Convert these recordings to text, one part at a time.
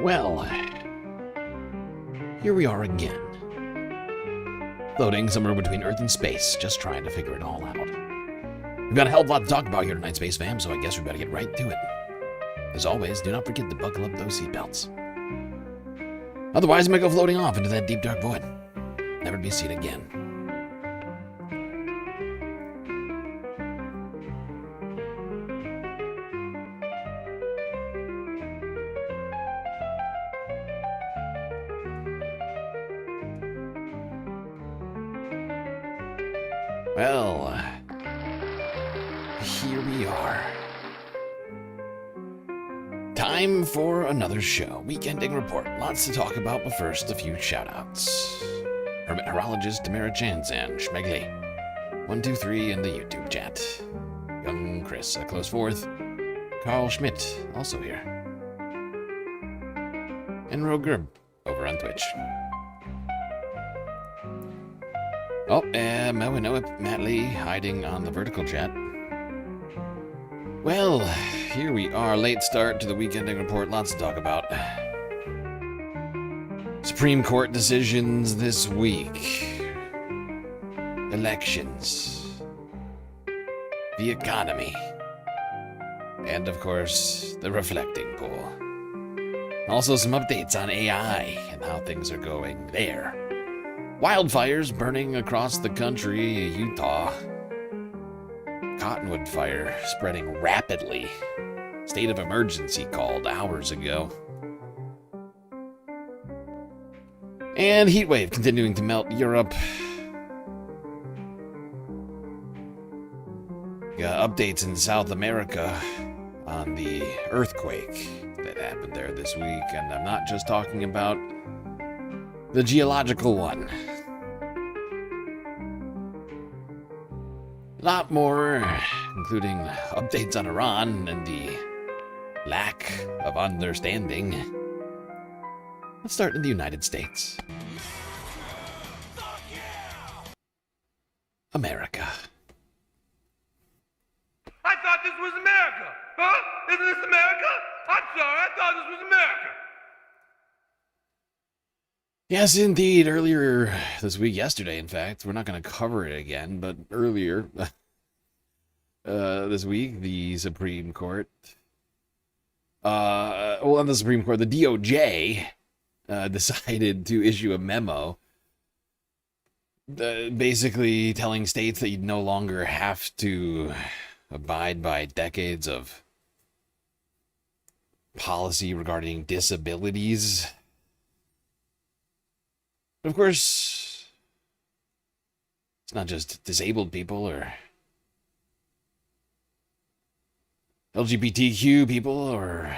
Well, here we are again. Floating somewhere between Earth and space, just trying to figure it all out. We've got a hell of a lot to talk about here tonight, Space Fam, so I guess we better get right to it. As always, do not forget to buckle up those seatbelts. Otherwise, you might go floating off into that deep, dark void, never to be seen again. Well, here we are. Time for another show. Weekending report. Lots to talk about, but first, a few shout-outs. Hermit Horologist Tamara Chanzan, Schmegley, 123 in the YouTube chat. Young Chris, a close fourth. Carl Schmidt, also here. And Rogerb, over on Twitch. Oh, Mo and Noah, Matt Lee, hiding on the vertical chat. Well, here we are. Late start to the weekending report. Lots to talk about. Supreme Court decisions this week. Elections. The economy. And, of course, the reflecting pool. Also, some updates on AI and how things are going there. Wildfires burning across the country, Utah. Cottonwood fire spreading rapidly. State of emergency called hours ago. And heat wave continuing to melt Europe. Got updates in South America on the earthquake that happened there this week. And I'm not just talking about the geological one. A lot more, including updates on Iran and the lack of understanding. Let's start in the United States. America. I thought this was America. Huh? Isn't this America? I'm sorry, I thought this was America. Yes, indeed. Earlier this week, yesterday, in fact, we're not going to cover it again, but earlier this week, the Supreme Court, not the Supreme Court, the DOJ decided to issue a memo basically telling states that you no longer have to abide by decades of policy regarding disabilities. But of course, it's not just disabled people or LGBTQ people or...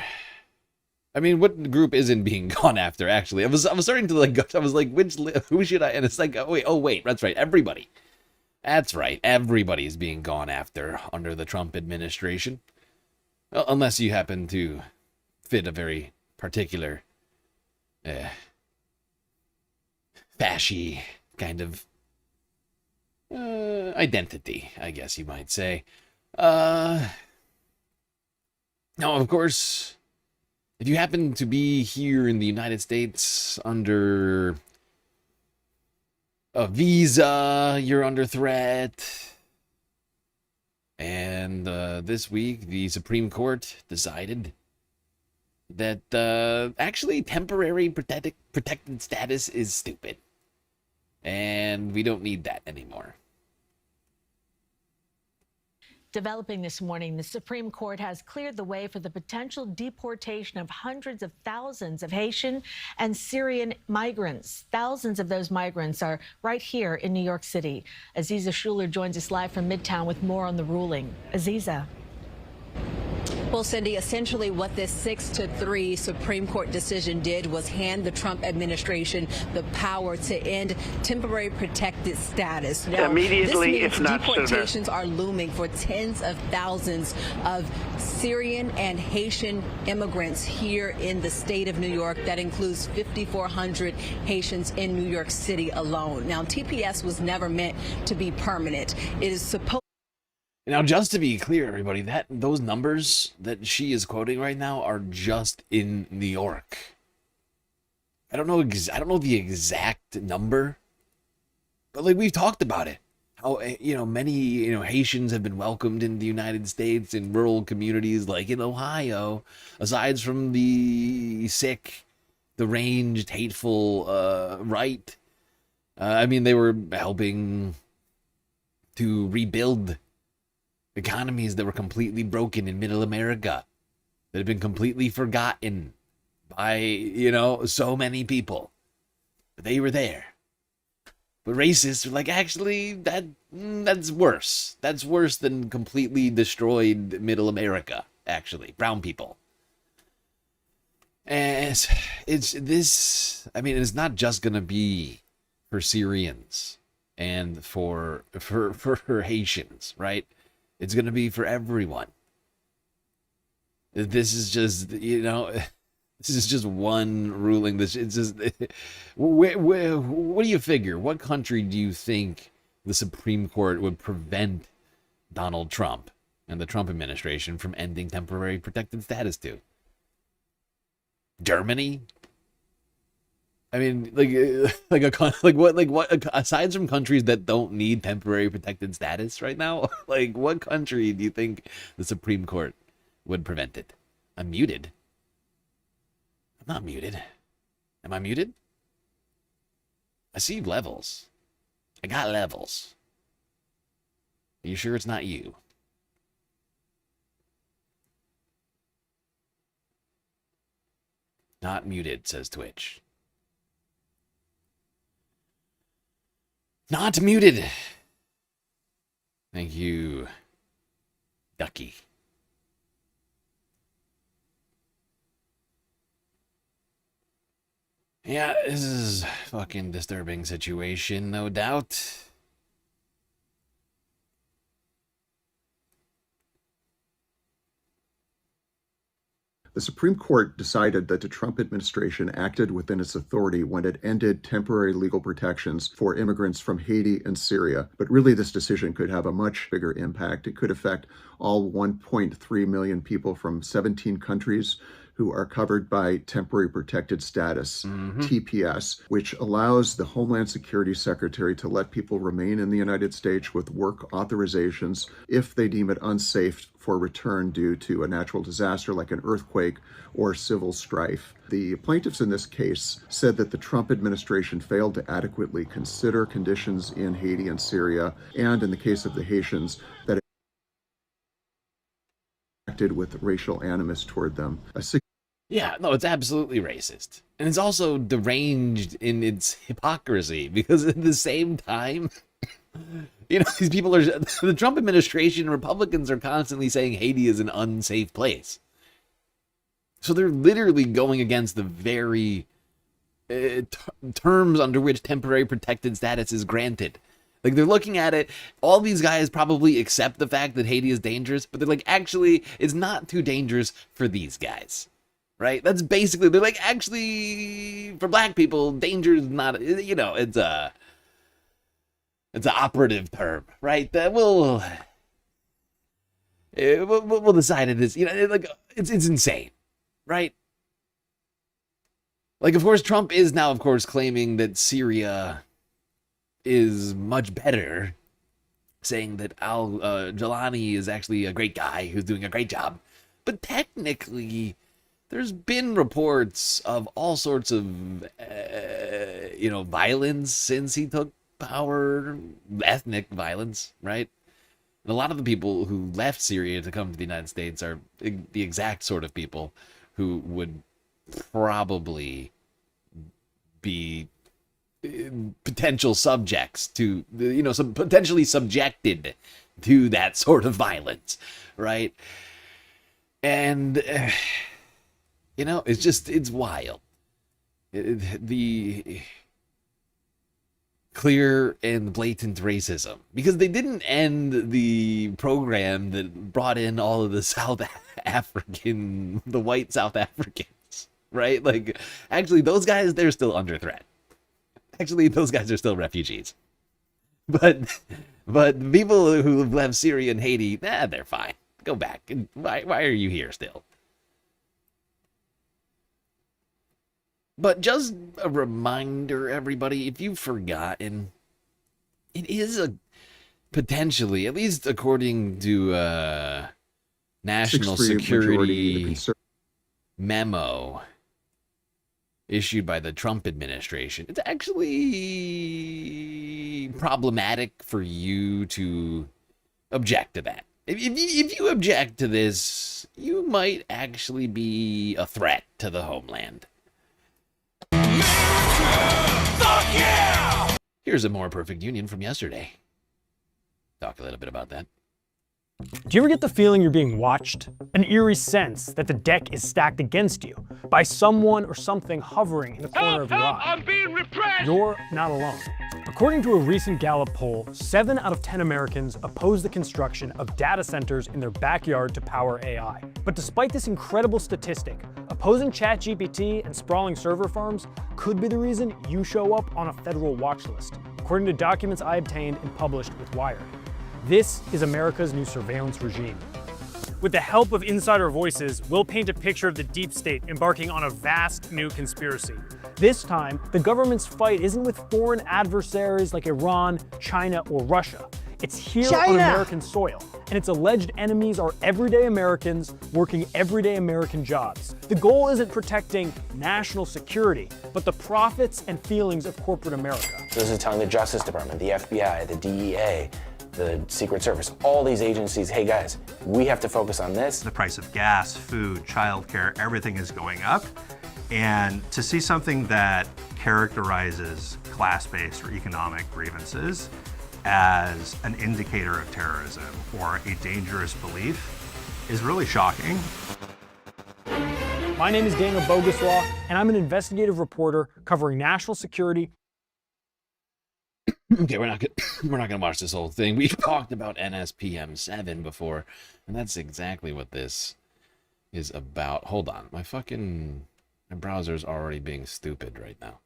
I mean, what group isn't being gone after, actually? I was starting to, I was like, who should I... And it's like, oh wait, that's right, everybody. That's right, everybody is being gone after under the Trump administration. Well, unless you happen to fit a very particular... fashy kind of identity, I guess you might say. Now, of course, if you happen to be here in the United States under a visa, you're under threat. And this week, the Supreme Court decided that actually temporary protected status is stupid. And we don't need that anymore. Developing this morning, the Supreme Court has cleared the way for the potential deportation of hundreds of thousands of Haitian and Syrian migrants. Thousands of those migrants are right here in New York City. Aziza Shuler joins us live from Midtown with more on the ruling. Aziza. Well, Cindy, essentially what this 6-3 Supreme Court decision did was hand the Trump administration the power to end temporary protected status. Now, immediately, this means if not deportations sooner. are looming for tens of thousands of Syrian and Haitian immigrants here in the state of New York. That includes 5,400 Haitians in New York City alone. Now, TPS was never meant to be permanent. It is supposed... Now, just to be clear, everybody, those numbers that she is quoting right now are just in New York. I don't know. I don't know the exact number, but like we've talked about it. How many Haitians have been welcomed in the United States in rural communities like in Ohio. Aside from the sick, deranged, hateful right, I mean they were helping to rebuild economies that were completely broken in Middle America, that had been completely forgotten by, so many people. But they were there. But racists were like, actually, that's worse. That's worse than completely destroyed Middle America, actually. Brown people. And it's not just going to be for Syrians and for Haitians, right? It's going to be for everyone. This is just, this is just one ruling. It's just, what do you figure? What country do you think the Supreme Court would prevent Donald Trump and the Trump administration from ending temporary protected status to? Germany? I mean, what? Aside from countries that don't need temporary protected status right now, like what country do you think the Supreme Court would prevent it? I'm muted. I'm not muted. Am I muted? I see levels. I got levels. Are you sure it's not you? Not muted, says Twitch. Not muted. Thank you, Ducky. Yeah, this is a fucking disturbing situation, no doubt. The Supreme Court decided that the Trump administration acted within its authority when it ended temporary legal protections for immigrants from Haiti and Syria. But really, this decision could have a much bigger impact. It could affect all 1.3 million people from 17 countries who are covered by temporary protected status, TPS, which allows the Homeland Security Secretary to let people remain in the United States with work authorizations if they deem it unsafe for return due to a natural disaster like an earthquake or civil strife. The plaintiffs in this case said that the Trump administration failed to adequately consider conditions in Haiti and Syria, and in the case of the Haitians, that it acted with racial animus toward them. Yeah, no, it's absolutely racist. And it's also deranged in its hypocrisy, because at the same time, these people are, the Trump administration, Republicans are constantly saying Haiti is an unsafe place. So they're literally going against the very terms under which temporary protected status is granted. Like, they're looking at it, all these guys probably accept the fact that Haiti is dangerous, but they're like, actually, it's not too dangerous for these guys. Right? That's basically, they're like, actually, for black people, danger is not, it's an operative term, right? That we'll decide it is, it's insane, right? Like, of course, Trump is now, of course, claiming that Syria is much better, saying that Jelani is actually a great guy who's doing a great job. But technically, there's been reports of all sorts of, violence since he took power, ethnic violence, right? And a lot of the people who left Syria to come to the United States are the exact sort of people who would probably be potential subjects to, some potentially subjected to that sort of violence, right? And it's wild. The clear and blatant racism, because they didn't end the program that brought in all of the the white South Africans, right? Like, actually, those guys, they're still under threat. Actually, those guys are still refugees. But people who have left Syria and Haiti, they're fine. Go back. Why are you here still? But just a reminder, everybody, if you've forgotten, it is a potentially, at least according to national security memo issued by the Trump administration, it's actually problematic for you to object to that. If you object to this, you might actually be a threat to the homeland. Fuck yeah! Here's a more perfect union from yesterday. Talk a little bit about that. Do you ever get the feeling you're being watched? An eerie sense that the deck is stacked against you by someone or something hovering in the corner of your eye? I'm being repressed! You're not alone. According to a recent Gallup poll, 7 out of 10 Americans oppose the construction of data centers in their backyard to power AI. But despite this incredible statistic, opposing ChatGPT and sprawling server farms could be the reason you show up on a federal watch list, according to documents I obtained and published with Wired. This is America's new surveillance regime. With the help of insider voices, we'll paint a picture of the deep state embarking on a vast new conspiracy. This time, the government's fight isn't with foreign adversaries like Iran, China, or Russia. It's here on American soil, and its alleged enemies are everyday Americans working everyday American jobs. The goal isn't protecting national security, but the profits and feelings of corporate America. This is telling the Justice Department, the FBI, the DEA, the Secret Service, all these agencies, hey guys, we have to focus on this. The price of gas, food, childcare, everything is going up. And to see something that characterizes class-based or economic grievances as an indicator of terrorism or a dangerous belief is really shocking. My name is Daniel Boguslaw, and I'm an investigative reporter covering national security. Okay, we're not gonna watch this whole thing. We've talked about NSPM7 before, and that's exactly what this is about. Hold on, my browser's already being stupid right now.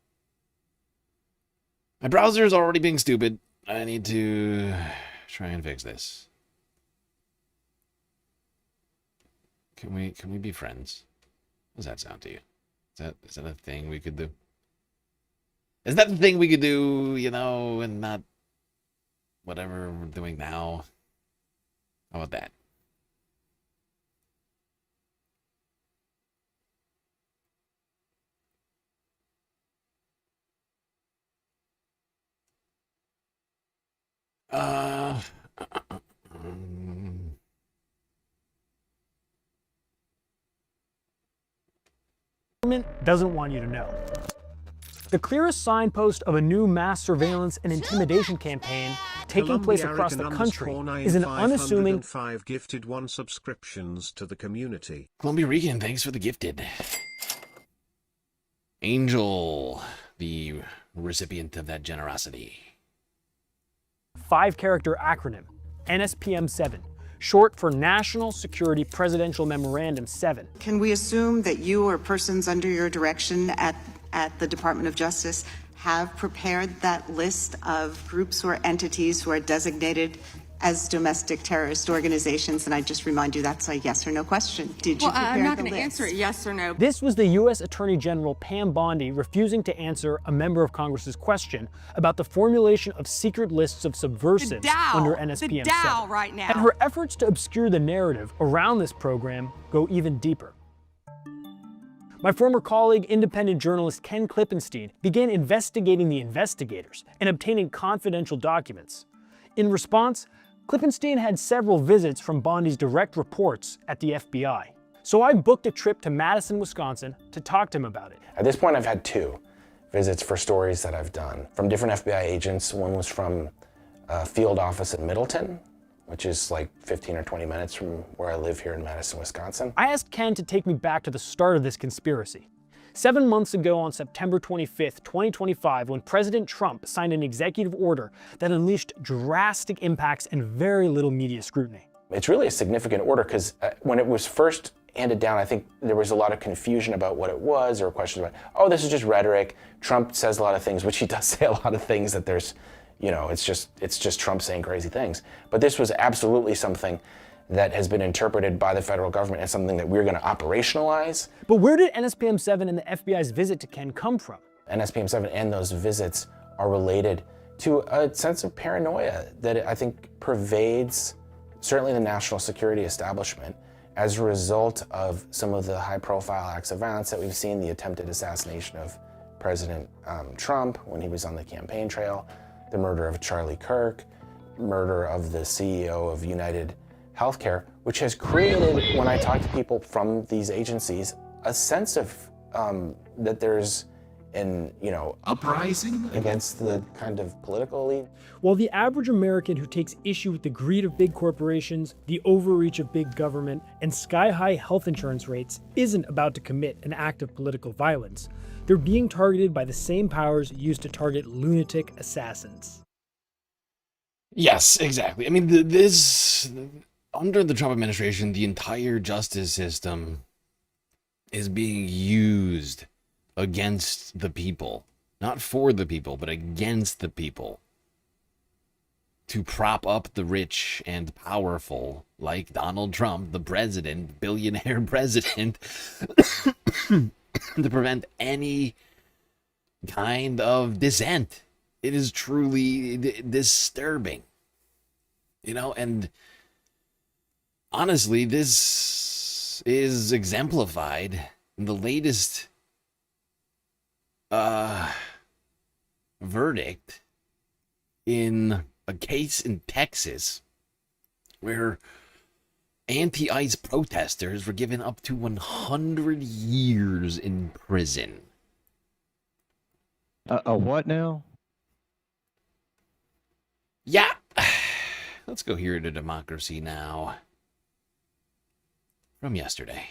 My browser's already being stupid. I need to try and fix this. Can we be friends? How does that sound to you? Is that a thing we could do? Is that the thing we could do, you know, and not whatever we're doing now? How about that? Government doesn't want you to know. The clearest signpost of a new mass surveillance and intimidation campaign taking place across the country is an unassuming 5 gifted 1 subscriptions to the community. Columbia Regan, thanks for the gifted. Angel, the recipient of that generosity. 5-character acronym, NSPM7, short for National Security Presidential Memorandum 7. Can we assume that you or persons under your direction at the Department of Justice have prepared that list of groups or entities who are designated as domestic terrorist organizations? And I just remind you, that's a yes or no question. Did you prepare the list? I'm not going to answer it yes or no. This was the U.S. Attorney General Pam Bondi refusing to answer a member of Congress's question about the formulation of secret lists of subversives under NSPM 7. Right now. And her efforts to obscure the narrative around this program go even deeper. My former colleague, independent journalist Ken Klippenstein, began investigating the investigators and obtaining confidential documents. In response, Klippenstein had several visits from Bondi's direct reports at the FBI. So I booked a trip to Madison, Wisconsin to talk to him about it. At this point, I've had 2 visits for stories that I've done from different FBI agents. One was from a field office in Middleton, which is like 15 or 20 minutes from where I live here in Madison, Wisconsin. I asked Ken to take me back to the start of this conspiracy. 7 months ago on September 25th, 2025, when President Trump signed an executive order that unleashed drastic impacts and very little media scrutiny. It's really a significant order because when it was first handed down, I think there was a lot of confusion about what it was. There were questions about, oh, this is just rhetoric. Trump says a lot of things, which he does say a lot of things that there's, you know, it's just Trump saying crazy things. But this was absolutely something that has been interpreted by the federal government as something that we're going to operationalize. But where did NSPM-7 and the FBI's visit to Ken come from? NSPM-7 and those visits are related to a sense of paranoia that I think pervades certainly the national security establishment as a result of some of the high-profile acts of violence that we've seen, the attempted assassination of President Trump when he was on the campaign trail, the murder of Charlie Kirk, murder of the CEO of United Healthcare, which has created, when I talk to people from these agencies, a sense of that there's an, uprising against the kind of political elite. While the average American who takes issue with the greed of big corporations, the overreach of big government, and sky-high health insurance rates isn't about to commit an act of political violence, they're being targeted by the same powers used to target lunatic assassins. Yes, exactly. I mean, under the Trump administration, the entire justice system is being used against the people. Not for the people, but against the people. To prop up the rich and powerful, like Donald Trump, the president, billionaire president, to prevent any kind of dissent. It is truly disturbing. And honestly, this is exemplified in the latest verdict in a case in Texas where anti-ICE protesters were given up to 100 years in prison. A what now? Yeah. Let's go here to Democracy Now! From yesterday.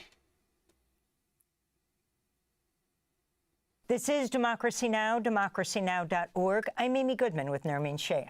This is Democracy Now!, democracynow.org. I'm Amy Goodman with Nermeen Shea.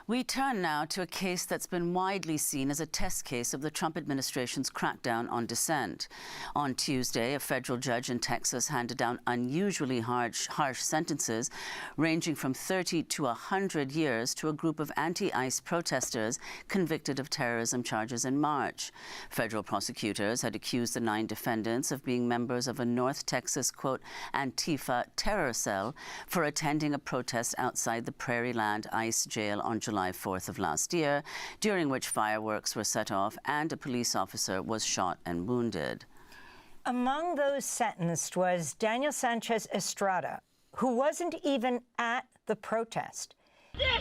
We turn now to a case that's been widely seen as a test case of the Trump administration's crackdown on dissent. On Tuesday, a federal judge in Texas handed down unusually harsh sentences ranging from 30 to 100 years to a group of anti-ICE protesters convicted of terrorism charges in March. Federal prosecutors had accused the 9 defendants of being members of a North Texas, quote, Antifa terror cell for attending a protest outside the Prairieland ICE jail on July 4th of last year, during which fireworks were set off and a police officer was shot and wounded. Among those sentenced was Daniel Sanchez Estrada, who wasn't even at the protest.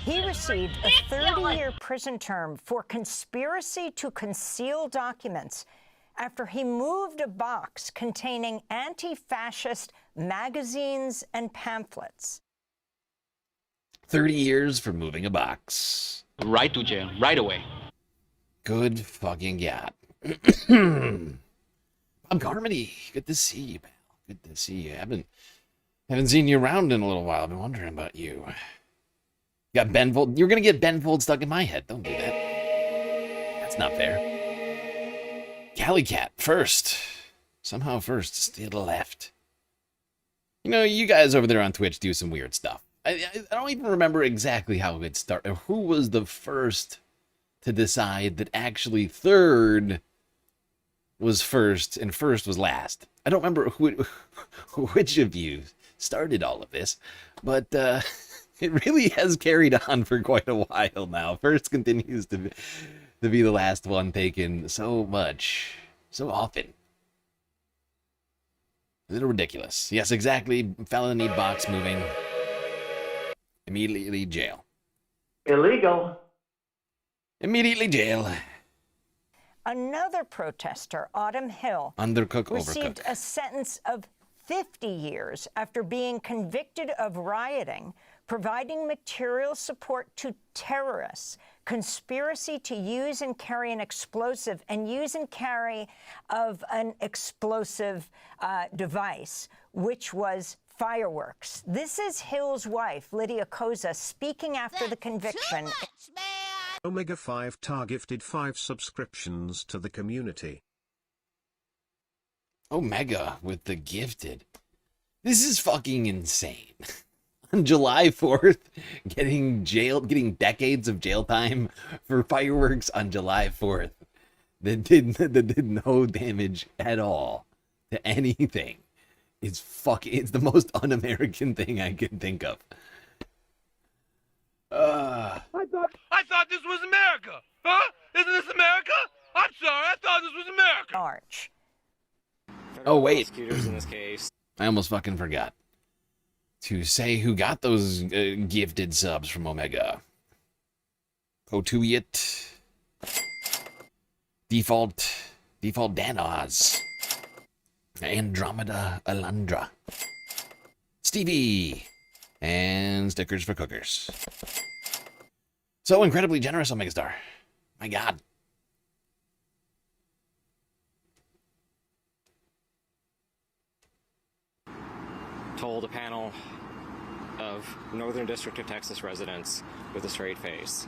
He received a 30-year prison term for conspiracy to conceal documents after he moved a box containing anti-fascist magazines and pamphlets. 30 years for moving a box. Right to jail, right away. Good fucking God. Bob Carmody, good to see you, pal. Good to see you. Haven't seen you around in a little while. I've been wondering about you. Got Ben Fold. You're gonna get Ben Fold stuck in my head. Don't do that. That's not fair. Cali Cat first. Somehow first. Stay to the left. You guys over there on Twitch do some weird stuff. I don't even remember exactly how it started. Who was the first to decide that actually third was first and first was last? I don't remember which of you started all of this, but it really has carried on for quite a while now. First continues to be the last one taken so much, so often. A little ridiculous. Yes, exactly. Felony box moving. Immediately jail. Illegal. Immediately jail. Another protester, Autumn Hill, received a sentence of 50 years after being convicted of rioting, providing material support to terrorists, conspiracy to use and carry an explosive, and use and carry of an explosive device, which was fireworks. This is Hill's wife, Lydia Koza, speaking after the conviction. Omega 5 gifted 5 subscriptions to the community. Omega with the gifted. This is fucking insane. On July 4th, getting decades of jail time for fireworks on July 4th. that did no damage at all to anything. It's the most un-American thing I can think of. I thought this was America. Huh? Isn't this America? I'm sorry, I thought this was America. March. Oh, wait. Prosecutors in this case. I almost fucking forgot to say who got those gifted subs from Omega. Potuyet, Default Danos, Andromeda Alandra, Stevie, and stickers for cookers. So incredibly generous, Omega Star. My God. Told a panel of Northern District of Texas residents with a straight face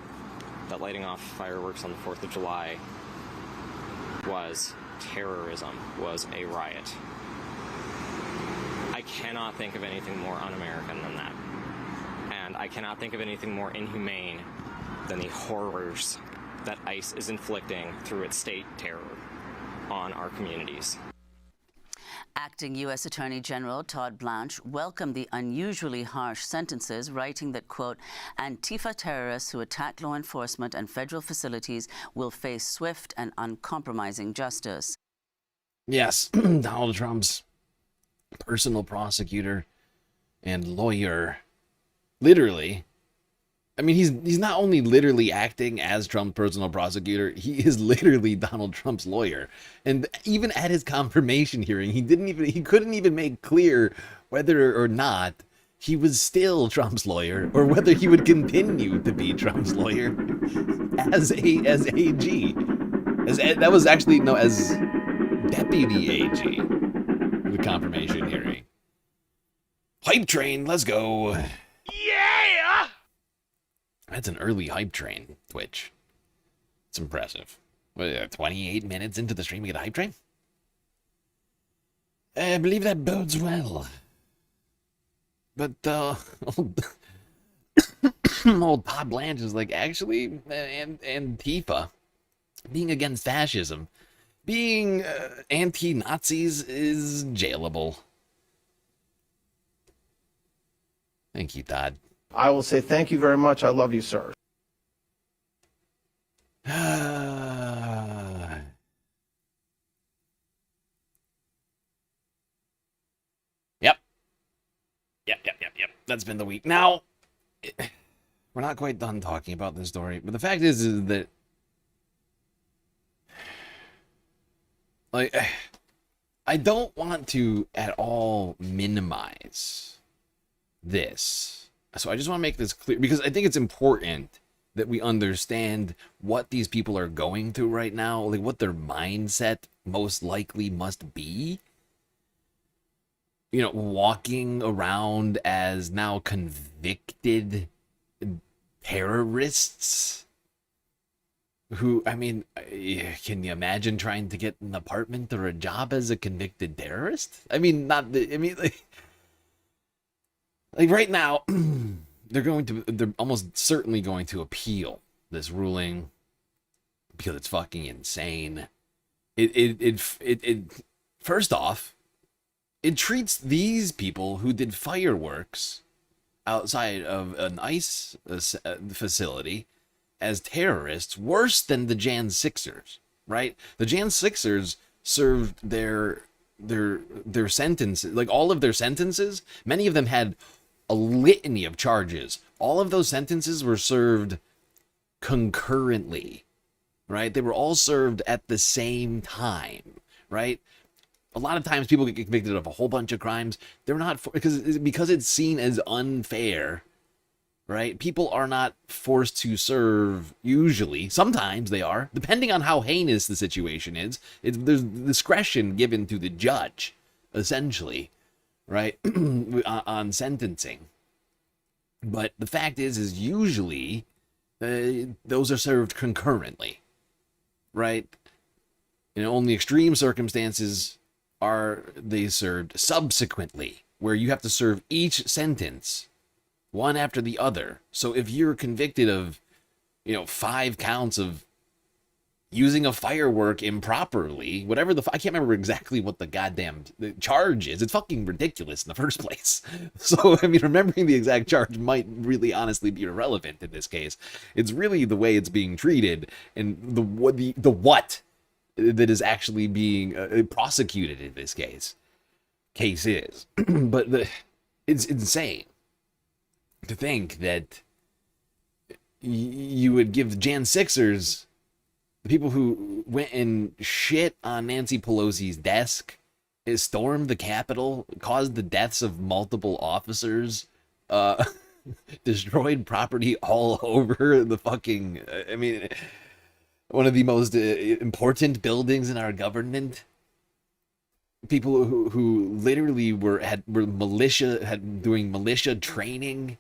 that lighting off fireworks on the 4th of July was terrorism, was a riot. I cannot think of anything more un-American than that. And I cannot think of anything more inhumane than the horrors that ICE is inflicting through its state terror on our communities. Acting U.S. Attorney General Todd Blanche welcomed the unusually harsh sentences, writing that, quote, Antifa terrorists who attack law enforcement and federal facilities will face swift and uncompromising justice. Yes, Donald Trump's personal prosecutor and lawyer, literally. I mean, he's not only literally acting as Trump's personal prosecutor, he is literally Donald Trump's lawyer. And even at his confirmation hearing, he couldn't even make clear whether or not he was still Trump's lawyer or whether he would continue to be Trump's lawyer as AG. That was actually as deputy AG. The confirmation hearing. Hype train, let's go. Yeah! That's an early hype train, Twitch. It's impressive. What, 28 minutes into the stream, we get a hype train? I believe that bodes well. But, old Todd Blanche is like, actually, Antifa, being against fascism, being anti-Nazis is jailable. Thank you, Todd. I will say thank you very much. I love you, sir. Yep. That's been the week. Now, we're not quite done talking about this story, but the fact is that, like, I don't want to at all minimize this. So I just want to make this clear, because I think it's important that we understand what these people are going through right now, like what their mindset most likely must be. You know, walking around as now convicted terrorists who, I mean, can you imagine trying to get an apartment or a job as a convicted terrorist? I mean, like right now, they're almost certainly going to appeal this ruling because it's fucking insane. It first off, it treats these people who did fireworks outside of an ICE facility as terrorists worse than the Jan 6ers, right? The Jan 6ers served their sentences, like all of their sentences, many of them had a litany of charges. All of those sentences were served concurrently, right? They were all served at the same time, right? A lot of times people get convicted of a whole bunch of crimes. They're not, because it's seen as unfair, right? People are not forced to serve, usually. Sometimes they are, depending on how heinous the situation is. There's discretion given to the judge, essentially, right, on sentencing. But the fact is usually those are served concurrently, right? In only extreme circumstances are they served subsequently, where you have to serve each sentence one after the other. So if you're convicted of, 5 counts of using a firework improperly, whatever I can't remember exactly what the goddamn charge is. It's fucking ridiculous in the first place. So, I mean, remembering the exact charge might really honestly be irrelevant in this case. It's really the way it's being treated and the what that is actually being prosecuted in this case is. But it's insane to think that you would give Jan 6ers, the people who went and shit on Nancy Pelosi's desk, stormed the Capitol, caused the deaths of multiple officers, destroyed property all over the fucking, I mean, one of the most important buildings in our government. People who literally were doing militia training,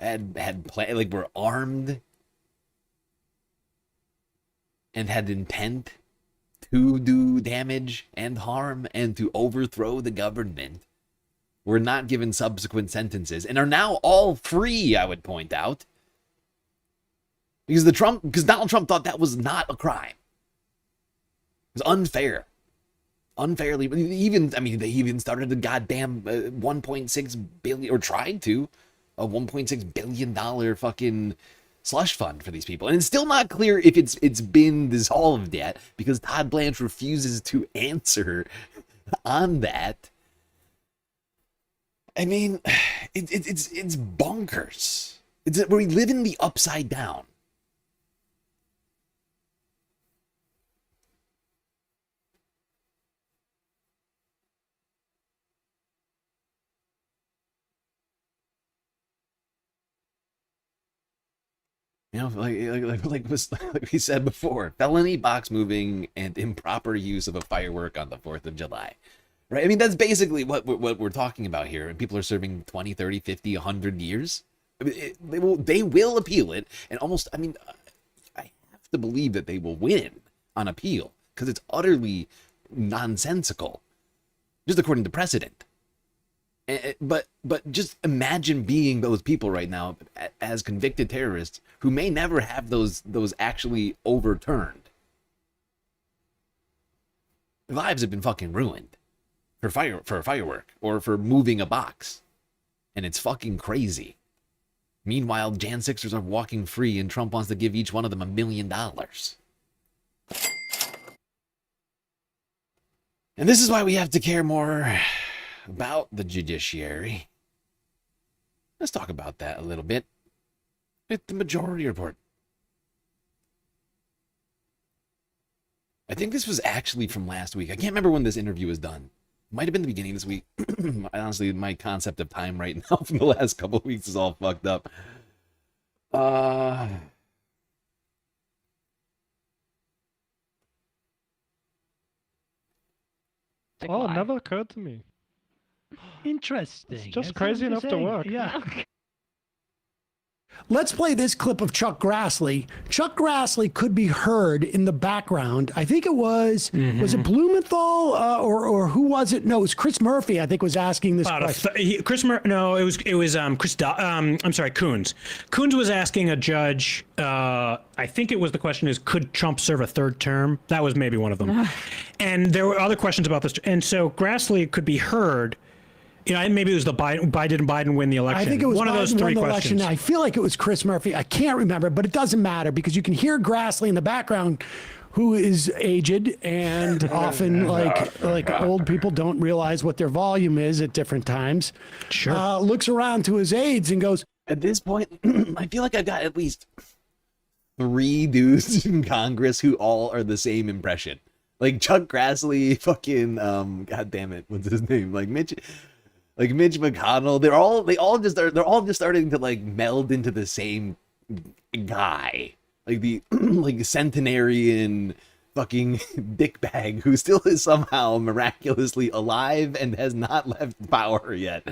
were armed and had intent to do damage and harm and to overthrow the government, were not given subsequent sentences and are now all free, I would point out. Because Donald Trump thought that was not a crime. It was unfair. Unfairly, they even started a goddamn 1.6 billion, or tried to, a $1.6 billion fucking slush fund for these people. And it's still not clear if it's been dissolved yet, because Todd Blanche refuses to answer on that. I mean, it's bonkers. We live in the upside down. You know, like we said before, felony box moving and improper use of a firework on the 4th of July. Right? I mean, that's basically what we're talking about here. And people are serving 20, 30, 50, 100 years. I mean, they will appeal it. And almost, I mean, I have to believe that they will win on appeal, because it's utterly nonsensical, just according to precedent. But just imagine being those people right now as convicted terrorists who may never have those actually overturned. Their lives have been fucking ruined for a firework or for moving a box, and it's fucking crazy. Meanwhile, Jan 6ers are walking free, and Trump wants to give each one of them $1 million. And this is why we have to care more about the judiciary. Let's talk about that a little bit. It's the Majority Report. I think this was actually from last week. I can't remember when this interview was done. It might have been the beginning of this week. Honestly, my concept of time right now from the last couple of weeks is all fucked up. Oh, it never occurred to me. Interesting. It's just crazy enough to work. Yeah. Let's play this clip of Chuck Grassley. Chuck Grassley could be heard in the background. I think it was it Blumenthal or who was it? No, it was Chris Murphy, I think, was asking this question. Coons. Coons was asking a judge, I think it was, the question is, could Trump serve a third term? That was maybe one of them. And there were other questions about this. And so Grassley could be heard. You know, maybe it was the Biden win the election. I think it was one of those three questions. I feel like it was Chris Murphy. I can't remember, but it doesn't matter because you can hear Grassley in the background, who is aged and often like old people don't realize what their volume is at different times. Sure. Looks around to his aides and goes, at this point, I feel like I've got at least 3 dudes in Congress who all are the same impression. Like Chuck Grassley, fucking God damn it, what's his name? Like Mitch McConnell. They're all just starting to like meld into the same guy. Like the like centenarian fucking dickbag who still is somehow miraculously alive and has not left power yet.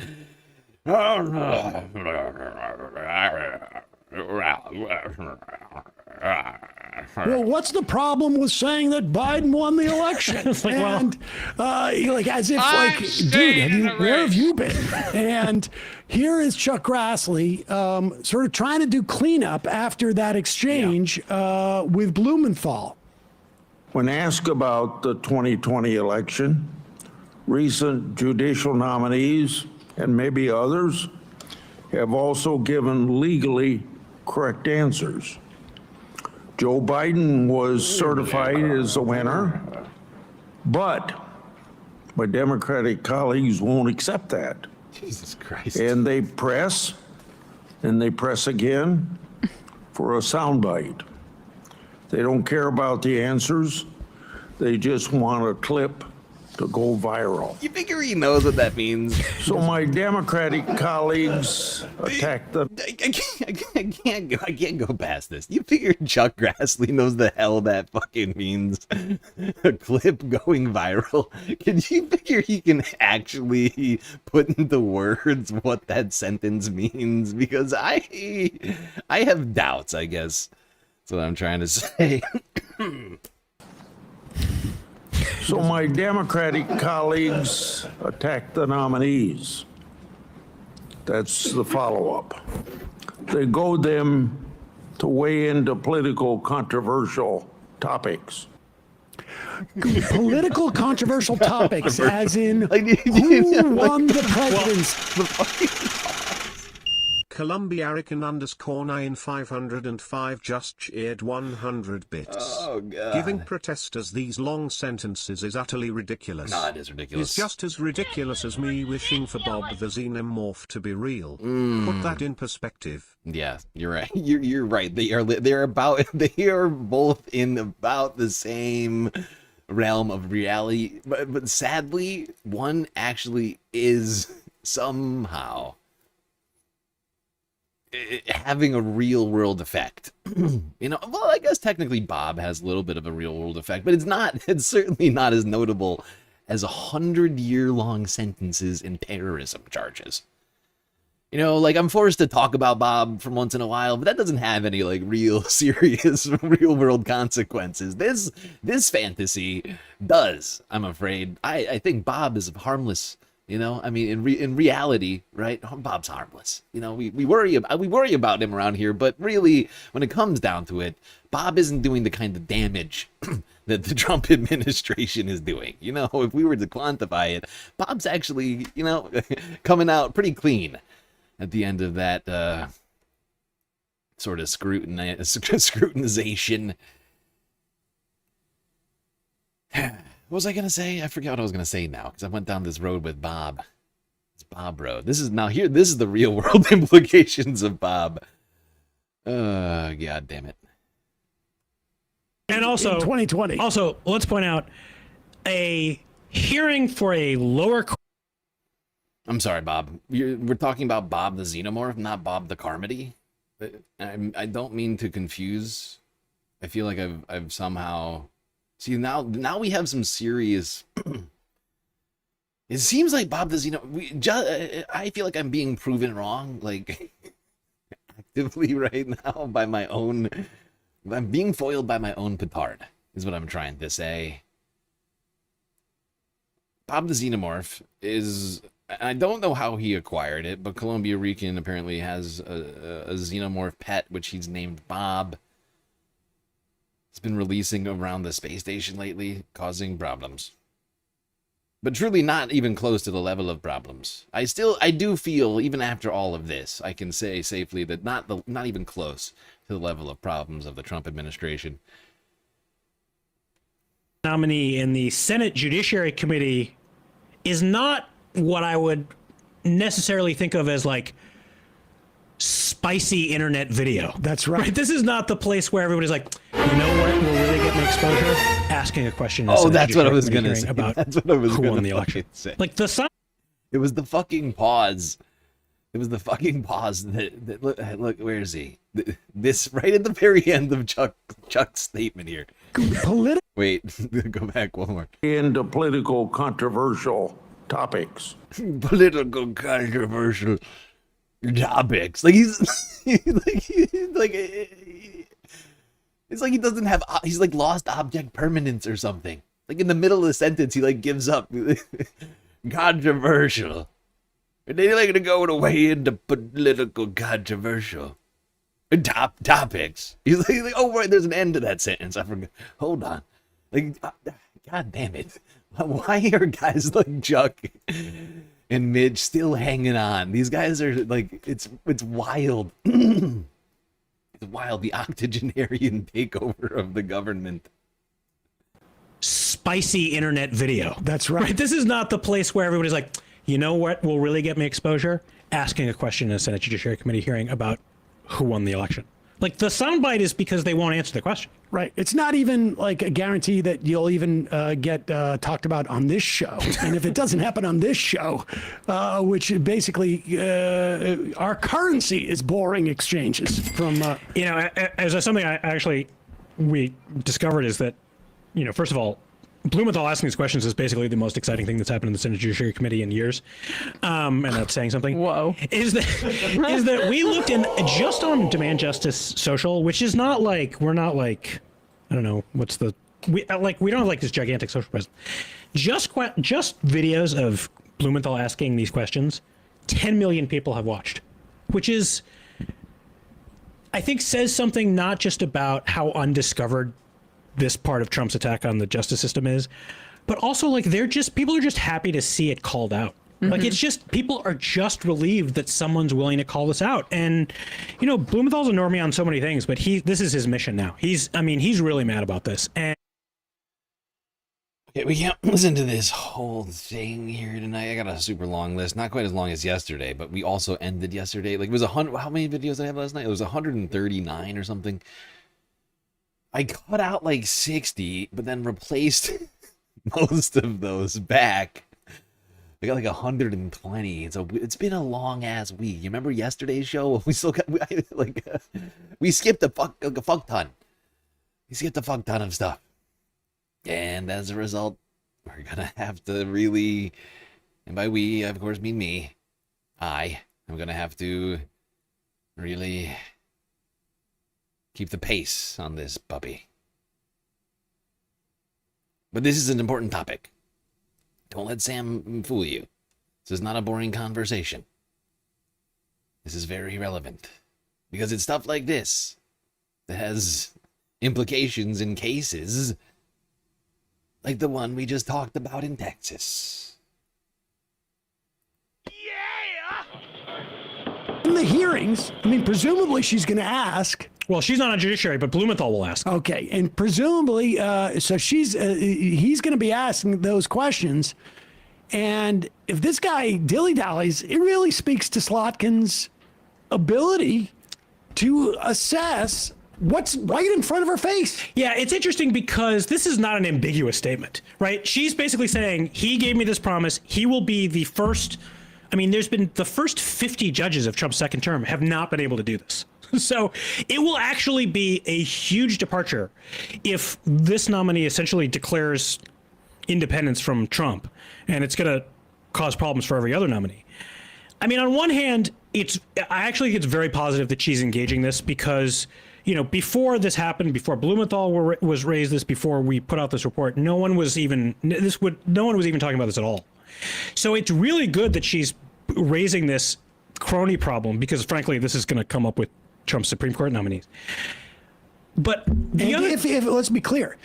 well, what's the problem with saying that Biden won the election? And as if dude, where have you been? And here is Chuck Grassley sort of trying to do cleanup after that exchange with Blumenthal. When asked about the 2020 election, recent judicial nominees, and maybe others, have also given legally correct answers. Joe Biden was certified as a winner, but my Democratic colleagues won't accept that. Jesus Christ. And they press, and they press again for a soundbite. They don't care about the answers. They just want a clip to go viral. You figure he knows what that means? So my Democratic colleagues attack the... I can't go past this. You figure Chuck Grassley knows the hell that fucking means? A clip going viral? Can you figure he can actually put into words what that sentence means? Because I have doubts, I guess. That's what I'm trying to say. So my Democratic colleagues attack the nominees. That's the follow-up. They goad them to weigh into political controversial topics. Political controversial topics, as in who won the presidency? Columbiarican_9505 just cheered 100 bits. Oh, God. Giving protesters these long sentences is utterly ridiculous. No, it is ridiculous. It's just as ridiculous as me wishing for Bob the Xenomorph to be real. Put that in perspective. Yeah, you're right. You're right. They are both in about the same realm of reality, but sadly, one actually is somehow having a real world effect. You know, well, I guess technically Bob has a little bit of a real world effect, but it's certainly not as notable as 100-year-long sentences in terrorism charges. You know, like, I'm forced to talk about Bob from once in a while, but that doesn't have any, like, real serious real world consequences. This fantasy does, I'm afraid. I think Bob is harmless. You know, I mean, in reality, right? Bob's harmless. You know, we worry about him around here, but really, when it comes down to it, Bob isn't doing the kind of damage that the Trump administration is doing. You know, if we were to quantify it, Bob's actually, you know, coming out pretty clean at the end of that sort of scrutinization. What was I going to say? I forget what I was going to say now, because I went down this road with Bob. It's Bob Road. This is the real world implications of Bob. God damn it. And also, in 2020. Also, let's point out a hearing for a lower court. I'm sorry, Bob. We're talking about Bob the Xenomorph, not Bob the Carmody. I don't mean to confuse. I feel like I've somehow... See, now we have some serious... It seems like Bob the Xenomorph... I feel like I'm being proven wrong, like, actively right now by my own... I'm being foiled by my own petard, is what I'm trying to say. Bob the Xenomorph is... I don't know how he acquired it, but Columbia Rican apparently has a Xenomorph pet, which he's named Bob. It's been releasing around the space station lately, causing problems. But truly not even close to the level of problems. I do feel, even after all of this, I can say safely that not even close to the level of problems of the Trump administration. Nominee in the Senate Judiciary Committee is not what I would necessarily think of as, like, spicy internet video. That's right. This is not the place where everybody's like, you know what will really get me exposure? Asking a question. Oh, that's what I was going to say. About that's what I was who going won the to election. say. Like it was the fucking pause. It was the fucking pause that look, where is he? This right at the very end of Chuck's statement here. Wait, go back one more. Into political controversial topics. Political controversial topics. Like it's like he doesn't have. He's like lost object permanence or something. Like in the middle of the sentence, he like gives up. Controversial. Are they like to go away into political controversial topics? He's like, oh right, there's an end to that sentence. I forgot. Hold on. Like, God damn it. Why are guys like Chuck and Mitch still hanging on? These guys are like, it's wild. It's wild, the octogenarian takeover of the government. Spicy internet video. That's right. This is not the place where everybody's like, you know what will really get me exposure? Asking a question in a Senate Judiciary Committee hearing about who won the election. Like, the soundbite is because they won't answer the question. Right. It's not even like a guarantee that you'll even get talked about on this show. And if it doesn't happen on this show, which basically our currency is boring exchanges from. You know, as something we discovered is that, you know, first of all, Blumenthal asking these questions is basically the most exciting thing that's happened in the Senate Judiciary Committee in years, and that's saying something. Whoa! Is that we looked in just on Demand Justice Social, which is not like, we're not like, I don't know what's the we don't have like this gigantic social presence. Just videos of Blumenthal asking these questions, 10 million people have watched, which is, I think, says something not just about how undiscovered this part of Trump's attack on the justice system is, but also like people are just happy to see it called out. Like, it's just, people are just relieved that someone's willing to call this out. And, you know, Blumenthal's a normie on so many things, but this is his mission now. He's really mad about this. And okay, we can't listen to this whole thing here tonight. I got a super long list, not quite as long as yesterday, but we also ended yesterday. Like, it was 100. How many videos did I have last night? It was 139 or something. I cut out like 60, but then replaced most of those back. I got like 120. So it's been a long ass week. You remember yesterday's show? We still got we skipped a fuck ton. We skipped a fuck ton of stuff, and as a result, we're gonna have to really, and by we, I of course mean me. I'm gonna have to really keep the pace on this puppy. But this is an important topic. Don't let Sam fool you. This is not a boring conversation. This is very relevant. Because it's stuff like this that has implications in cases like the one we just talked about in Texas. In the hearings, I mean, presumably she's going to ask. Well, she's not on judiciary, but Blumenthal will ask. Okay, and presumably, so he's going to be asking those questions. And if this guy dilly-dallies, it really speaks to Slotkin's ability to assess what's right in front of her face. Yeah, it's interesting because this is not an ambiguous statement, right? She's basically saying, he gave me this promise. He will be the first. I mean, there's been the first 50 judges of Trump's second term have not been able to do this. So it will actually be a huge departure if this nominee essentially declares independence from Trump, and it's going to cause problems for every other nominee. I mean, on one hand, I actually think it's very positive that she's engaging this because, you know, before this happened, before Blumenthal was raised this, before we put out this report, no one was even talking about this at all. So it's really good that she's raising this crony problem because, frankly, this is going to come up with Trump's Supreme Court nominees. But let's be clear,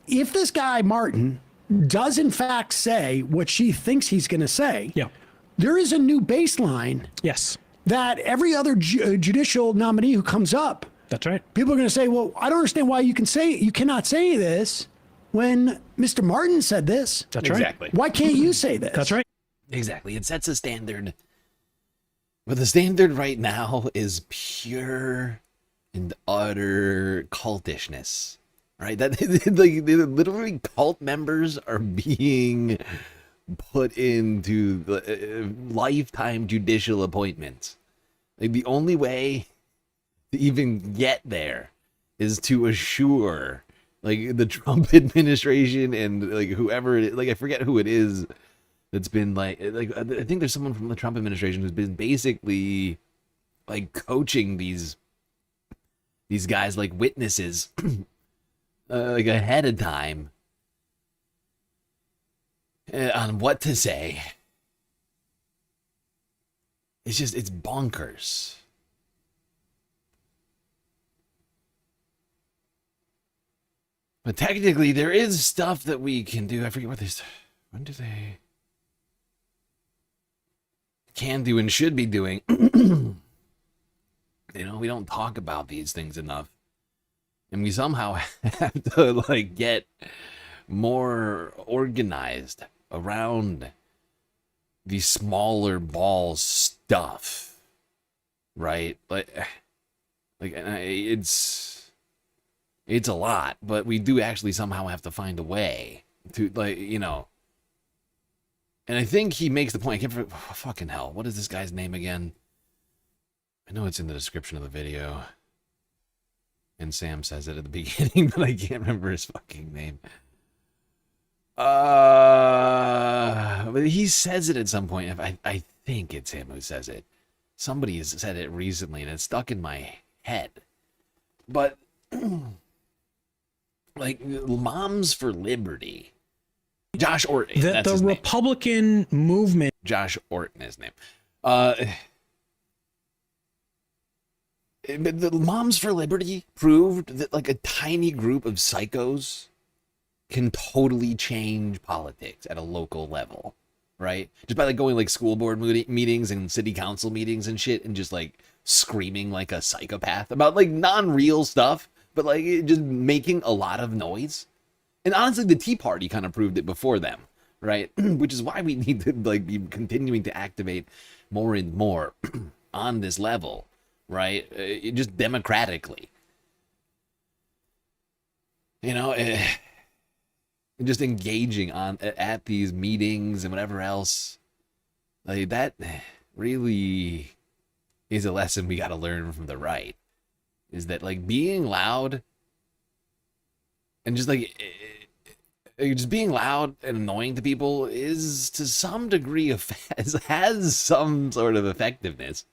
if this guy Martin does in fact say what she thinks he's going to say, there is a new baseline. Yes, that every other judicial nominee who comes up, that's right. People are going to say, "Well, I don't understand why you cannot say this when Mr. Martin said this." That's right. Exactly. Why can't you say this? That's right. Exactly. It sets a standard. But the standard right now is pure and utter cultishness, right? That literally cult members are being put into lifetime judicial appointments. Like, the only way to even get there is to assure, like, the Trump administration and like whoever it is, like, I forget who it is. That's been like I think there's someone from the Trump administration who's been basically like coaching these guys like witnesses like ahead of time on what to say. It's bonkers. But technically, there is stuff that we can do. I forget what this. When do they can do and should be doing? You know, we don't talk about these things enough, and we somehow have to like get more organized around the smaller ball stuff, right? Like it's a lot, but we do actually somehow have to find a way to, like, you know. And I think he makes the point. I can't remember, fucking hell, what is this guy's name again? I know it's in the description of the video, and Sam says it at the beginning, but I can't remember his fucking name. But he says it at some point. I think it's him who says it. Somebody has said it recently, and it's stuck in my head. But like, Moms for Liberty. Josh Orton. That's The his name. Republican movement. Josh Orton, his name. But the Moms for Liberty proved that like a tiny group of psychos can totally change politics at a local level, right? Just by like going like school board meetings and city council meetings and shit, and just like screaming like a psychopath about like non-real stuff, but like just making a lot of noise. And honestly, the Tea Party kind of proved it before them, right? Which is why we need to like be continuing to activate more and more on this level, right? Just democratically, you know, just engaging on at these meetings and whatever else. Like, that really is a lesson we got to learn from the right. Is that like being loud and just like just being loud and annoying to people is to some degree has some sort of effectiveness.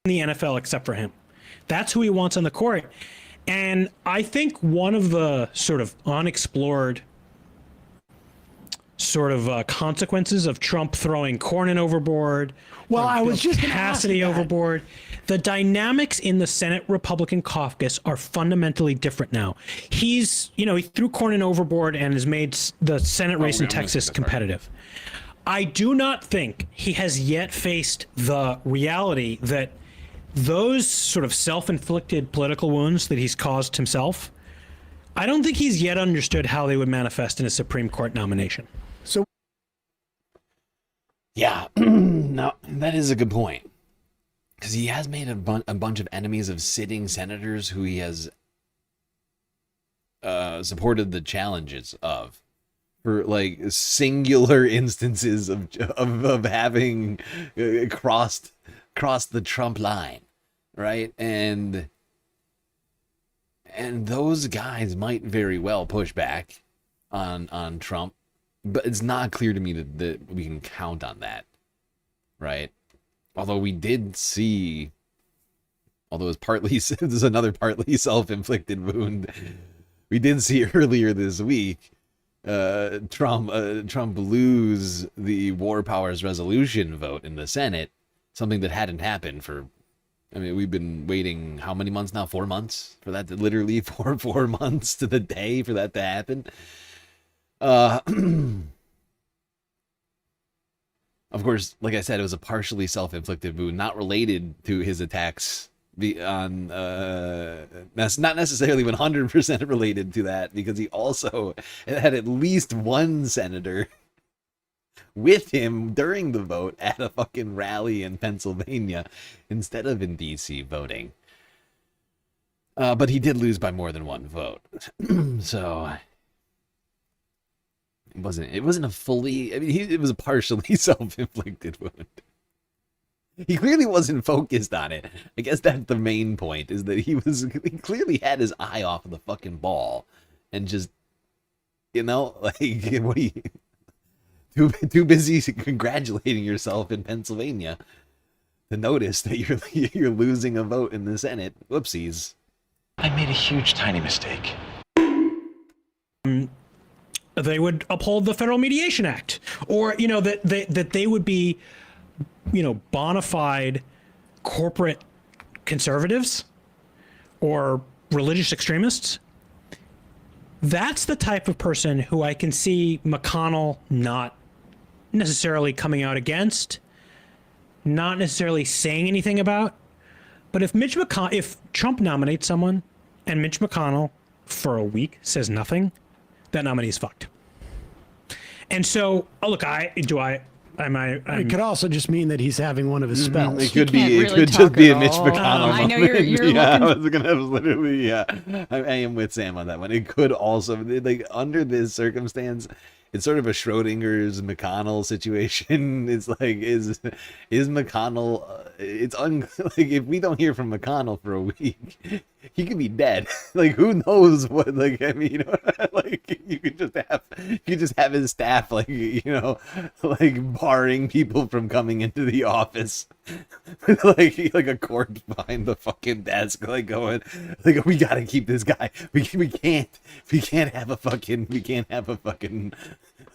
The NFL except for him. That's who he wants on the court. And I think one of the sort of unexplored sort of consequences of Trump throwing Cornyn overboard, well, I was just Cassidy overboard, the dynamics in the Senate Republican caucus are fundamentally different now. He's, you know, he threw Cornyn overboard and has made the Senate race in Texas competitive. I do not think he has yet faced the reality that those sort of self-inflicted political wounds that he's caused himself, I don't think he's yet understood how they would manifest in a Supreme Court nomination. So, yeah, no, that is a good point. Because he has made a bunch of enemies of sitting senators who he has supported the challenges of, for like singular instances of having crossed the Trump line, right? And those guys might very well push back on Trump, but it's not clear to me that we can count on that, right? Although we did see, although it's partly, there's another partly self-inflicted wound, we did see earlier this week Trump lose the War Powers Resolution vote in the Senate, something that hadn't happened for, I mean, we've been waiting how many months now? 4 months for that to literally four months to the day for that to happen. Of course, like I said, it was a partially self-inflicted wound, not related to his attacks on that's not necessarily 100% related to that, because he also had at least one senator with him during the vote at a fucking rally in Pennsylvania instead of in DC voting. But he did lose by more than one vote. So it wasn't a fully, I mean, it was a partially self-inflicted wound. He clearly wasn't focused on it. I guess that's the main point, is that he clearly had his eye off of the fucking ball and just, you know, like, what are you, too busy congratulating yourself in Pennsylvania to notice that you're losing a vote in the Senate. Whoopsies. I made a huge tiny mistake. they would uphold the Federal Mediation Act, or that they would be bona fide corporate conservatives or religious extremists. That's the type of person who I can see McConnell not necessarily coming out against, not necessarily saying anything about. But if Trump nominates someone and Mitch McConnell for a week says nothing, that nominee's fucked. And so, look, it could also just mean that he's having one of his spells. It could be. It could just be a Mitch McConnell. I know you're yeah, I was gonna have literally. Yeah, I am with Sam on that one. It could also, like, under this circumstance, it's sort of a Schrodinger's McConnell situation. It's like, is McConnell? Like, if we don't hear from McConnell for a week, he could be dead. Like, who knows what? Like, I mean, like, you could just have his staff, like, like barring people from coming into the office, like a court behind the fucking desk, like going, like, we gotta keep this guy. We can't have a fucking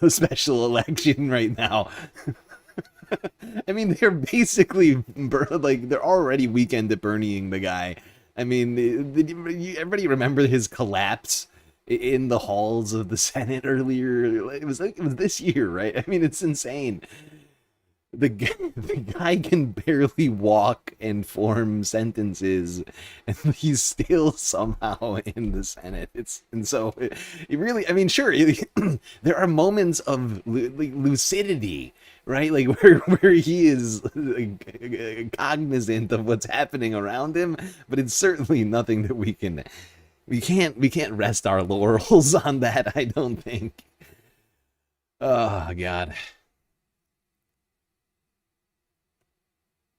special election right now. I mean, they're basically like, they're already weekend at Bernieing the guy. I mean, everybody remember his collapse in the halls of the Senate earlier? It was this year, right? I mean, it's insane. The guy can barely walk and form sentences, and he's still somehow in the Senate. It really, I mean, sure, there are moments of lucidity, right? Like where he is, like, cognizant of what's happening around him, but it's certainly nothing that we can't rest our laurels on that, I don't think. Oh God.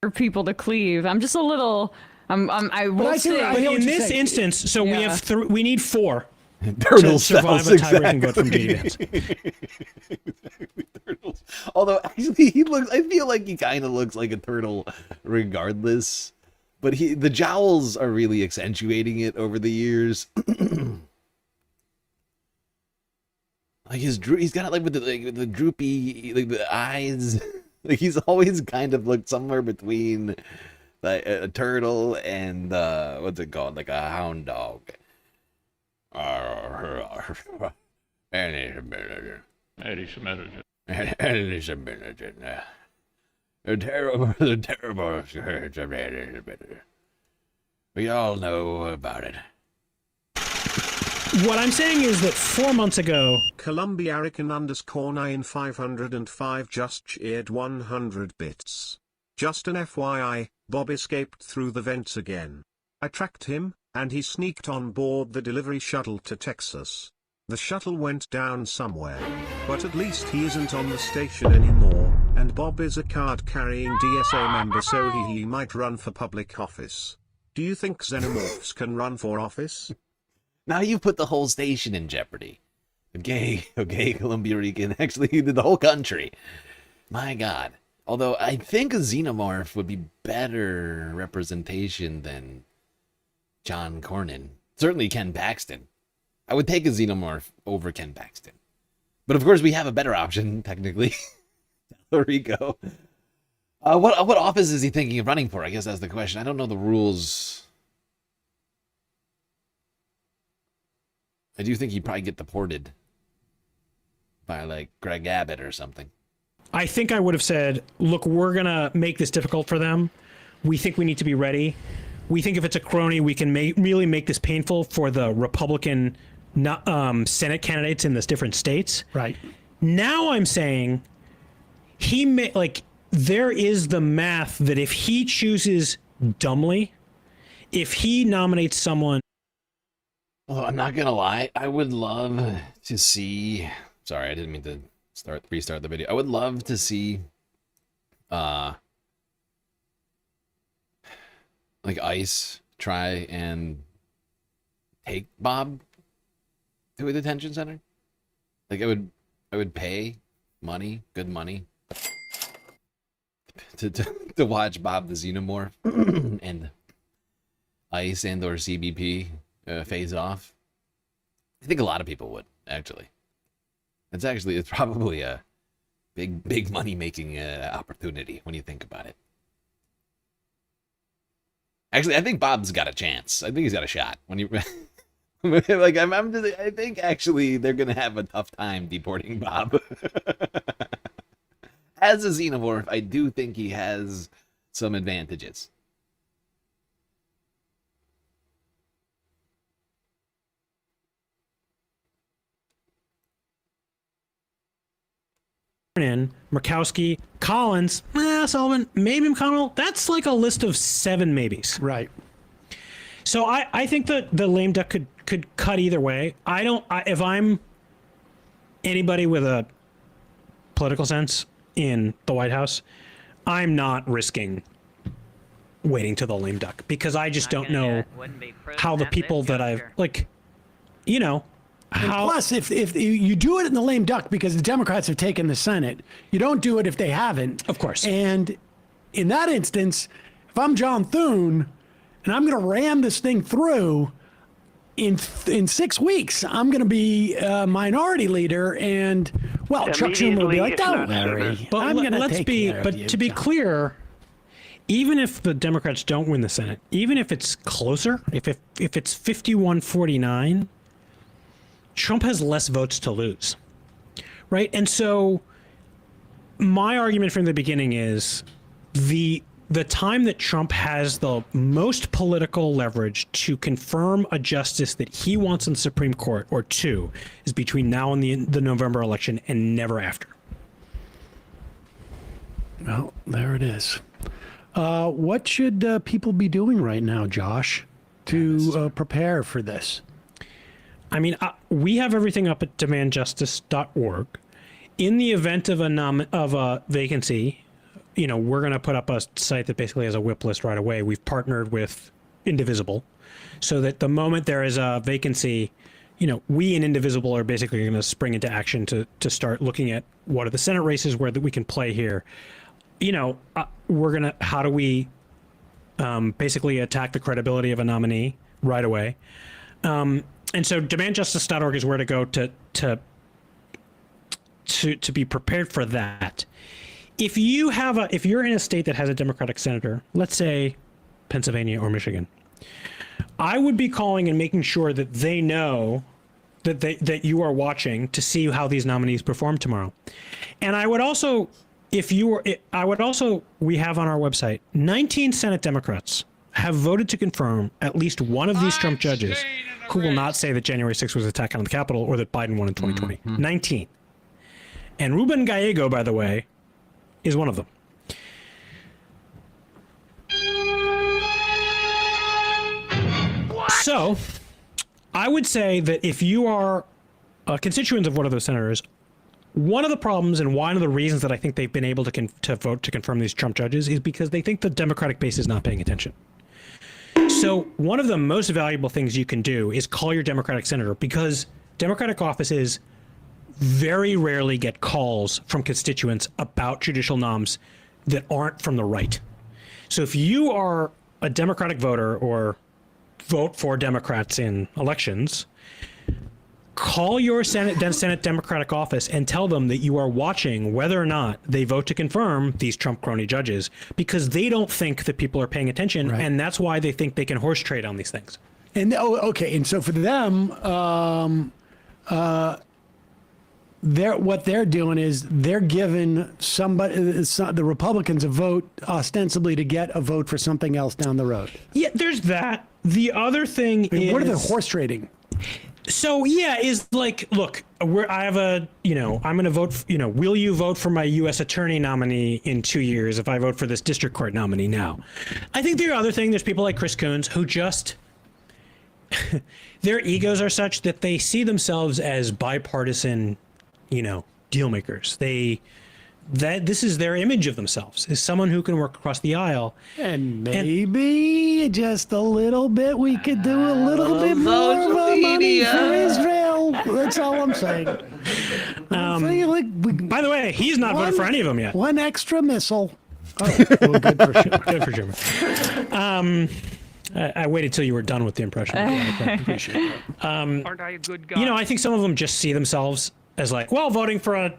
For people to cleave, I'm just a little. I will say, but in this instance, so we have we need 4 Turtle to survive a tie-breaking vote from JD Vance. Exactly, turtles. Although actually, I feel like he kind of looks like a turtle, regardless. But the jowls are really accentuating it over the years. Like he's got it, like with the droopy, like the eyes. Like, he's always kind of looked somewhere between like a turtle and what's it called, like a hound dog. The terrible. We all know about it. What I'm saying is that 4 months ago, Columbiarican_9505 just cheered 100 bits. Just an FYI, Bob escaped through the vents again. I tracked him, and he sneaked on board the delivery shuttle to Texas. The shuttle went down somewhere, but at least he isn't on the station anymore, and Bob is a card-carrying DSA member, so he might run for public office. Do you think xenomorphs can run for office? Now you've put the whole station in jeopardy. Okay, Columbia Rican. Actually, the whole country. My God. Although I think a xenomorph would be better representation than John Cornyn. Certainly Ken Paxton. I would take a xenomorph over Ken Paxton. But of course we have a better option, technically. Rico. What office is he thinking of running for? I guess that's the question. I don't know the rules. I do think he'd probably get deported by, like, Greg Abbott or something. I think I would have said, look, we're going to make this difficult for them. We think we need to be ready. We think if it's a crony, we can really make this painful for the Republican Senate candidates in the different states. Right. Now I'm saying there is the math that if he chooses dumbly, if he nominates someone. Oh, I'm not gonna lie. I would love to see. Sorry, I didn't mean to restart the video. I would love to see, like, ICE try and take Bob to a detention center. Like, I would pay money, good money, to watch Bob the Xenomorph and ICE and or CBP phase off. I think a lot of people would, actually. It's probably a big money making opportunity when you think about it. Actually, I think Bob's got a chance. I think he's got a shot. When you like, I think actually they're gonna have a tough time deporting Bob. As a xenomorph, I do think he has some advantages. In Murkowski, Collins, Sullivan, maybe McConnell. That's like a list of 7 maybes. Right. So I think that the lame duck could cut either way. If I'm anybody with a political sense in the White House, I'm not risking waiting to the lame duck because I just don't know how the people that I've And plus, if you do it in the lame duck because the Democrats have taken the Senate, you don't do it if they haven't. Of course. And in that instance, if I'm John Thune and I'm going to ram this thing through in 6 weeks, I'm going to be a minority leader, and Chuck Schumer will be like, "Don't worry, but I'm going to let's take be. care But of you, to be John." clear, even if the Democrats don't win the Senate, even if it's closer, if it's 51-49. Trump has less votes to lose, right? And so my argument from the beginning is the time that Trump has the most political leverage to confirm a justice that he wants in the Supreme Court, or 2, is between now and the November election and never after. Well, there it is. What should people be doing right now, Josh, to prepare for this? I mean, we have everything up at demandjustice.org. In the event of a vacancy, we're going to put up a site that basically has a whip list right away. We've partnered with Indivisible so that the moment there is a vacancy, we and Indivisible are basically going to spring into action to start looking at what are the Senate races where that we can play here. How do we basically attack the credibility of a nominee right away? And so demandjustice.org is where to go to be prepared for that. If you're in a state that has a Democratic senator, let's say Pennsylvania or Michigan, I would be calling and making sure that they know that you are watching to see how these nominees perform tomorrow. And I would also, we have on our website, 19 Senate Democrats have voted to confirm at least one of these Trump judges who will not say that January 6th was an attack on the Capitol or that Biden won in 2020. 19. And Ruben Gallego, by the way, is one of them. So I would say that if you are a constituent of one of those senators, one of the problems and one of the reasons that I think they've been able to vote to confirm these Trump judges is because they think the Democratic base is not paying attention. So one of the most valuable things you can do is call your Democratic senator, because Democratic offices very rarely get calls from constituents about judicial noms that aren't from the right. So if you are a Democratic voter or vote for Democrats in elections, call your Senate Democratic office and tell them that you are watching whether or not they vote to confirm these Trump crony judges, because they don't think that people are paying attention, and that's why they think they can horse trade on these things. And okay, and so for them, what they're doing is they're giving the Republicans a vote ostensibly to get a vote for something else down the road. Yeah, there's that. The other thing is, what are the horse trading? So is like, look, I'm going to vote, will you vote for my U.S. attorney nominee in 2 years if I vote for this district court nominee now? I think the other thing, there's people like Chris Coons who just, their egos are such that they see themselves as bipartisan, deal makers. This is their image of themselves, is someone who can work across the aisle. And maybe just a little bit, we could do a little bit more money for Israel. That's all I'm saying. By the way, he's not voted for any of them yet. One extra missile. Oh, well, good for Schumer. Good for Schumer. I waited till you were done with the impression. I appreciate it. Aren't I a good guy? I think some of them just see themselves as like, well, voting for a,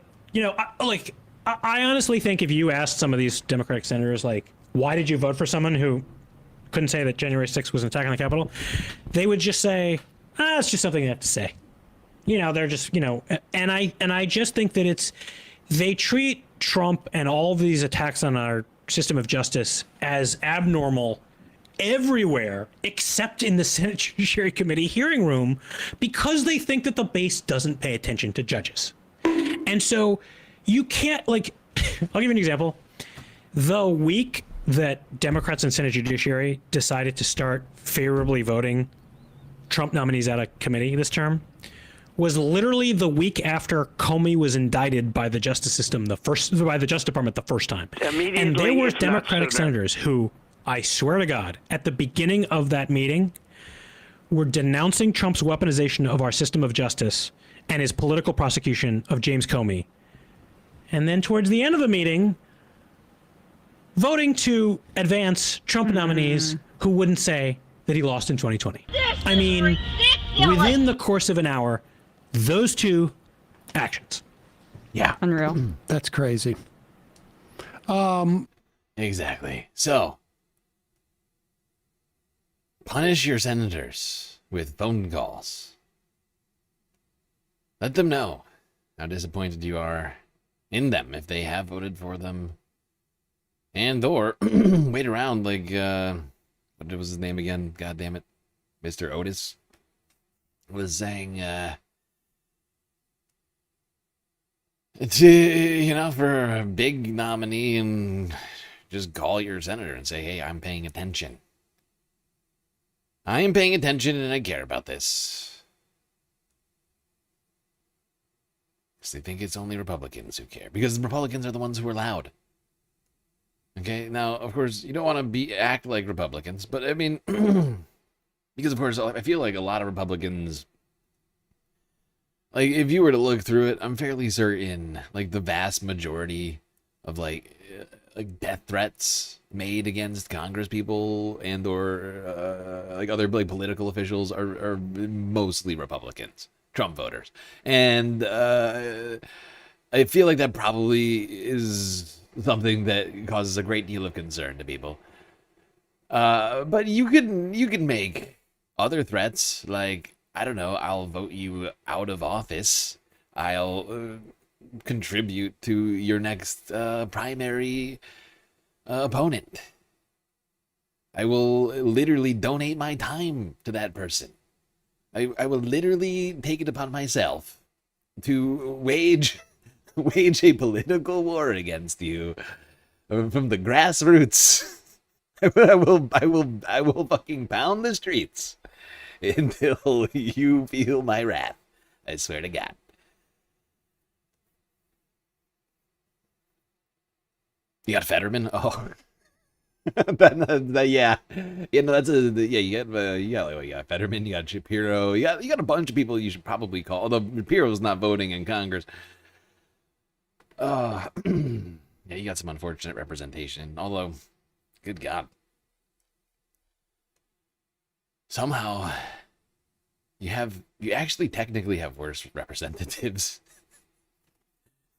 I honestly think if you asked some of these Democratic senators, like, why did you vote for someone who couldn't say that January 6th was an attack on the Capitol, they would just say, it's just something they have to say. They're just, and I just think that they treat Trump and all of these attacks on our system of justice as abnormal everywhere except in the Senate Judiciary Committee hearing room because they think that the base doesn't pay attention to judges. And so you can't, I'll give you an example. The week that Democrats in Senate Judiciary decided to start favorably voting Trump nominees out of committee this term was literally the week after Comey was indicted by the justice system by the Justice Department the first time. And there were Democratic senators who, I swear to God, at the beginning of that meeting were denouncing Trump's weaponization of our system of justice and his political prosecution of James Comey. And then towards the end of the meeting, voting to advance Trump nominees who wouldn't say that he lost in 2020. I mean, within the course of an hour, those two actions. Yeah. Unreal. That's crazy. Exactly. So, punish your senators with phone calls. Let them know how disappointed you are in them if they have voted for them. And or wait around like, what was his name again? God damn it. Mr. Otis was saying, for a big nominee and just call your senator and say, hey, I'm paying attention. I am paying attention and I care about this. Because they think it's only Republicans who care. Because the Republicans are the ones who are loud. Okay, now, of course, you don't want to act like Republicans, but I mean, because, of course, I feel like a lot of Republicans, like, if you were to look through it, I'm fairly certain, like, the vast majority of, like death threats made against Congress people and or, like, other, like, political officials are mostly Republicans, Trump voters. And I feel like that probably is something that causes a great deal of concern to people. But you can make other threats, like, I don't know, I'll vote you out of office. I'll contribute to your next primary opponent. I will literally donate my time to that person. I will literally take it upon myself to wage a political war against you from the grassroots. I will fucking pound the streets until you feel my wrath. I swear to God. You got Fetterman? Oh. Yeah. Yeah, no, that's you got Fetterman, you got Shapiro, you got a bunch of people you should probably call, although Shapiro's not voting in Congress. Yeah, you got some unfortunate representation, although, good God. Somehow, you actually technically have worse representatives.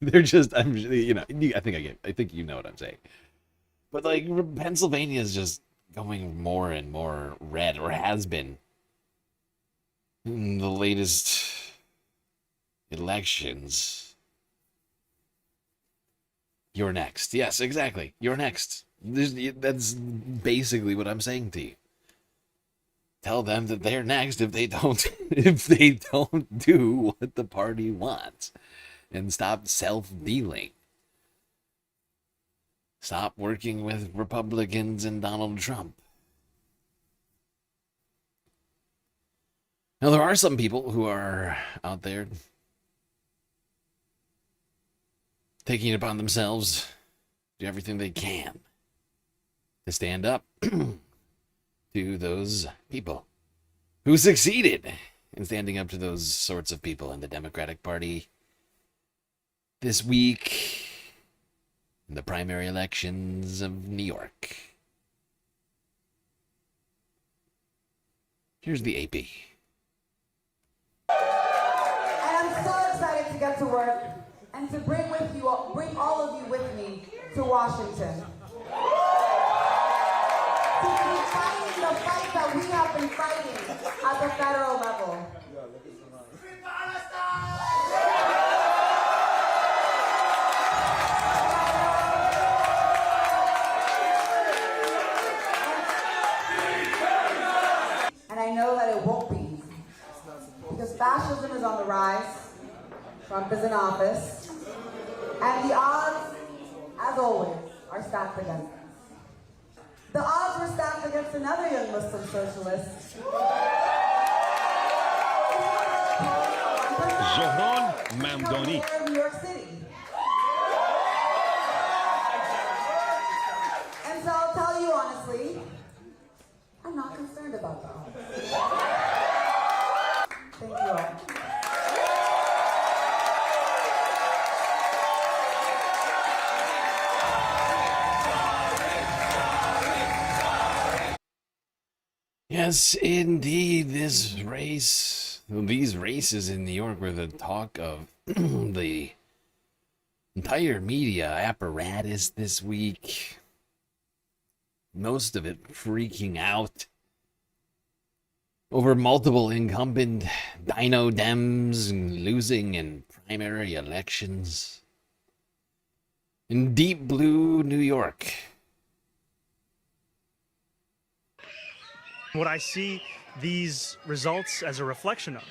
They're just, I think you know what I'm saying. But, like, Pennsylvania is just going more and more red, or has been. In the latest elections. You're next. Yes, exactly. You're next. That's basically what I'm saying to you. Tell them that they're next if they don't do what the party wants. And stop self-dealing. Stop working with Republicans and Donald Trump. Now, there are some people who are out there taking it upon themselves to do everything they can to stand up to those people who succeeded in standing up to those sorts of people in the Democratic Party this week in the primary elections of New York. Here's the AP. And I'm so excited to to get to work and to bring all of you with me to Washington. To keep fighting the fight that we have been fighting at the federal level. And I know that it won't be easy. Because fascism is on the rise, Trump is in office, and the odds, as always, are stacked against us. The odds were stacked against another young Muslim socialist. Zohran Mamdani. New York City. And so I'll tell you honestly, I'm not concerned about the odds. Thank you all. Yes, indeed, these races in New York were the talk of the entire media apparatus this week. Most of it freaking out over multiple incumbent Dino Dems losing in primary elections in deep blue New York. What I see these results as a reflection of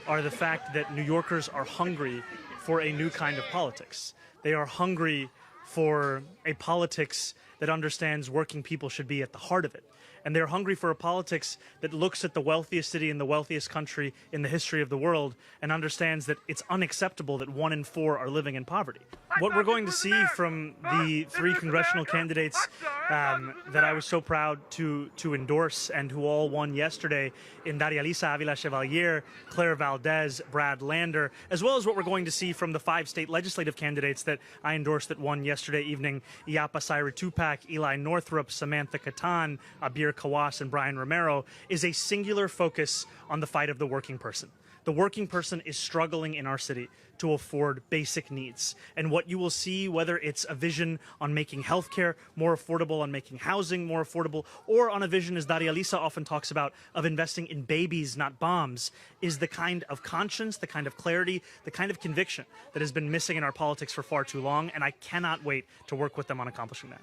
are the fact that New Yorkers are hungry for a new kind of politics. They are hungry for a politics that understands working people should be at the heart of it. And they're hungry for a politics that looks at the wealthiest city in the wealthiest country in the history of the world and understands that it's unacceptable that 1 in 4 are living in poverty. What we're going to see from the 3 congressional candidates that I was so proud to endorse and who all won yesterday in Daria Lisa Avila Chevalier, Claire Valdez, Brad Lander, as well as what we're going to see from the 5 state legislative candidates that I endorsed that won yesterday evening, Iapa Saira Tupac, Eli Northrup, Samantha Katan, Abir Kawas, and Brian Romero, is a singular focus on the fight of the working person. The working person is struggling in our city to afford basic needs. And what you will see, whether it's a vision on making healthcare more affordable, on making housing more affordable, or on a vision, as Daria Lisa often talks about, of investing in babies, not bombs, is the kind of conscience, the kind of clarity, the kind of conviction that has been missing in our politics for far too long. And I cannot wait to work with them on accomplishing that.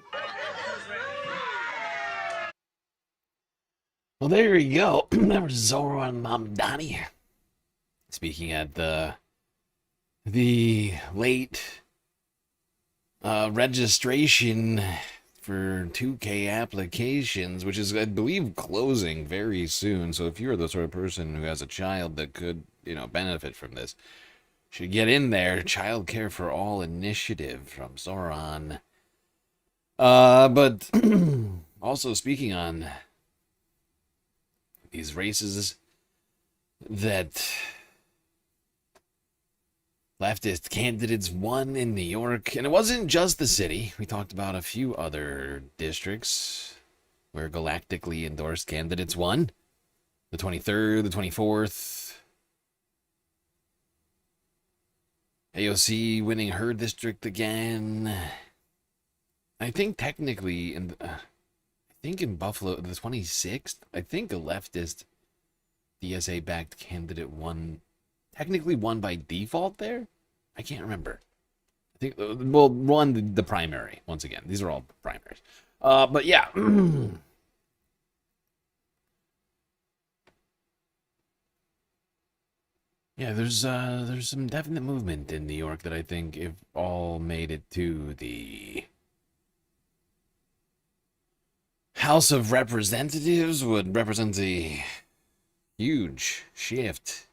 Well, there you go. That was Zohran Mamdani speaking at the late registration for 2K applications, which is, I believe, closing very soon. So if you're the sort of person who has a child that could, benefit from this, should get in there. Child Care for All initiative from Zohran. But also speaking on these races that leftist candidates won in New York. And it wasn't just the city. We talked about a few other districts where galactically endorsed candidates won. The 23rd, the 24th. AOC winning her district again. I think technically in Buffalo, the 26th, I think a leftist DSA-backed candidate won by default there? I can't remember. I think, won the primary, once again. These are all primaries. But yeah. Yeah, there's some definite movement in New York that I think if all made it to the House of Representatives would represent a huge shift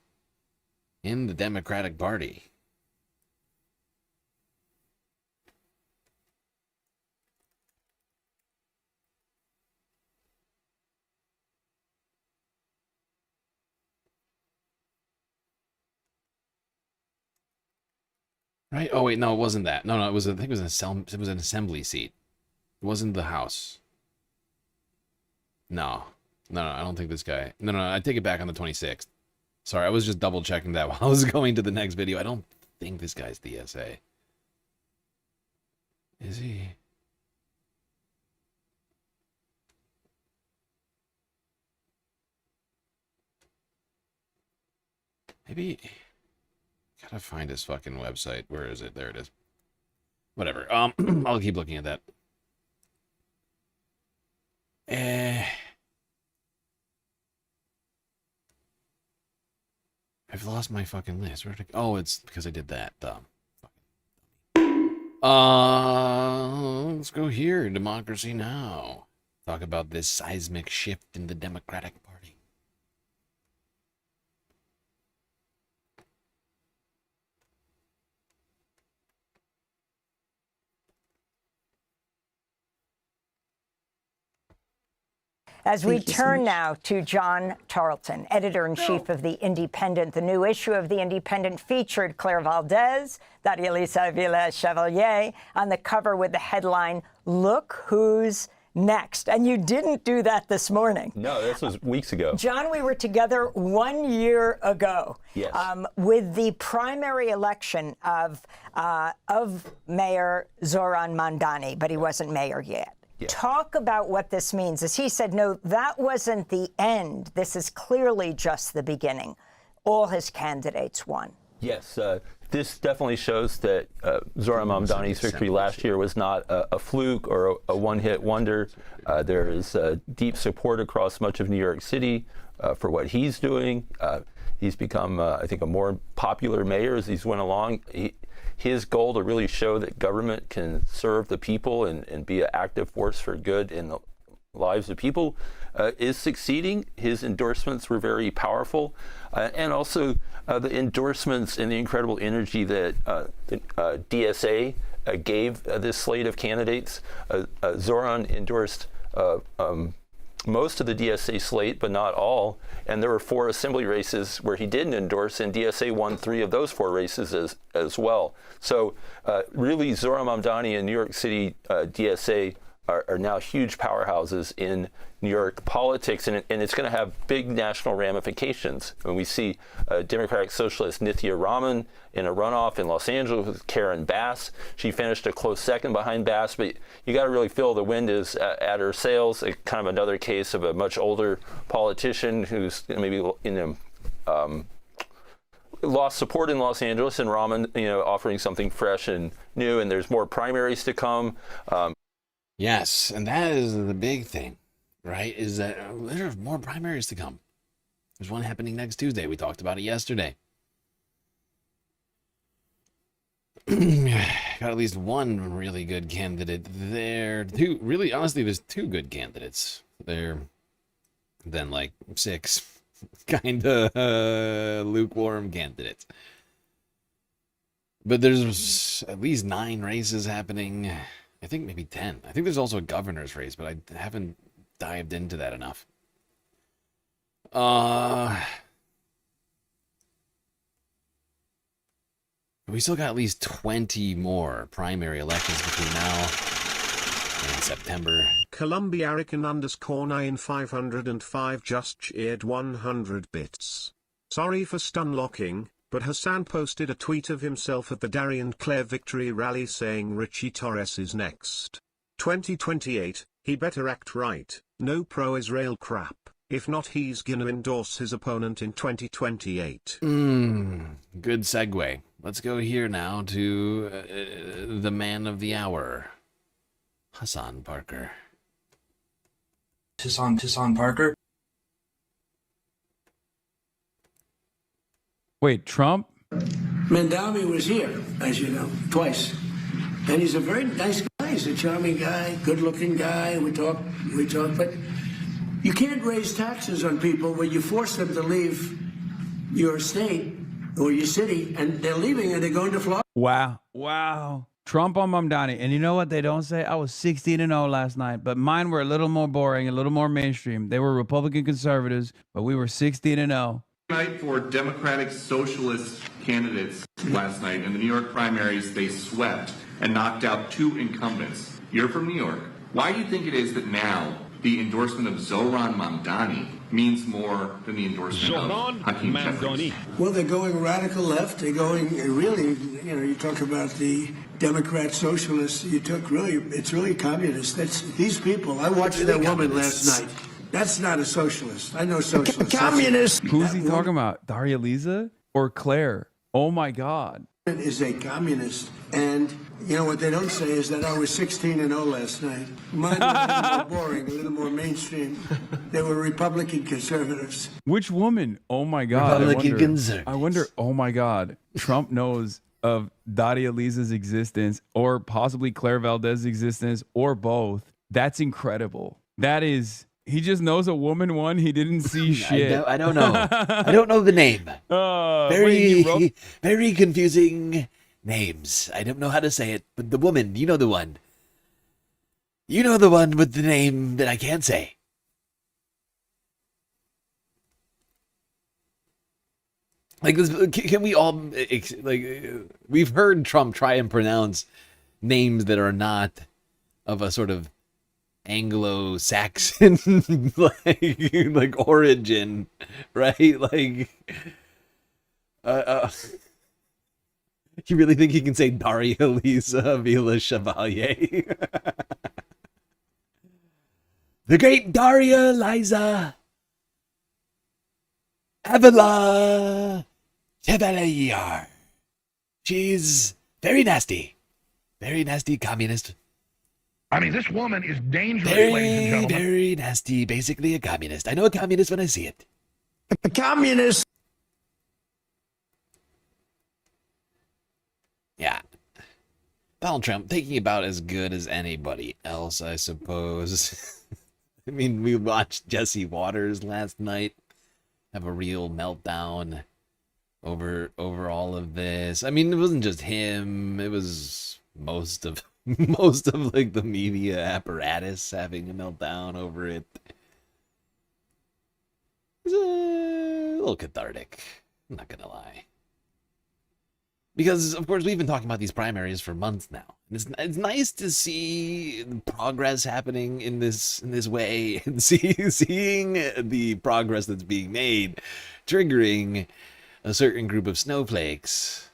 in the Democratic Party. Right? Oh wait, no, it wasn't that. No, it was. I think it was an assembly seat. It wasn't the House. No, I don't think this guy. No, I take it back on the 26th. Sorry, I was just double checking that while I was going to the next video. I don't think this guy's DSA. Is he? Maybe. Gotta find his fucking website. Where is it? There it is. Whatever. I'll keep looking at that. I've lost my fucking list. Where did oh, it's because I did that. Let's go here. Democracy Now. Talk about this seismic shift in the Democratic Party. As we turn now to John Tarleton, editor-in-chief of The Independent. The new issue of The Independent featured Claire Valdez, Daria-Lisa Villa-Chevalier, on the cover with the headline, "Look Who's Next." And you didn't do that this morning. No, this was weeks ago. John, we were together 1 year ago. Yes. With the primary election of Mayor Zoran Mamdani, but he wasn't mayor yet. Yes. Talk about what this means. As he said, no, that wasn't the end. This is clearly just the beginning. All his candidates won. Yes, this definitely shows that Zoran Mamdani's victory last year was not a fluke or a one-hit wonder. There is deep support across much of New York City for what he's doing. He's become, I think, a more popular mayor as he's went along. His goal to really show that government can serve the people and be an active force for good in the lives of people is succeeding. His endorsements were very powerful, and also the endorsements and the incredible energy that the DSA gave this slate of candidates. Zoran endorsed most of the DSA slate, but not all. And there were 4 assembly races where he didn't endorse, and DSA won 3 of those 4 races as well. So really, Zoran Mamdani and New York City DSA are now huge powerhouses in New York politics, and it's going to have big national ramifications. When we see Democratic Socialist Nithya Raman in a runoff in Los Angeles with Karen Bass. She finished a close second behind Bass, but you got to really feel the wind is at her sails. Kind of another case of a much older politician who's maybe lost support in Los Angeles, and Raman, offering something fresh and new. And there's more primaries to come. Yes, and that is the big thing, right? Is that there are more primaries to come. There's one happening next Tuesday. We talked about it yesterday. Got at least one really good candidate there. Really, honestly, there's 2 good candidates there. Then like 6 kind of lukewarm candidates. But there's at least 9 races happening. I think maybe 10. I think there's also a governor's race, but I haven't dived into that enough. We still got at least 20 more primary elections between now and September. Columbiarican_9505 just cheered 100 bits. Sorry for stun locking, but Hassan posted a tweet of himself at the Dari and Claire victory rally saying Richie Torres is next. 2028, he better act right, no pro-Israel crap. If not, he's gonna endorse his opponent in 2028. Good segue. Let's go here now to the man of the hour, Hassan Parker. Hassan Parker. Wait, Trump? Mamdani was here, as you know, twice. And he's a very nice guy. He's a charming guy, good-looking guy. We talk, but you can't raise taxes on people when you force them to leave your state or your city, and they're leaving and they're going to Florida. Wow. Trump on Mamdani. And you know what they don't say? I was 16-0 last night, but mine were a little more boring, a little more mainstream. They were Republican conservatives, but we were 16-0. Night for Democratic Socialist candidates last night in the New York primaries. They swept and knocked out 2 incumbents. You're from New York. Why do you think it is that now the endorsement of Zoran Mamdani means more than the endorsement Zoran of Hakeem Mamdani. Jeffries. Well, they're going radical left. They're going really, you talk about the Democrat socialists. It's really communist. These people. I watched that woman last night. That's not a socialist. I know socialists. Communist. Who's he talking about? Daria Lisa or Claire? Oh my God. Is a communist, and what they don't say is that I was 16-0 last night. Mine was a little more boring, a little more mainstream. They were Republican conservatives. Which woman? Oh my God. Republican conservatives. I wonder, oh my God. Trump knows of Daria Lisa's existence or possibly Claire Valdez's existence or both. That's incredible. That is, he just knows a woman one. He didn't see shit. I don't know. I don't know the name. Very confusing names. I don't know how to say it, but the woman, you know the one. You know the one with the name that I can't say. Like this, can we all we've heard Trump try and pronounce names that are not of a sort of Anglo-Saxon like origin, right? Like, you really think he can say Daria Lisa Vila Chevalier? The great Daria Liza Avila Chevalier. She's very nasty communist. I mean, this woman is dangerous, ladies and gentlemen. Very nasty, basically a communist. I know a communist when I see it. A communist. Yeah. Donald Trump thinking about as good as anybody else, I suppose. I mean, we watched Jesse Waters last night have a real meltdown over all of this. I mean, it wasn't just him. It was most of like the media apparatus having a meltdown over it. It's a little cathartic, I'm not gonna lie. Because, of course, we've been talking about these primaries for months now. It's nice to see progress happening in this way, and seeing the progress that's being made, triggering a certain group of snowflakes.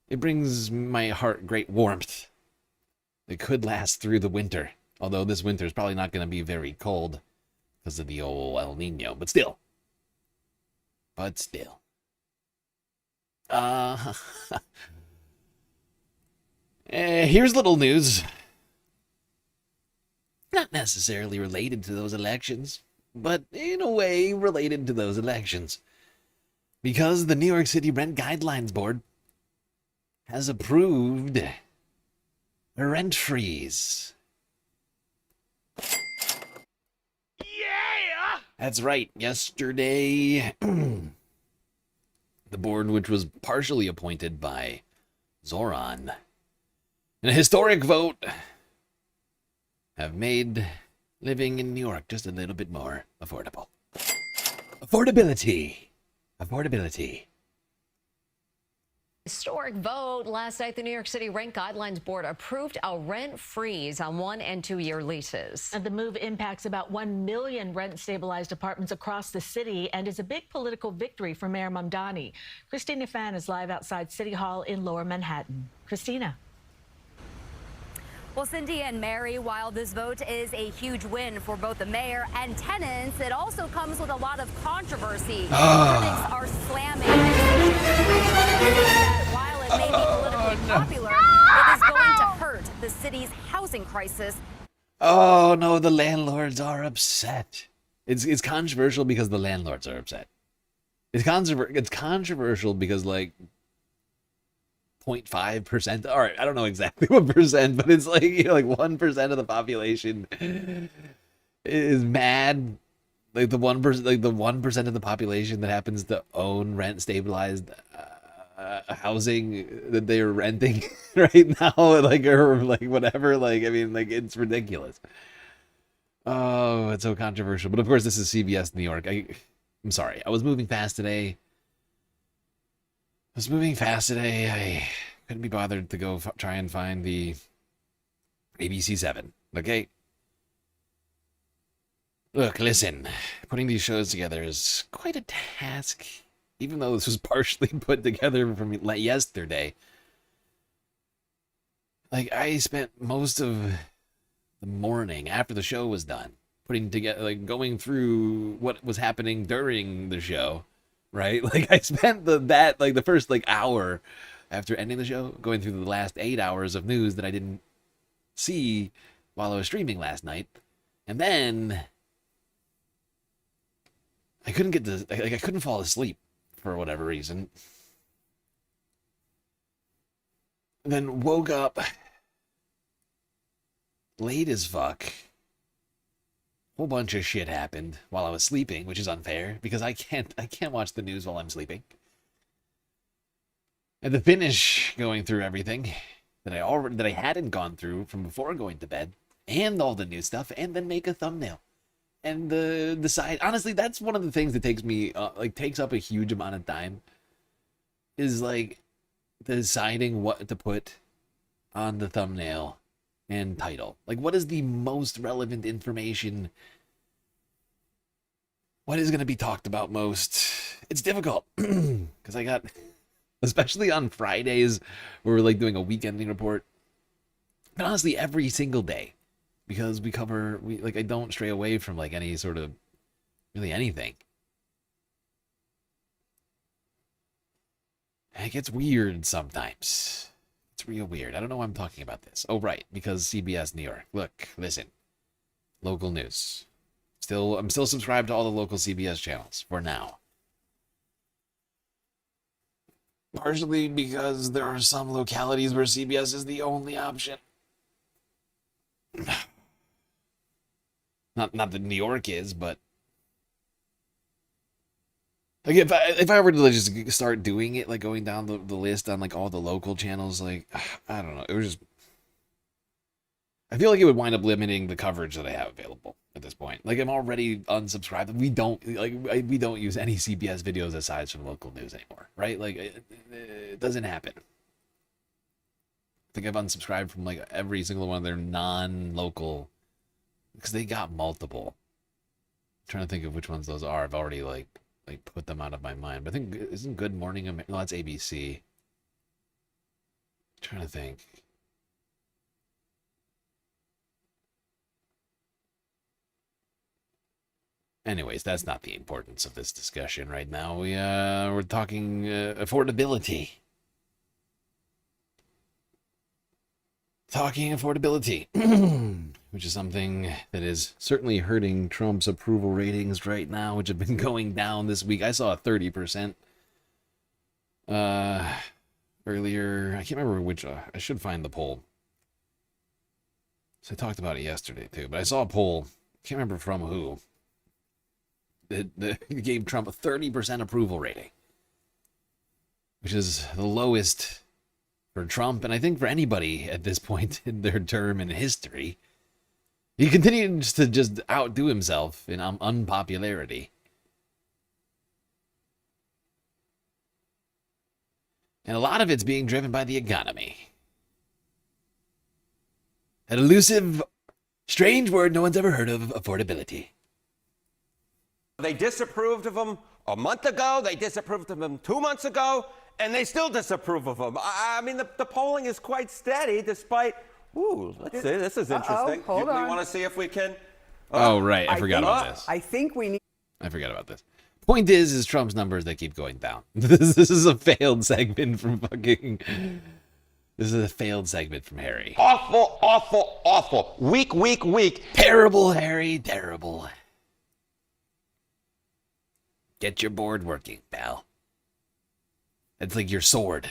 It brings my heart great warmth. It could last through the winter, although this winter is probably not going to be very cold because of the old El Nino, but still. Here's little news. Not necessarily related to those elections, but in a way related to those elections. Because the New York City Rent Guidelines Board has approved a rent freeze. Yeah! That's right. Yesterday, the board, which was partially appointed by Zoran, in a historic vote, have made living in New York just a little bit more affordable. Affordability. Historic vote last night. The New York City Rent Guidelines Board approved a rent freeze on 1- and 2-year leases. And the move impacts about 1 million rent-stabilized apartments across the city and is a big political victory for Mayor Mamdani. Christina Fan is live outside City Hall in Lower Manhattan. Christina. Well, Cindy and Mary, while this vote is a huge win for both the mayor and tenants, it also comes with a lot of controversy. Critics are slamming that while it may be politically popular, it is going to hurt the city's housing crisis. Oh no, the landlords are upset. It's controversial because the landlords are upset. It's controversial because, like, 0.5%. All right, I don't know exactly what percent, but it's like, like 1% of the population is mad. Like the 1%, like the 1% of the population that happens to own rent stabilized housing that they're renting right now, like, or like whatever. Like, I mean, like, it's ridiculous. Oh, it's so controversial. But of course, this is CBS New York. I'm sorry, I was moving fast today. I couldn't be bothered to go try and find the ABC 7, okay? Look, listen, putting these shows together is quite a task, even though this was partially put together from yesterday. Like, I spent most of the morning after the show was done putting together, like, going through what was happening during the show, right? Like, I spent the first, like, hour after ending the show going through the last 8 hours of news that I didn't see while I was streaming last night. And then I couldn't I couldn't fall asleep for whatever reason. And then woke up late as fuck. Whole bunch of shit happened while I was sleeping, which is unfair because I can't watch the news while I'm sleeping. And to finish going through everything that I hadn't gone through from before going to bed, and all the new stuff, and then make a thumbnail. And decide, honestly, that's one of the things that takes up a huge amount of time, is like deciding what to put on the thumbnail and title. Like, what is the most relevant information? What is going to be talked about most? It's difficult because I got, especially on Fridays where we're like doing a weekending report, but honestly every single day, because I don't stray away from like any sort of really anything. And it gets weird sometimes. It's real weird. I don't know why I'm talking about this. Oh, right, because CBS New York. Look, listen. Local news. I'm still subscribed to all the local CBS channels for now. Partially because there are some localities where CBS is the only option. Not that New York is, but like if I were to just start doing it, like going down the list on like all the local channels, like I don't know, it was just, I feel like it would wind up limiting the coverage that I have available at this point. Like I'm already unsubscribed. We don't use any CBS videos aside from local news anymore, right? Like it doesn't happen. I think I've unsubscribed from like every single one of their non-local, because they got multiple. I'm trying to think of which ones those are. I've already like put them out of my mind. But I think, isn't Good Morning America? No, that's ABC. I'm trying to think. Anyways, that's not the importance of this discussion right now. We're talking affordability. Talking affordability, which is something that is certainly hurting Trump's approval ratings right now, which have been going down this week. I saw a 30% earlier. I can't remember which. I should find the poll. So I talked about it yesterday too, but I saw a poll. Can't remember from who. That gave Trump a 30% approval rating, which is the lowest for Trump, and I think for anybody at this point in their term in history. He continues to just outdo himself in unpopularity. And a lot of it's being driven by the economy. An elusive, strange word no one's ever heard of, affordability. They disapproved of him a month ago, they disapproved of him 2 months ago, and they still disapprove of him. I mean, the polling is quite steady despite, let's see, this is interesting. Hold on. We want to see if we can... Oh, right, I forgot about this. I think we need... I forgot about this. Point is Trump's numbers that keep going down. This is a failed segment from fucking... This is a failed segment from Harry. Awful, awful, awful. Weak. Terrible, Harry, terrible. Get your board working, pal. It's like your sword.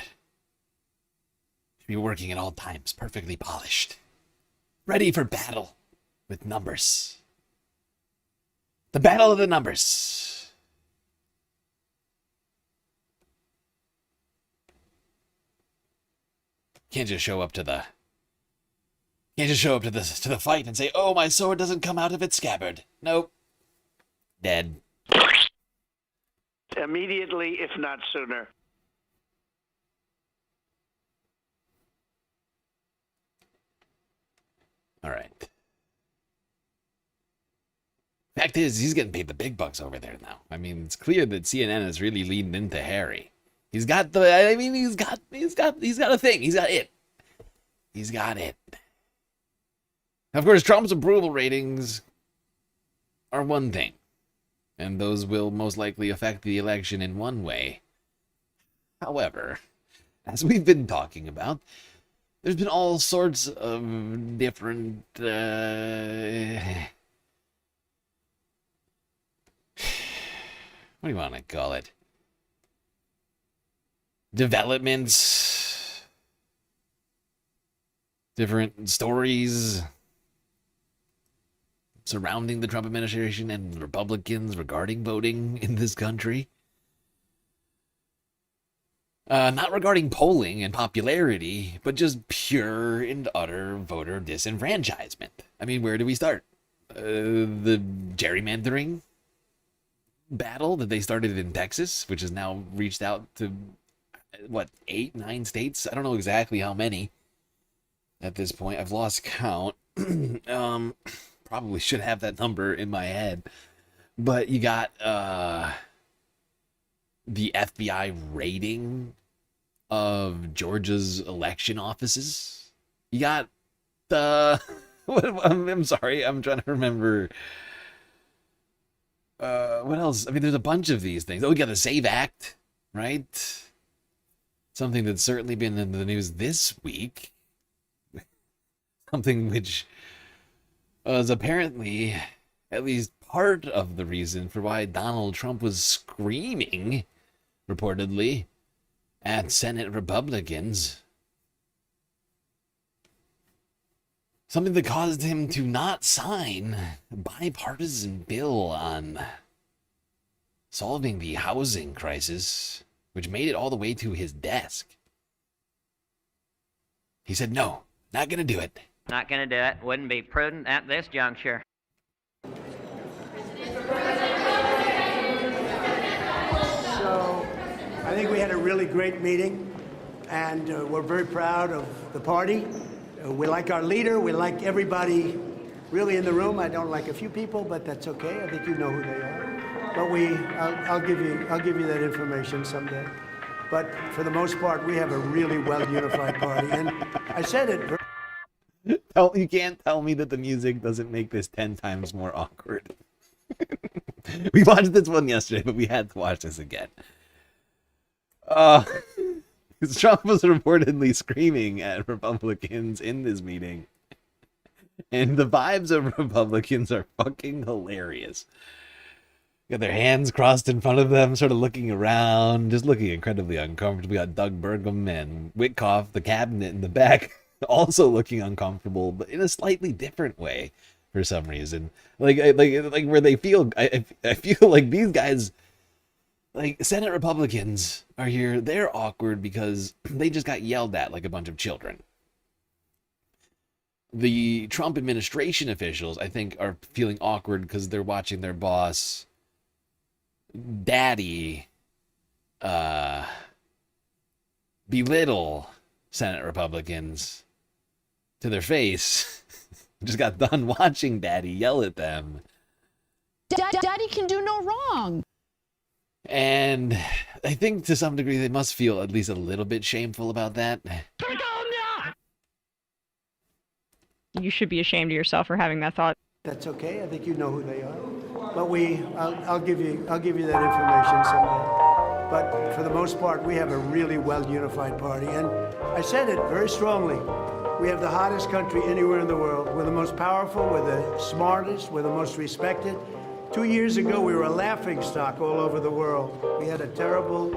Should be working at all times, perfectly polished. Ready for battle with numbers. The battle of the numbers. Can't just show up to the fight and say, "Oh, my sword doesn't come out of its scabbard." Nope. Dead. Immediately, if not sooner. All right. Fact is, he's getting paid the big bucks over there now. I mean, it's clear that CNN is really leading into Harry. He's got the, I mean, he's got a thing. He's got it. He's got it. Of course, Trump's approval ratings are one thing, and those will most likely affect the election in one way. However, as we've been talking about, there's been all sorts of different what do you want to call it? Developments, different stories surrounding the Trump administration and Republicans regarding voting in this country. Not regarding polling and popularity, but just pure and utter voter disenfranchisement. I mean, where do we start? The gerrymandering battle that they started in Texas, which has now reached out to, what, 8, 9 states? I don't know exactly how many at this point. I've lost count. Probably should have that number in my head. But you got the FBI raiding of Georgia's election offices. You got the... I'm sorry, I'm trying to remember... what else? I mean, there's a bunch of these things. Oh, we got the SAVE Act, right? Something that's certainly been in the news this week. Something which was apparently at least part of the reason for why Donald Trump was screaming, reportedly, at Senate Republicans. Something that caused him to not sign a bipartisan bill on solving the housing crisis, which made it all the way to his desk. He said, no, not going to do it. Not going to do it. Wouldn't be prudent at this juncture. So I think we had a really great meeting, and we're very proud of the party. We like our leader. We like everybody really in the room. I don't like a few people, but that's okay. I think you know who they are. But I'll give you that information someday. But for the most part, we have a really well-unified party. And I said it. You can't tell me that the music doesn't make this 10 times more awkward. We watched this one yesterday, but we had to watch this again. Because Trump was reportedly screaming at Republicans in this meeting. And the vibes of Republicans are fucking hilarious. Got their hands crossed in front of them, sort of looking around, just looking incredibly uncomfortable. We got Doug Burgum and Witkoff, the cabinet in the back, also looking uncomfortable, but in a slightly different way for some reason. Like where they feel, I feel like these guys, like Senate Republicans are here, they're awkward because they just got yelled at like a bunch of children. The Trump administration officials, I think, are feeling awkward because they're watching their boss, Daddy, belittle Senate Republicans to their face. Just got done watching Daddy yell at them. Daddy can do no wrong. And I think to some degree they must feel at least a little bit shameful about that. You should be ashamed of yourself for having that thought. That's okay. I think you know who they are. But I'll give you that information someday. But for the most part, we have a really well-unified party. And I said it very strongly. We have the hottest country anywhere in the world. We're the most powerful, we're the smartest, we're the most respected. 2 years ago, we were a laughingstock all over the world. We had a terrible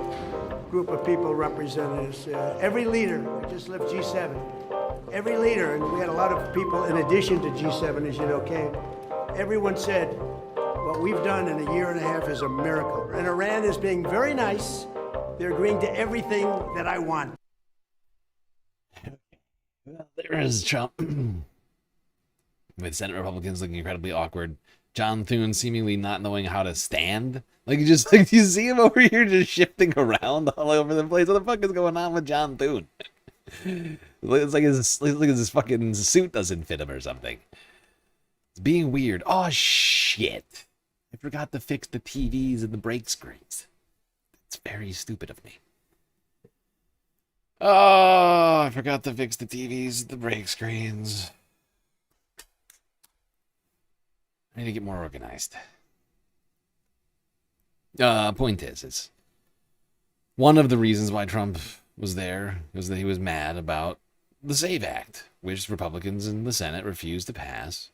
group of people representing us. Every leader, I just left G7, every leader, and we had a lot of people in addition to G7, as you know, came. Everyone said, what we've done in a year and a half is a miracle. And Iran is being very nice. They're agreeing to everything that I want. Well, there is Trump. With Senate Republicans looking incredibly awkward. John Thune seemingly not knowing how to stand. Like, you just, like, you see him over here just shifting around all over the place. What the fuck is going on with John Thune? It's like his fucking suit doesn't fit him or something. It's being weird. Oh, shit. I forgot to fix the TVs and the brake screens. It's very stupid of me. Oh, I forgot to fix the TVs, the brake screens. I need to get more organized. Point is one of the reasons why Trump was there was that he was mad about the SAVE Act, which Republicans in the Senate refused to pass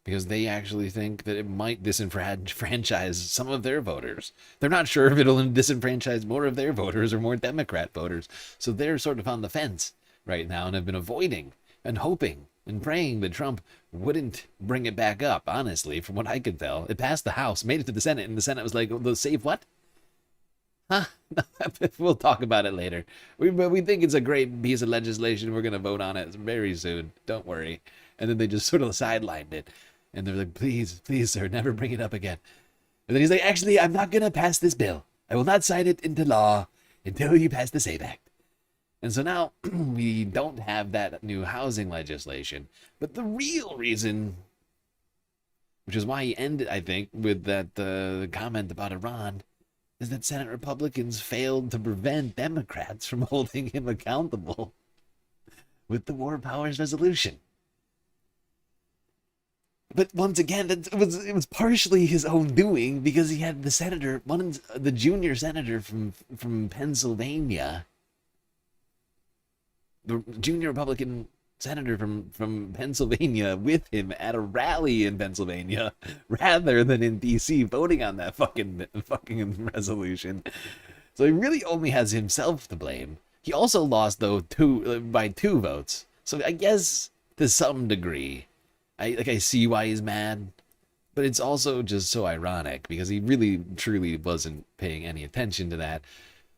because they actually think that it might disenfranchise some of their voters. They're not sure if it'll disenfranchise more of their voters or more Democrat voters. So they're sort of on the fence right now and have been avoiding and hoping and praying that Trump wouldn't bring it back up. Honestly, from what I could tell, it passed the House, made it to the Senate, and the Senate was like, "The save what? Huh? We'll talk about it later. We think it's a great piece of legislation. We're going to vote on it very soon. Don't worry." And then they just sort of sidelined it. And they're like, please, sir, never bring it up again. And then he's like, actually, I'm not going to pass this bill. I will not sign it into law until you pass the SAVE Act. And so now we don't have that new housing legislation. But the real reason, which is why he ended, I think, with that comment about Iran, is that Senate Republicans failed to prevent Democrats from holding him accountable with the War Powers Resolution. But once again, it was partially his own doing because he had the junior senator from Pennsylvania, the junior Republican senator from Pennsylvania with him at a rally in Pennsylvania rather than in D.C. voting on that fucking resolution. So he really only has himself to blame. He also lost, though, by 2 votes. So I guess to some degree, I see why he's mad, but it's also just so ironic because he really, truly wasn't paying any attention to that.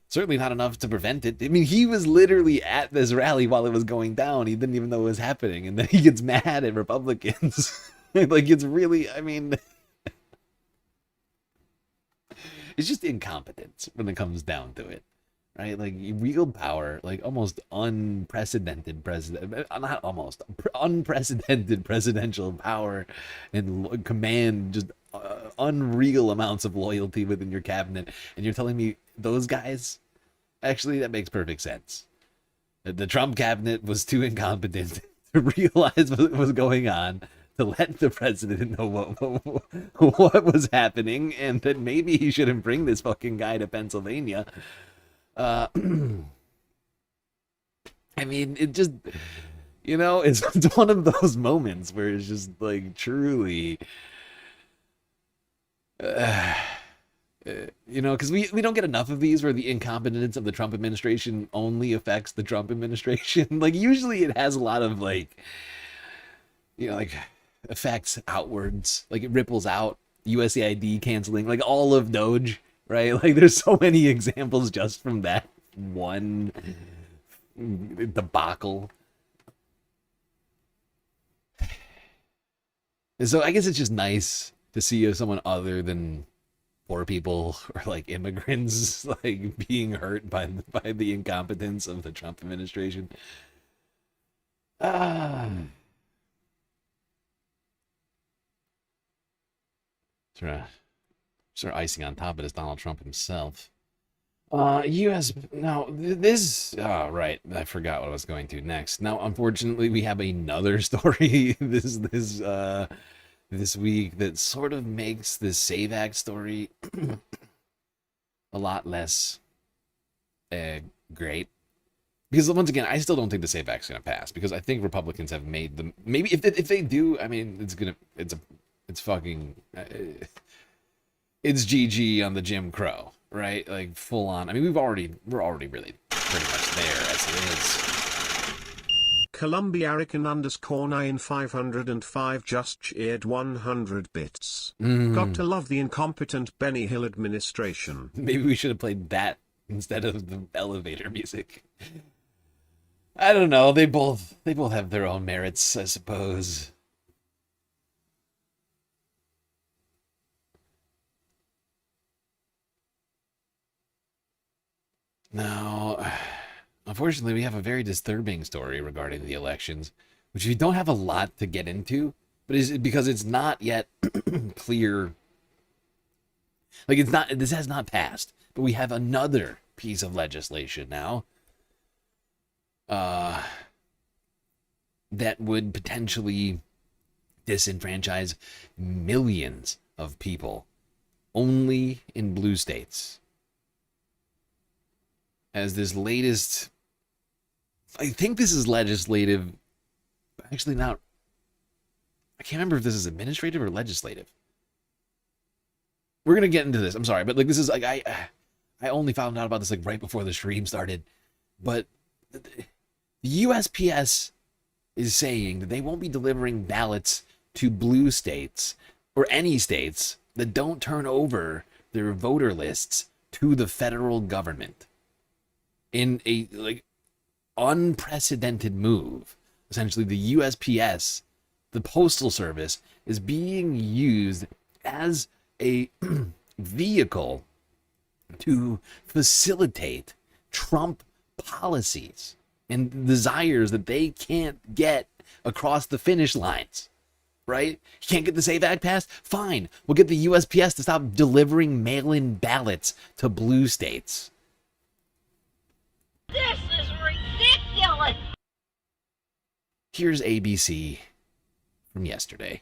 Certainly not enough to prevent it. I mean, he was literally at this rally while it was going down. He didn't even know what was happening, and then he gets mad at Republicans. Like, it's really, I mean, it's just incompetence when it comes down to it. Right, like you wield power, like unprecedented presidential power and command just unreal amounts of loyalty within your cabinet. And you're telling me those guys, actually, that makes perfect sense. The Trump cabinet was too incompetent to realize what was going on, to let the president know what was happening, and that maybe he shouldn't bring this fucking guy to Pennsylvania. I mean, it just, it's one of those moments where it's just like truly, because we don't get enough of these where the incompetence of the Trump administration only affects the Trump administration. Like, usually it has a lot of like effects outwards, like it ripples out, USAID canceling, like all of Doge. Right? Like, there's so many examples just from that one debacle. And so I guess it's just nice to see someone other than poor people or like immigrants like being hurt by the incompetence of the Trump administration. Sort of icing on top of it is Donald Trump himself. U.S. Now this. Oh, right. I forgot what I was going to next. Now, unfortunately, we have another story this week that sort of makes this SAVE Act story a lot less great. Because once again, I still don't think the SAVE Act's gonna pass because I think Republicans have made them. Maybe if they do, I mean, it's fucking. It's GG on the Jim Crow, right? Like, full on. I mean, we're already really pretty much there as it is. Columbiarican_9505 just cheered 100 bits. Got to love the incompetent Benny Hill administration. Maybe we should have played that instead of the elevator music. I don't know. They both have their own merits, I suppose. Now, unfortunately, we have a very disturbing story regarding the elections, which we don't have a lot to get into, but is because it's not yet clear Like, it's not, this has not passed, but we have another piece of legislation now that would potentially disenfranchise millions of people only in blue states. As this latest, I think this is legislative, actually not, I can't remember if this is administrative or legislative. We're going to get into this. I'm sorry, but like this is like I only found out about this like right before the stream started. But the USPS is saying that they won't be delivering ballots to blue states or any states that don't turn over their voter lists to the federal government in a like unprecedented move. Essentially, the USPS, the Postal Service, is being used as a vehicle to facilitate Trump policies and desires that they can't get across the finish lines, right? You can't get the SAVE Act passed? Fine. We'll get the USPS to stop delivering mail-in ballots to blue states. This is ridiculous! Here's ABC from yesterday.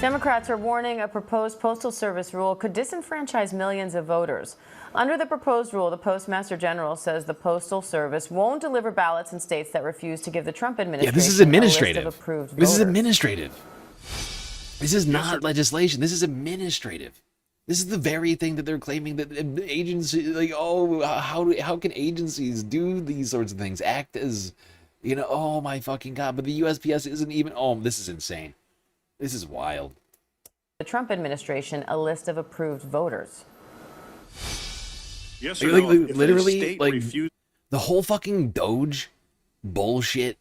Democrats are warning a proposed Postal Service rule could disenfranchise millions of voters. Under the proposed rule, the Postmaster General says the Postal Service won't deliver ballots in states that refuse to give the Trump administration this is administrative. a list of approved This is voters. administrative. This is not legislation. This is administrative. This is the very thing that they're claiming that agencies, like, oh, how can agencies do these sorts of things? Act as, you know, oh my fucking God. But the USPS isn't even, oh, this is insane. This is wild. The Trump administration a list of approved voters. Yes Like, or no? like, If a literally, state like refuses- the whole fucking Doge bullshit,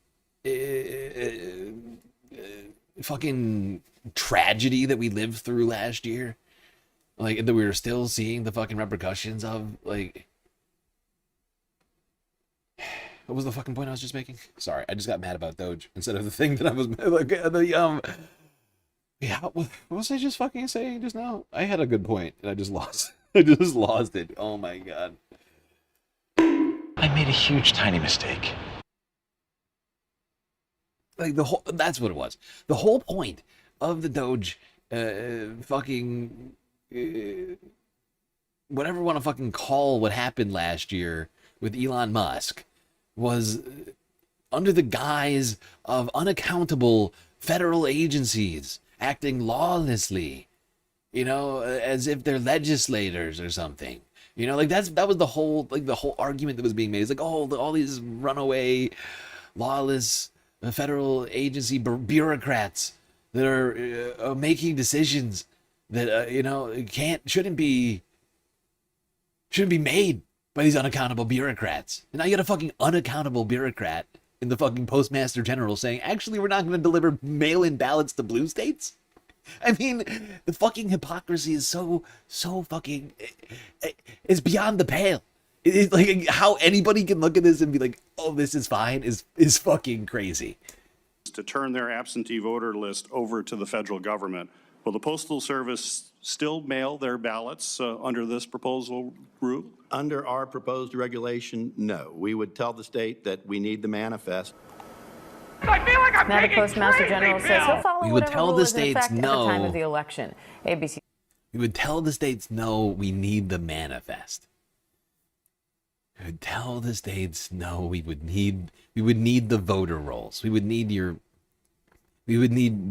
fucking tragedy that we lived through last year, like that we were still seeing the fucking repercussions of. Like, what was the fucking point I was just making? Sorry, I just got mad about Doge instead of the thing that I was like yeah. What was I just fucking saying just now? I had a good point and I just lost. I just lost it. Oh my God. I made a huge tiny mistake. Like that's what it was. The whole point of the Doge, fucking, whatever you want to fucking call what happened last year with Elon Musk, was under the guise of unaccountable federal agencies acting lawlessly, you know, as if they're legislators or something. You know, like that was the whole argument that was being made. It's like, oh, all these runaway, lawless federal agency bureaucrats that are making decisions that you know shouldn't be made by these unaccountable bureaucrats. And now you got a fucking unaccountable bureaucrat in the fucking Postmaster General saying, actually, we're not going to deliver mail-in ballots to blue states. I mean, the fucking hypocrisy is so fucking, it's beyond the pale. It's like how anybody can look at this and be like, oh, this is fine is fucking crazy. to turn their absentee voter list over to the federal government. Will the Postal Service still mail their ballots under this proposal rule? Under our proposed regulation, no. We would tell the state that we need the manifest. I feel like I'm now the Postmaster General says he'll follow We would whatever tell rule the is in states effect at the time no. of the election. ABC. We would tell the states no, we need the manifest. We would tell the states no, we would need the voter rolls. We would need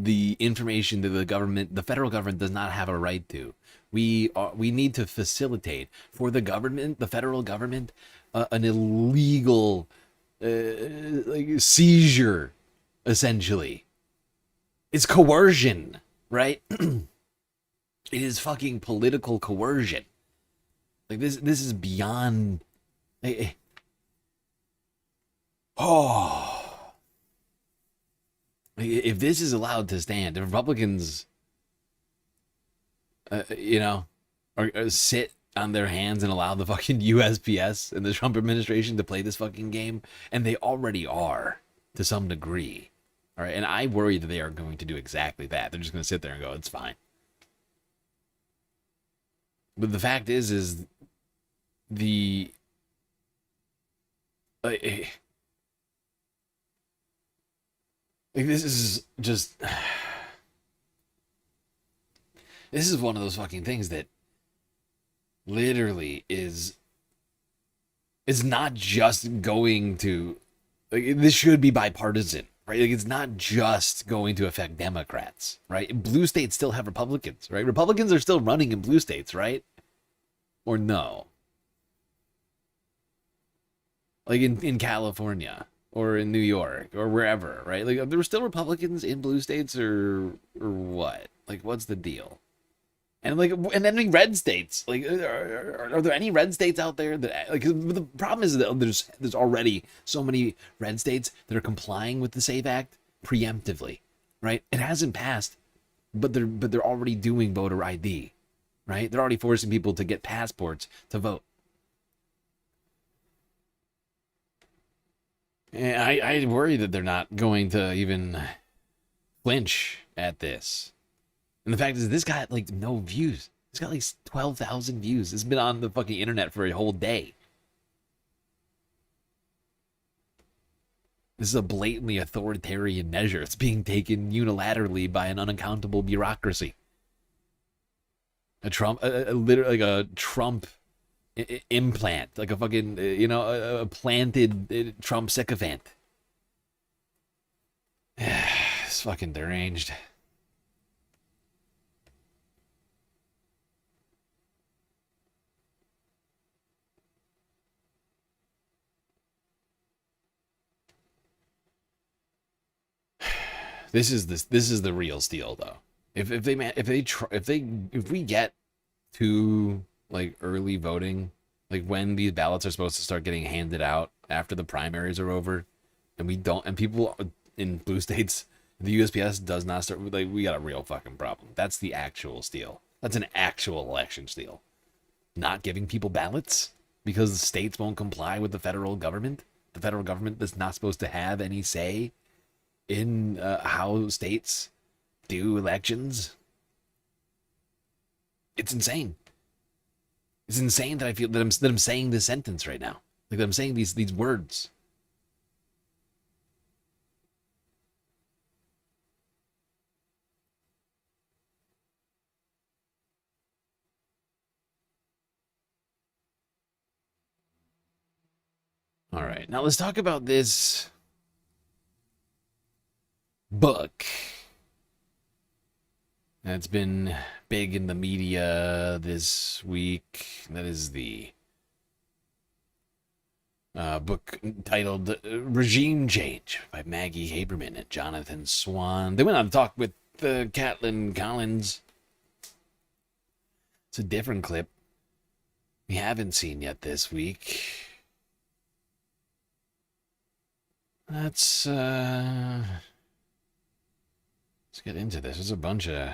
the information that the federal government does not have a right to. We need to facilitate for the government, the federal government, an illegal like seizure, essentially. It's coercion, right? It is fucking political coercion. Like this is beyond. Oh, if this is allowed to stand, if Republicans, or sit on their hands and allow the fucking USPS and the Trump administration to play this fucking game, and they already are to some degree, all right. And I worry that they are going to do exactly that. They're just going to sit there and go, "It's fine." But the fact is the like this is just this is one of those fucking things that literally is not just going to like, this should be bipartisan, right? Like, it's not just going to affect Democrats, right? Blue states still have Republicans, right? Republicans are still running in blue states, right? Or no? Like in California or in New York or wherever, right? Like, there were still Republicans in blue states or what? Like, what's the deal? And like, and then red states, like, are there any red states out there that like? The problem is that there's already so many red states that are complying with the SAVE Act preemptively, right? It hasn't passed, but they're already doing voter ID, right? They're already forcing people to get passports to vote. And I worry that they're not going to even flinch at this. And the fact is, this got like no views. It's got like 12,000 views. It's been on the fucking internet for a whole day. This is a blatantly authoritarian measure. It's being taken unilaterally by an unaccountable bureaucracy. Literally like a Trump implant, like a fucking, a planted Trump sycophant. It's fucking deranged. This is the real steal, though. If we get to like early voting, like when these ballots are supposed to start getting handed out after the primaries are over, and we don't, and people in blue states, the USPS does not start, like, we got a real fucking problem. That's the actual steal. That's an actual election steal. Not giving people ballots because the states won't comply with the federal government. The federal government is not supposed to have any say in how states do elections. It's insane. It's insane that I feel that I'm saying this sentence right now. Like, that I'm saying these words. All right, now let's talk about this book that's been big in the media this week. That is the book titled Regime Change by Maggie Haberman and Jonathan Swan. They went on to talk with Caitlin Collins. It's a different clip we haven't seen yet this week. Let's get into this. There's a bunch of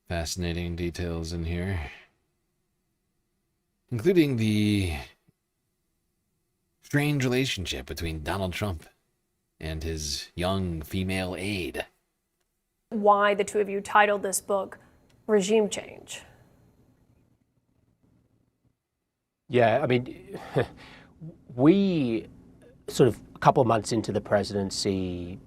fascinating details in here, including the strange relationship between Donald Trump and his young female aide. Why the two of you titled this book Regime Change. Yeah, I mean, we sort of a couple of months into the presidency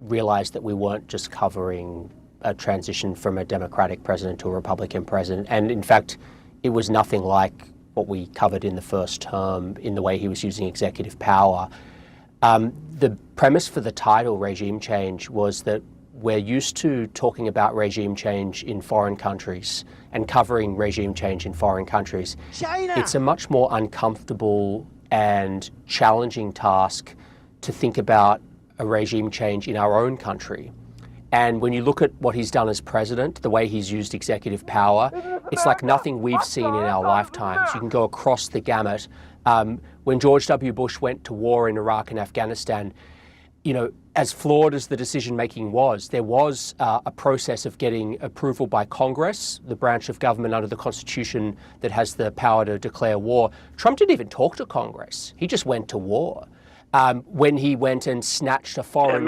realized that we weren't just covering a transition from a Democratic president to a Republican president. And in fact, it was nothing like what we covered in the first term in the way he was using executive power. The premise for the title, Regime Change, was that we're used to talking about regime change in foreign countries and covering regime change in foreign countries. China! It's a much more uncomfortable and challenging task to think about a regime change in our own country. And when you look at what he's done as president, the way he's used executive power, it's like nothing we've seen in our lifetimes. You can go across the gamut. When George W. Bush went to war in Iraq and Afghanistan, you know, as flawed as the decision-making was, there was a process of getting approval by Congress, the branch of government under the Constitution that has the power to declare war. Trump didn't even talk to Congress. He just went to war. When he went and snatched a foreign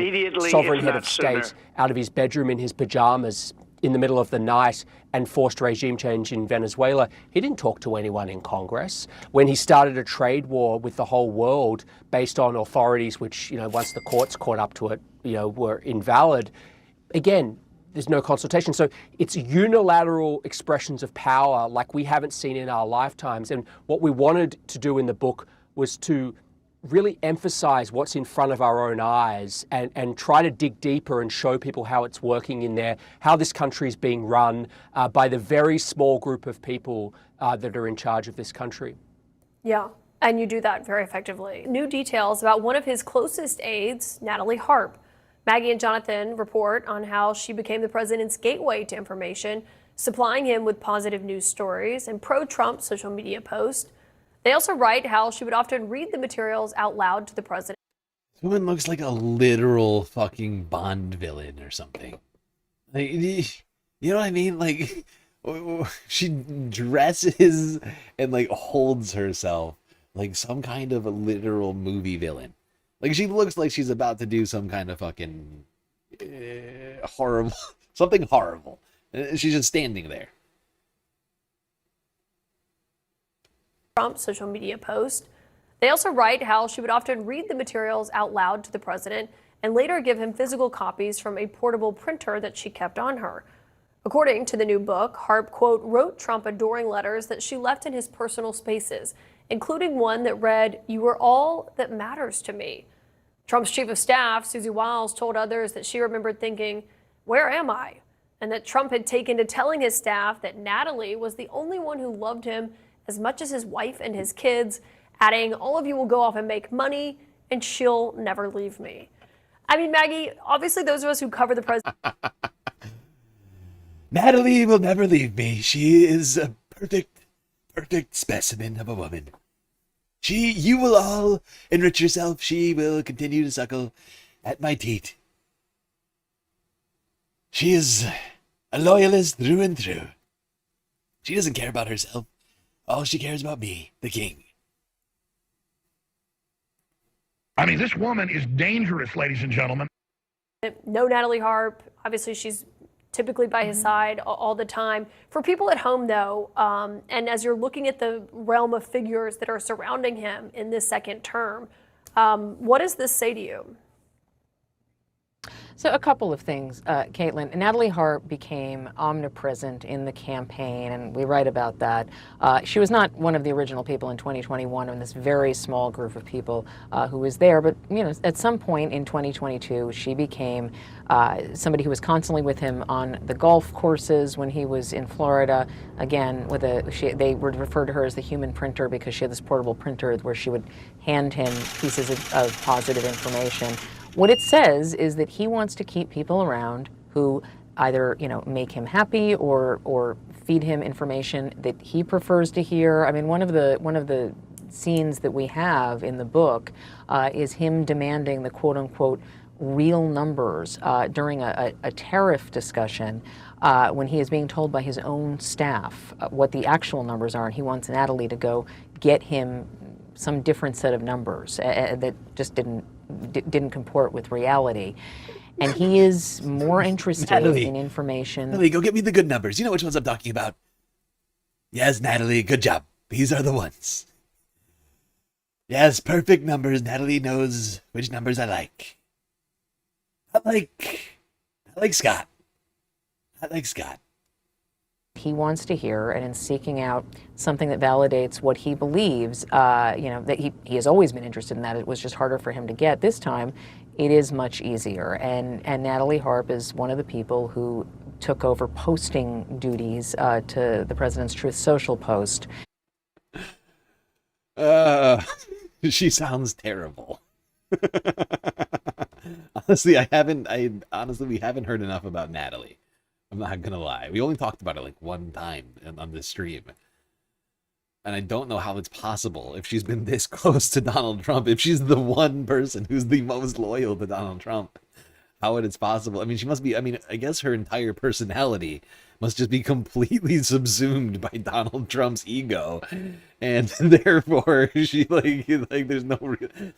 sovereign head of state out of his bedroom in his pajamas in the middle of the night and forced regime change in Venezuela, he didn't talk to anyone in Congress. When he started a trade war with the whole world based on authorities which, once the courts caught up to it, were invalid, again, there's no consultation. So it's unilateral expressions of power like we haven't seen in our lifetimes. And what we wanted to do in the book was to really emphasize what's in front of our own eyes and try to dig deeper and show people how it's working in there, how this country is being run by the very small group of people that are in charge of this country. Yeah, and you do that very effectively. New details about one of his closest aides, Natalie Harp. Maggie and Jonathan report on how she became the president's gateway to information, supplying him with positive news stories and pro-Trump social media posts. They also write how she would often read the materials out loud to the president. This woman looks like a literal fucking Bond villain or something. Like, you know what I mean? Like, she dresses and like holds herself like some kind of a literal movie villain. Like, she looks like she's about to do some kind of fucking horrible, something horrible. She's just standing there. Trump social media post. They also write how she would often read the materials out loud to the president and later give him physical copies from a portable printer that she kept on her. According to the new book, Harp, quote, wrote Trump adoring letters that she left in his personal spaces, including one that read, "You are all that matters to me." Trump's chief of staff, Susie Wiles, told others that she remembered thinking, "Where am I?" And that Trump had taken to telling his staff that Natalie was the only one who loved him as much as his wife and his kids, adding, "All of you will go off and make money, and she'll never leave me." I mean, Maggie, obviously those of us who cover the president. Natalie will never leave me. She is a perfect specimen of a woman. You will all enrich yourself. She will continue to suckle at my teat. She is a loyalist through and through. She doesn't care about herself. All she cares about me, the king. I mean, this woman is dangerous, ladies and gentlemen. No Natalie Harp. Obviously, she's typically by his side all the time. For people at home, though, and as you're looking at the realm of figures that are surrounding him in this second term, what does this say to you? So a couple of things, Caitlin. Natalie Harp became omnipresent in the campaign, and we write about that. She was not one of the original people in 2021 in this very small group of people who was there, but at some point in 2022, she became somebody who was constantly with him on the golf courses when he was in Florida. Again, they would refer to her as the human printer because she had this portable printer where she would hand him pieces of positive information. What it says is that he wants to keep people around who either, make him happy or feed him information that he prefers to hear. I mean, one of the scenes that we have in the book is him demanding the quote unquote real numbers during a tariff discussion when he is being told by his own staff what the actual numbers are, and he wants Natalie to go get him some different set of numbers that just didn't comport with reality. And he is more interested in information. Natalie, go get me the good numbers. You know which ones I'm talking about. Yes, Natalie, good job. These are the ones. Yes, perfect numbers. Natalie knows which numbers I like. Not like Scott. Not like Scott. He wants to hear, and in seeking out something that validates what he believes, that he has always been interested in that. It was just harder for him to get. This time, it is much easier. And Natalie Harp is one of the people who took over posting duties to the President's Truth Social post. She sounds terrible. Honestly, we haven't heard enough about Natalie. I'm not gonna lie. We only talked about it like one time on this stream. And I don't know how it's possible if she's been this close to Donald Trump, if she's the one person who's the most loyal to Donald Trump. how it is possible. I mean, she must be, I mean, I guess her entire personality must just be completely subsumed by Donald Trump's ego. And therefore she like there's no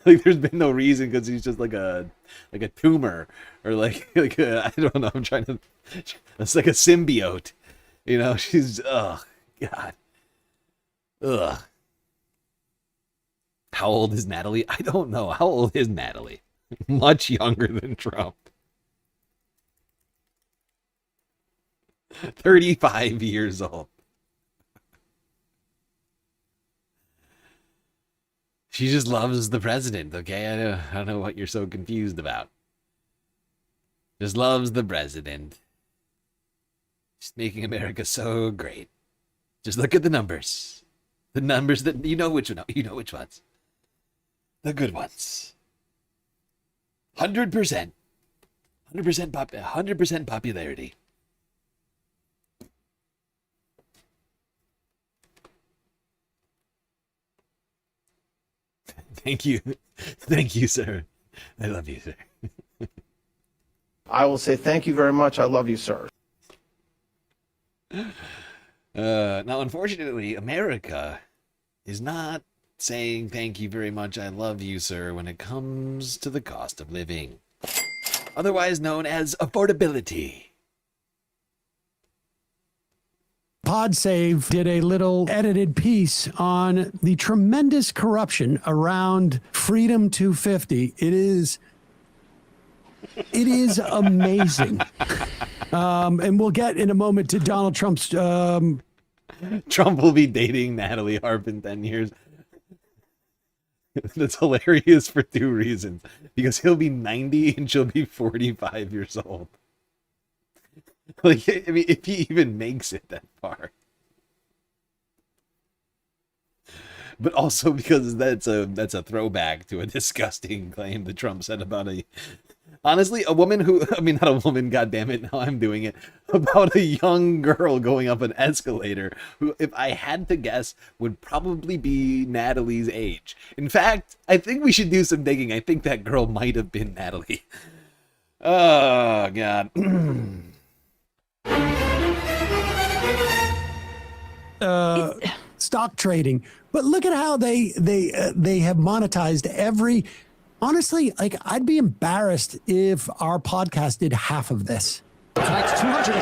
like there's been no reason because he's just like a tumor or like I don't know, I'm trying to, it's like a symbiote. You know, she's God. Ugh. How old is Natalie? I don't know. How old is Natalie? Much younger than Trump. 35 years old. She just loves the president, okay? I don't know what you're so confused about. Just loves the president. Just making America so great. Just look at the numbers. The numbers that you know which ones. The good ones. 100%. 100% popularity. Thank you. Thank you, sir. I love you, sir. I will say thank you very much. I love you, sir. Now, unfortunately, America is not saying thank you very much, I love you, sir, when it comes to the cost of living. Otherwise known as affordability. PodSave did a little edited piece on the tremendous corruption around Freedom 250. It is amazing. And we'll get in a moment to Donald Trump's... Trump will be dating Natalie Harp in 10 years. That's hilarious for two reasons. Because he'll be 90 and she'll be 45 years old. Like, I mean, if he even makes it that far. But also because that's a throwback to a disgusting claim that Trump said about honestly, a woman who, I mean, not a woman, goddammit, now I'm doing it, about a young girl going up an escalator who, if I had to guess, would probably be Natalie's age. In fact, I think we should do some digging. I think that girl might have been Natalie. Oh, God. Stock trading, but look at how they have monetized every. Honestly, like, I'd be embarrassed if our podcast did half of this. Tonight's $250,000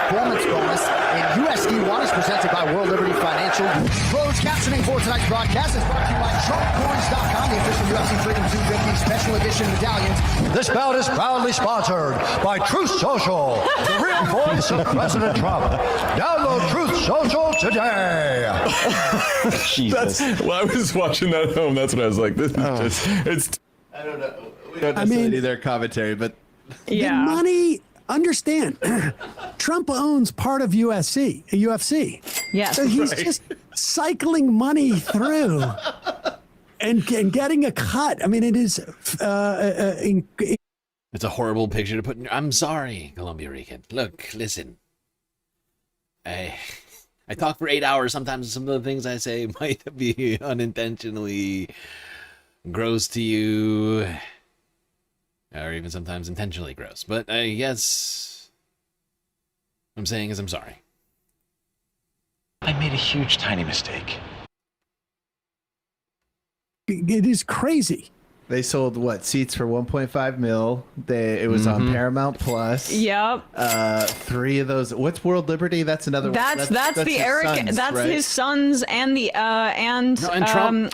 performance bonus in USD1 is presented by World Liberty Financial. Closed captioning for tonight's broadcast is brought to you by TrumpCoins.com, the official UFC Freedom 250 special edition medallions. This bout is proudly sponsored by Truth Social, the real voice of President Trump. Download Truth Social today. Jesus. Well, I was watching that at home. That's what I was like. This is just, it's... I don't know. We don't necessarily need their commentary, but... The money... Understand, Trump owns part of UFC. Yes. So he's just cycling money through and getting a cut. I mean, it is... It's a horrible picture to put in. I'm sorry, Columbia Rican. Look, listen. I talk for 8 hours. Sometimes some of the things I say might be unintentionally gross to you. Or even sometimes intentionally gross. But I guess what I'm saying is I'm sorry. I made a huge, tiny mistake. It is crazy. They sold what, seats for 1.5 mil. It was on Paramount Plus. Yep. 3 of those. What's World Liberty? That's another one. That's the Eric. Sons, that's right? his sons and the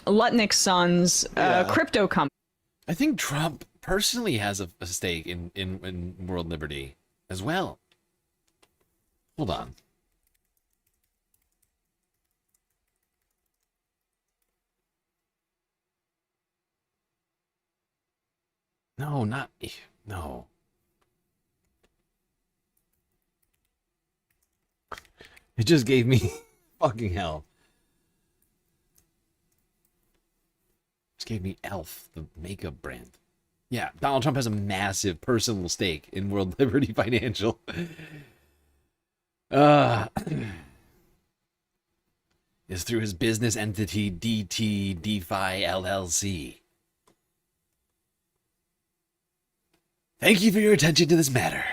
Lutnick's sons crypto company. I think Trump personally has a stake in World Liberty as well. Hold on. No, not... No. It just gave me fucking hell. Just gave me Elf, the makeup brand. Yeah, Donald Trump has a massive personal stake in World Liberty Financial. Is through his business entity DT DeFi LLC. Thank you for your attention to this matter.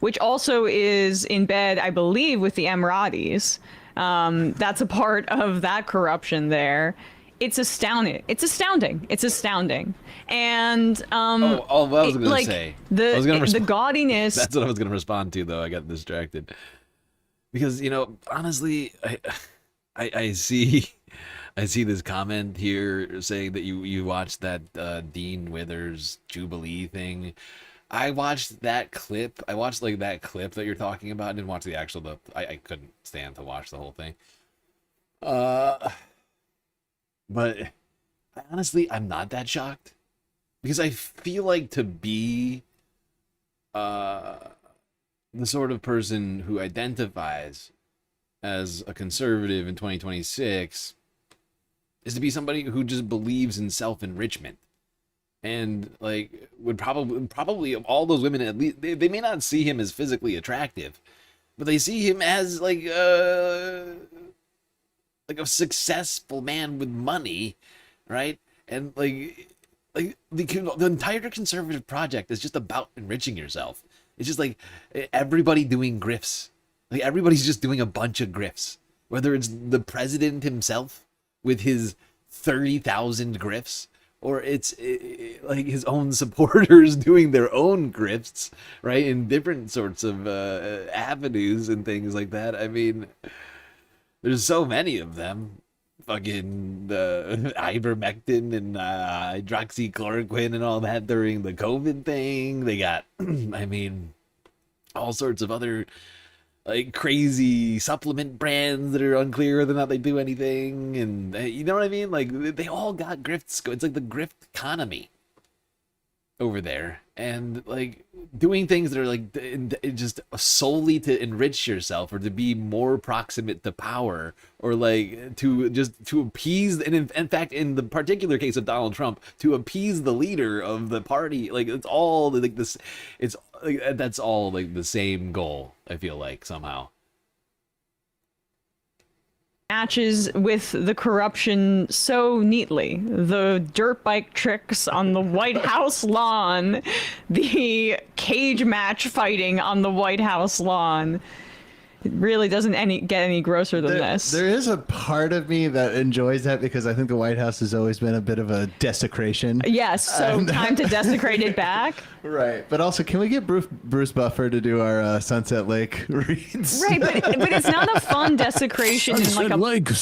Which also is in bed, I believe, with the Emiratis. That's a part of that corruption there. It's astounding. It's astounding. It's astounding. And what I was going to say. The gaudiness. That's what I was going to respond to, though. I got distracted. Because, honestly, I see this comment here saying that you watched that Dean Withers Jubilee thing. I watched that clip. I watched that clip that you're talking about. I didn't watch the actual. I couldn't stand to watch the whole thing. But honestly, I'm not that shocked because I feel like to be the sort of person who identifies as a conservative in 2026 is to be somebody who just believes in self-enrichment. And would probably of all those women, at least they may not see him as physically attractive, but they see him as a successful man with money, right? And the entire conservative project is just about enriching yourself. It's just everybody doing grifts. Everybody's just doing a bunch of grifts, whether it's the president himself with his 30,000 grifts, or it's his own supporters doing their own grifts, right, in different sorts of avenues and things like that. I mean, there's so many of them. Fucking ivermectin and hydroxychloroquine and all that during the COVID thing. They got, I mean, all sorts of other crazy supplement brands that are unclear whether or not they do anything, and you know what I mean? They all got grifts. It's like the grift economy over there, and doing things that are just solely to enrich yourself or to be more proximate to power, or to appease, and in fact, in the particular case of Donald Trump, to appease the leader of the party. It's all this. It's that's all the same goal, I feel like, somehow. Matches with the corruption so neatly. The dirt bike tricks on the White House lawn, the cage match fighting on the White House lawn. It really doesn't get any grosser than this. There is a part of me that enjoys that because I think the White House has always been a bit of a desecration. Yes, so time to desecrate it back. Right, but also, can we get Bruce Buffer to do our Sunset Lake reads? Right, but it's not a fun desecration. Sunset Lake, Right.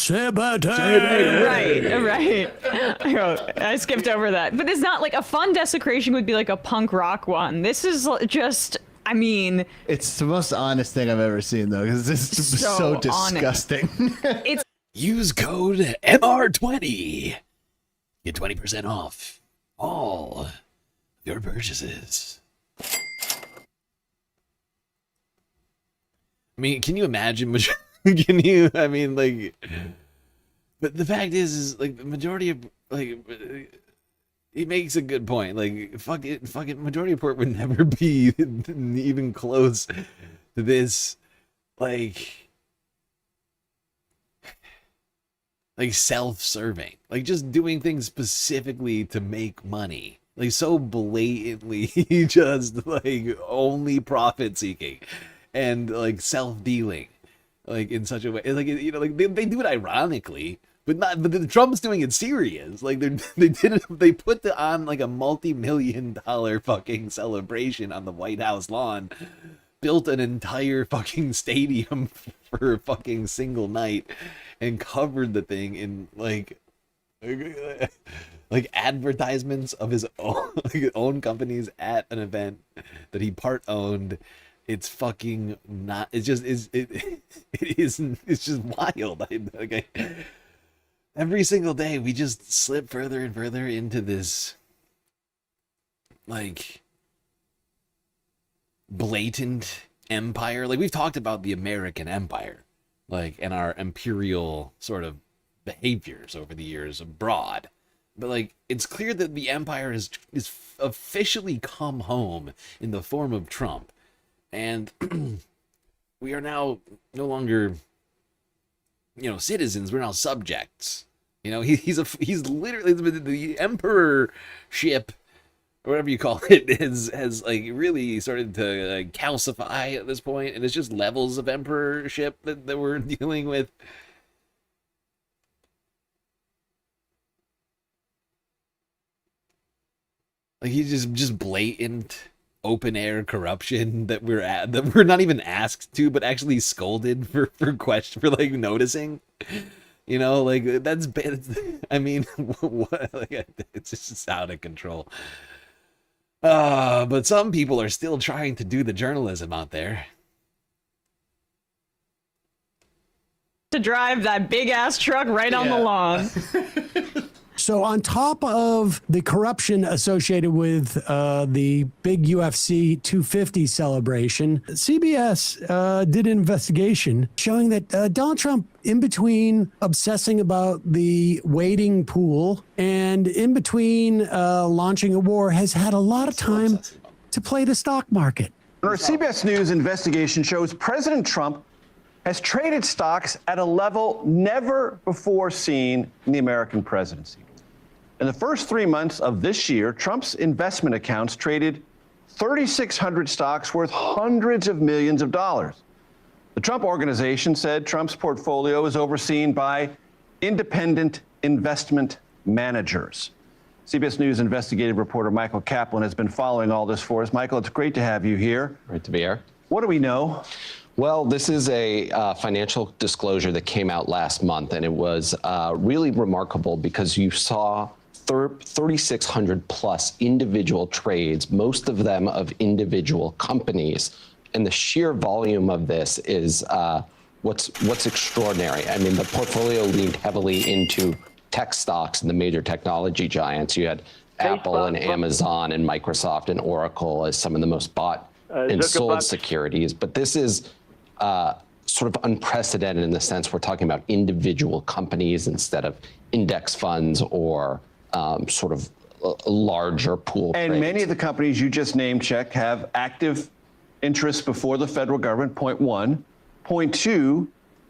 I skipped over that. But it's not a fun desecration would be a punk rock one. This is just... I mean, it's the most honest thing I've ever seen, though, because this is so disgusting. Use code MR20. Get 20% off all your purchases. I mean, can you imagine? Can you? I mean, but the fact is the majority of he makes a good point. Fucking majority report would never be even close to this, self-serving, just doing things specifically to make money, so blatantly, just only profit seeking, and self-dealing, in such a way, they do it ironically. But Trump's doing it serious. They put on a multi-million-dollar fucking celebration on the White House lawn, built an entire fucking stadium for a fucking single night, and covered the thing in advertisements of his own companies at an event that he part owned. It's fucking not. It's just it isn't. It's just wild. Every single day, we just slip further and further into this, blatant empire. We've talked about the American empire, and our imperial sort of behaviors over the years abroad. But, it's clear that the empire is officially come home in the form of Trump. And we are now no longer... citizens, we're now subjects. He's literally the emperorship whatever you call it, has like really started to like calcify at this point, and it's just levels of emperorship that we're dealing with. Like he's just blatant open air corruption that we're not even asked to, but actually scolded for like noticing. You know, like that's I mean, what, like, it's just out of control. But some people are still trying to do the journalism out there. To drive that big ass truck right on the lawn. So on top of the corruption associated with the big UFC 250 celebration, CBS did an investigation showing that Donald Trump, in between obsessing about the waiting pool and in between launching a war, has had a lot of time to play the stock market. Our CBS News investigation shows President Trump has traded stocks at a level never before seen in the American presidency. In the first 3 months of this year, Trump's investment accounts traded 3,600 stocks worth hundreds of millions of dollars. The Trump Organization said Trump's portfolio is overseen by independent investment managers. CBS News investigative reporter Michael Kaplan has been following all this for us. Michael, it's great to have you here. Great to be here. What do we know? Well, this is a financial disclosure that came out last month, and it was really remarkable because you saw 3,600 plus individual trades, most of them of individual companies. And the sheer volume of this is what's extraordinary. I mean, the portfolio leaned heavily into tech stocks and the major technology giants. You had Apple and Amazon and Microsoft and Oracle as some of the most bought and sold securities. But this is sort of unprecedented in the sense we're talking about individual companies instead of index funds or sort of a larger pool. And trades. many of the companies you just named, Check, have active interests before the federal government, point one. Point two,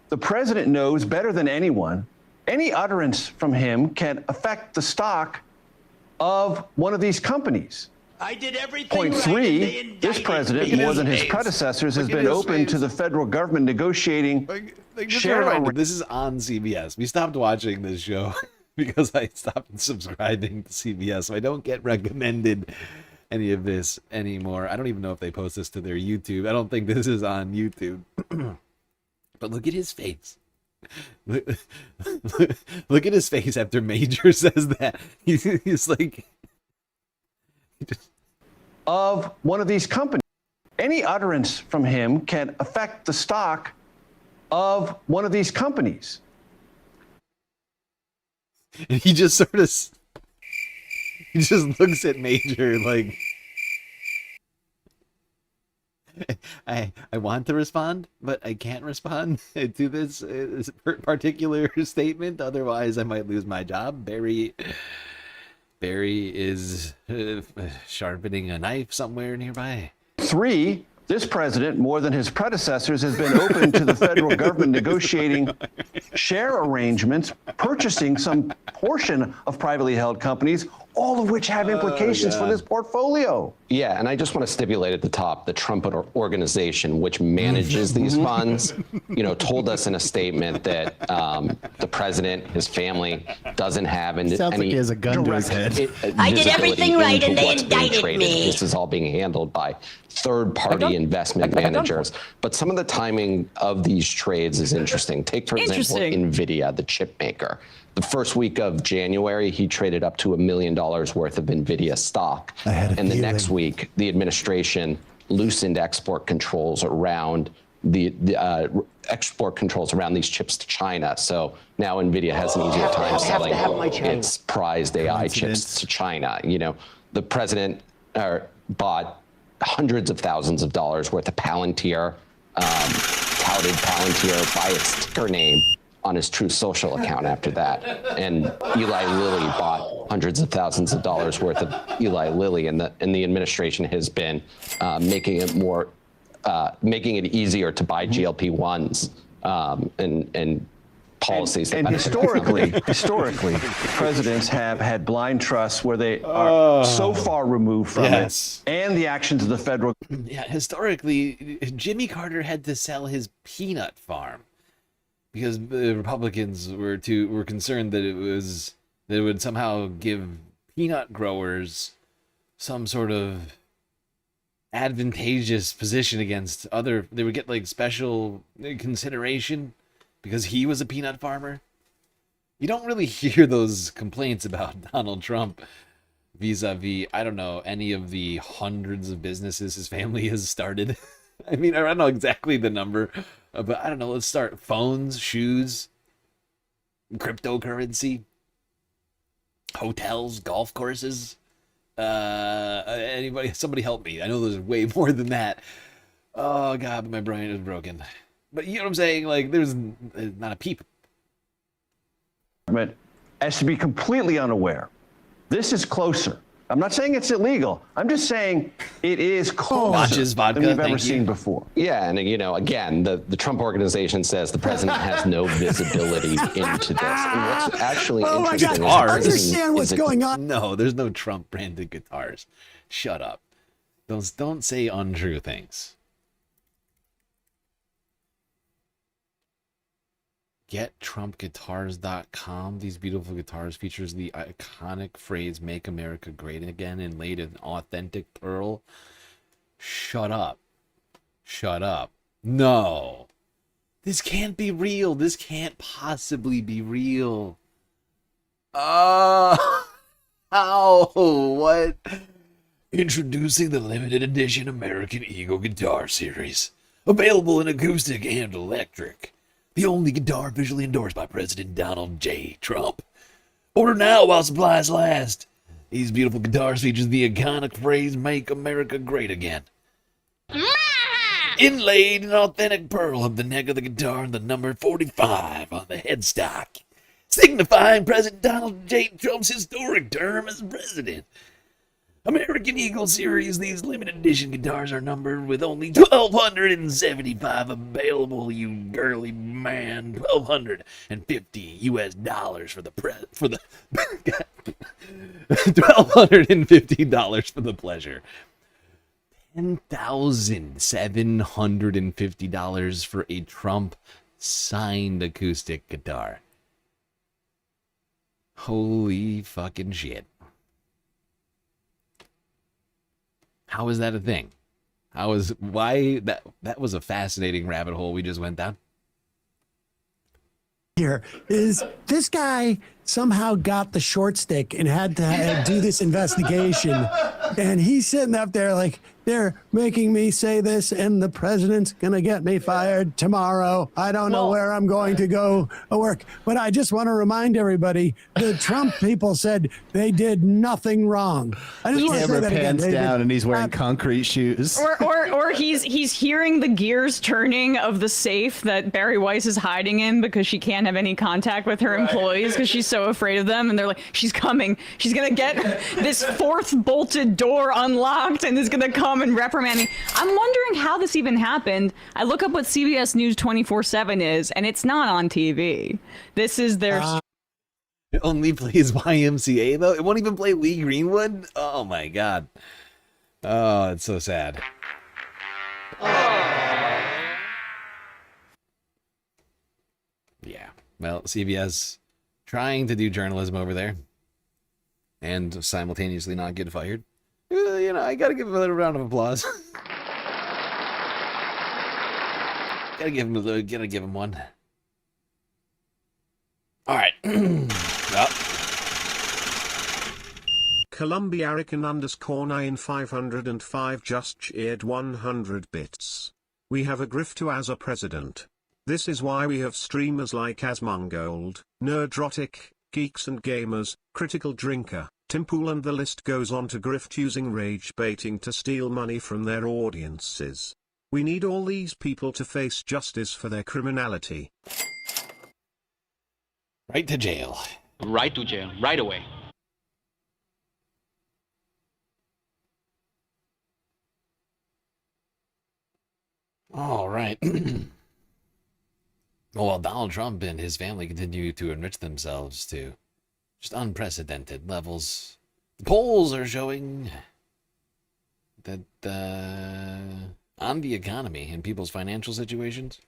the president knows better than anyone, any utterance from him can affect the stock of one of these companies. I did everything Point right, three, this president, more than his predecessors, has been open to the federal government negotiating share. This is on CBS. We stopped watching this show because I stopped subscribing to CBS, so I don't get recommended any of this anymore. I don't even know if they post this to their YouTube. I don't think this is on YouTube. But look at his face. Look at his face after Major says that. He's like... Of one of these companies. Any utterance from him can affect the stock of one of these companies. And he just sort of... He just looks at Major like... I want to respond, but I can't respond to this particular statement. Otherwise, I might lose my job. Barry is sharpening a knife somewhere nearby. Three, this president, more than his predecessors, has been open to the federal government negotiating share arrangements, purchasing some portion of privately held companies, all of which have implications for this portfolio. Yeah, and I just want to stipulate at the top, the Trump Organization, which manages these funds, told us in a statement that the president, his family, doesn't have any Sounds like he has a gun to his head. I did everything right and they indicted me. This is all being handled by third-party investment managers. But some of the timing of these trades is interesting. Take, for example, NVIDIA, the chip maker. The first week of January, he traded up to $1 million worth of NVIDIA stock. And the next week, the administration loosened export controls around the export controls around these chips to China. So now NVIDIA has an easier time selling its prized AI chips to China. The president bought hundreds of thousands of dollars worth of Palantir, touted Palantir by its ticker name on his Truth Social account after that. And Eli Lilly bought hundreds of thousands of dollars worth of Eli Lilly, and the administration has been making it easier to buy GLP-1s and policies. And historically, presidents have had blind trusts where they are so far removed from it, and the actions of the federal. Yeah, historically, Jimmy Carter had to sell his peanut farm because the Republicans were concerned that it would somehow give peanut growers some sort of advantageous position against other. They would get like special consideration because he was a peanut farmer. You don't really hear those complaints about Donald Trump vis-a-vis, I don't know, any of the hundreds of businesses his family has started. I mean, I don't know exactly the number, but I don't know, let's start. Phones, shoes, cryptocurrency, hotels, golf courses. Somebody help me. I know there's way more than that. Oh God, my brain is broken. But you know what I'm saying? Like, there's not a peep. As to be completely unaware. This is closer. I'm not saying it's illegal. I'm just saying it is closer than we've ever seen before. Yeah, and you know, again, the Trump organization says the president has no visibility into this. And what's actually interesting I understand what's going on. No, there's no Trump branded guitars. Shut up. Don't say untrue things. GetTrumpGuitars.com. These beautiful guitars features the iconic phrase "Make America Great Again" inlaid in authentic pearl. Shut up. Shut up. No. This can't be real. This can't possibly be real. How? What? Introducing the limited edition American Eagle Guitar Series. Available in acoustic and electric. The only guitar officially endorsed by President Donald J. Trump. Order now while supplies last. These beautiful guitars features the iconic phrase "Make America Great Again." Inlaid in authentic pearl of the neck of the guitar and the number 45 on the headstock, signifying President Donald J. Trump's historic term as president. American Eagle Series, these limited edition guitars are numbered with only 1,275 available, you girly man. $1,250 for the $1,250 for the pleasure. $10,750 for a Trump signed acoustic guitar. Holy fucking shit. How is that a thing? Why that was a fascinating rabbit hole we just went down. Here is this guy somehow got the short stick and had to do this investigation, and he's sitting up there like, they're making me say this and the president's gonna get me fired tomorrow. I don't know where I'm going to go work. But I just want to remind everybody, the Trump people said they did nothing wrong. I just want to say that again. Pants down and he's wearing concrete shoes. Or he's hearing the gears turning of the safe that Barry Weiss is hiding in because she can't have any contact with her employees because she's so afraid of them, and they're like, she's coming. She's gonna get this fourth bolted door unlocked and is gonna come and reprimand me. I'm wondering how this even happened. I look up what CBS News 24/7 is, and it's not on TV. This is their. It only plays YMCA though. It won't even play Lee Greenwood. Oh my god. Oh, it's so sad. Yeah. Well, CBS trying to do journalism over there and simultaneously not get fired. You know, I gotta give him a little round of applause. Gotta give him one. All right. Well. Columbiarican_9505 just cheered 100 bits. We have a grifter as a president. This is why we have streamers like Asmongold, Nerdrotic, Geeks and Gamers, Critical Drinker, Timpool, and the list goes on to grift using rage baiting to steal money from their audiences. We need all these people to face justice for their criminality. Right to jail. Right to jail, right away. All right. Oh, well, Donald Trump and his family continue to enrich themselves to just unprecedented levels. The polls are showing that on the economy and people's financial situations,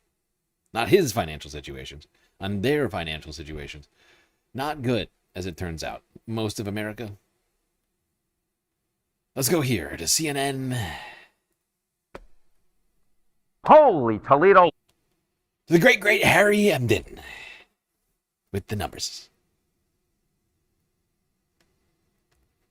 not his financial situations, on their financial situations, not good, as it turns out. Most of America. Let's go here to CNN. Holy Toledo. The great Harry Emden with the numbers.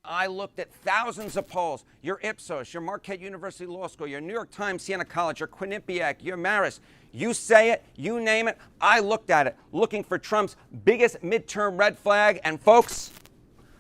I looked at thousands of polls. Your Ipsos, your Marquette University Law School, your New York Times, Siena College, your Quinnipiac, your Marist. You say it, you name it. I looked at it, looking for Trump's biggest midterm red flag. And folks,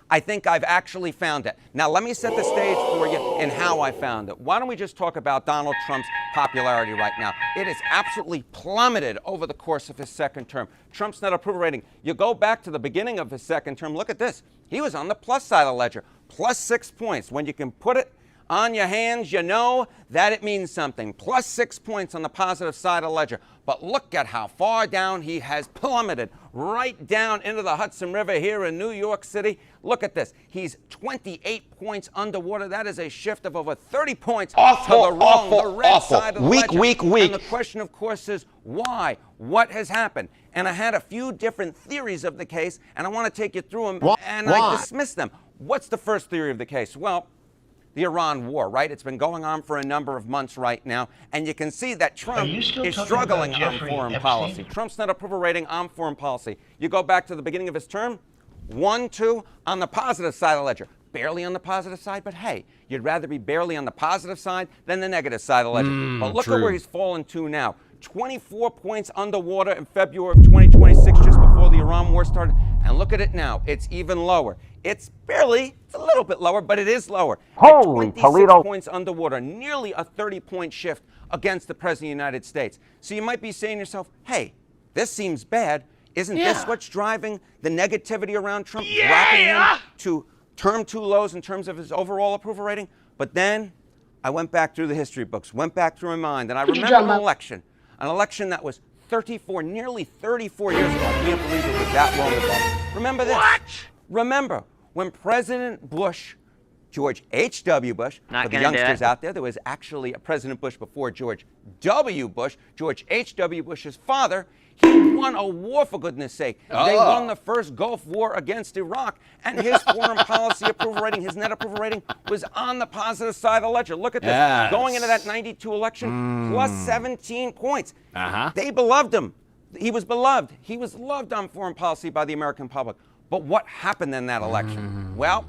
I think I've actually found it. Now, let me set the stage for you in how I found it. Why don't we just talk about Donald Trump's popularity right now? It has absolutely plummeted over the course of his second term. Trump's net approval rating, you go back to the beginning of his second term, look at this. He was on the plus side of the ledger, plus 6 points. When you can put it on your hands, you know that it means something. Plus 6 points on the positive side of the ledger. But look at how far down he has plummeted, right down into the Hudson River here in New York City. Look at this. He's 28 points underwater. That is a shift of over 30 points to the red side of the ledger. Weak. And the question, of course, is why? What has happened? And I had a few different theories of the case, and I want to take you through them, and I dismissed them. What's the first theory of the case? Well, the Iran war, right? It's been going on for a number of months right now, and you can see that Trump is struggling on foreign policy. Trump's net approval rating on foreign policy. You go back to the beginning of his term, 1, 2 on the positive side of the ledger. Barely on the positive side, but hey, you'd rather be barely on the positive side than the negative side of the ledger. But look at where he's fallen to now. 24 points underwater in February of 2026, just before the Iran war started. And look at it now. It's even lower. It's a little bit lower, but it is lower. Holy Toledo. Points underwater, nearly a 30-point shift against the President of the United States. So you might be saying to yourself, hey, this seems bad. Isn't this what's driving the negativity around Trump, dropping him to term 2 lows in terms of his overall approval rating? But then I went back through the history books, went back through my mind, and I remember an election that was nearly 34 years ago. I can't believe it was that long ago. Remember this? What? Remember when President Bush, George H.W. Bush, for the youngsters out there was actually a President Bush before George W. Bush, George H.W. Bush's father, he won a war, for goodness sake. They won the first Gulf War against Iraq, and his foreign policy approval rating, his net approval rating, was on the positive side of the ledger. Look at this. Going into that 92 election, plus 17 points. They beloved him. He was beloved. He was loved on foreign policy by the American public. But what happened in that election? Well,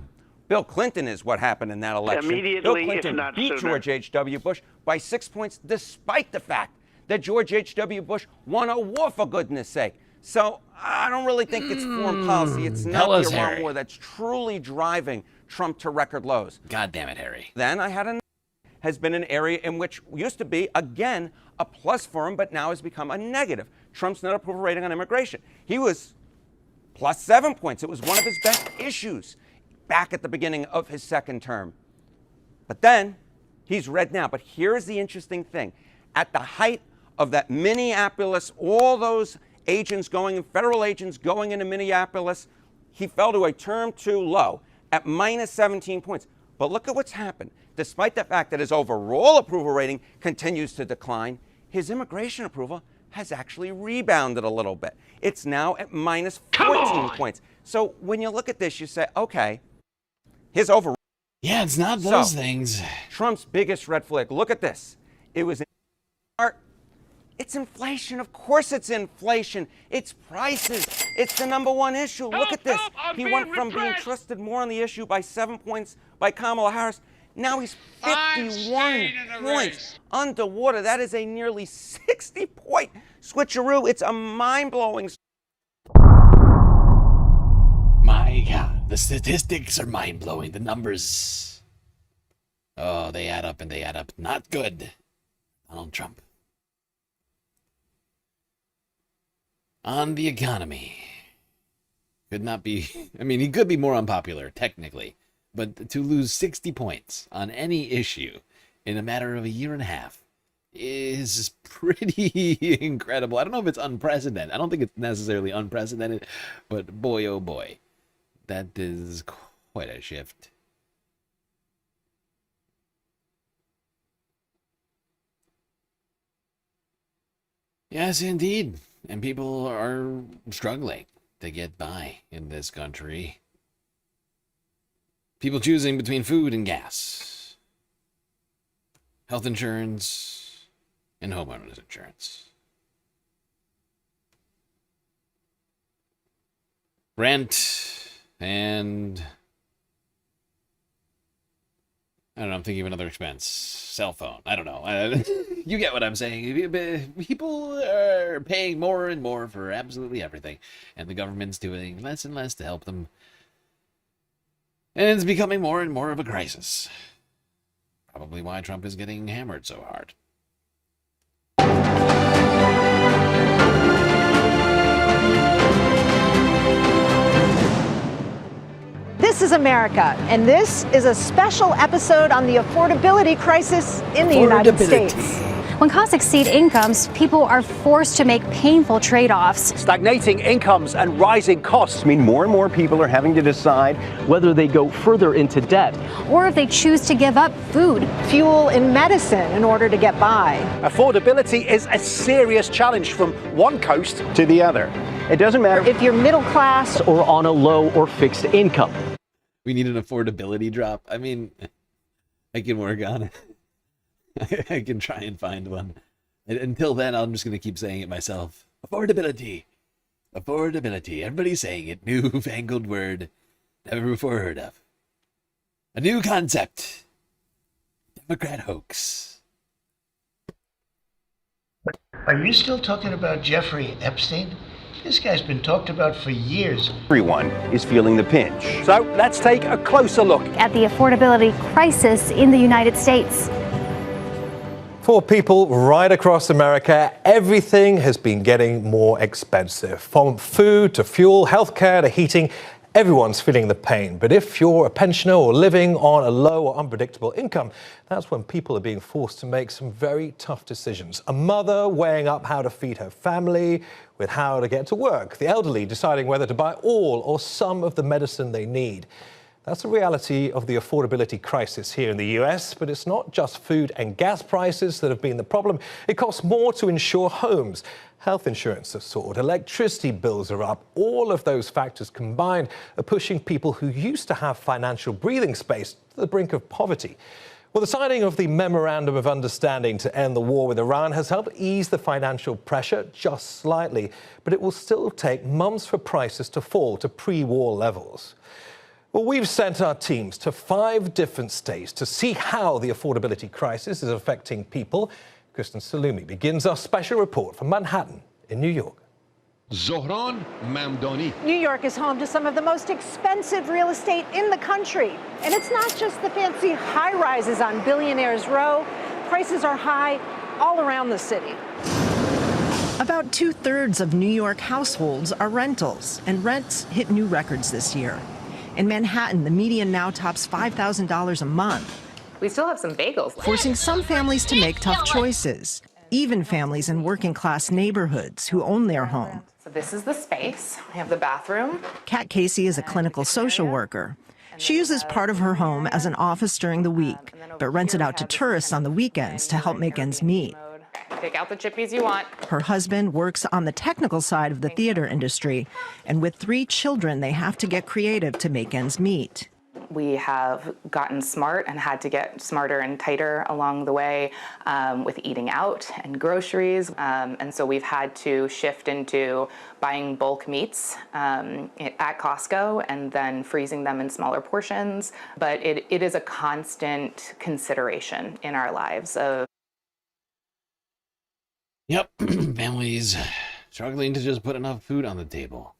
Bill Clinton is what happened in that election. Bill Clinton beat George H.W. Bush by 6 points, despite the fact that George H.W. Bush won a war, for goodness sake. So I don't really think it's foreign policy. It's not the Iran war that's truly driving Trump to record lows. God damn it, Harry. Then I had has been an area in which used to be, again, a plus for him, but now has become a negative. Trump's net approval rating on immigration. He was plus 7 points. It was one of his best issues back at the beginning of his second term. But then he's red now. But here's the interesting thing. At the height of that Minneapolis, all those agents going, federal agents going into Minneapolis, he fell to a term 2 low at minus 17 points. But look at what's happened. Despite the fact that his overall approval rating continues to decline, his immigration approval has actually rebounded a little bit. It's now at minus 14 points. So when you look at this, you say, okay, his overall. Yeah, it's not those things. Trump's biggest red flag. Look at this. It was it's inflation. Of course it's inflation. It's prices. It's the #1 issue. Look at this. He went from being trusted more on the issue by 7 points by Kamala Harris. Now he's 51 points underwater. That is a nearly 60-point switcheroo. It's a mind-blowing. My God, the statistics are mind-blowing. The numbers, oh, they add up and they add up. Not good. Donald Trump. On the economy. Could not be, I mean, he could be more unpopular, technically. But to lose 60 points on any issue in a matter of a year and a half, is pretty incredible. I don't know if it's unprecedented. I don't think it's necessarily unprecedented, but boy, oh boy, that is quite a shift. Yes, indeed. And people are struggling to get by in this country. People choosing between food and gas, health insurance, and homeowners insurance. Rent, and I don't know, I'm thinking of another expense. Cell phone. I don't know. You get what I'm saying. People are paying more and more for absolutely everything, and the government's doing less and less to help them. And it's becoming more and more of a crisis. Probably why Trump is getting hammered so hard. This is America, and this is a special episode on the affordability crisis in the United States. When costs exceed incomes, people are forced to make painful trade-offs. Stagnating incomes and rising costs mean more and more people are having to decide whether they go further into debt. Or if they choose to give up food, fuel, and medicine in order to get by. Affordability is a serious challenge from one coast to the other. It doesn't matter if you're middle class or on a low or fixed income. We need an affordability drop. I mean, I can work on it. I can try and find one. Until then, I'm just going to keep saying it myself. Affordability. Affordability. Everybody's saying it. Newfangled word. Never before heard of. A new concept. Democrat hoax. Are you still talking about Jeffrey Epstein? This guy's been talked about for years. Everyone is feeling the pinch. So let's take a closer look at the affordability crisis in the United States. For people right across America, everything has been getting more expensive. From food to fuel, healthcare to heating, everyone's feeling the pain. But if you're a pensioner or living on a low or unpredictable income, that's when people are being forced to make some very tough decisions. A mother weighing up how to feed her family with how to get to work. The elderly deciding whether to buy all or some of the medicine they need. That's the reality of the affordability crisis here in the US, but it's not just food and gas prices that have been the problem. It costs more to insure homes. Health insurance has soared, electricity bills are up. All of those factors combined are pushing people who used to have financial breathing space to the brink of poverty. Well, the signing of the Memorandum of Understanding to end the war with Iran has helped ease the financial pressure just slightly, but it will still take months for prices to fall to pre-war levels. Well, we've sent our teams to 5 different states to see how the affordability crisis is affecting people. Kristen Salumi begins our special report from Manhattan in New York. Zohran Mamdani. New York is home to some of the most expensive real estate in the country. And it's not just the fancy high-rises on Billionaires Row. Prices are high all around the city. About 2/3 of New York households are rentals, and rents hit new records this year. In Manhattan, the median now tops $5,000 a month. We still have some bagels. Forcing some families to make tough choices, even families in working-class neighborhoods who own their home. So this is the space. We have the bathroom. Kat Casey is a clinical social worker. She uses part of her home as an office during the week, but rents it out to tourists on the weekends to help make ends meet. Pick out the chippies you want. Her husband works on the technical side of the theater industry, and with 3 children, they have to get creative to make ends meet. We have gotten smart and had to get smarter and tighter along the way with eating out and groceries. And so we've had to shift into buying bulk meats at Costco and then freezing them in smaller portions. But it is a constant consideration in our lives of. Yep, families struggling to just put enough food on the table.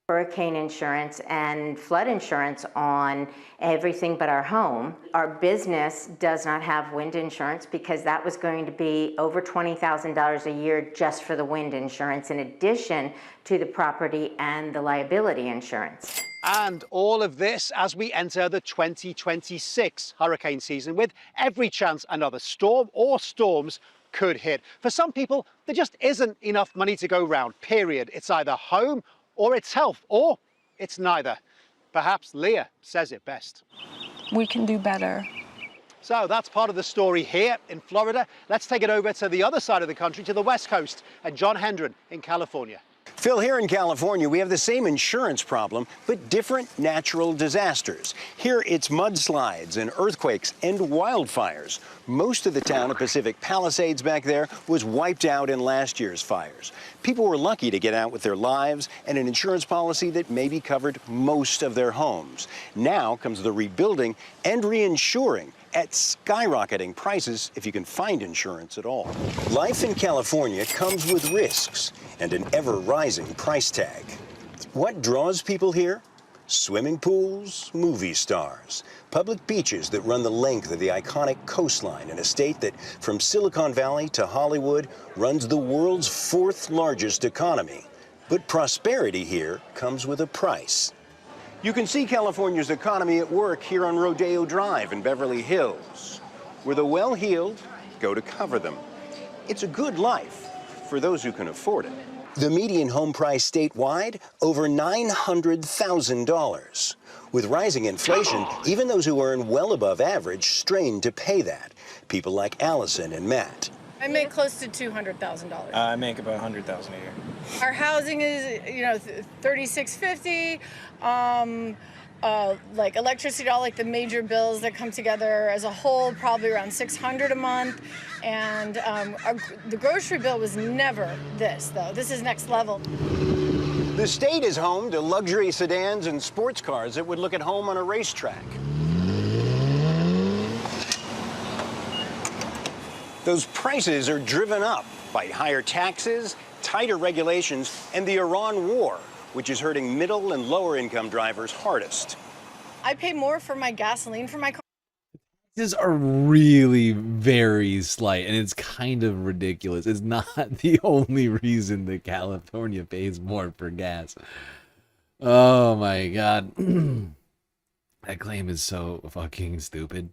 hurricane insurance and flood insurance on everything but our home. Our business does not have wind insurance because that was going to be over $20,000 a year just for the wind insurance, in addition to the property and the liability insurance. And all of this as we enter the 2026 hurricane season, with every chance another storm or storms could hit. For some people, there just isn't enough money to go round, period. It's either home or it's health, or it's neither. Perhaps Leah says it best. We can do better. So that's part of the story here in Florida. Let's take it over to the other side of the country, to the West Coast, and John Hendren in California. Phil, here in California, we have the same insurance problem, but different natural disasters. Here, it's mudslides and earthquakes and wildfires. Most of the town of Pacific Palisades back there was wiped out in last year's fires. People were lucky to get out with their lives and an insurance policy that maybe covered most of their homes. Now comes the rebuilding and reinsuring at skyrocketing prices if you can find insurance at all. Life in California comes with risks and an ever-rising price tag. What draws people here? Swimming pools, movie stars, public beaches that run the length of the iconic coastline in a state that, from Silicon Valley to Hollywood, runs the world's fourth largest economy. But prosperity here comes with a price. You can see California's economy at work here on Rodeo Drive in Beverly Hills, where the well-heeled go to cover them. It's a good life for those who can afford it. The median home price statewide, over $900,000. With rising inflation, even those who earn well above average strain to pay that. People like Allison and Matt. I make close to $200,000. I make about $100,000 a year. Our housing is, $36.50. Like electricity, all like the major bills that come together as a whole, probably around $600 a month. And the grocery bill was never this, though. This is next level. The state is home to luxury sedans and sports cars that would look at home on a racetrack. Those prices are driven up by higher taxes, tighter regulations, and the Iran war, which is hurting middle and lower income drivers hardest. I pay more for my gasoline for my car. These are really very slight, and it's kind of ridiculous. It's not the only reason that California pays more for gas. Oh my god. That claim is so fucking stupid.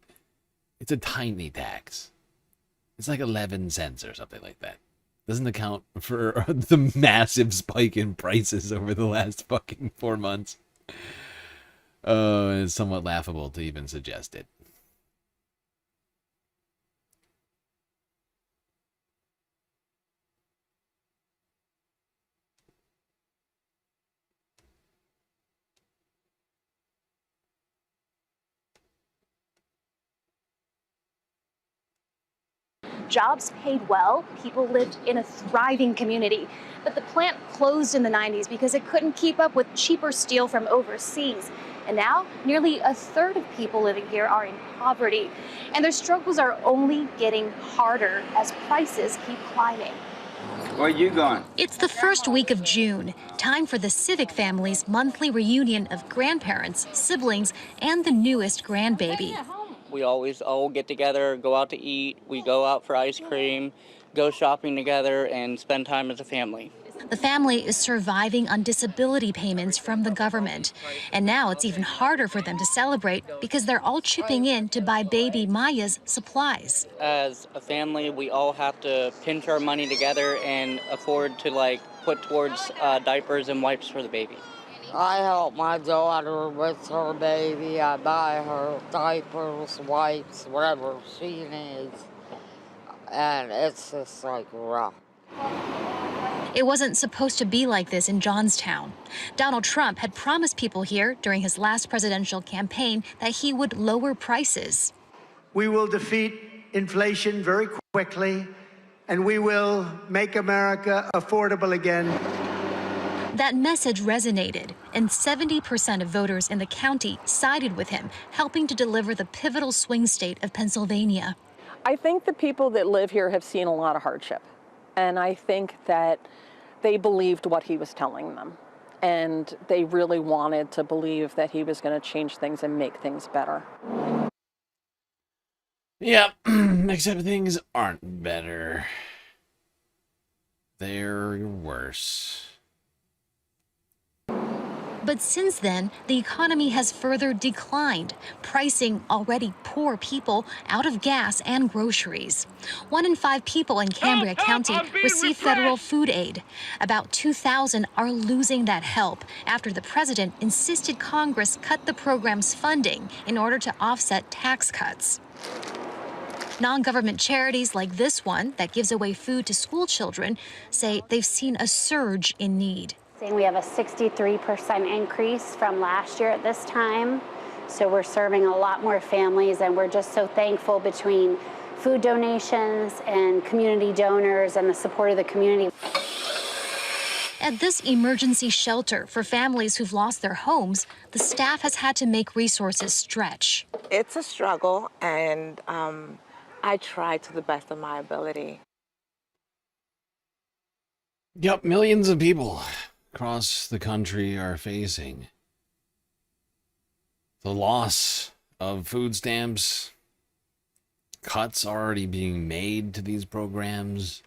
It's a tiny tax. It's like 11 cents or something like that. Doesn't account for the massive spike in prices over the last fucking 4 months. It's somewhat laughable to even suggest it. Jobs paid well, people lived in a thriving community. But the plant closed in the 90s because it couldn't keep up with cheaper steel from overseas. And now, nearly a third of people living here are in poverty. And their struggles are only getting harder as prices keep climbing. Where are you going? It's the first week of June, time for the Civic family's monthly reunion of grandparents, siblings, and the newest grandbaby. We always all get together, go out to eat, we go out for ice cream, go shopping together, and spend time as a family. The family is surviving on disability payments from the government. And now it's even harder for them to celebrate because they're all chipping in to buy baby Maya's supplies. As a family, we all have to pinch our money together and afford to put towards diapers and wipes for the baby. I help my daughter with her baby. I buy her diapers, wipes, whatever she needs. And it's just rough. It wasn't supposed to be like this in Johnstown. Donald Trump had promised people here during his last presidential campaign that he would lower prices. We will defeat inflation very quickly, and we will make America affordable again. That message resonated, and 70% of voters in the county sided with him, helping to deliver the pivotal swing state of Pennsylvania. I think the people that live here have seen a lot of hardship, and I think that they believed what he was telling them. and they really wanted to believe that he was going to change things and make things better. Yep, except things aren't better. They're worse. But since then, the economy has further declined, pricing already poor people out of gas and groceries. 1 in 5 people in Cambria County receive federal food aid. About 2,000 are losing that help after the president insisted Congress cut the program's funding in order to offset tax cuts. Non-government charities like this one that gives away food to school children say they've seen a surge in need. We have a 63% increase from last year at this time. So we're serving a lot more families, and we're just so thankful between food donations and community donors and the support of the community. At this emergency shelter for families who've lost their homes, the staff has had to make resources stretch. It's a struggle, and I try to the best of my ability. Yep, millions of people across the country are facing the loss of food stamps, cuts already being made to these programs.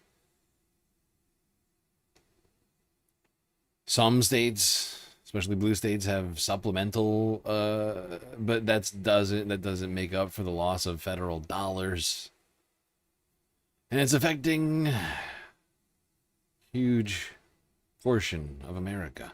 Some states, especially blue states, have supplemental, but that doesn't make up for the loss of federal dollars. And it's affecting huge portion of America.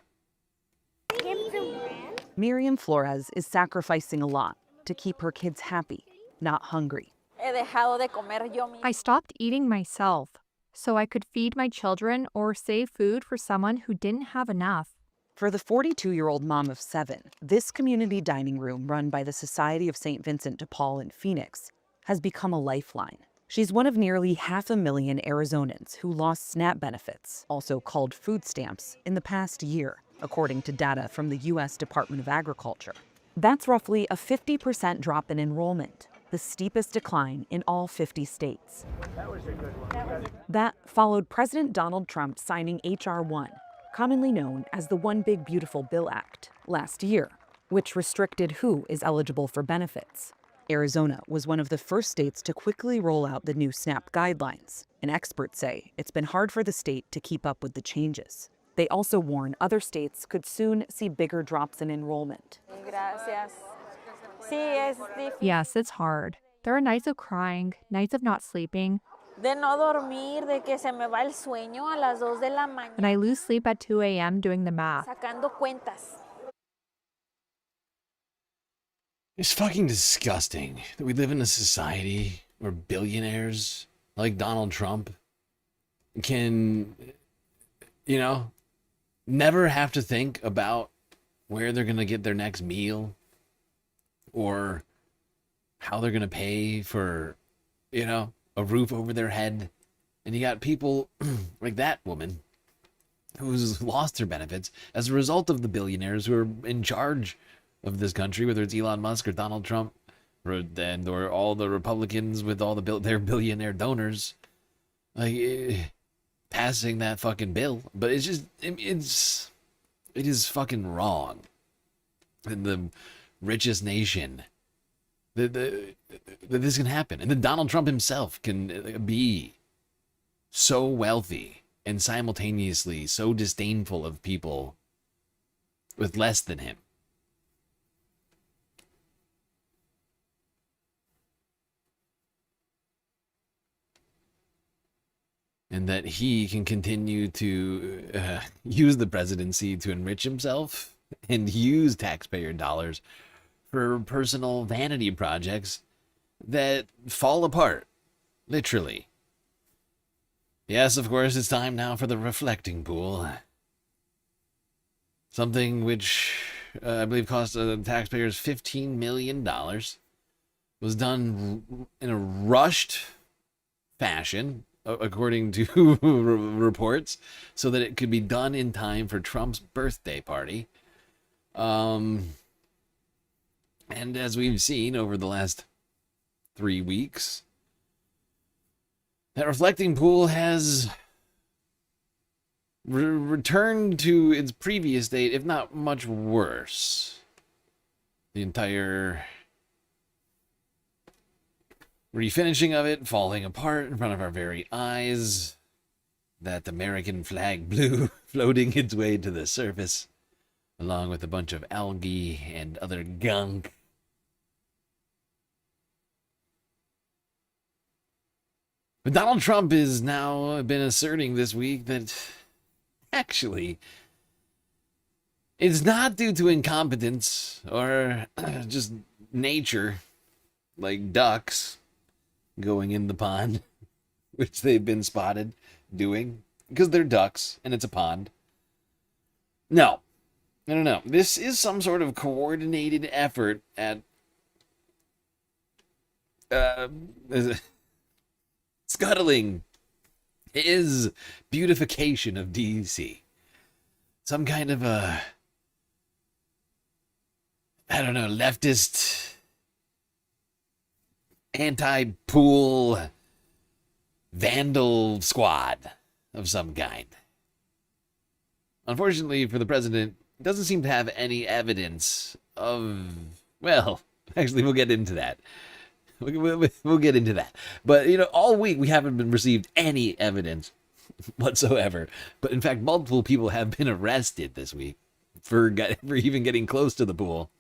Miriam Flores is sacrificing a lot to keep her kids happy, not hungry. I stopped eating myself so I could feed my children or save food for someone who didn't have enough. For the 42-year-old mom of 7, this community dining room run by the Society of St. Vincent de Paul in Phoenix has become a lifeline. She's one of nearly 500,000 Arizonans who lost SNAP benefits, also called food stamps, in the past year, according to data from the U.S. Department of Agriculture. That's roughly a 50% drop in enrollment, the steepest decline in all 50 states. That followed President Donald Trump signing H.R. 1, commonly known as the One Big Beautiful Bill Act, last year, which restricted who is eligible for benefits. Arizona was one of the first states to quickly roll out the new SNAP guidelines, and experts say it's been hard for the state to keep up with the changes. They also warn other states could soon see bigger drops in enrollment. Yes, it's hard. There are nights of crying, nights of not sleeping, and I lose sleep at 2 a.m. doing the math. It's fucking disgusting that we live in a society where billionaires like Donald Trump can, never have to think about where they're going to get their next meal or how they're going to pay for, a roof over their head. And you got people like that woman who's lost her benefits as a result of the billionaires who are in charge of this country, whether it's Elon Musk or Donald Trump or all the Republicans with all their billionaire donors, passing that fucking bill. But it's just, it is fucking wrong. In the richest nation, that this can happen. And then Donald Trump himself can be so wealthy and simultaneously so disdainful of people with less than him. And that he can continue to use the presidency to enrich himself and use taxpayer dollars for personal vanity projects that fall apart, literally. Yes, of course, it's time now for the reflecting pool. Something which I believe cost the taxpayers $15 million. Was done in a rushed fashion, according to reports, so that it could be done in time for Trump's birthday party. And as we've seen over the last 3 weeks, that reflecting pool has returned to its previous state, if not much worse. The entire refinishing of it falling apart in front of our very eyes. That American flag blue floating its way to the surface, along with a bunch of algae and other gunk. But Donald Trump has now been asserting this week that actually it's not due to incompetence or just nature, like ducks going in the pond, which they've been spotted doing, because they're ducks and it's a pond. No. This is some sort of coordinated effort at scuttling his beautification of DC. Some kind of leftist anti-pool vandal squad of some kind. Unfortunately for the president, doesn't seem to have any evidence of, well, actually we'll get into that. We'll get into that. But, all week we haven't received any evidence whatsoever. But in fact, multiple people have been arrested this week for even getting close to the pool.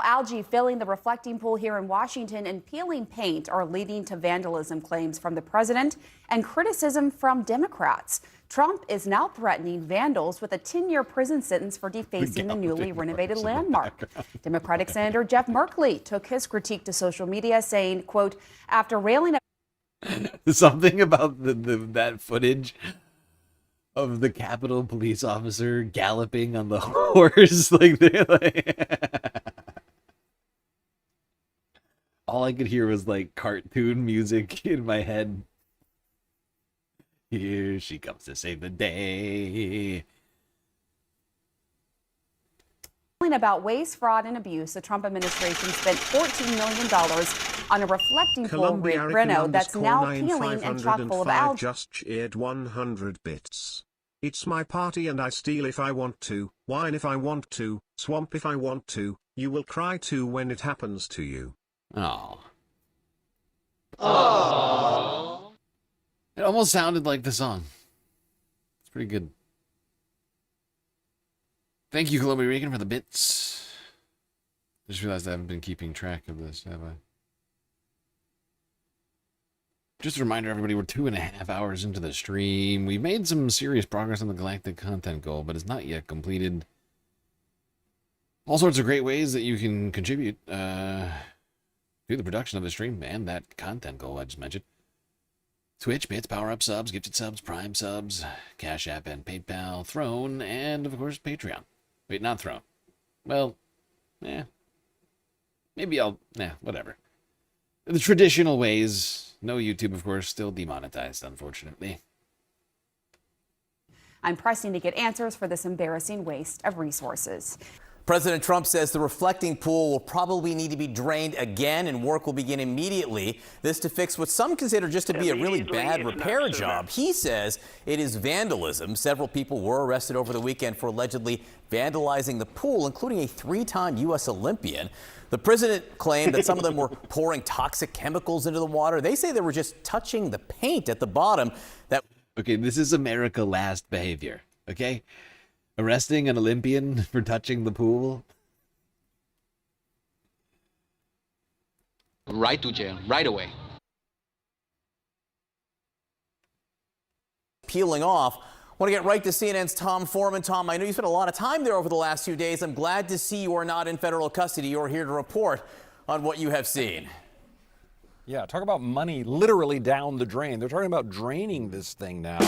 Algae filling the reflecting pool here in Washington and peeling paint are leading to vandalism claims from the president and criticism from Democrats. Trump is now threatening vandals with a 10-year prison sentence for defacing the newly renovated landmark. Democratic Senator Jeff Merkley took his critique to social media, saying, quote, after railing something about that footage of the Capitol police officer galloping on the horse, all I could hear was cartoon music in my head. Here she comes to save the day. About waste, fraud, and abuse, the Trump administration spent $14 million on a reflecting pool reno that's now peeling and chock full of algae. Just cheered 100 bits. It's my party and I steal if I want to, whine if I want to, swamp if I want to. You will cry too when it happens to you. Oh. Oh. It almost sounded like the song. It's pretty good. Thank you, Columbia Regan, for the bits. I just realized I haven't been keeping track of this, have I? Just a reminder, everybody, we're 2.5 hours into the stream. We've made some serious progress on the galactic content goal, but it's not yet completed. All sorts of great ways that you can contribute to the production of the stream and that content goal I just mentioned. Twitch, bits, power-up subs, gifted subs, prime subs, Cash App and PayPal, Throne, and, of course, Patreon. Wait, not Throne. Well, maybe whatever. The traditional ways. No YouTube, of course, still demonetized, unfortunately. I'm pressing to get answers for this embarrassing waste of resources. President Trump says the reflecting pool will probably need to be drained again and work will begin immediately. This to fix what some consider just to be a really bad repair job. He says it is vandalism. Several people were arrested over the weekend for allegedly vandalizing the pool, including a 3-time U.S. Olympian. The president claimed that some of them were pouring toxic chemicals into the water. They say they were just touching the paint at the bottom. Okay, this is America last behavior, okay? Arresting an Olympian for touching the pool? Right to jail, right away. Peeling off. Want to get right to CNN's Tom Foreman. Tom, I know you spent a lot of time there over the last few days. I'm glad to see you are not in federal custody. You're here to report on what you have seen. Yeah, talk about money literally down the drain. They're talking about draining this thing now.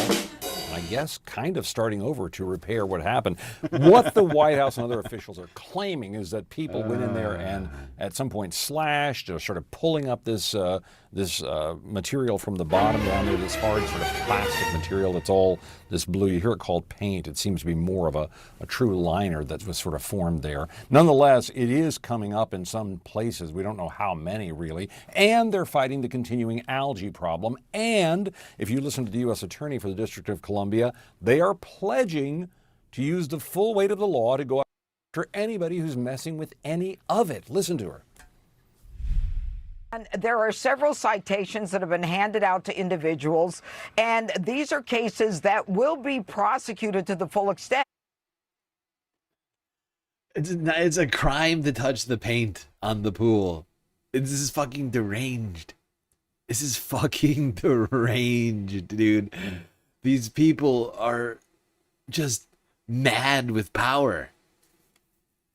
I guess kind of starting over to repair what happened. What the White House and other officials are claiming is that people went in there and at some point slashed or started pulling up this this material from the bottom down there, this hard sort of plastic material that's all this blue. You hear it called paint. It seems to be more of a true liner that was sort of formed there. Nonetheless, it is coming up in some places. We don't know how many really. And they're fighting the continuing algae problem. And if you listen to the U.S. Attorney for the District of Columbia, they are pledging to use the full weight of the law to go after anybody who's messing with any of it. Listen to her. And there are several citations that have been handed out to individuals, and these are cases that will be prosecuted to the full extent. It's a crime to touch the paint on the pool. This is fucking deranged. This is fucking deranged, dude. These people are just mad with power.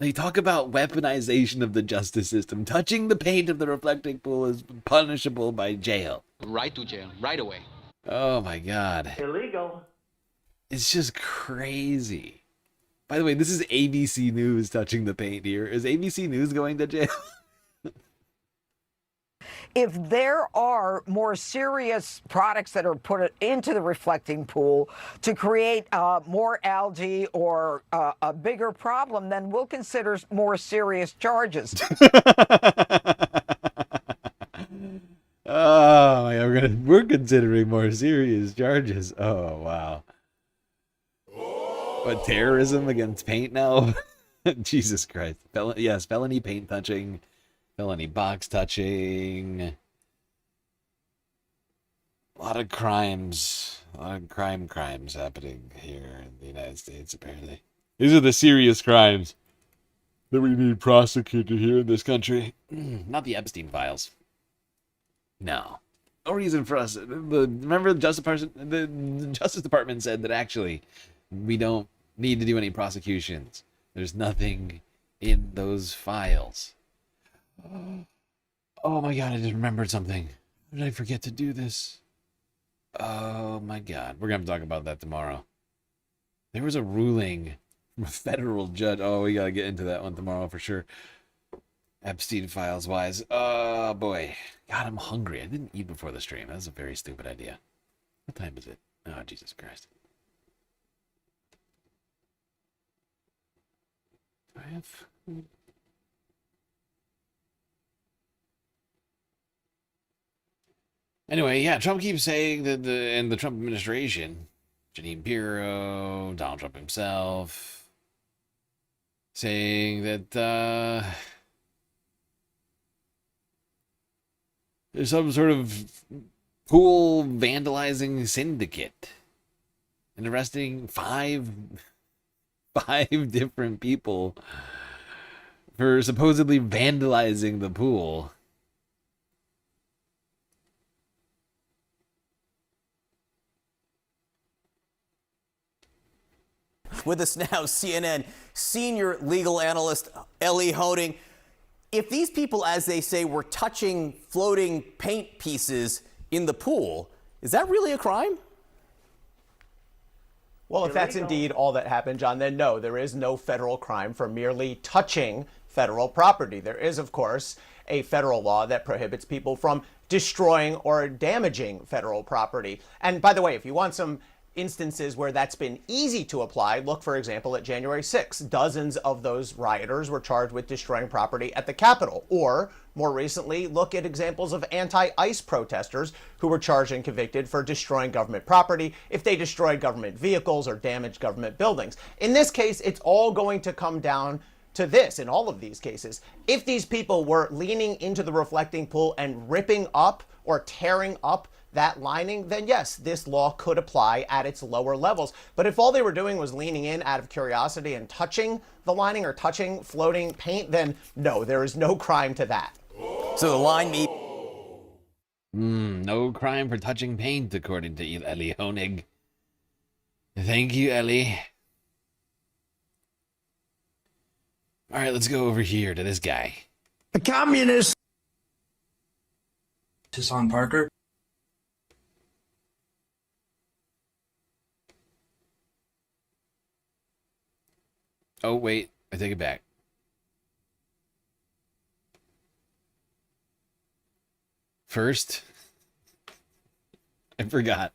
They talk about weaponization of the justice system. Touching the paint of the reflecting pool is punishable by jail. Right to jail, right away. Oh my God. Illegal. It's just crazy. By the way, this is ABC News touching the paint here. Is ABC News going to jail? If there are more serious products that are put into the reflecting pool to create more algae or a bigger problem, then we'll consider more serious charges. Oh my God, we're considering more serious charges. Oh wow. What, terrorism against paint now? Jesus Christ. Yes, felony paint touching. Felony box touching. A lot of crimes. A lot of crimes happening here in the United States, apparently. These are the serious crimes that we need prosecuted here in this country. Not the Epstein files. No. No reason for us. Remember the Justice Department said that actually we don't need to do any prosecutions. There's nothing in those files. Oh my God, I just remembered something. How did I forget to do this? Oh my God. We're going to talk about that tomorrow. There was a ruling from a federal judge. Oh, we got to get into that one tomorrow for sure. Epstein files wise. Oh boy. God, I'm hungry. I didn't eat before the stream. That was a very stupid idea. What time is it? Oh, Jesus Christ. Do I have food? Anyway, yeah, Trump keeps saying that the Trump administration, Janine Pirro, Donald Trump himself, saying that there's some sort of pool vandalizing syndicate and arresting five different people for supposedly vandalizing the pool. With us now, CNN senior legal analyst Ellie Honig. If these people, as they say, were touching floating paint pieces in the pool, is that really a crime? Well, if that's indeed all that happened, John, then no, there is no federal crime for merely touching federal property. There is, of course, a federal law that prohibits people from destroying or damaging federal property. And by the way, if you want some instances where that's been easy to apply, look, for example, at January 6th. Dozens of those rioters were charged with destroying property at the Capitol. Or, more recently, look at examples of anti-ICE protesters who were charged and convicted for destroying government property if they destroyed government vehicles or damaged government buildings. In this case, it's all going to come down to this in all of these cases. If these people were leaning into the reflecting pool and ripping up or tearing up that lining, then yes, this law could apply at its lower levels. But if all they were doing was leaning in out of curiosity and touching the lining or touching floating paint, then no, there is no crime to that. So the line no crime for touching paint, according to Ellie Honig. Thank you, Ellie. All right, let's go over here to this guy. A communist. Hassan Parker. Oh, wait. I take it back. first, I forgot.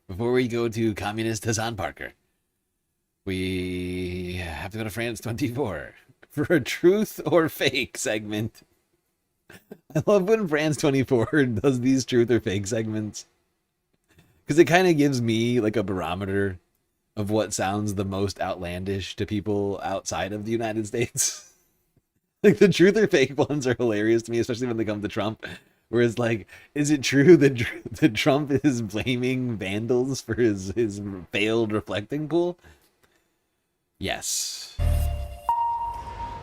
Before we go to Communist Hassan Parker, we have to go to France 24 for a truth or fake segment. I love when France 24 does these truth or fake segments, because it kind of gives me like a barometer of what sounds the most outlandish to people outside of the United States. Like the truth or fake ones are hilarious to me, especially when they come to Trump. Whereas, like, is it true that Trump is blaming vandals for his failed reflecting pool? Yes.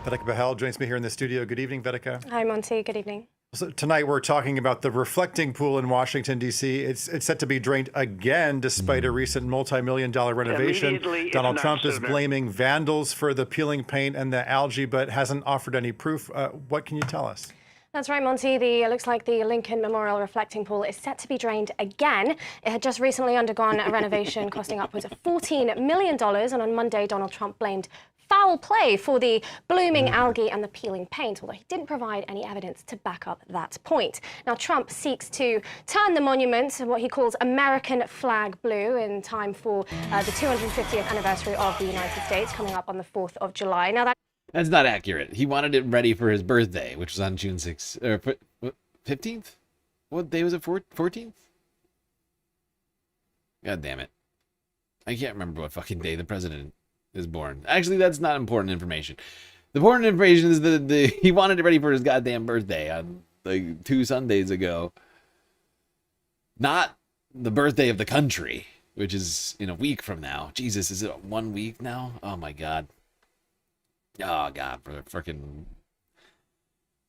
Vedika Bahel joins me here in the studio. Good evening, Vedika. Hi, Monty. Good evening. So tonight we're talking about the reflecting pool in Washington, D.C. It's set to be drained again despite a recent multi-million-dollar renovation. Donald Trump is blaming vandals for the peeling paint and the algae, but hasn't offered any proof. What can you tell us? That's right, Monty. It looks like the Lincoln Memorial reflecting pool is set to be drained again. It had just recently undergone a renovation costing upwards of $14 million, and on Monday, Donald Trump blamed foul play for the blooming algae and the peeling paint, although he didn't provide any evidence to back up that point. Now, Trump seeks to turn the monument, what he calls American flag blue, in time for the 250th anniversary of the United States, coming up on the 4th of July. Now, That's not accurate. He wanted it ready for his birthday, which was on June 6th, or 15th? What day was it, 14th? God damn it. I can't remember what fucking day the president is born. Actually, that's not important information. The important information is that he wanted it ready for his goddamn birthday on like 2 Sundays ago. Not the birthday of the country, which is in a week from now. Jesus, is it 1 week now? Oh my god. Oh god, for freaking.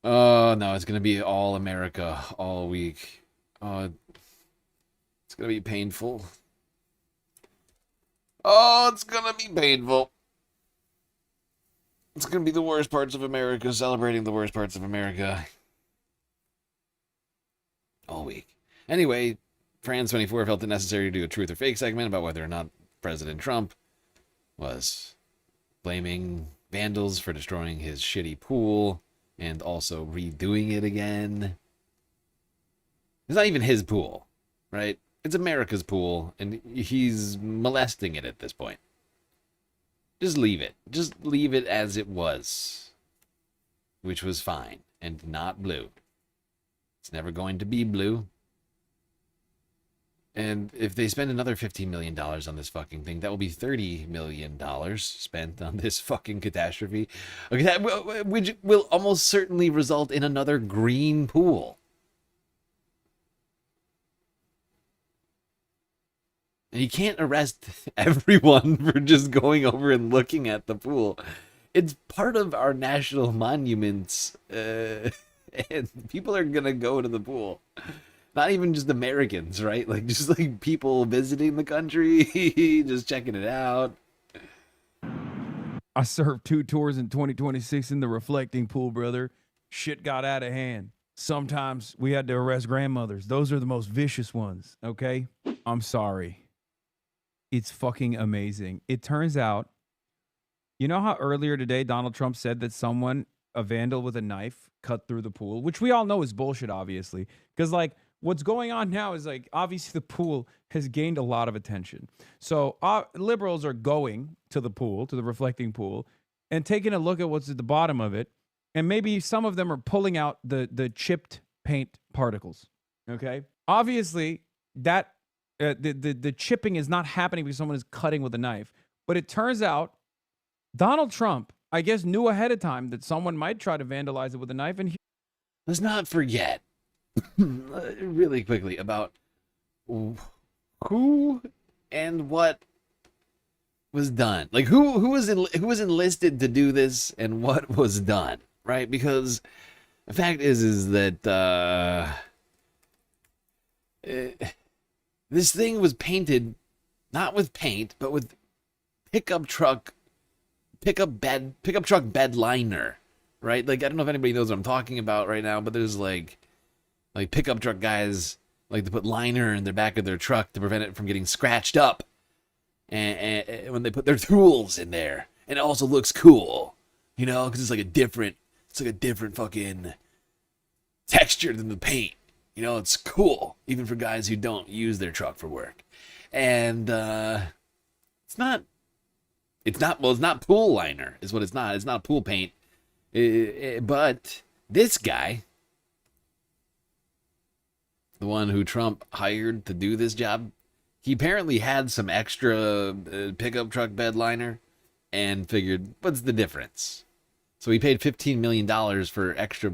Oh no, it's gonna be all America all week. Oh, it's gonna be painful. Oh, it's gonna be painful. It's gonna be the worst parts of America, celebrating the worst parts of America all week. Anyway, France 24 felt it necessary to do a truth or fake segment about whether or not President Trump was blaming vandals for destroying his shitty pool and also redoing it again. It's not even his pool, right? It's America's pool, and he's molesting it at this point. Just leave it. Just leave it as it was, which was fine and not blue. It's never going to be blue. And if they spend another $15 million on this fucking thing, that will be $30 million spent on this fucking catastrophe, which will almost certainly result in another green pool. And you can't arrest everyone for just going over and looking at the pool. It's part of our national monuments, and people are going to go to the pool. Not even just Americans, right? Like, just like people visiting the country, just checking it out. I served 2 tours in 2026 in the reflecting pool, brother. Shit got out of hand. Sometimes we had to arrest grandmothers. Those are the most vicious ones, okay? I'm sorry. It's fucking amazing. It turns out, you know how earlier today Donald Trump said that someone, a vandal with a knife, cut through the pool, which we all know is bullshit, obviously. Because, like, what's going on now is, like, obviously the pool has gained a lot of attention. So liberals are going to the pool, to the reflecting pool, and taking a look at what's at the bottom of it. And maybe some of them are pulling out the chipped paint particles. Okay? Obviously, that the chipping is not happening because someone is cutting with a knife. But it turns out Donald Trump, I guess, knew ahead of time that someone might try to vandalize it with a knife. And let's not forget, really quickly, about who and what was done. Like, who was enlisted to do this and what was done, right? Because the fact is that this thing was painted not with paint, but with pickup truck bed liner, right? Like, I don't know if anybody knows what I'm talking about right now, but there's like pickup truck guys like to put liner in the back of their truck to prevent it from getting scratched up, and when they put their tools in there, and it also looks cool, you know, because it's like a different fucking texture than the paint. You know, it's cool, even for guys who don't use their truck for work. And it's not pool liner, is what it's not. It's not pool paint. But this guy, the one who Trump hired to do this job, he apparently had some extra pickup truck bed liner and figured, what's the difference? So he paid $15 million for extra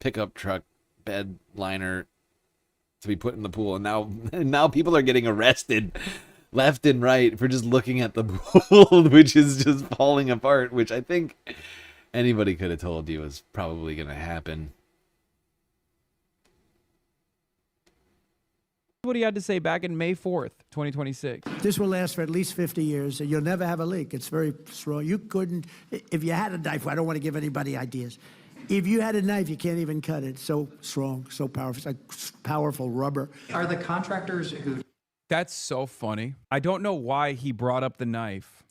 pickup truck bed liner to be put in the pool, and now people are getting arrested left and right for just looking at the pool, which is just falling apart, which I think anybody could have told you was probably going to happen. What he had to say back in May 4th, 2026. This will last for at least 50 years, and you'll never have a leak. It's very strong. You couldn't, if you had a knife, I don't want to give anybody ideas. If you had a knife, you can't even cut it. So strong, so powerful. It's like powerful rubber. Are the contractors who... That's so funny. I don't know why he brought up the knife.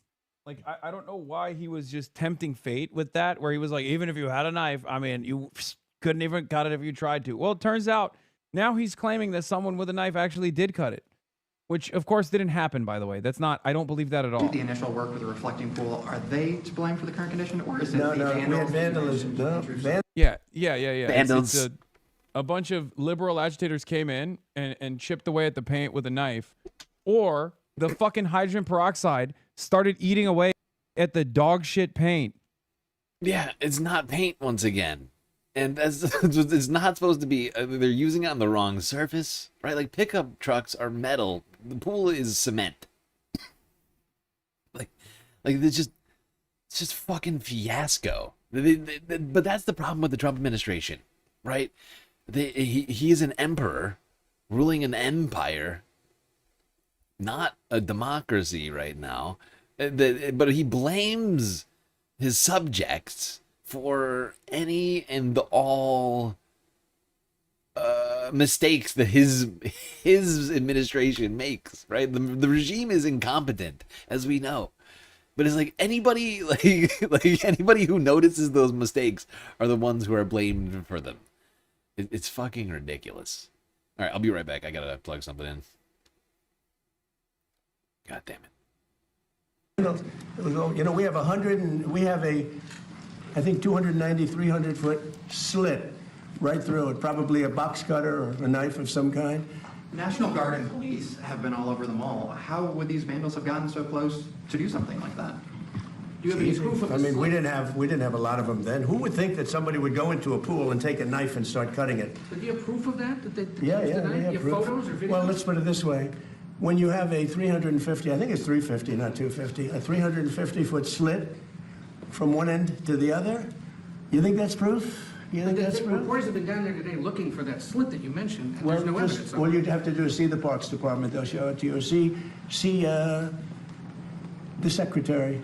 Like, I don't know why he was just tempting fate with that, where he was like, even if you had a knife, I mean, you couldn't even cut it if you tried to. Well, it turns out now he's claiming that someone with a knife actually did cut it, which of course didn't happen, by the way. That's not, I don't believe that at all. The initial work with the reflecting pool, are they to blame for the current condition, or is it No, the we had vandalism? vandalism. Yeah. Vandals. It's a bunch of liberal agitators came in and chipped away at the paint with a knife, or the fucking hydrogen peroxide started eating away at the dog shit paint. Yeah, it's not paint once again. And it's not supposed to be, they're using it on the wrong surface, right? Like, pickup trucks are metal. The pool is cement. Like it's just fucking fiasco. But that's the problem with the Trump administration, right? He is an emperor ruling an empire, not a democracy right now. But he blames his subjects for any and all mistakes that his administration makes, right? The regime is incompetent, as we know. But it's like anybody like anybody who notices those mistakes are the ones who are blamed for them. It's fucking ridiculous. All right, I'll be right back. I gotta plug something in. God damn it. You know, we have I think 290, 300 foot slit right through it, probably a box cutter or a knife of some kind. National Guard and police have been all over the mall. How would these vandals have gotten so close to do something like that? Do you have any proof of this? I mean, we didn't have a lot of them then. Who would think that somebody would go into a pool and take a knife and start cutting it? Do you have proof of that? Yeah, we have proof. Photos or videos? Well, let's put it this way. When you have a 350, I think it's 350, not 250, a 350-foot slit from one end to the other, you think that's proof? You think that's proof? Reporters have been down there today looking for that slit that you mentioned, and there's no evidence of it. All you'd have to do is see the Parks Department. They'll show it to you. Or see the secretary.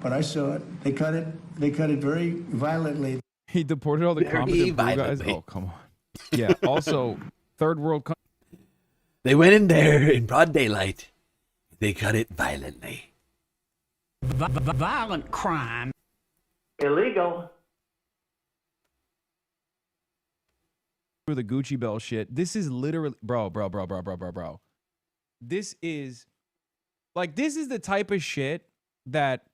But I saw it. They cut it very violently. He deported all the competent blue guys. Oh, come on. Yeah. Also, third world country. They went in there in broad daylight. They cut it violently. Violent crime. Illegal. The Gucci Bell shit. This is literally, bro. This is the type of shit that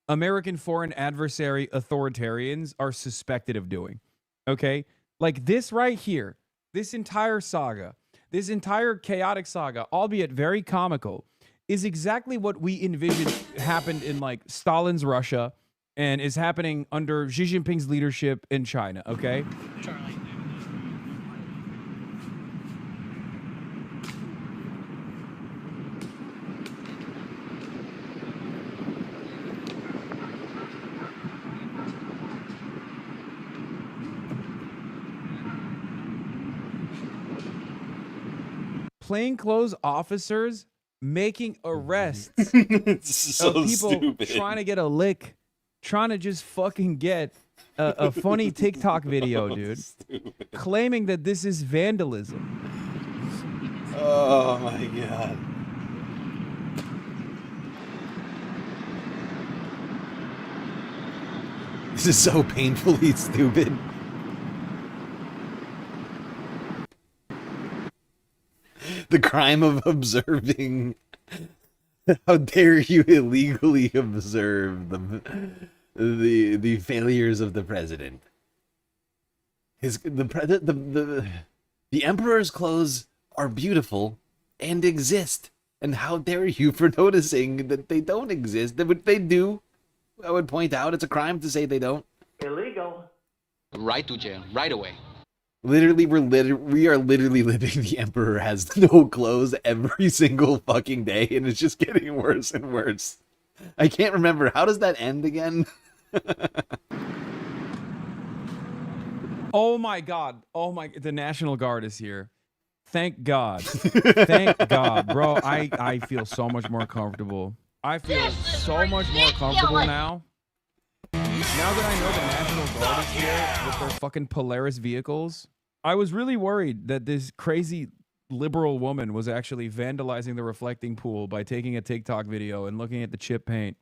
American foreign adversary authoritarians are suspected of doing. Okay? Like this right here, this entire saga, this entire chaotic saga, albeit very comical, is exactly what we envisioned happened in like Stalin's Russia and is happening under Xi Jinping's leadership in China, okay? Charlie. Plainclothes officers making arrests so of people stupid. trying to get a lick, trying to just fucking get a funny TikTok video, dude, claiming that this is vandalism. Oh my god. This is so painfully stupid. The crime of observing. How dare you illegally observe the failures of the president? The emperor's clothes are beautiful and exist. And how dare you for noticing that they don't exist? That they do. I would point out it's a crime to say they don't. Illegal. Right to jail, right away. Literally, we are literally living. The emperor has no clothes every single fucking day, and it's just getting worse and worse. I can't remember. How does that end again? Oh my God. Oh my, the National Guard is here. Thank God. Thank God, bro. I feel so much more comfortable. I feel so much more comfortable now. Now that I know the National Guard is here with their fucking Polaris vehicles, I was really worried that this crazy liberal woman was actually vandalizing the reflecting pool by taking a TikTok video and looking at the chip paint.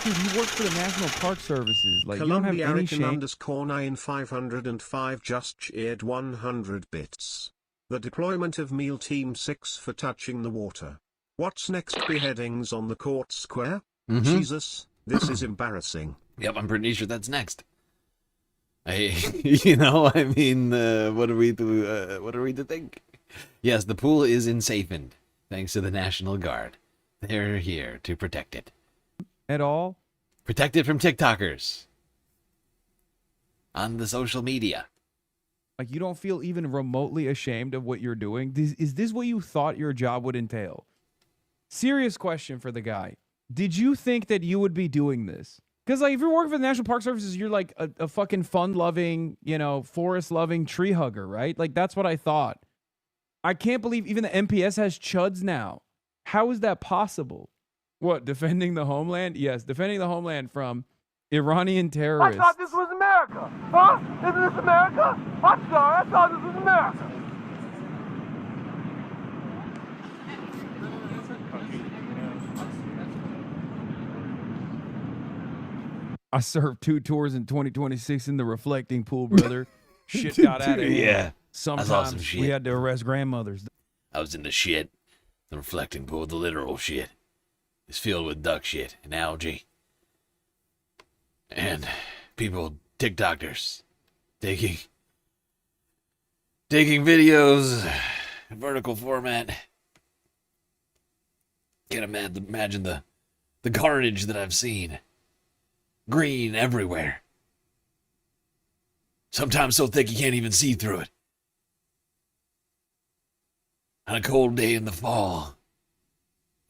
Dude, he works for the National Park Services. Like, you don't have any shame. _9505 just cheered 100 bits. The deployment of Meal Team 6 for touching the water. What's next? Beheadings on the court square? Jesus, this is embarrassing. Yep, I'm pretty sure that's next. You know, I mean, what are we to think? Yes, the pool is ensafened, thanks to the National Guard. They're here to protect it. At all? Protect it from TikTokers. On the social media. Like, you don't feel even remotely ashamed of what you're doing? Is this what you thought your job would entail? Serious question for the guy. Did you think that you would be doing this? Because, like, if you're working for the National Park Services, you're like a fucking fun-loving, you know, forest-loving tree hugger, right? Like, that's what I thought. I can't believe even the NPS has chuds now. How is that possible? What, defending the homeland? Yes, defending the homeland from Iranian terrorists. I thought this was America. Huh? Isn't this America? I'm sorry, I thought this was America. I served 2 tours in 2026 in the reflecting pool, brother. Shit got out of hand. Yeah. Sometimes I saw some shit. we had to arrest grandmothers. I was in the shit. The reflecting pool, the literal shit. It's filled with duck shit and algae. And people, TikTokers, taking videos in vertical format. Can't imagine the carnage that I've seen. Green everywhere. Sometimes so thick you can't even see through it. On a cold day in the fall,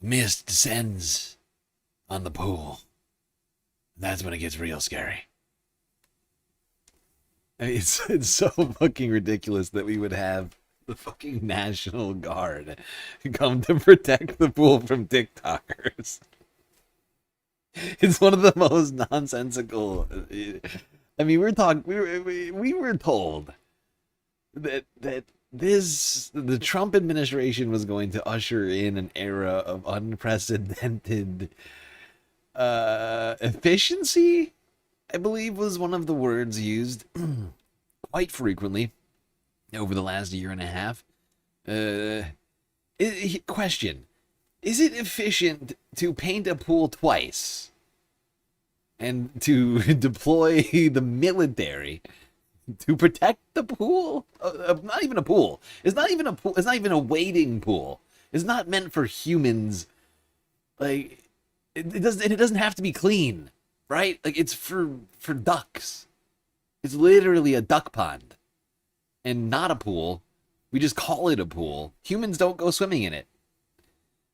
mist descends on the pool. That's when it gets real scary. I mean, it's so fucking ridiculous that we would have the fucking National Guard come to protect the pool from TikTokers. It's one of the most nonsensical. I mean, we were told that the Trump administration was going to usher in an era of unprecedented efficiency, I believe was one of the words used quite frequently over the last year and a half. Question: is it efficient to paint a pool twice and to deploy the military to protect the pool? Not even a pool. It's not even a pool. It's not even a wading pool. It's not meant for humans. Like, it doesn't have to be clean, right? Like, it's for ducks. It's literally a duck pond and not a pool. We just call it a pool. Humans don't go swimming in it.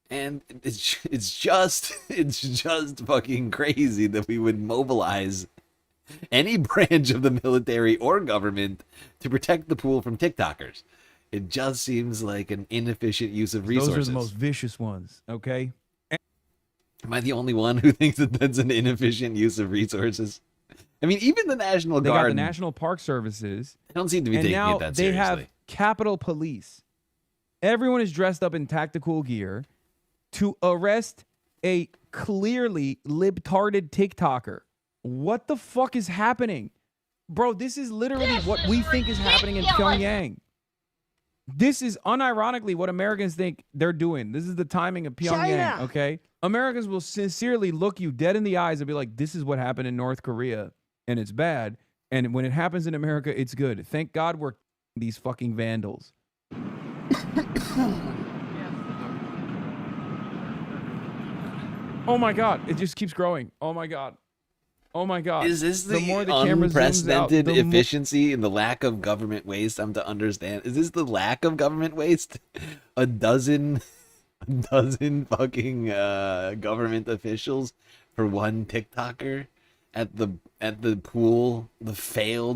And it's just fucking crazy that we would mobilize any branch of the military or government to protect the pool from TikTokers. It just seems like an inefficient use of resources. Those are the most vicious ones, okay? Am I the only one who thinks that that's an inefficient use of resources? I mean, even the National Guard. They got the National Park Services. They don't seem to be taking it that seriously. They have Capitol Police. Everyone is dressed up in tactical gear to arrest a clearly libtarded TikToker. What the fuck is happening? Bro, this is literally what we think is happening in Pyongyang. This is unironically what Americans think they're doing. This is the timing of Pyongyang, okay? Americans will sincerely look you dead in the eyes and be like, this is what happened in North Korea, and it's bad. And when it happens in America, it's good. Thank God we're these fucking vandals. Oh my God, it just keeps growing. Oh my God. Oh my God. Is this the more the camera zooms out, unprecedented the efficiency and the lack of government waste? I'm to understand. Is this the lack of government waste? A dozen fucking government officials for one TikToker at the pool, the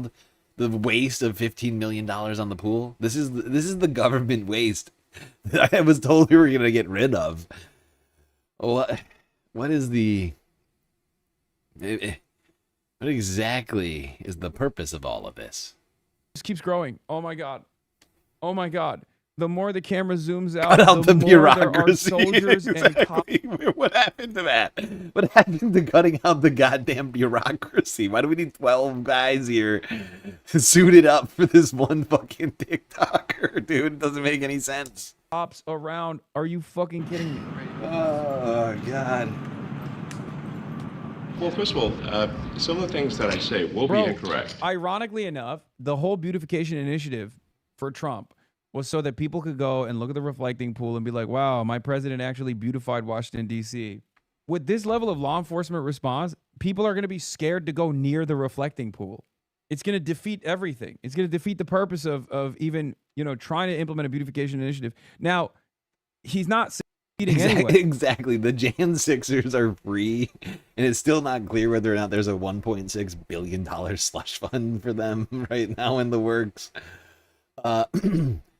waste of $15 million on the pool. This is the government waste that I was told we were gonna get rid of. What is the? What exactly is the purpose of all of this? Just keeps growing. Oh my God. Oh my God. The more the camera zooms out, Cut out the the more bureaucracy. there are soldiers Exactly. What happened to that? What happened to cutting out the goddamn bureaucracy? Why do we need 12 guys here suited up for this one fucking TikToker, dude? It doesn't make any sense. Cops around. Are you fucking kidding me? Oh God. Well, first of all, some of the things that I say will be incorrect. Ironically enough, the whole beautification initiative for Trump was so that people could go and look at the reflecting pool and be like, wow, my president actually beautified Washington, D.C. With this level of law enforcement response, people are going to be scared to go near the reflecting pool. It's going to defeat everything. It's going to defeat the purpose of even, trying to implement a beautification initiative. Now, he's not anyway. Exactly. The Jan Sixers are free, and it's still not clear whether or not there's a $1.6 billion slush fund for them right now in the works.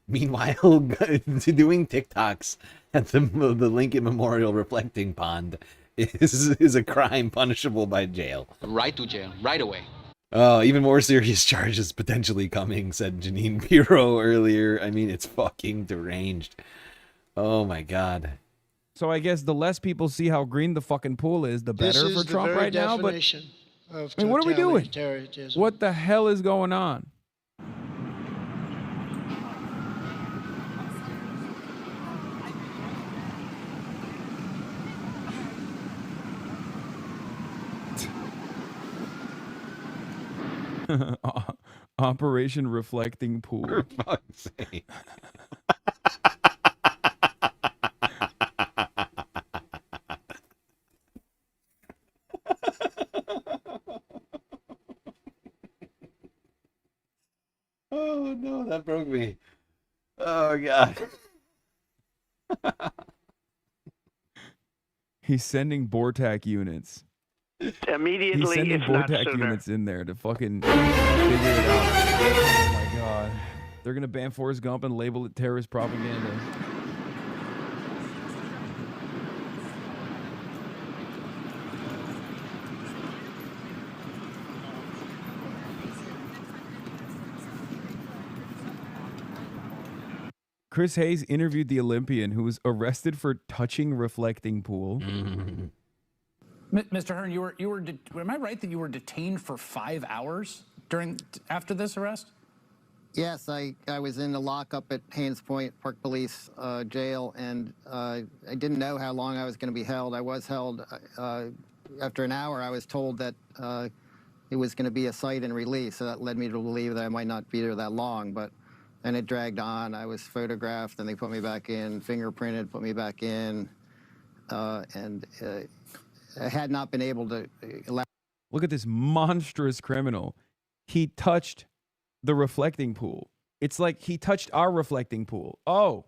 Meanwhile, doing TikToks at the Lincoln Memorial reflecting pond is a crime punishable by jail. Right to jail, right away. Oh, even more serious charges potentially coming, said Janine Pirro earlier. I mean, it's fucking deranged. Oh my God. So I guess the less people see how green the fucking pool is, the better for Trump right now. But I mean, what are we doing? What the hell is going on? Operation Reflecting Pool. For fuck's sake. Oh no, that broke me. Oh God. He's sending BORTAC units. Immediately, He's sending if not BORTAC sooner. units in there to fucking figure it out. Oh my God. They're going to ban Forrest Gump and label it terrorist propaganda. Chris Hayes interviewed the Olympian who was arrested for touching reflecting pool. Mr. Hearn, am I right that you were detained for 5 hours after this arrest? Yes, I was in the lockup at Haynes Point Park Police Jail, and I didn't know how long I was going to be held. I was held. After an hour, I was told that it was going to be a cite and release, so that led me to believe that I might not be there that long, but then it dragged on. I was photographed, and they put me back in, fingerprinted, put me back in, and I had not been able to allow. Look at this monstrous criminal. He touched the reflecting pool. It's like he touched our reflecting pool. Oh,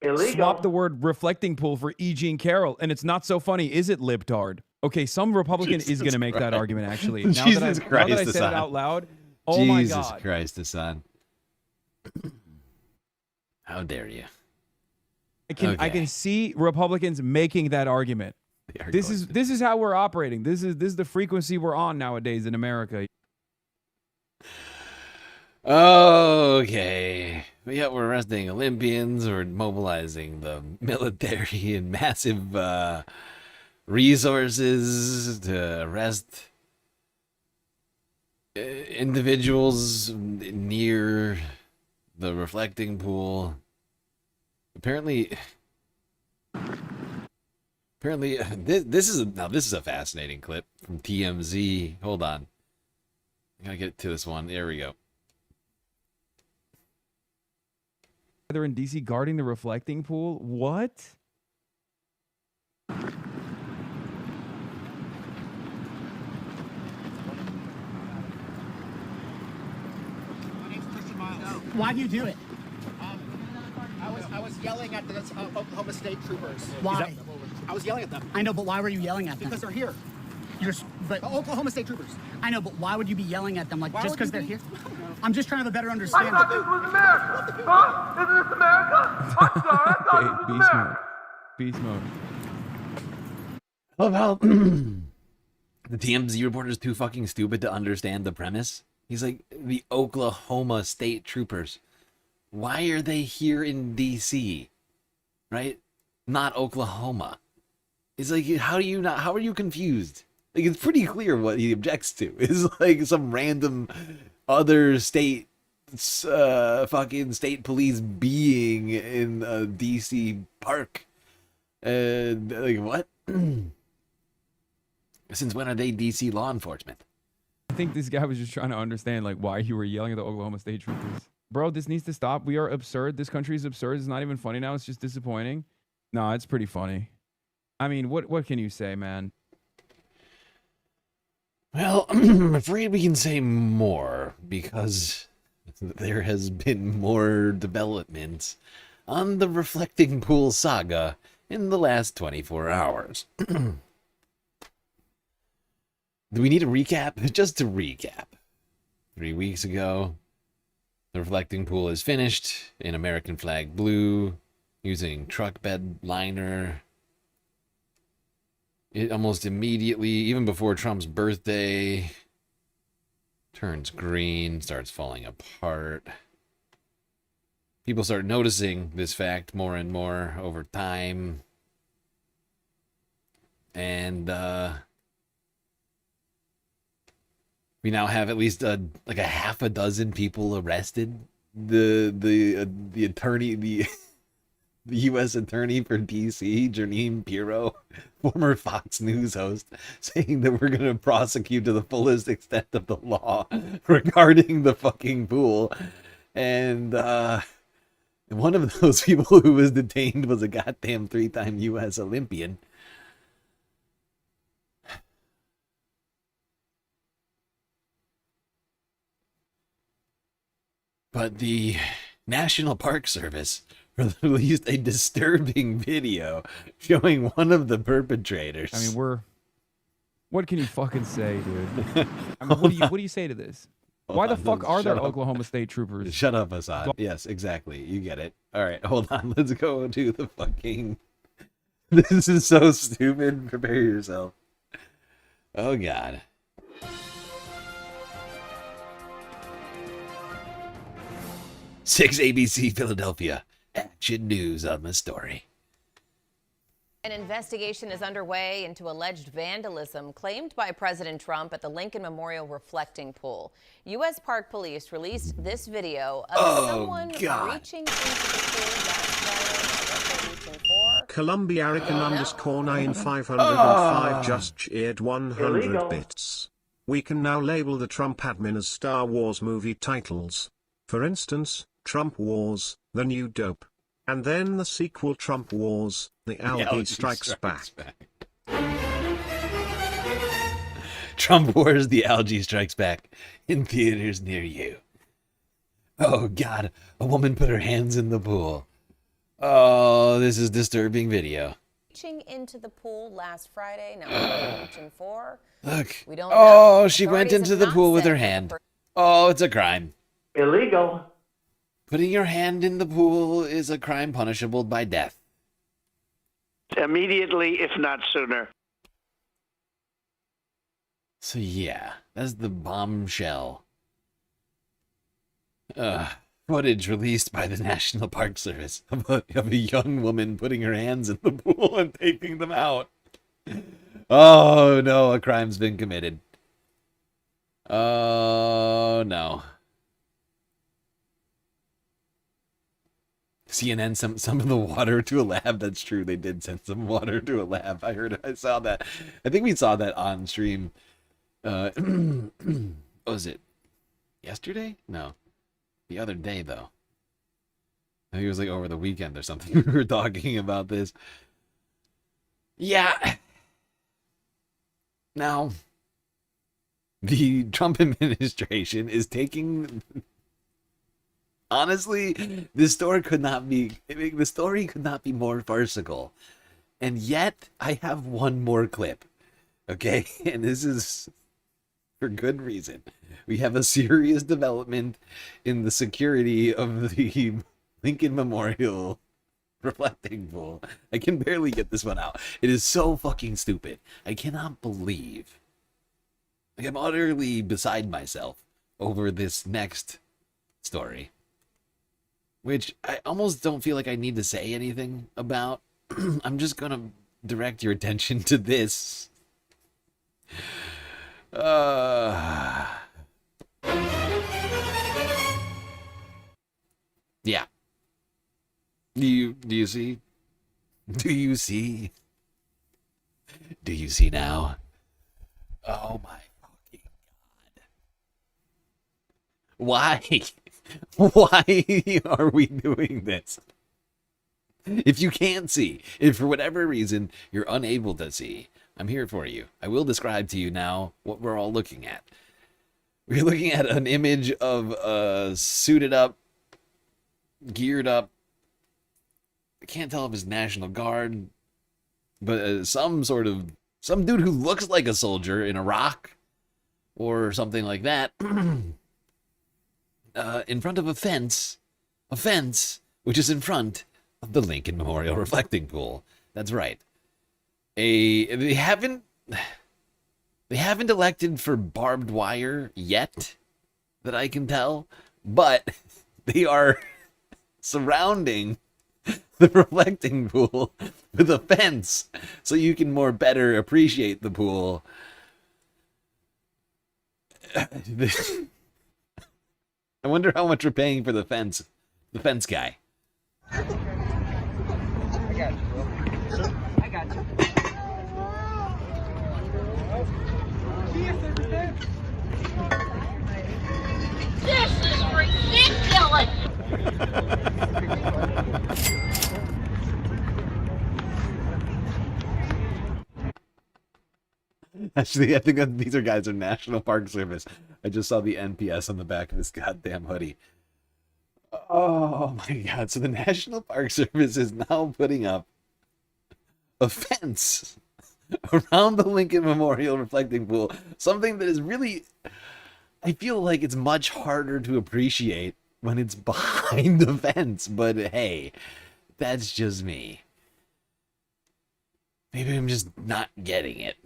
Illegal. Swap the word reflecting pool for E. Jean Carroll, and it's not so funny, is it, libtard? Okay, some Republican is going to make that argument, actually. Now that I said it out loud, oh my God. Jesus Christ, Hassan. How dare you? I can see Republicans making that argument. This is how we're operating. This is the frequency we're on nowadays in America. Okay. Yeah, we're arresting Olympians. We're mobilizing the military in massive resources to arrest individuals near the reflecting pool. Apparently, this is a fascinating clip from TMZ. Hold on, I gotta get to this one. There we go. They're in DC guarding the reflecting pool. What? Why do you do it? I was yelling at the Oklahoma State troopers. Why? I was yelling at them. I know, but why were you yelling at them? Because they're here. But The Oklahoma State troopers. I know, but why would you be yelling at them? Like, Why just would because you they're be- here? I'm just trying to have a better I understanding. thought this was America. Huh? Isn't this America? I'm sorry. I thought this was Beast America. mode. Beast mode. How about the TMZ reporter is too fucking stupid to understand the premise? He's like, the Oklahoma State Troopers. Why are they here in DC? Right? Not Oklahoma. It's like, how are you confused? Like, it's pretty clear what he objects to. It's like some random other state, fucking state police being in a DC park. Like, what? Since when are they DC law enforcement? I think this guy was just trying to understand like why you were yelling at the Oklahoma State troopers. Bro, this needs to stop. We are absurd. This country is absurd. It's not even funny now. It's just disappointing. No, it's pretty funny. I mean, what can you say, man? Well, I'm afraid we can say more because there has been more developments on the Reflecting Pool saga in the last 24 hours. Do we need a recap? Just to recap. 3 weeks ago, the Reflecting Pool is finished in American flag blue using truck bed liner. It almost immediately, even before Trump's birthday, turns green, starts falling apart. People start noticing this fact more and more over time. And we now have at least like a half a dozen people arrested. The attorney, the U.S. attorney for D.C., Janine Pirro, former Fox News host, saying that we're going to prosecute to the fullest extent of the law regarding the fucking pool. And one of those people who was detained was a goddamn 3-time U.S. Olympian. But the National Park Service released a disturbing video showing one of the perpetrators. I mean, what can you fucking say, dude? I mean, what do you say to this? Why the fuck are there Oklahoma State troopers? Shut up, Assad. Yes, exactly. You get it. All right, hold on. Let's go to the fucking... This is so stupid. Prepare yourself. Oh, God. Six ABC Philadelphia. Action news on the story. An investigation is underway into alleged vandalism claimed by President Trump at the Lincoln Memorial Reflecting Pool. U.S. Park Police released this video of someone reaching into the pool last Friday. What they're reaching for? Columbia _9505 just cheered 100 bits. We can now label the Trump admin as Star Wars movie titles. For instance, Trump Wars, The New Dope. And then the sequel Trump Wars, The Algae Strikes Back. Trump Wars, The Algae Strikes Back in theaters near you. Oh, God. A woman put her hands in the pool. Oh, this is disturbing video. Reaching into the pool last Friday. Now, what they're reaching for? Look. We don't Oh, know. she went Authorities into the have pool not with said her that the hand. Oh, it's a crime. Illegal. Putting your hand in the pool is a crime punishable by death. Immediately, if not sooner. So yeah, that's the bombshell. Footage released by the National Park Service of a young woman putting her hands in the pool and taking them out. Oh no, a crime's been committed. Oh no. CNN some of the water to a lab. That's true. They did send some water to a lab. I saw that. I think we saw that on stream. What was it? Yesterday? No. The other day though. I think it was like over the weekend or something. We were talking about this. Yeah. Now, the Trump administration is taking. Honestly, the story could not be more farcical. And yet, I have one more clip. Okay? And this is for good reason. We have a serious development in the security of the Lincoln Memorial reflecting pool. I can barely get this one out. It is so fucking stupid. I cannot believe. Like, I'm utterly beside myself over this next story, which I almost don't feel like I need to say anything about. I'm just gonna direct your attention to this. Yeah. Do you see? Do you see? Do you see now? Oh my fucking god. Why? Why are we doing this? If you can't see, if for whatever reason you're unable to see, I'm here for you. I will describe to you now what we're all looking at. We're looking at an image of a suited up, geared up, I can't tell if it's National Guard, but some dude who looks like a soldier in Iraq or something like that, in front of a fence which is in front of the Lincoln Memorial reflecting pool. That's right. They haven't elected for barbed wire yet, that I can tell, but they are surrounding the reflecting pool with a fence so you can more better appreciate the pool. I wonder how much we're paying for the fence guy. I got you, bro. I got you. This is ridiculous! Actually, I think that these guys are National Park Service. I just saw the NPS on the back of this goddamn hoodie. Oh my god. So the National Park Service is now putting up a fence around the Lincoln Memorial reflecting pool. Something that is really, I feel like it's much harder to appreciate when it's behind the fence. But hey, that's just me. Maybe I'm just not getting it.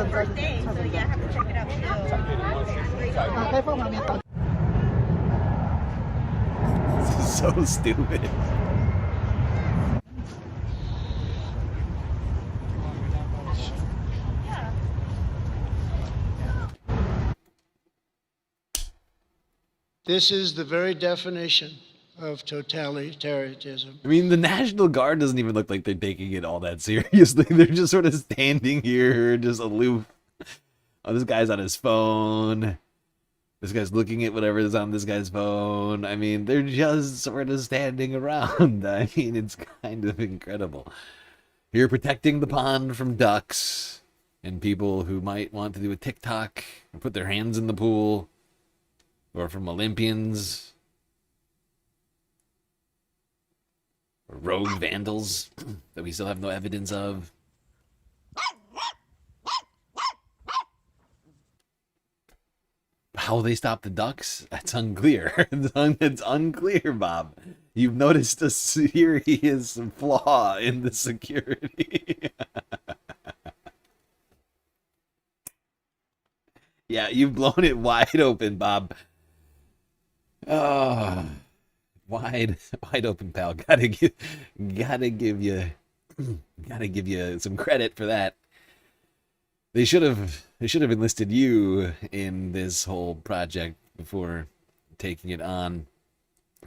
First day, so yeah, I have to check it out too. This is so stupid. This is the very definition of totalitarianism. I mean, the National Guard doesn't even look like they're taking it all that seriously. They're just sort of standing here, just aloof. Oh, this guy's on his phone. This guy's looking at whatever is on this guy's phone. I mean, they're just sort of standing around. I mean, it's kind of incredible. Here protecting the pond from ducks and people who might want to do a TikTok or put their hands in the pool, or from Olympians. Rogue vandals that we still have no evidence of. How they stop the ducks? That's unclear. It's unclear, Bob. You've noticed a serious flaw in the security. Yeah, you've blown it wide open, Bob. Wide open, pal. Gotta give you some credit for that. They should have enlisted you in this whole project before taking it on,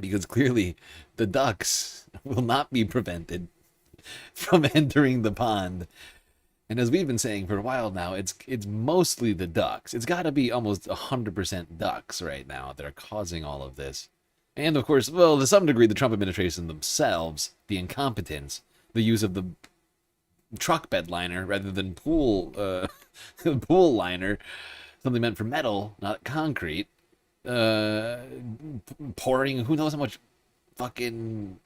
because clearly the ducks will not be prevented from entering the pond. And as we've been saying for a while now, it's mostly the ducks. It's got to be almost 100% ducks right now that are causing all of this. And of course, well, to some degree, the Trump administration themselves, the incompetence, the use of the truck bed liner rather than pool liner, something meant for metal, not concrete. Pouring who knows how much fucking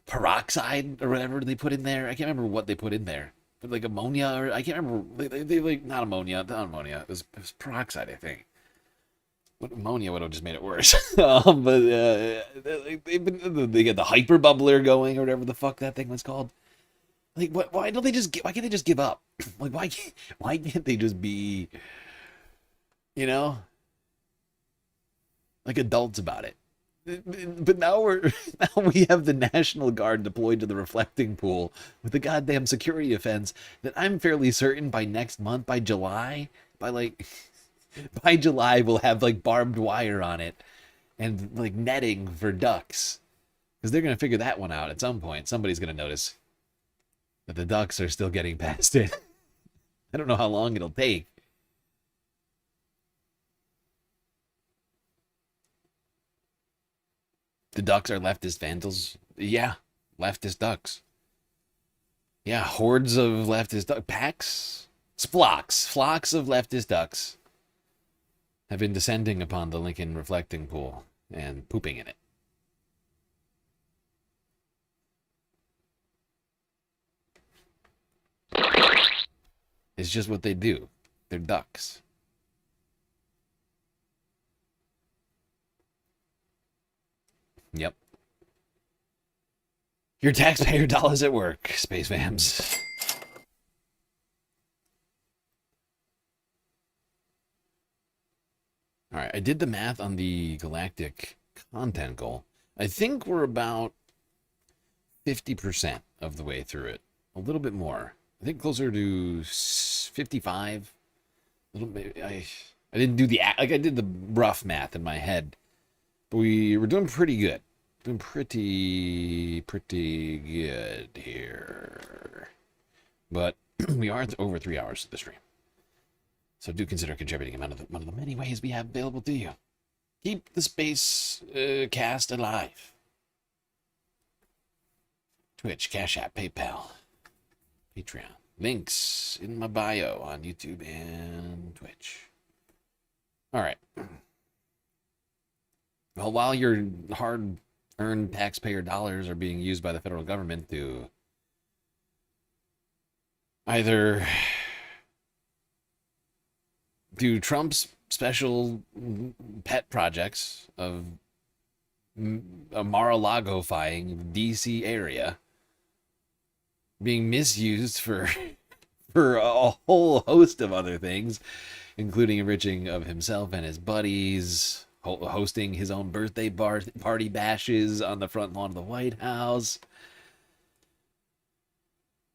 peroxide or whatever they put in there. I can't remember what they put in there. But like ammonia, or I can't remember. They like not ammonia. It was peroxide, I think. What ammonia would have just made it worse. But they get the hyper bubbler going or whatever the fuck that thing was called. Like, why can't they just give up? Like, why can't they just be, like adults about it? But now we have the National Guard deployed to the reflecting pool with the goddamn security fence that I'm fairly certain by next month, by July, by July we'll have like barbed wire on it and like netting for ducks, because they're gonna figure that one out at some point. Somebody's gonna notice that the ducks are still getting past it. I don't know how long it'll take. The ducks are leftist vandals. Yeah, leftist ducks. Yeah, hordes of leftist duck packs, flocks of leftist ducks have been descending upon the Lincoln reflecting pool and pooping in it. It's just what they do. They're ducks. Yep. Your taxpayer dollars at work, Space Vams. All right, I did the math on the galactic content goal. I think we're about 50% of the way through it. A little bit more. I think closer to 55. A little bit. I didn't do I did the rough math in my head. But we were doing pretty good. Doing pretty good here. But we are over 3 hours to the stream. So do consider contributing in one of the many ways we have available to you. Keep the space cast alive. Twitch, Cash App, PayPal, Patreon. Links in my bio on YouTube and Twitch. All right. Well, while your hard-earned taxpayer dollars are being used by the federal government to either do Trump's special pet projects of a Mar-a-Lago-fying DC area being misused for a whole host of other things, including enriching of himself and his buddies, hosting his own birthday party bashes on the front lawn of the White House.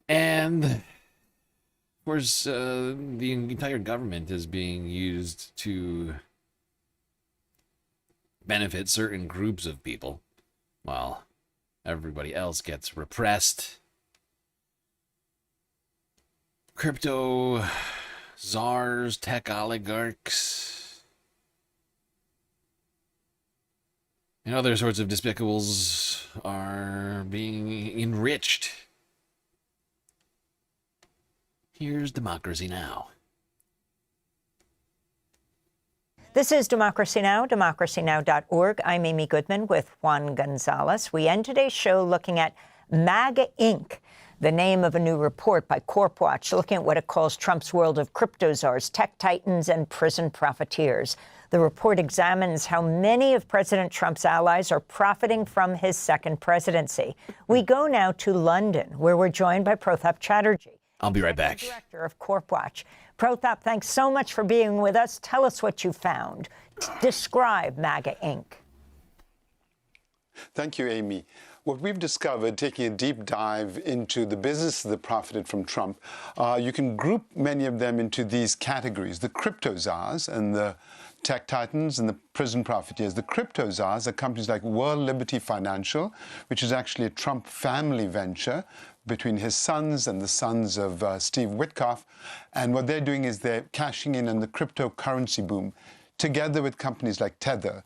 And, of course, the entire government is being used to benefit certain groups of people, while everybody else gets repressed. Crypto czars, tech oligarchs, and other sorts of despicables are being enriched. Here's Democracy Now! This is Democracy Now!, democracynow.org. I'm Amy Goodman with Juan Gonzalez. We end today's show looking at MAGA Inc., the name of a new report by CorpWatch looking at what it calls Trump's world of crypto czars, tech titans, and prison profiteers. The report examines how many of President Trump's allies are profiting from his second presidency. We go now to London, where we're joined by Prothap Chatterjee. I'll be right back. Director of CorpWatch. Protap, thanks so much for being with us. Tell us what you found. Describe MAGA Inc. Thank you, Amy. What we've discovered, taking a deep dive into the businesses that profited from Trump, you can group many of them into these categories: the crypto czars and the tech titans and the prison profiteers. The crypto czars are companies like World Liberty Financial, which is actually a Trump family venture between his sons and the sons of Steve Witkoff. And what they're doing is they're cashing in on the cryptocurrency boom, together with companies like Tether.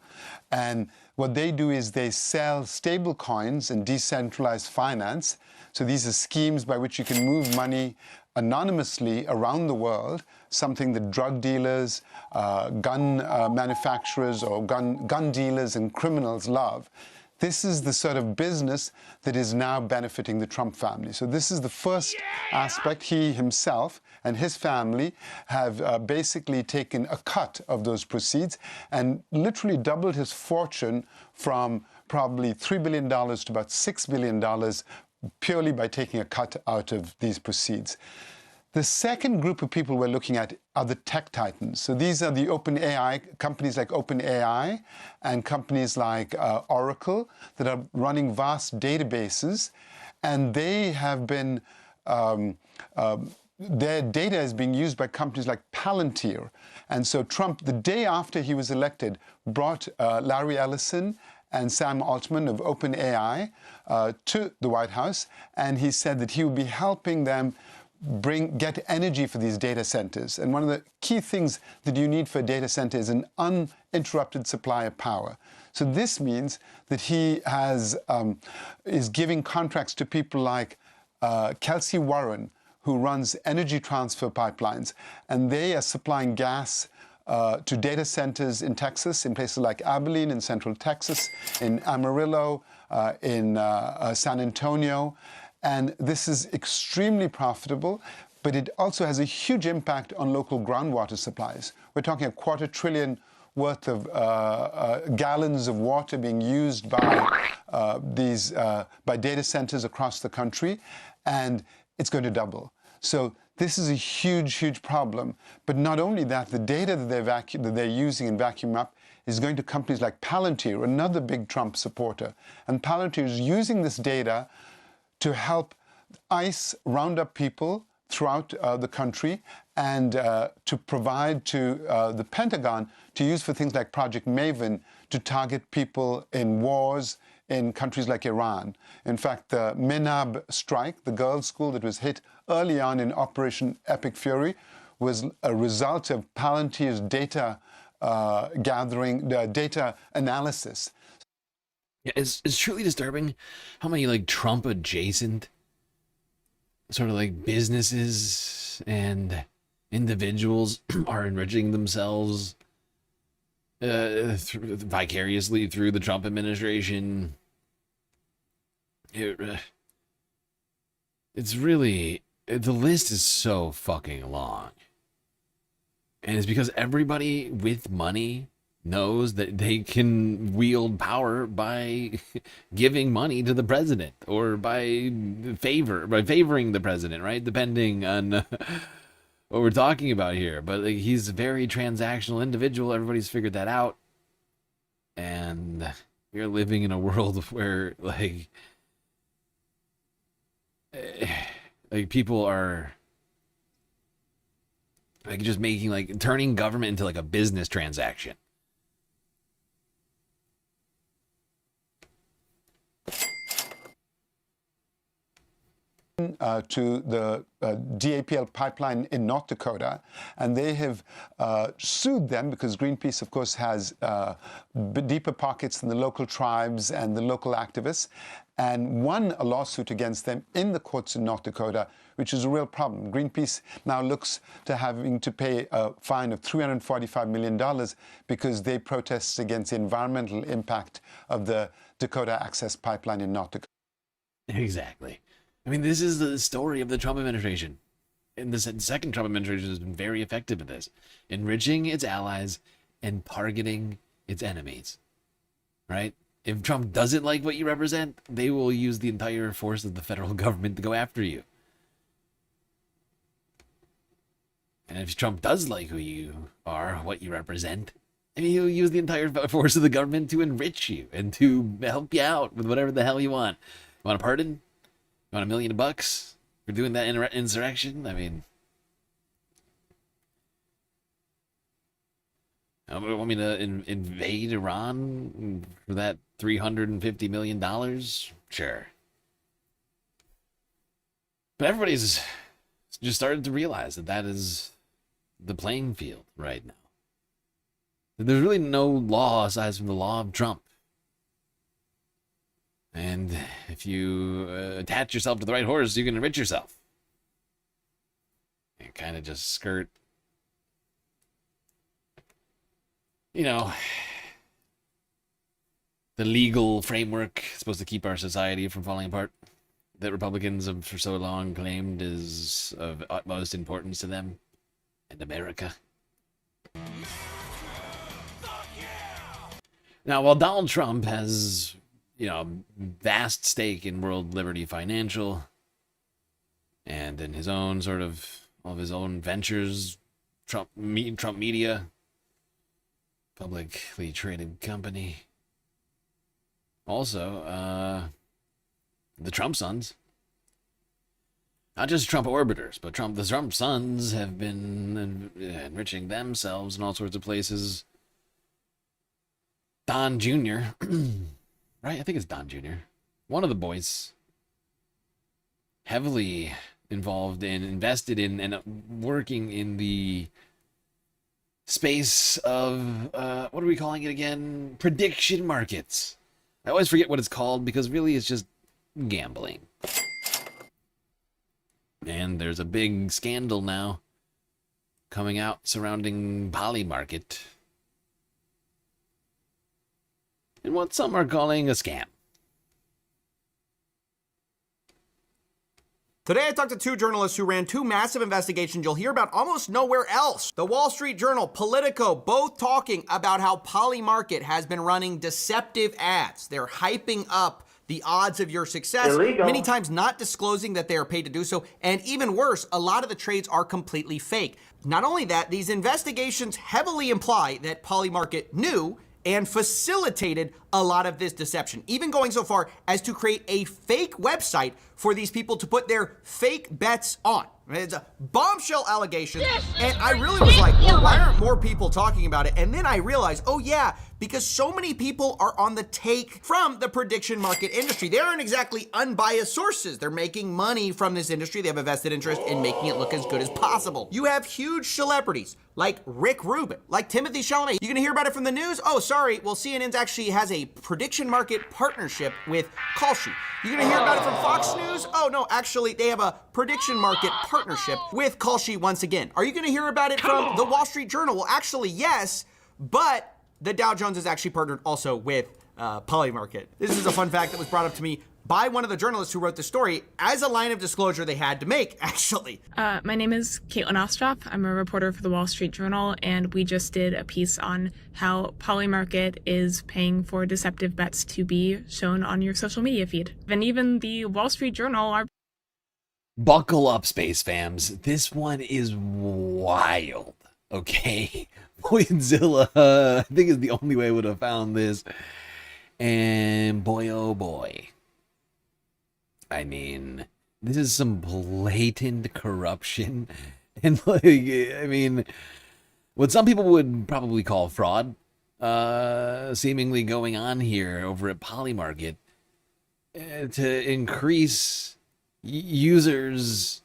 And what they do is they sell stable coins and decentralized finance. So these are schemes by which you can move money anonymously around the world, something that drug dealers, gun manufacturers, or gun dealers and criminals love. This is the sort of business that is now benefiting the Trump family. So this is the first aspect. He himself and his family have basically taken a cut of those proceeds and literally doubled his fortune from probably $3 billion to about $6 billion purely by taking a cut out of these proceeds. The second group of people we're looking at are the tech titans. So these are the OpenAI, companies like OpenAI and companies like Oracle that are running vast databases. And they have been, their data is being used by companies like Palantir. And so Trump, the day after he was elected, brought Larry Ellison and Sam Altman of OpenAI to the White House. And he said that he would be helping them get energy for these data centers. And one of the key things that you need for a data center is an uninterrupted supply of power. So this means that he is giving contracts to people like Kelsey Warren, who runs energy transfer pipelines, and they are supplying gas to data centers in Texas, in places like Abilene in central Texas, in Amarillo, in San Antonio. And this is extremely profitable, but it also has a huge impact on local groundwater supplies. We're talking $250 billion worth of gallons of water being used by by data centers across the country, and it's going to double. So this is a huge, huge problem. But not only that, the data that they're using and vacuuming up is going to companies like Palantir, another big Trump supporter. And Palantir is using this data to help ICE round up people throughout the country and to provide to the Pentagon to use for things like Project Maven to target people in wars in countries like Iran. In fact, the Menab strike, the girls' school that was hit early on in Operation Epic Fury, was a result of Palantir's data gathering, data analysis. Yeah, it's truly disturbing how many like Trump adjacent sort of like businesses and individuals are enriching themselves vicariously through the Trump administration. It's really, the list is so fucking long. And it's because everybody with money knows that they can wield power by giving money to the president or by favoring the president, right? Depending on what we're talking about here. But like, he's a very transactional individual. Everybody's figured that out. And we're living in a world where like people are like just making like turning government into like a business transaction. To the DAPL pipeline in North Dakota, and they have sued them because Greenpeace, of course, has deeper pockets than the local tribes and the local activists, and won a lawsuit against them in the courts in North Dakota, which is a real problem. Greenpeace now looks to having to pay a fine of $345 million because they protested against the environmental impact of the Dakota Access Pipeline in North Dakota. Exactly. I mean, this is the story of the Trump administration. And the second Trump administration has been very effective at this, enriching its allies and targeting its enemies, right? If Trump doesn't like what you represent, they will use the entire force of the federal government to go after you. And if Trump does like who you are, what you represent, I mean, he'll use the entire force of the government to enrich you and to help you out with whatever the hell you want. You want a pardon? You want $1 million for doing that insurrection? I mean, want me to invade Iran for that $350 million? Sure. But everybody's just started to realize that that is the playing field right now. There's really no law aside from the law of Trump. And if you attach yourself to the right horse, you can enrich yourself. And kind of just skirt, you know, the legal framework supposed to keep our society from falling apart that Republicans have for so long claimed is of utmost importance to them and America. Now, while Donald Trump has, you know, vast stake in World Liberty Financial and in his own sort of, all of his own ventures, Trump Media, publicly traded company. Also, the Trump sons. Not just Trump orbiters, but the Trump sons have been enriching themselves in all sorts of places. Don Jr., right? I think it's Don Jr. One of the boys, heavily involved and invested in and working in the space of, what are we calling it again? Prediction markets. I always forget what it's called because really it's just gambling. And there's a big scandal now coming out surrounding Polymarket. And what some are calling a scam. Today I talked to two journalists who ran two massive investigations you'll hear about almost nowhere else. The Wall Street Journal, Politico, both talking about how Polymarket has been running deceptive ads. They're hyping up the odds of your success, Illegal. many times not disclosing that they are paid to do so, and even worse, a lot of the trades are completely fake. Not only that, these investigations heavily imply that Polymarket knew and facilitated a lot of this deception, even going so far as to create a fake website for these people to put their fake bets on. It's a bombshell allegation, and I really was like, well, why aren't more people talking about it? And then I realized, oh yeah, because so many people are on the take from the prediction market industry. They aren't exactly unbiased sources. They're making money from this industry. They have a vested interest in making it look as good as possible. You have huge celebrities like Rick Rubin, like Timothy Chalamet. You gonna hear about it from the news? Oh, sorry. Well, CNN actually has a prediction market partnership with Kalshi. You gonna hear about it from Fox News? Oh no, actually they have a prediction market partnership with Kalshi once again. Are you gonna hear about it from the Wall Street Journal? Well, actually yes, but the Dow Jones is actually partnered also with Polymarket. This is a fun fact that was brought up to me by one of the journalists who wrote the story as a line of disclosure they had to make, actually. My name is Caitlin Ostroff. I'm a reporter for the Wall Street Journal, and we just did a piece on how Polymarket is paying for deceptive bets to be shown on your social media feed. And even the Wall Street Journal are... Buckle up, Space Fams. This one is wild, okay? Boyzilla, I think is the only way I would have found this. And boy, oh boy. I mean, this is some blatant corruption. And like, I mean, what some people would probably call fraud, seemingly going on here over at Polymarket to increase users'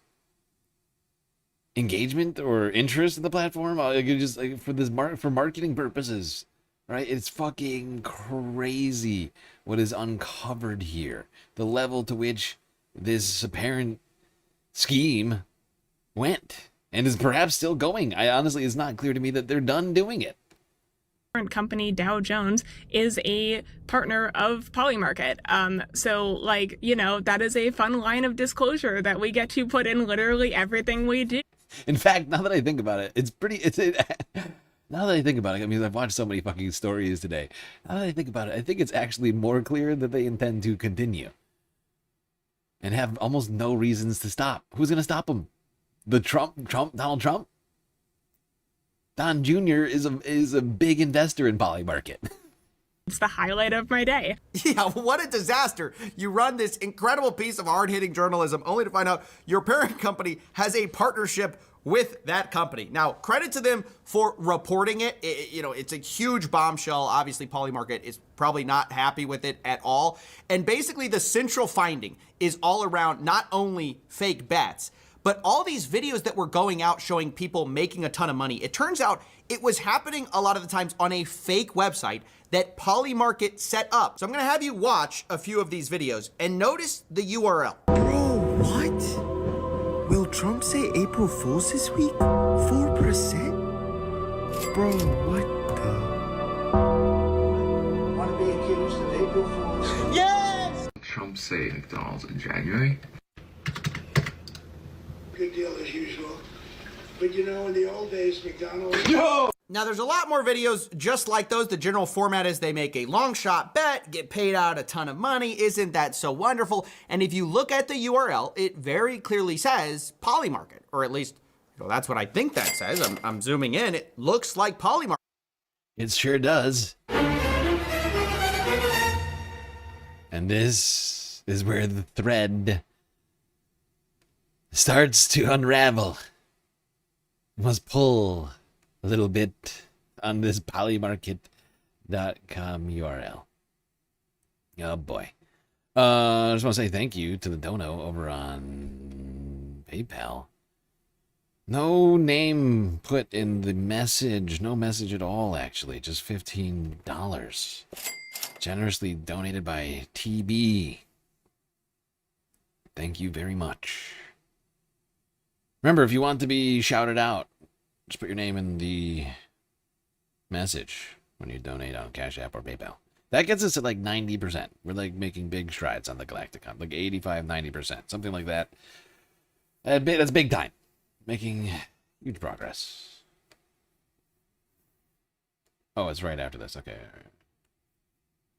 engagement or interest in the platform, just like for marketing purposes, right? It's fucking crazy what is uncovered here. The level to which this apparent scheme went and is perhaps still going. I honestly, it's not clear to me that they're done doing it. Current company Dow Jones is a partner of Polymarket. So like, you know, that is a fun line of disclosure that we get to put in literally everything we do. In fact, now that I think about it, now that I think about it, I mean, I've watched so many fucking stories today. Now that I think about it, I think it's actually more clear that they intend to continue and have almost no reasons to stop. Who's going to stop them? Donald Trump? Don Jr. is a big investor in Polymarket. It's the highlight of my day. Yeah, what a disaster. You run this incredible piece of hard-hitting journalism only to find out your parent company has a partnership with that company. Now, credit to them for reporting it. It's a huge bombshell. Obviously, Polymarket is probably not happy with it at all. And basically, the central finding is all around not only fake bets, but all these videos that were going out showing people making a ton of money. It turns out it was happening a lot of the times on a fake website that Polymarket set up. So I'm gonna have you watch a few of these videos and notice the URL. Bro, what? Will Trump say April Fool's this week? 4%? Bro, what the? Want to be accused of April Fool's? Yes! Trump say McDonald's in January? Good deal as usual. But you know, in the old days, McDonald's... Now, there's a lot more videos just like those. The general format is they make a long shot bet, get paid out a ton of money. Isn't that so wonderful? And if you look at the URL, it very clearly says Polymarket, or at least, that's what I think that says. I'm zooming in. It looks like Polymarket. It sure does. And this is where the thread starts to unravel. You must pull a little bit on this polymarket.com URL. Oh boy. I just want to say thank you to the dono over on PayPal. No name put in the message. No message at all, actually. Just $15. Generously donated by TB. Thank you very much. Remember, if you want to be shouted out, just put your name in the message when you donate on Cash App or PayPal. That gets us at like 90%. We're like making big strides on the Galacticon. Like 85, 90%. Something like that. That's big time. Making huge progress. Oh, it's right after this. Okay.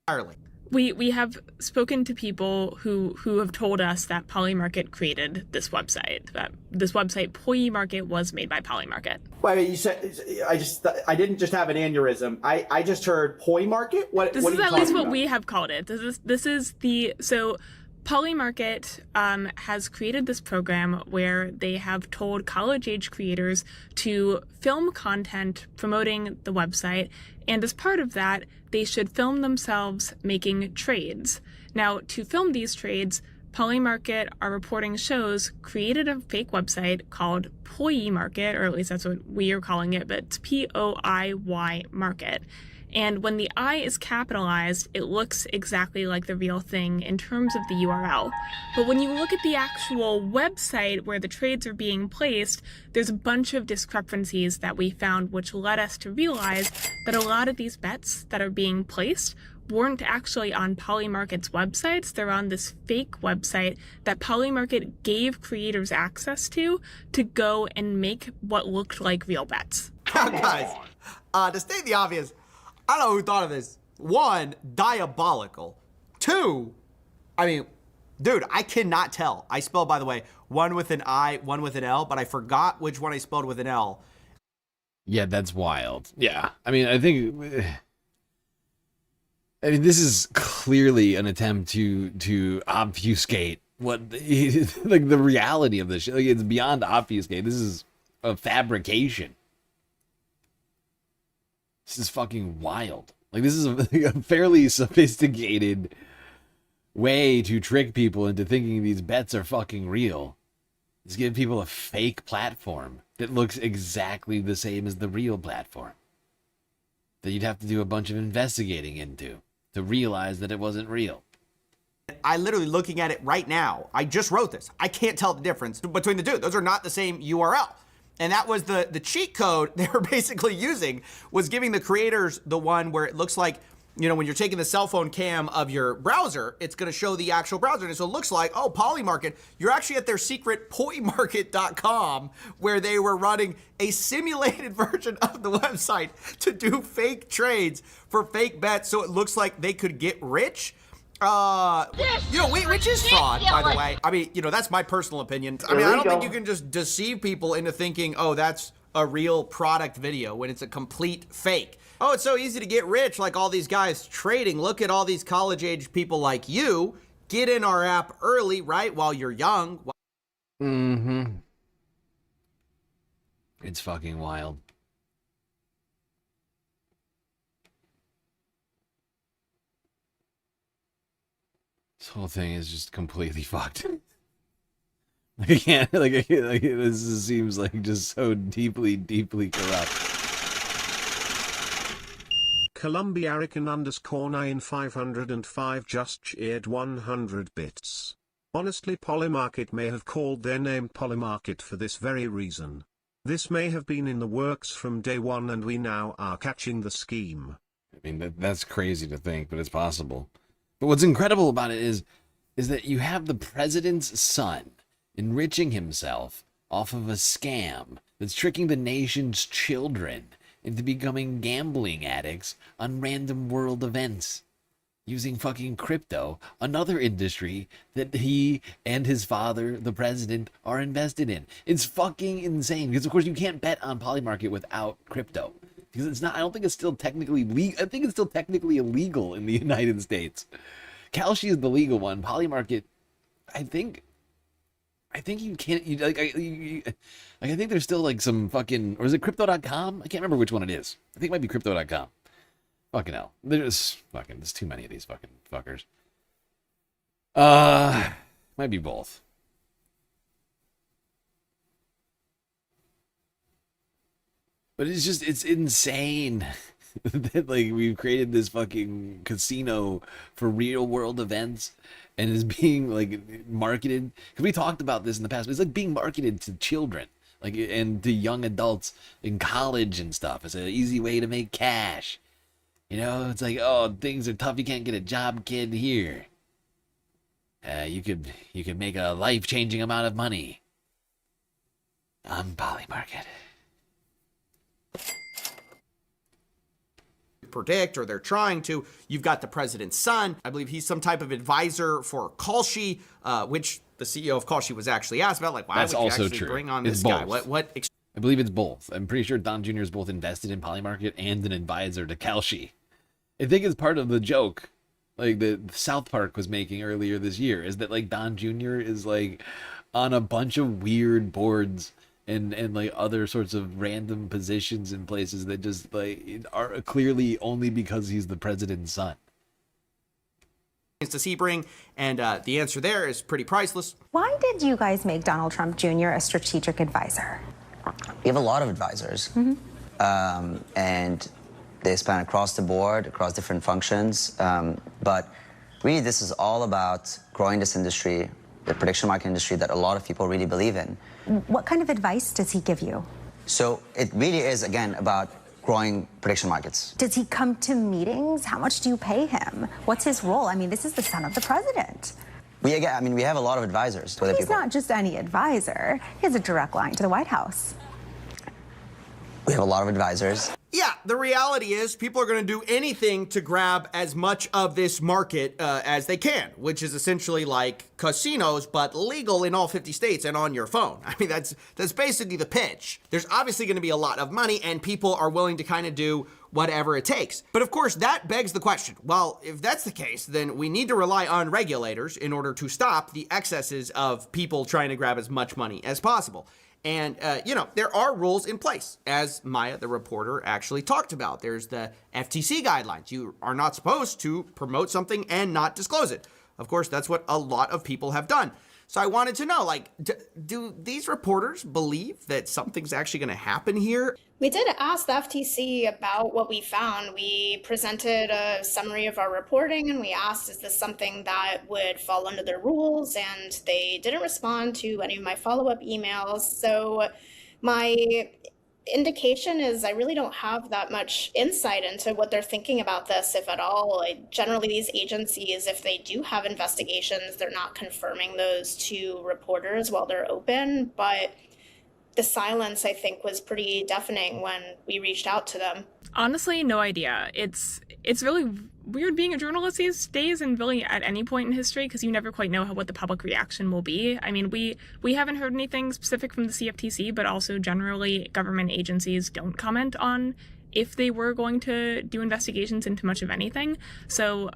Entirely. We have spoken to people who have told us that Polymarket created this website. That this website, Polymarket, was made by Polymarket. Wait, you said I didn't just have an aneurysm. I just heard Polymarket. What? This what is are you at least talking what about? we have called it. This is the so. Polymarket has created this program where they have told college-age creators to film content promoting the website, and as part of that, they should film themselves making trades. Now, to film these trades, Polymarket, our reporting shows, created a fake website called Polymarket, or at least that's what we are calling it, but it's P-O-I-Y Market. And when the I is capitalized, it looks exactly like the real thing in terms of the URL. But when you look at the actual website where the trades are being placed, there's a bunch of discrepancies that we found, which led us to realize that a lot of these bets that are being placed weren't actually on Polymarket's websites. They're on this fake website that Polymarket gave creators access to go and make what looked like real bets. Guys, to state the obvious, I don't know who thought of this. One, diabolical. Two, I mean, dude, I cannot tell. I spelled, by the way, one with an I, one with an L, but I forgot which one I spelled with an L. Yeah, that's wild. Yeah. I mean, this is clearly an attempt to obfuscate what like the reality of this shit. Like, it's beyond obfuscate. This is a fabrication. This is fucking wild. Like, this is a fairly sophisticated way to trick people into thinking these bets are fucking real. Just give people a fake platform that looks exactly the same as the real platform that you'd have to do a bunch of investigating into to realize that it wasn't real. I literally looking at it right now. I just wrote this. I can't tell the difference between the two. Those are not the same URL. And that was the cheat code they were basically using, was giving the creators the one where it looks like, you know, when you're taking the cell phone cam of your browser, it's going to show the actual browser. And so it looks like, oh, Polymarket, you're actually at their secret polymarket.com, where they were running a simulated version of the website to do fake trades for fake bets. So it looks like they could get rich. Which is fraud, by the way. I mean, that's my personal opinion. I mean, I don't think you can just deceive people into thinking, oh, that's a real product video when it's a complete fake. Oh, it's so easy to get rich like all these guys trading. Look at all these college-age people like you. Get in our app early, right, while you're young. Mm-hmm. It's fucking wild. This whole thing is just completely fucked. I can't, this seems like just so deeply, deeply corrupt. Columbiarican_9505 just cheered 100 bits. Honestly, Polymarket may have called their name Polymarket for this very reason. This may have been in the works from day one and we now are catching the scheme. I mean, that's crazy to think, but it's possible. But what's incredible about it is that you have the president's son enriching himself off of a scam that's tricking the nation's children into becoming gambling addicts on random world events using fucking crypto, another industry that he and his father, the president, are invested in. It's fucking insane because, of course, you can't bet on Polymarket without crypto because it's not. I don't think it's still technically legal. I think it's still technically illegal in the United States. Kalshi is the legal one. Polymarket, I think you can't. I think there's still like some fucking, or is it Crypto.com? I can't remember which one it is. I think it might be Crypto.com. Fucking hell. There's too many of these fucking fuckers. Might be both. But it's insane that like we've created this fucking casino for real world events and is being like marketed. Because we talked about this in the past, but it's like being marketed to children, like, and to young adults in college and stuff. It's an easy way to make cash. You know, it's like, oh, things are tough. You can't get a job, kid. Here, you could make a life-changing amount of money on Polymarket. Predict, or they're trying to. You've got the president's son. I believe he's some type of advisor for Kalshi, which the CEO of Kalshi was actually asked about. Like, why would you actually bring on this guy? What? I believe it's both. I'm pretty sure Don Jr. is both invested in Polymarket and an advisor to Kalshi. I think it's part of the joke, like the South Park was making earlier this year, is that like Don Jr. is like on a bunch of weird boards and like other sorts of random positions in places that just like are clearly only because he's the president's son. To Sebring, and the answer there is pretty priceless. Why did you guys make Donald Trump Jr. a strategic advisor? We have a lot of advisors, and they span across the board, across different functions. But really, this is all about growing this industry, the prediction market industry that a lot of people really believe in. What kind of advice does he give you? So it really is, again, about growing prediction markets. Does he come to meetings? How much do you pay him? What's his role? I mean, this is the son of the president. We have a lot of advisors. He's not just any advisor. He has a direct line to the White House. We have a lot of advisors. Yeah, the reality is people are going to do anything to grab as much of this market as they can, which is essentially like casinos, but legal in all 50 states and on your phone. I mean, that's basically the pitch. There's obviously going to be a lot of money, and people are willing to kind of do whatever it takes. But of course, that begs the question, well, if that's the case, then we need to rely on regulators in order to stop the excesses of people trying to grab as much money as possible. And, there are rules in place, as Maya, the reporter, actually talked about. There's the FTC guidelines. You are not supposed to promote something and not disclose it. Of course, that's what a lot of people have done. So I wanted to know, like, do these reporters believe that something's actually going to happen here? We did ask the FTC about what we found. We presented a summary of our reporting and we asked, is this something that would fall under the rules? And they didn't respond to any of my follow-up emails. So my indication is I really don't have that much insight into what they're thinking about this, if at all. Generally, these agencies, if they do have investigations, they're not confirming those to reporters while they're open. But the silence, I think, was pretty deafening when we reached out to them. Honestly, no idea. It's really weird being a journalist these days, and really at any point in history, because you never quite know what the public reaction will be. I mean, we haven't heard anything specific from the CFTC, but also generally government agencies don't comment on if they were going to do investigations into much of anything. So,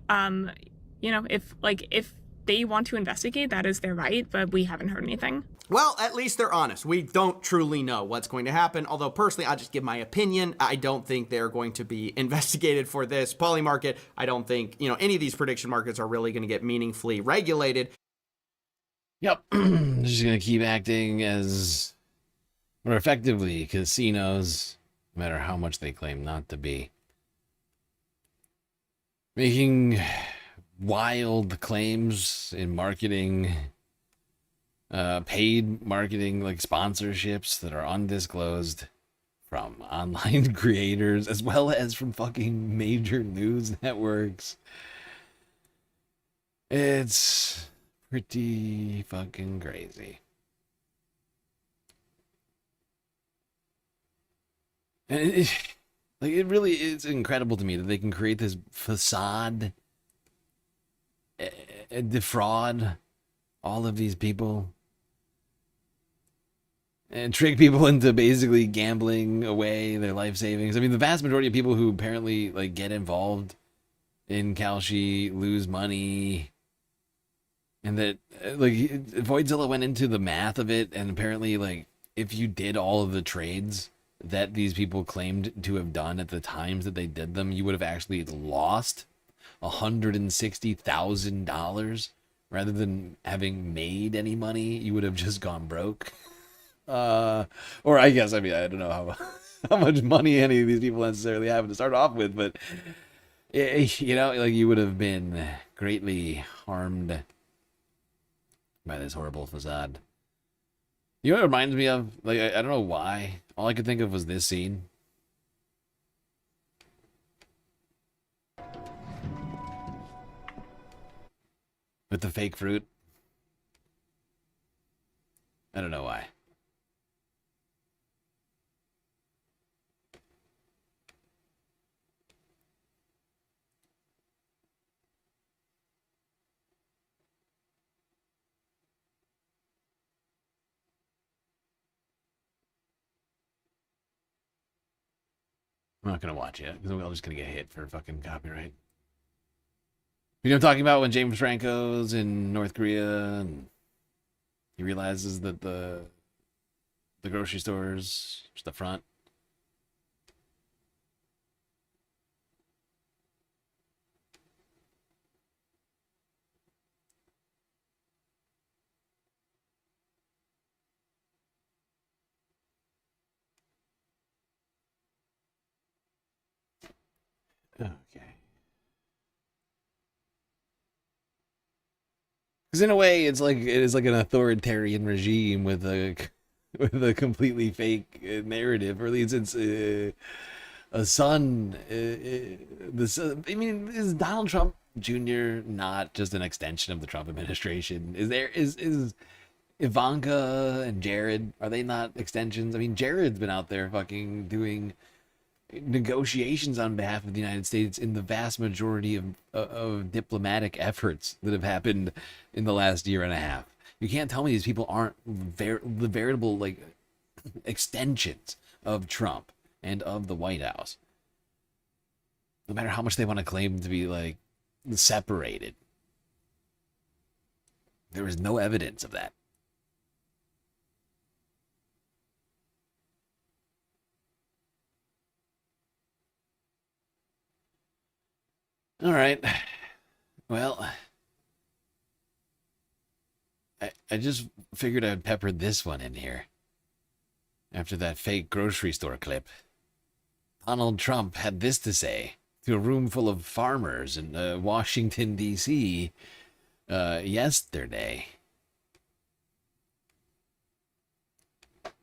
if they want to investigate, that is their right, but we haven't heard anything. Well, at least they're honest. We don't truly know what's going to happen, although personally, I'll just give my opinion. I don't think they're going to be investigated for this. Poly market, I don't think, any of these prediction markets are really going to get meaningfully regulated. Yep. They're just going to keep acting as, or effectively, casinos, no matter how much they claim not to be. Making wild claims in marketing, paid marketing, like sponsorships that are undisclosed from online creators, as well as from fucking major news networks. It's pretty fucking crazy. And it really is incredible to me that they can create this facade, defraud all of these people, and trick people into basically gambling away their life savings. I mean, the vast majority of people who apparently get involved in Kalshi lose money, and that Voidzilla went into the math of it, and apparently if you did all of the trades that these people claimed to have done at the times that they did them, you would have actually lost $160,000 rather than having made any money. You would have just gone broke. Or I guess, I don't know how much money any of these people necessarily have to start off with, but you would have been greatly harmed by this horrible facade. You know what it reminds me of? I don't know why. All I could think of was this scene. With the fake fruit. I don't know why. I'm not going to watch it, because I'm just going to get hit for fucking copyright. You know what I'm talking about, when James Franco's in North Korea and he realizes that the grocery store's just the front. Okay. Because in a way, it is like an authoritarian regime with a completely fake narrative, or at least it's a son. I mean, is Donald Trump Jr. not just an extension of the Trump administration? Is Ivanka and Jared, are they not extensions? I mean, Jared's been out there fucking doing negotiations on behalf of the United States in the vast majority of diplomatic efforts that have happened in the last year and a half. You can't tell me these people aren't the veritable extensions of Trump and of the White House. No matter how much they want to claim to be separated, there is no evidence of that. All right. Well, I just figured I'd pepper this one in here. After that fake grocery store clip, Donald Trump had this to say to a room full of farmers in Washington, D.C. Yesterday.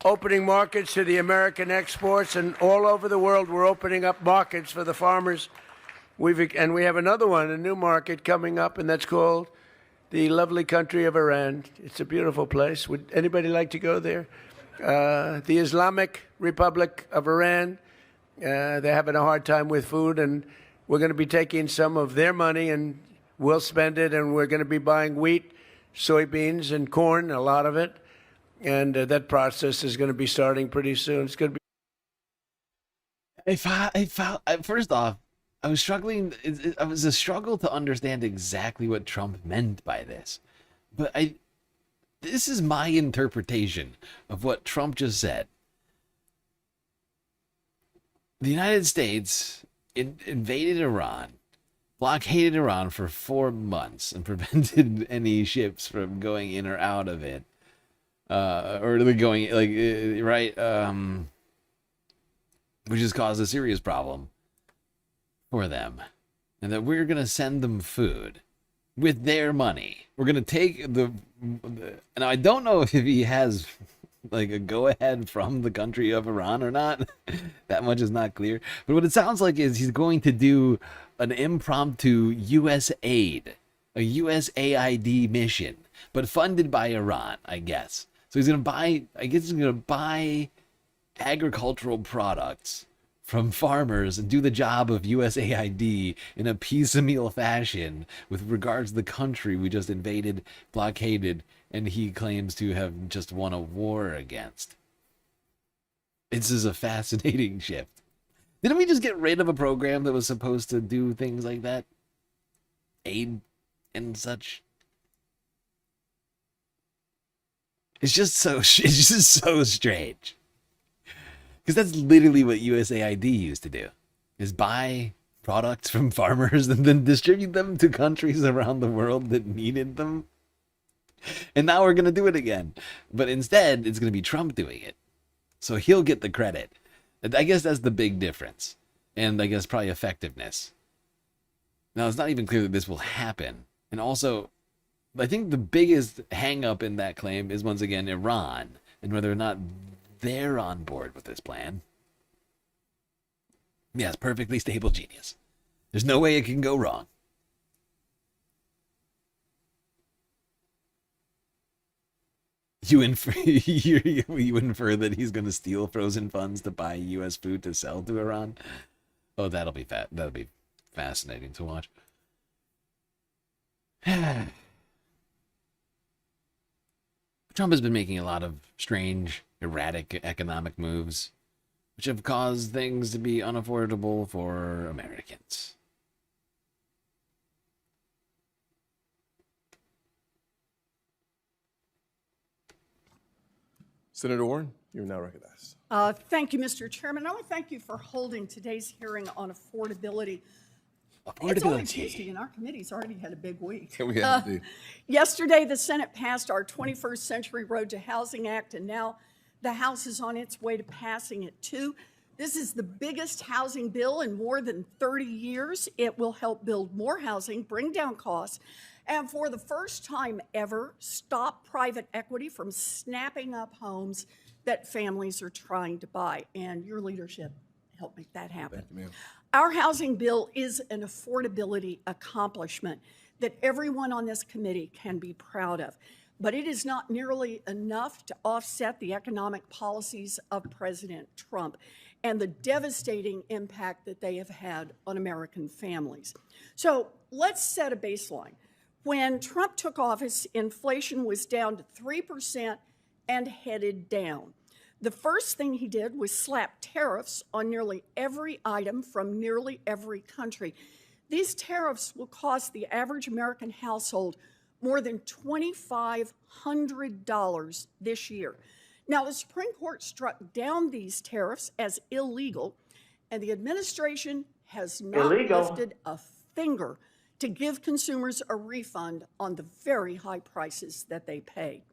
Opening markets to the American exports, and all over the world we're opening up markets for the farmers. And we have another one, a new market coming up, and that's called the lovely country of Iran. It's a beautiful place. Would anybody like to go there? the Islamic Republic of Iran. They're having a hard time with food, and we're going to be taking some of their money and we'll spend it, and we're going to be buying wheat, soybeans, and corn, a lot of it. And that process is going to be starting pretty soon. It's going to be. First off, I was struggling. It was a struggle to understand exactly what Trump meant by this. But this is my interpretation of what Trump just said. The United States invaded Iran, blockaded Iran for 4 months, and prevented any ships from going in or out of it. Or going, right? Which has caused a serious problem for them. And that we're going to send them food with their money. We're going to take and I don't know if he has like a go-ahead from the country of Iran or not. That much is not clear. But what it sounds like is he's going to do an impromptu U.S. aid, a USAID mission, but funded by Iran, I guess. So he's going to buy agricultural products from farmers and do the job of USAID in a piecemeal fashion with regards to the country we just invaded, blockaded, and he claims to have just won a war against. This is a fascinating shift. Didn't we just get rid of a program that was supposed to do things like that? Aid and such? It's just so strange. Because that's literally what USAID used to do, is buy products from farmers and then distribute them to countries around the world that needed them. And now we're going to do it again. But instead, it's going to be Trump doing it. So he'll get the credit. I guess that's the big difference. And I guess probably effectiveness. Now, it's not even clear that this will happen. And also, I think the biggest hang-up in that claim is, once again, Iran, and whether or not they're on board with this plan. Yes, perfectly stable genius. There's no way it can go wrong. You infer that he's going to steal frozen funds to buy U.S. food to sell to Iran? Oh, that'll be fascinating to watch. Trump has been making a lot of strange, erratic economic moves, which have caused things to be unaffordable for Americans. Senator Warren, you are now recognized. Thank you, Mr. Chairman. I want to thank you for holding today's hearing on affordability. It's only Tuesday, and our committee's already had a big week. We have to do. Yesterday, the Senate passed our 21st Century Road to Housing Act, and now the House is on its way to passing it too. This is the biggest housing bill in more than 30 years. It will help build more housing, bring down costs, and for the first time ever, stop private equity from snapping up homes that families are trying to buy. And your leadership helped make that happen. Thank you, ma'am. Our housing bill is an affordability accomplishment that everyone on this committee can be proud of. But it is not nearly enough to offset the economic policies of President Trump and the devastating impact that they have had on American families. So let's set a baseline. When Trump took office, inflation was down to 3% and headed down. The first thing he did was slap tariffs on nearly every item from nearly every country. These tariffs will cost the average American household more than $2,500 this year. Now, the Supreme Court struck down these tariffs as illegal, and the administration has not lifted a finger to give consumers a refund on the very high prices that they pay.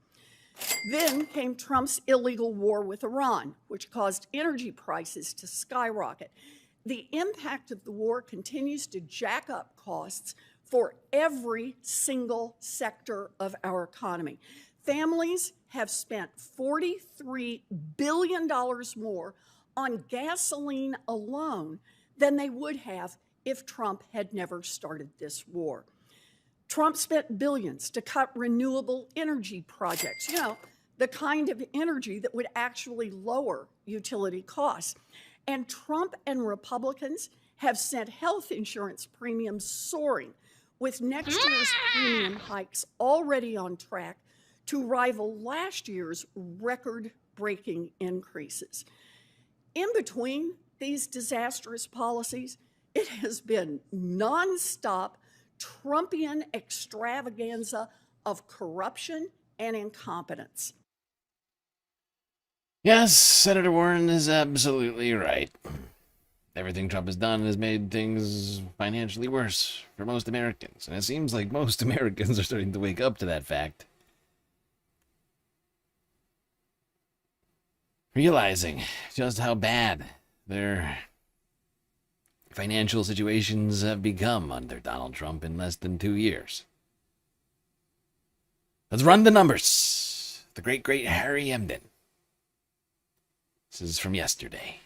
Then came Trump's illegal war with Iran, which caused energy prices to skyrocket. The impact of the war continues to jack up costs for every single sector of our economy. Families have spent $43 billion more on gasoline alone than they would have if Trump had never started this war. Trump spent billions to cut renewable energy projects. You know, the kind of energy that would actually lower utility costs. And Trump and Republicans have sent health insurance premiums soaring, with next year's premium hikes already on track to rival last year's record-breaking increases. In between these disastrous policies, it has been nonstop Trumpian extravaganza of corruption and incompetence. Yes, Senator Warren is absolutely right. Everything Trump has done has made things financially worse for most Americans, and it seems like most Americans are starting to wake up to that fact. Realizing just how bad their financial situations have become under Donald Trump in less than 2 years. Let's run the numbers. The great Harry Emden. This is from yesterday.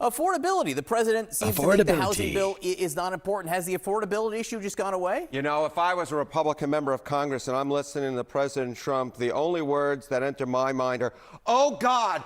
Affordability. The president seems to think the housing bill is not important. Has the affordability issue just gone away? You know, if I was a Republican member of Congress and I'm listening to President Trump, the only words that enter my mind are, oh, God,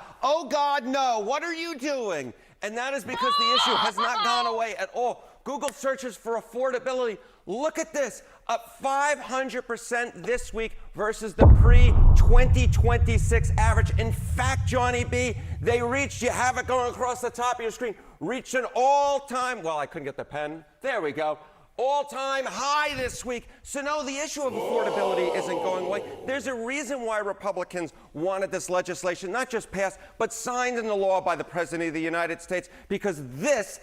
no, what are you doing? And that is because the issue has not gone away at all. Google searches for affordability. Look at this, up 500% this week versus the pre-2026 average. In fact, Johnny B, they reached, you have it going across the top of your screen, reached an all-time, well, I couldn't get the pen. There we go. All-time high this week. So no, the issue of affordability isn't going away. There's a reason why Republicans wanted this legislation not just passed, but signed into law by the President of the United States, because this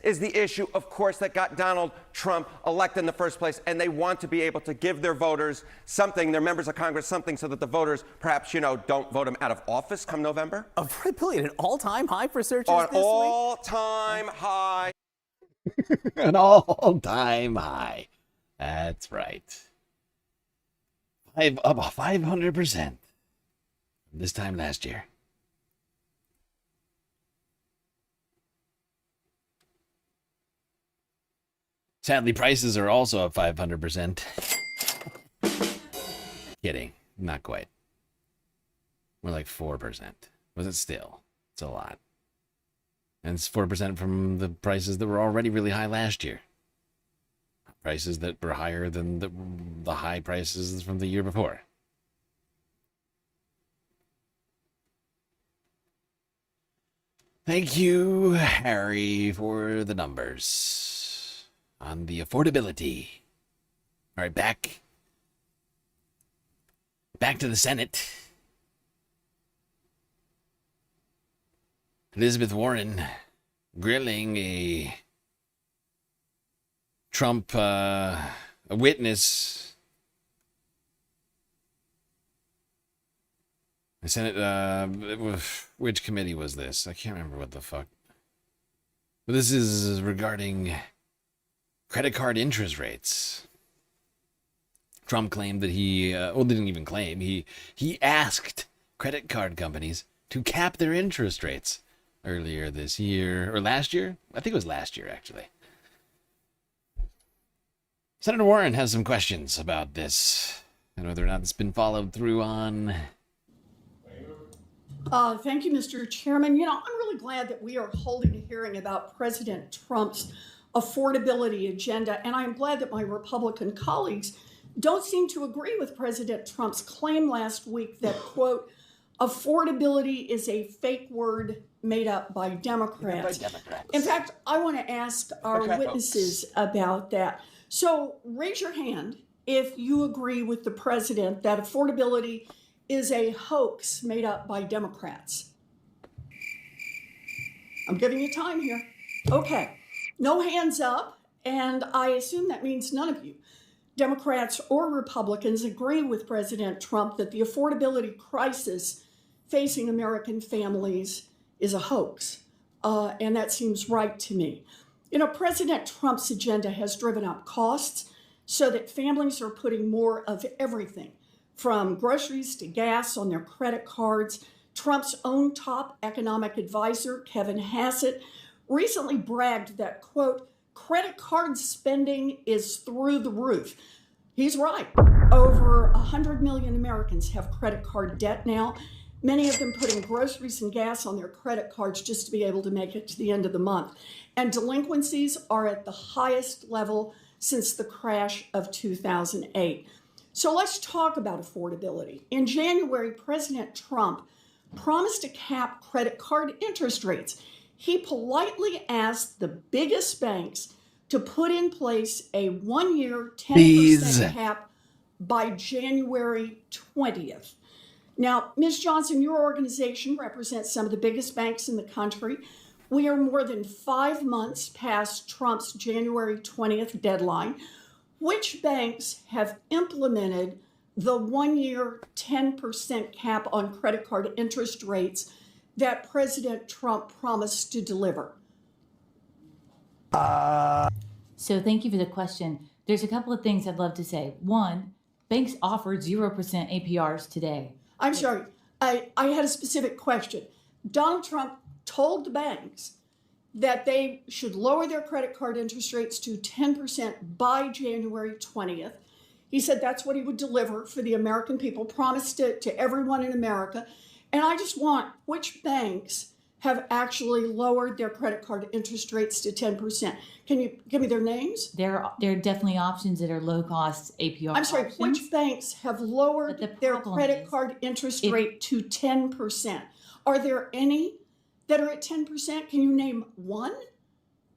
is the issue, of course, that got Donald Trump elected in the first place, and they want to be able to give their voters something, their members of Congress something, so that the voters perhaps, don't vote him out of office come November. Affordability at an all-time high for searches An this week? all-time high. An all-time high. That's right. Up 500% this time last year. Sadly, prices are also up 500%. Kidding. Not quite. We're like 4%. Was it still? It's a lot. And it's 4% from the prices that were already really high last year. Prices that were higher than the high prices from the year before. Thank you, Harry, for the numbers on the affordability. All right, back to the Senate. Elizabeth Warren grilling a Trump a witness. The Senate, which committee was this? I can't remember what the fuck. But this is regarding credit card interest rates. Trump claimed that didn't even claim. He asked credit card companies to cap their interest rates earlier this year, or last year? I think it was last year, actually. Senator Warren has some questions about this and whether or not it's been followed through on. Thank you, Mr. Chairman. I'm really glad that we are holding a hearing about President Trump's affordability agenda, and I'm glad that my Republican colleagues don't seem to agree with President Trump's claim last week that, quote, affordability is a fake word made up by Democrats. In fact, I want to ask our witnesses about that. So raise your hand if you agree with the president that affordability is a hoax made up by Democrats. I'm giving you time here. Okay, no hands up, and I assume that means none of you, Democrats or Republicans, agree with President Trump that the affordability crisis facing American families is a hoax, and that seems right to me. President Trump's agenda has driven up costs so that families are putting more of everything, from groceries to gas, on their credit cards. Trump's own top economic advisor, Kevin Hassett, recently bragged that, quote, credit card spending is through the roof. He's right. Over 100 million Americans have credit card debt now, many of them putting groceries and gas on their credit cards just to be able to make it to the end of the month. And delinquencies are at the highest level since the crash of 2008. So let's talk about affordability. In January, President Trump promised to cap credit card interest rates. He politely asked the biggest banks to put in place a 1-year 10% cap by January 20th. Now, Ms. Johnson, your organization represents some of the biggest banks in the country. We are more than 5 months past Trump's January 20th deadline. Which banks have implemented the 1-year 10% cap on credit card interest rates that President Trump promised to deliver? So thank you for the question. There's a couple of things I'd love to say. One, banks offer 0% APRs today. I'm sorry, I had a specific question. Donald Trump told the banks that they should lower their credit card interest rates to 10% by January 20th. He said that's what he would deliver for the American people, promised it to everyone in America. And I just want, which banks have actually lowered their credit card interest rates to 10%? Can you give me their names? There are definitely options that are low-cost APR I'm sorry, options. which banks have lowered their credit card interest rate to 10%? Are there any that are at 10%? Can you name one?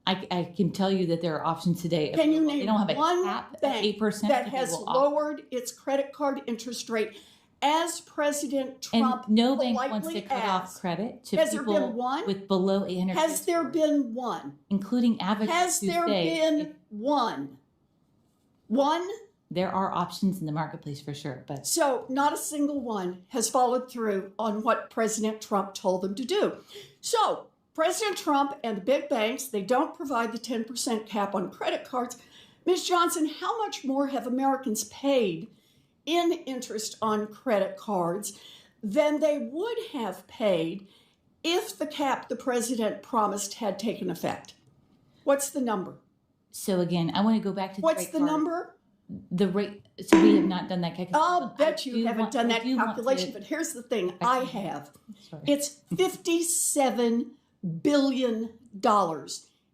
I can tell you that there are options today. Can you They name don't have a one cap at bank 8% that they has will offer. lowered its credit card interest rate as President Trump And no bank wants to politely cut off asked? credit to Has there people been one? with below 800. Has there been one? Including advocates Has who there say been one? One? there are options in the marketplace for sure, but So not a single one has followed through on what President Trump told them to do. So President Trump and the big banks, they don't provide the 10% cap on credit cards. Ms. Johnson, how much more have Americans paid in interest on credit cards than they would have paid if the cap the president promised had taken effect? What's the number? so again, I want to go back to What's the the rate card. number? The rate. So we have not done that calculation. I'll bet you haven't done that calculation, but here's the thing I have. It's $57 billion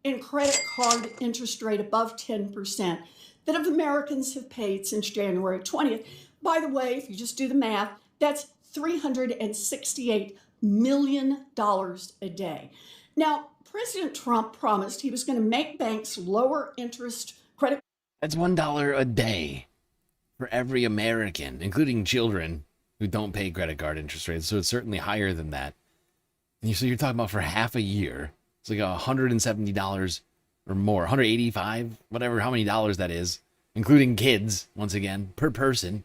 in credit card interest rate above 10% that of Americans have paid since January 20th. By the way, if you just do the math, that's $368 million a day. Now, President Trump promised he was going to make banks lower interest credit. That's $1 a day for every American, including children who don't pay credit card interest rates. So it's certainly higher than that. And so you're talking about for half a year, it's like $170 or more, $185, whatever, how many dollars that is, including kids, once again, per person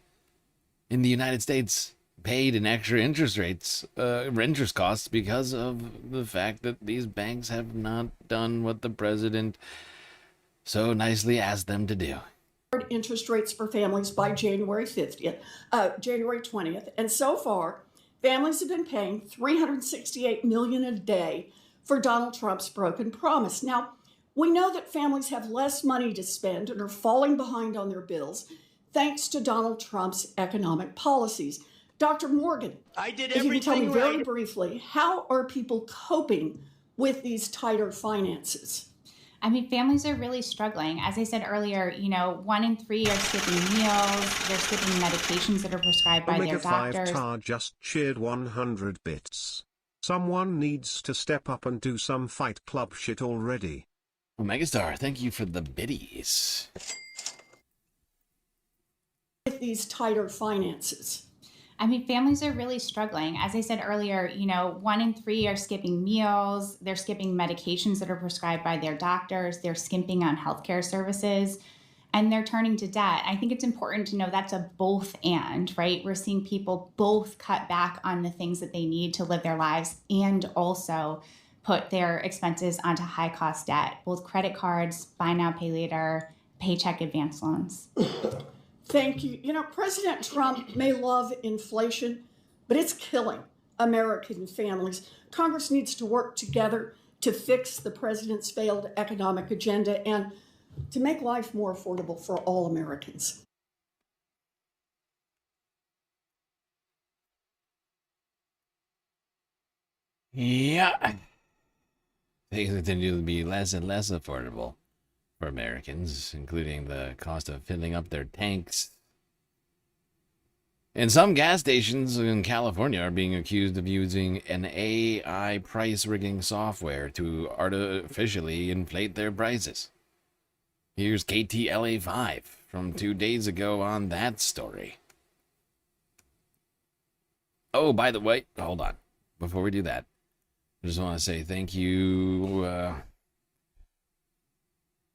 in the United States paid in extra interest rates, interest costs because of the fact that these banks have not done what the president so nicely asked them to do. Interest rates for families by January 20th. And so far, families have been paying $368 million a day for Donald Trump's broken promise. Now, we know that families have less money to spend and are falling behind on their bills thanks to Donald Trump's economic policies. Dr. Morgan, I did if you can tell me everything very right. briefly, how are people coping with these tighter finances? I mean, families are really struggling. As I said earlier, 1 in 3 are skipping meals. They're skipping medications that are prescribed by their doctors. Omega 5 Tar just cheered 100 bits. Someone needs to step up and do some Fight Club shit already. Omega Star, thank you for the biddies. With these tighter finances. I mean, families are really struggling. As I said earlier, 1 in 3 are skipping meals. They're skipping medications that are prescribed by their doctors. They're skimping on healthcare services, and they're turning to debt. I think it's important to know that's a both and, right? We're seeing people both cut back on the things that they need to live their lives and also put their expenses onto high cost debt, both credit cards, buy now, pay later, paycheck advance loans. Thank you. President Trump may love inflation, but it's killing American families. Congress needs to work together to fix the president's failed economic agenda and to make life more affordable for all Americans. Yeah. Things continue to be less and less affordable for Americans, including the cost of filling up their tanks. And some gas stations in California are being accused of using an AI price rigging software to artificially inflate their prices. Here's KTLA5 from 2 days ago on that story. Oh, by the way, hold on. Before we do that, I just want to say thank you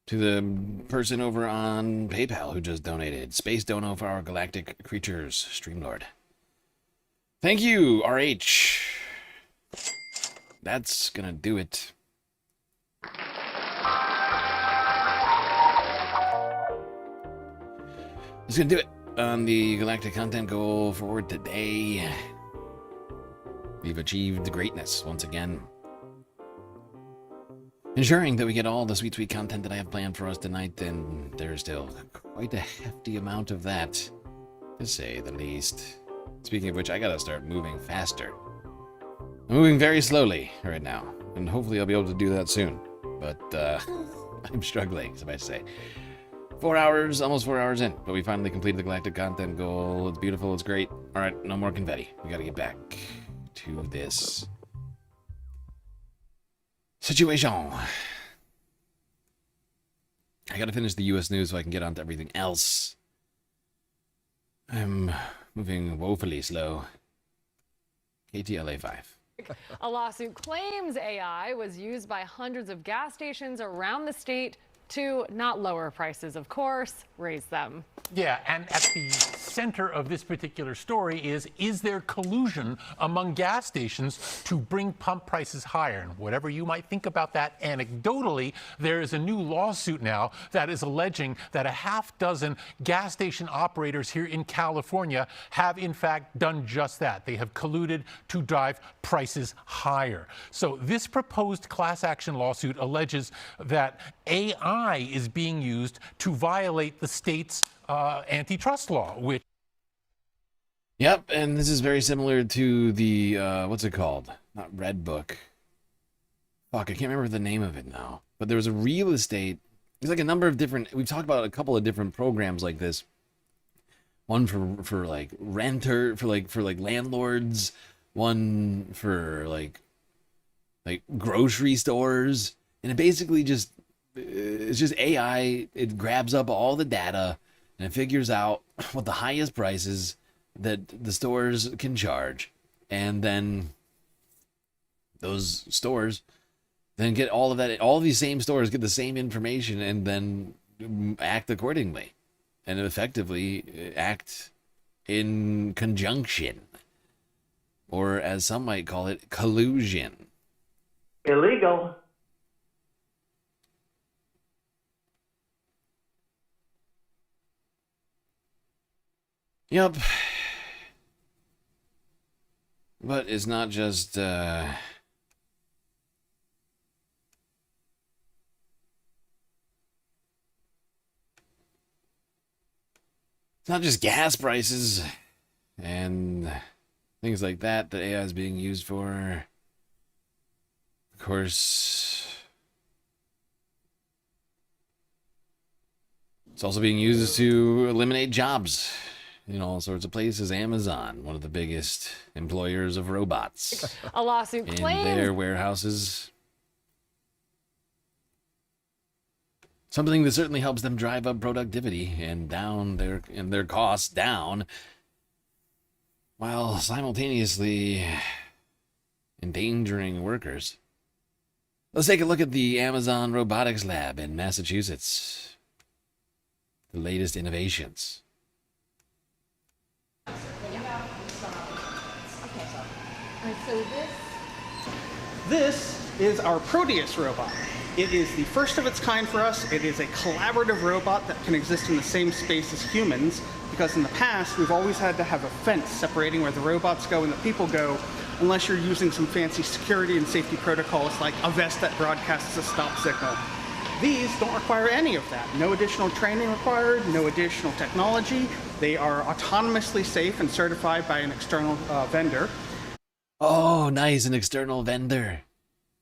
to the person over on PayPal who just donated space dono for our galactic creatures, StreamLord. Thank you, RH. That's gonna do it. That's gonna do it on the galactic content goal for today. We've achieved greatness once again. Ensuring that we get all the sweet, sweet content that I have planned for us tonight, and there's still quite a hefty amount of that, to say the least. Speaking of which, I gotta start moving faster. I'm moving very slowly right now, and hopefully I'll be able to do that soon. But, I'm struggling, so I say. 4 hours, almost 4 hours in, but we finally completed the galactic content goal. It's beautiful, it's great. Alright, no more confetti. We gotta get back to this situation. I gotta finish the US news so I can get on to everything else. I'm moving woefully slow. KTLA5. A lawsuit claims AI was used by hundreds of gas stations around the state to not lower prices, of course, raise them. Yeah, and at the center of this particular story is there collusion among gas stations to bring pump prices higher? And whatever you might think about that anecdotally, there is a new lawsuit now that is alleging that a half dozen gas station operators here in California have in fact done just that. They have colluded to drive prices higher. So this proposed class action lawsuit alleges that AI is being used to violate the state's antitrust law, which... Yep, and this is very similar to the, what's it called? Not Red Book. Fuck, I can't remember the name of it now. But there was a real estate... There's like a number of different... We've talked about a couple of different programs like this. One for like renter, for like landlords. One for like grocery stores. And it basically just... It's just AI. It grabs up all the data and it figures out what the highest prices that the stores can charge. And then those stores then get all of that. All of these same stores get the same information and then act accordingly. And effectively act in conjunction. Or as some might call it, collusion. Illegal. Yep. But it's not just, it's not just gas prices and things like that that AI is being used for. Of course, it's also being used to eliminate jobs in all sorts of places. Amazon, one of the biggest employers of robots. A lawsuit in claims their warehouses. Something that certainly helps them drive up productivity and down their costs down, while simultaneously endangering workers. Let's take a look at the Amazon Robotics Lab in Massachusetts. The latest innovations. This is our Proteus robot. It is the first of its kind for us. It is a collaborative robot that can exist in the same space as humans, because in the past, we've always had to have a fence separating where the robots go and the people go, unless you're using some fancy security and safety protocols like a vest that broadcasts a stop signal. These don't require any of that. No additional training required, no additional technology. They are autonomously safe and certified by an external vendor. Oh, nice. An external vendor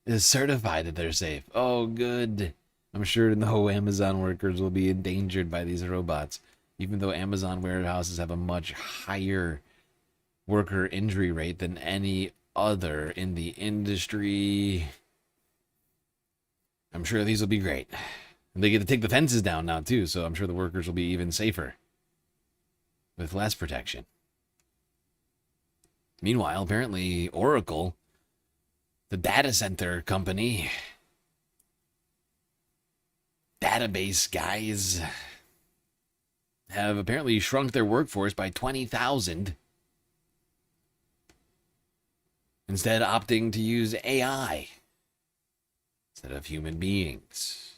is certified that they're safe. Oh, good. I'm sure no Amazon workers will be endangered by these robots, even though Amazon warehouses have a much higher worker injury rate than any other in the industry. I'm sure these will be great. And they get to take the fences down now, too, so I'm sure the workers will be even safer with less protection. Meanwhile, apparently, Oracle, the data center company, database guys, have apparently shrunk their workforce by 20,000, instead opting to use AI instead of human beings.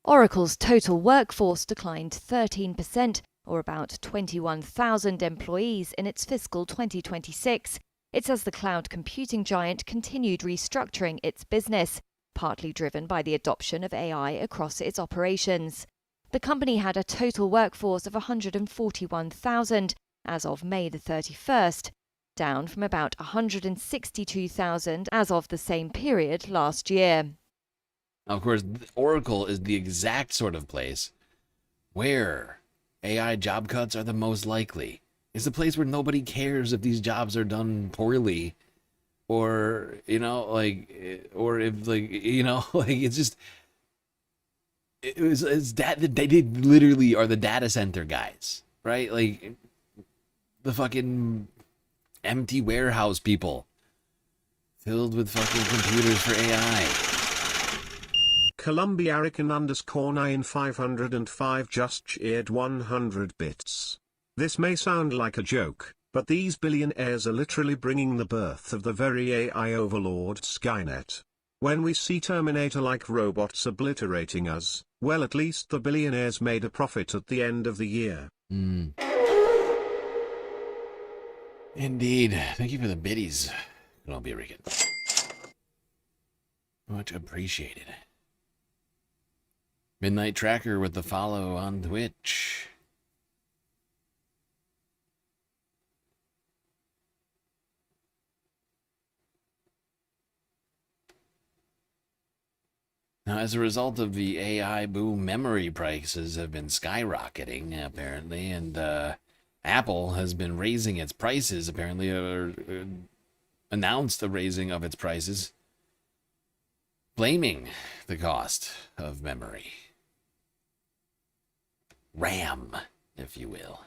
Oracle's total workforce declined 13%, or about 21,000 employees in its fiscal 2026. It says the cloud computing giant continued restructuring its business, partly driven by the adoption of AI across its operations. The company had a total workforce of 141,000 as of May the 31st, down from about 162,000 as of the same period last year. Now, of course, Oracle is the exact sort of place where AI job cuts are the most likely. It's a place where nobody cares if these jobs are done poorly, or, or if, it's just, they literally are the data center guys, right? Like, the fucking empty warehouse people filled with fucking computers for AI. Columbiarican_9505 just cheered 100 bits. This may sound like a joke, but these billionaires are literally bringing the birth of the very AI overlord Skynet. When we see Terminator-like robots obliterating us, well, at least the billionaires made a profit at the end of the year. Indeed. Thank you for the biddies, Columbia Rican. Much appreciated. Midnight Tracker with the follow on Twitch. Now, as a result of the AI boom, memory prices have been skyrocketing, apparently, and Apple has been raising its prices, apparently, or announced the raising of its prices, blaming the cost of memory. RAM, if you will.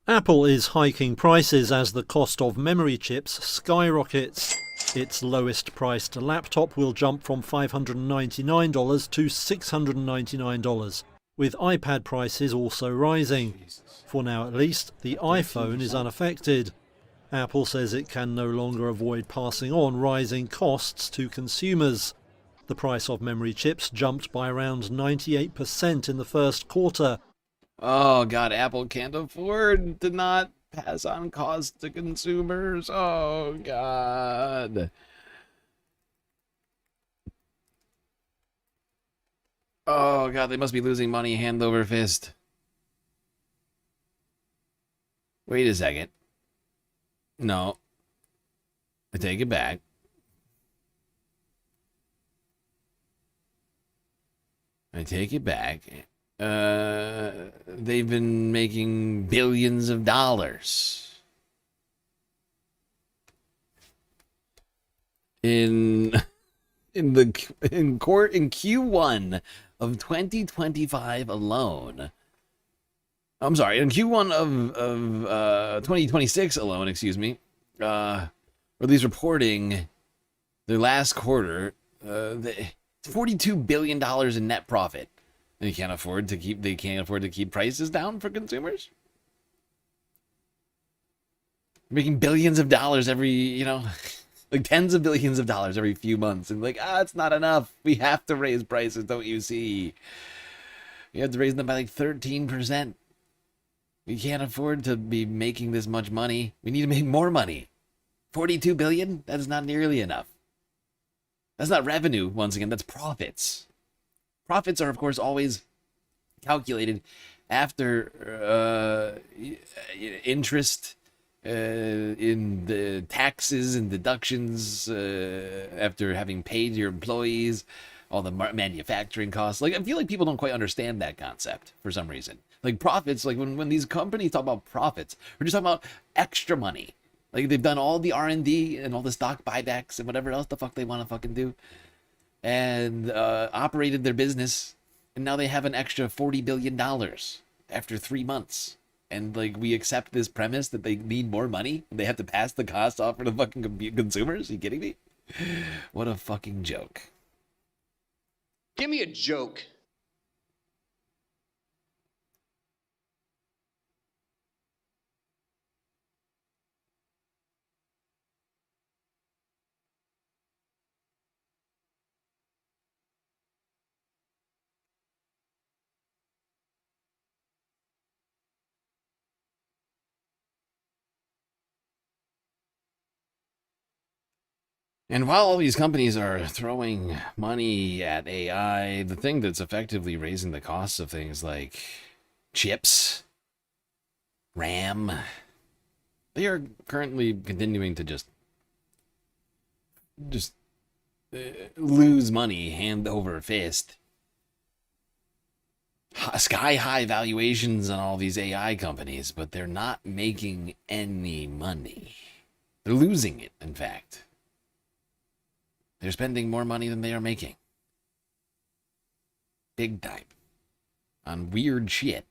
Apple is hiking prices as the cost of memory chips skyrockets. Its lowest priced laptop will jump from $599 to $699, with iPad prices also rising. For now at least, the iPhone is unaffected. Apple says it can no longer avoid passing on rising costs to consumers. The price of memory chips jumped by around 98% in the first quarter. Oh, God, Apple can't afford to not pass on costs to consumers. Oh, God. Oh, God, they must be losing money hand over fist. Wait a second. No. I take it back. They've been making billions of dollars in Q1 of 2025 alone. I'm sorry, in Q1 of 2026 alone, excuse me. Or at least reporting the last quarter, $42 billion in net profit. They can't afford to keep prices down for consumers. Making billions of dollars every, like tens of billions of dollars every few months. And it's not enough. We have to raise prices, don't you see? We have to raise them by like 13%. We can't afford to be making this much money. We need to make more money. 42 billion? That's not nearly enough. That's not revenue, once again, that's profits. Profits are, of course, always calculated after interest in the taxes and deductions, after having paid your employees, all the manufacturing costs. Like, I feel like people don't quite understand that concept for some reason. Like, profits, like when these companies talk about profits, we're just talking about extra money. Like, they've done all the R&D and all the stock buybacks and whatever else the fuck they want to fucking do, and operated their business, and now they have an extra $40 billion after 3 months. And, like, we accept this premise that they need more money and they have to pass the cost off for the fucking consumers? Are you kidding me? What a fucking joke. Give me a joke. And while all these companies are throwing money at AI, the thing that's effectively raising the costs of things like chips, RAM, they are currently continuing to just lose money hand over fist. Sky high valuations on all these AI companies, but they're not making any money. They're losing it, in fact. They're spending more money than they are making. Big time. On weird shit.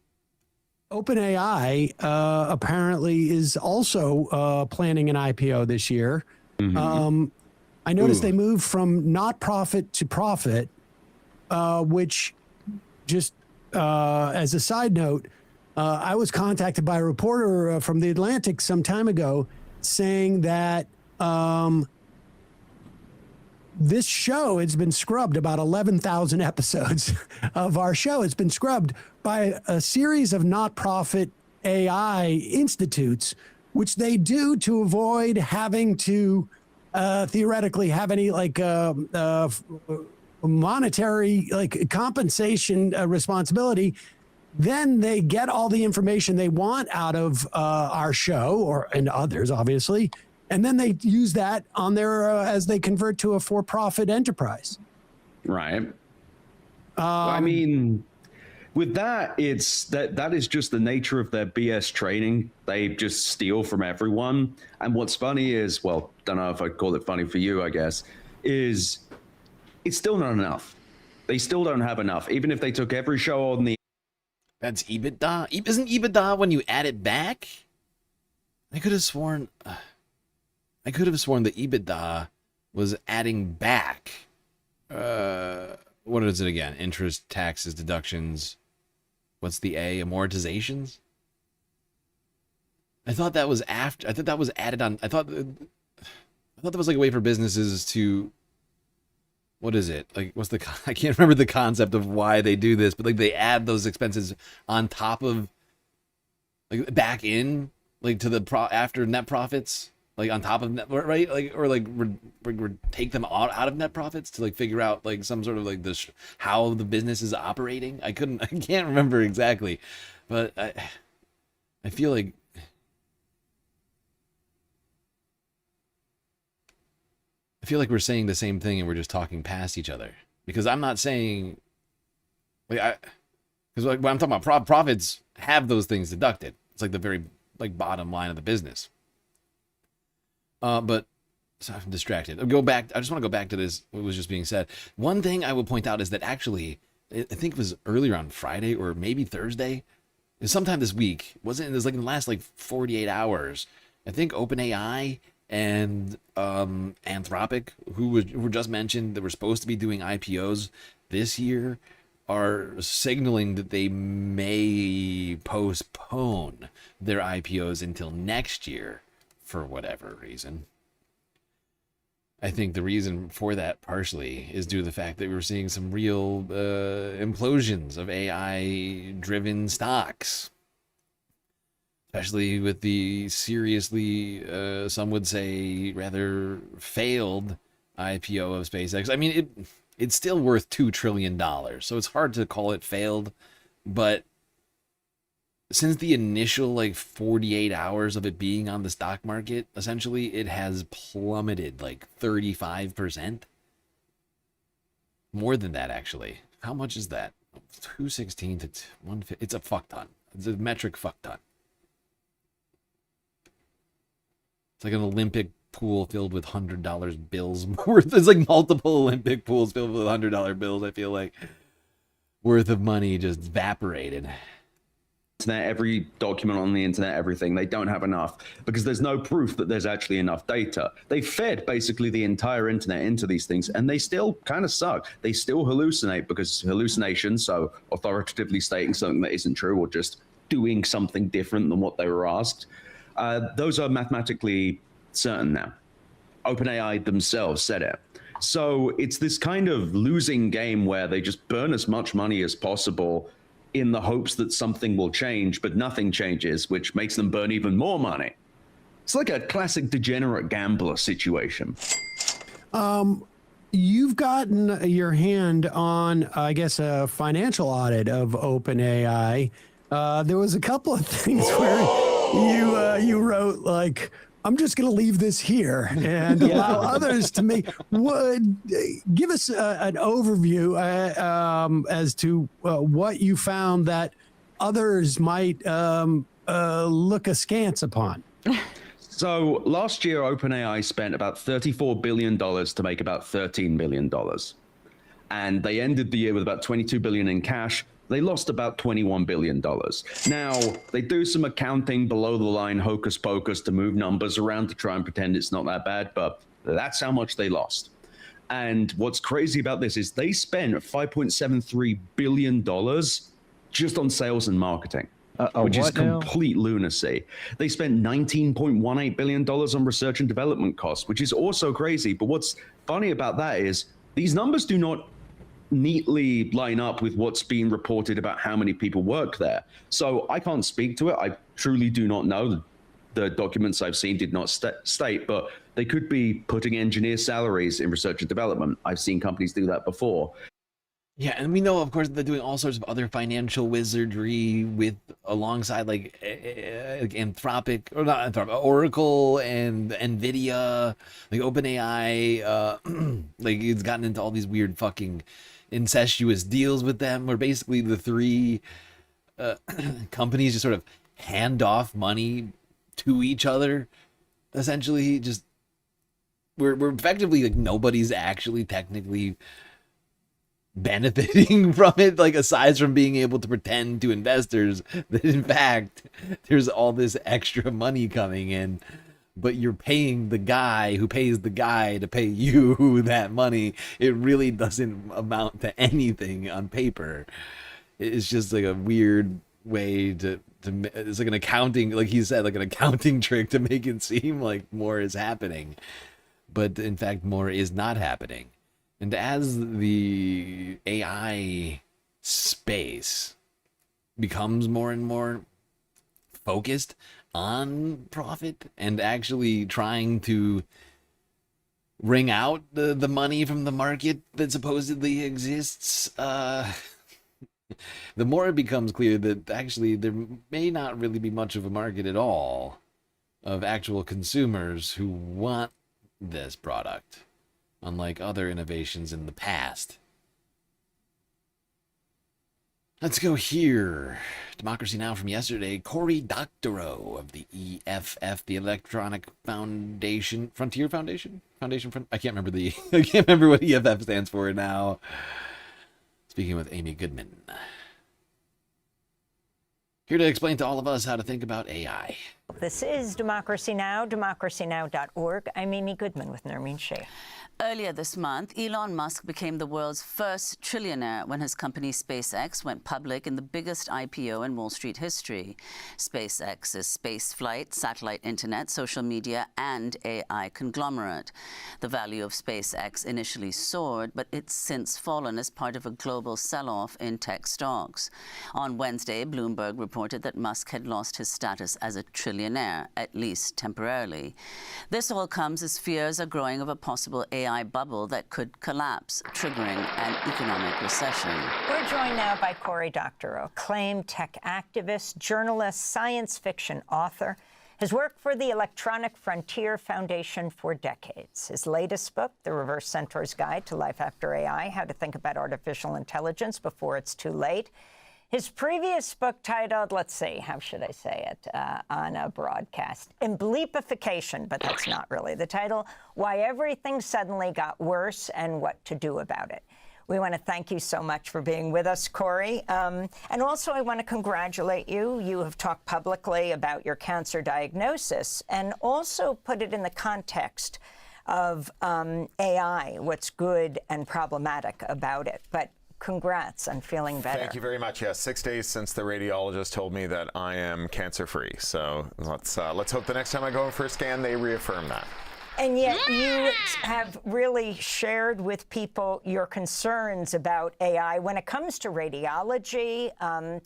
OpenAI apparently is also planning an IPO this year. I noticed they moved from not profit to profit, which just as a side note, I was contacted by a reporter from The Atlantic some time ago saying that this show has been scrubbed, about 11,000 episodes of our show. It's been scrubbed by a series of not-profit AI institutes, which they do to avoid having to theoretically have any monetary compensation responsibility. Then they get all the information they want out of our show and others, obviously. And then they use that on their as they convert to a for-profit enterprise. Right. I mean, with that, it's that is just the nature of their BS training. They just steal from everyone. And what's funny is, well, don't know if I'd call it funny for you, I guess, is it's still not enough. They still don't have enough. Even if they took every show on the... That's EBITDA? Isn't EBITDA when you add it back? I could have sworn... the EBITDA was adding back. What is it again? Interest, taxes, deductions. What's the A? Amortizations? I thought that was after. I thought that was added on. I thought that was like a way for businesses to. What is it? Like, what's the? I can't remember the concept of why they do this, but like they add those expenses on top of, like, back in, like, to the after net profits. Like, on top of net, right? Like, or like take them out of net profits to like figure out like some sort of like this how the business is operating. I can't remember exactly, but I feel like we're saying the same thing and we're just talking past each other, because I'm not saying like because like when I'm talking about profits have those things deducted. It's like the very like bottom line of the business. But so I'm distracted. I just want to go back to this, what was just being said. One thing I would point out is that actually, I think it was earlier on Friday or maybe Thursday, sometime this week, it was like in the last like 48 hours, I think OpenAI and Anthropic, who were just mentioned, that were supposed to be doing IPOs this year, are signaling that they may postpone their IPOs until next year. For whatever reason. I think the reason for that partially is due to the fact that we're seeing some real implosions of AI-driven stocks. Especially with the seriously, some would say, rather failed IPO of SpaceX. I mean, it's still worth $2 trillion, so it's hard to call it failed, but since the initial like 48 hours of it being on the stock market, essentially it has plummeted like 35%. More than that, actually. How much is that? 216 to 150. It's a fuck ton. It's a metric fuck ton. It's like an Olympic pool filled with $100 bills worth. It's like multiple Olympic pools filled with $100 bills, I feel like, worth of money just evaporated. Internet, every document on the internet, everything, they don't have enough because there's no proof that there's actually enough data. They fed basically the entire internet into these things and they still kind of suck. They still hallucinate because hallucination, so authoritatively stating something that isn't true or just doing something different than what they were asked, those are mathematically certain now. OpenAI themselves said it. So it's this kind of losing game where they just burn as much money as possible in the hopes that something will change, but nothing changes, which makes them burn even more money. It's like a classic degenerate gambler situation. You've gotten your hand on, I guess, a financial audit of OpenAI. There was a couple of things where you wrote like, I'm just going to leave this here and allow others to make. Give us an overview as to what you found that others might look askance upon. So last year, OpenAI spent about $34 billion to make about $13 billion. And they ended the year with about $22 billion in cash. They lost about $21 billion. Now, they do some accounting below the line hocus pocus to move numbers around to try and pretend it's not that bad, but that's how much they lost. And what's crazy about this is they spent $5.73 billion just on sales and marketing, which is complete lunacy. They spent $19.18 billion on research and development costs, which is also crazy. But what's funny about that is these numbers do not neatly line up with what's being reported about how many people work there. So I can't speak to it. I truly do not know. The documents I've seen did not state, but they could be putting engineer salaries in research and development. I've seen companies do that before. Yeah, and we know, of course, they're doing all sorts of other financial wizardry with alongside like Anthropic or not Anthropic, Oracle and Nvidia, like OpenAI. Like it's gotten into all these weird fucking incestuous deals with them, where basically the three companies just sort of hand off money to each other. Essentially, just we're effectively like nobody's actually technically benefiting from it, like aside from being able to pretend to investors that in fact there's all this extra money coming in, but you're paying the guy who pays the guy to pay you that money. It really doesn't amount to anything on paper. It's just like a weird way to it's like an accounting, like he said, like an accounting trick to make it seem like more is happening, but in fact more is not happening. And as the AI space becomes more and more focused on profit and actually trying to wring out the money from the market that supposedly exists, the more it becomes clear that actually there may not really be much of a market at all of actual consumers who want this product. Unlike other innovations in the past. Let's go here. Democracy Now! From yesterday. Cory Doctorow of the EFF, the Electronic Foundation, Frontier Foundation? I can't remember what EFF stands for now. Speaking with Amy Goodman. Here to explain to all of us how to think about AI. This is Democracy Now!, democracynow.org. I'm Amy Goodman with Nermeen Sheikh. Earlier this month, Elon Musk became the world's first trillionaire when his company SpaceX went public in the biggest IPO in Wall Street history. SpaceX is space flight, satellite internet, social media, and AI conglomerate. The value of SpaceX initially soared, but it's since fallen as part of a global sell-off in tech stocks. On Wednesday, Bloomberg reported that Musk had lost his status as a trillionaire trillionaire, at least temporarily. This all comes as fears are growing of a possible AI bubble that could collapse, triggering an economic recession. We're joined now by Cory Doctorow, acclaimed tech activist, journalist, science fiction author, has worked for the Electronic Frontier Foundation for decades. His latest book, The Reverse Centaur's Guide to Life After AI, How to Think About Artificial Intelligence Before It's Too Late. His previous book titled, let's see, how should I say it on a broadcast? Bleepification, but that's not really the title. Why Everything Suddenly Got Worse and What to Do About It. We want to thank you so much for being with us, Cory. And also, I want to congratulate you. You have talked publicly about your cancer diagnosis and also put it in the context of AI, what's good and problematic about it. But congrats on feeling better. Thank you very much. Yes, 6 days since the radiologist told me that I am cancer-free. So let's hope the next time I go in for a scan, they reaffirm that. And yet you have really shared with people your concerns about AI. When it comes to radiology,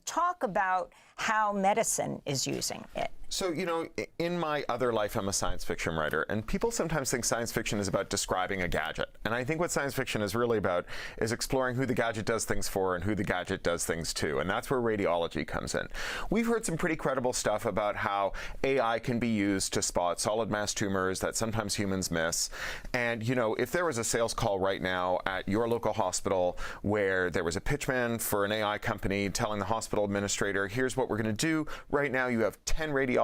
talk about how medicine is using it. So, you know, in my other life, I'm a science fiction writer, and people sometimes think science fiction is about describing a gadget. And I think what science fiction is really about is exploring who the gadget does things for and who the gadget does things to. And that's where radiology comes in. We've heard some pretty credible stuff about how AI can be used to spot solid mass tumors that sometimes humans miss. And, you know, if there was a sales call right now at your local hospital where there was a pitchman for an AI company telling the hospital administrator, here's what we're going to do. Right now, you have 10 radiologists.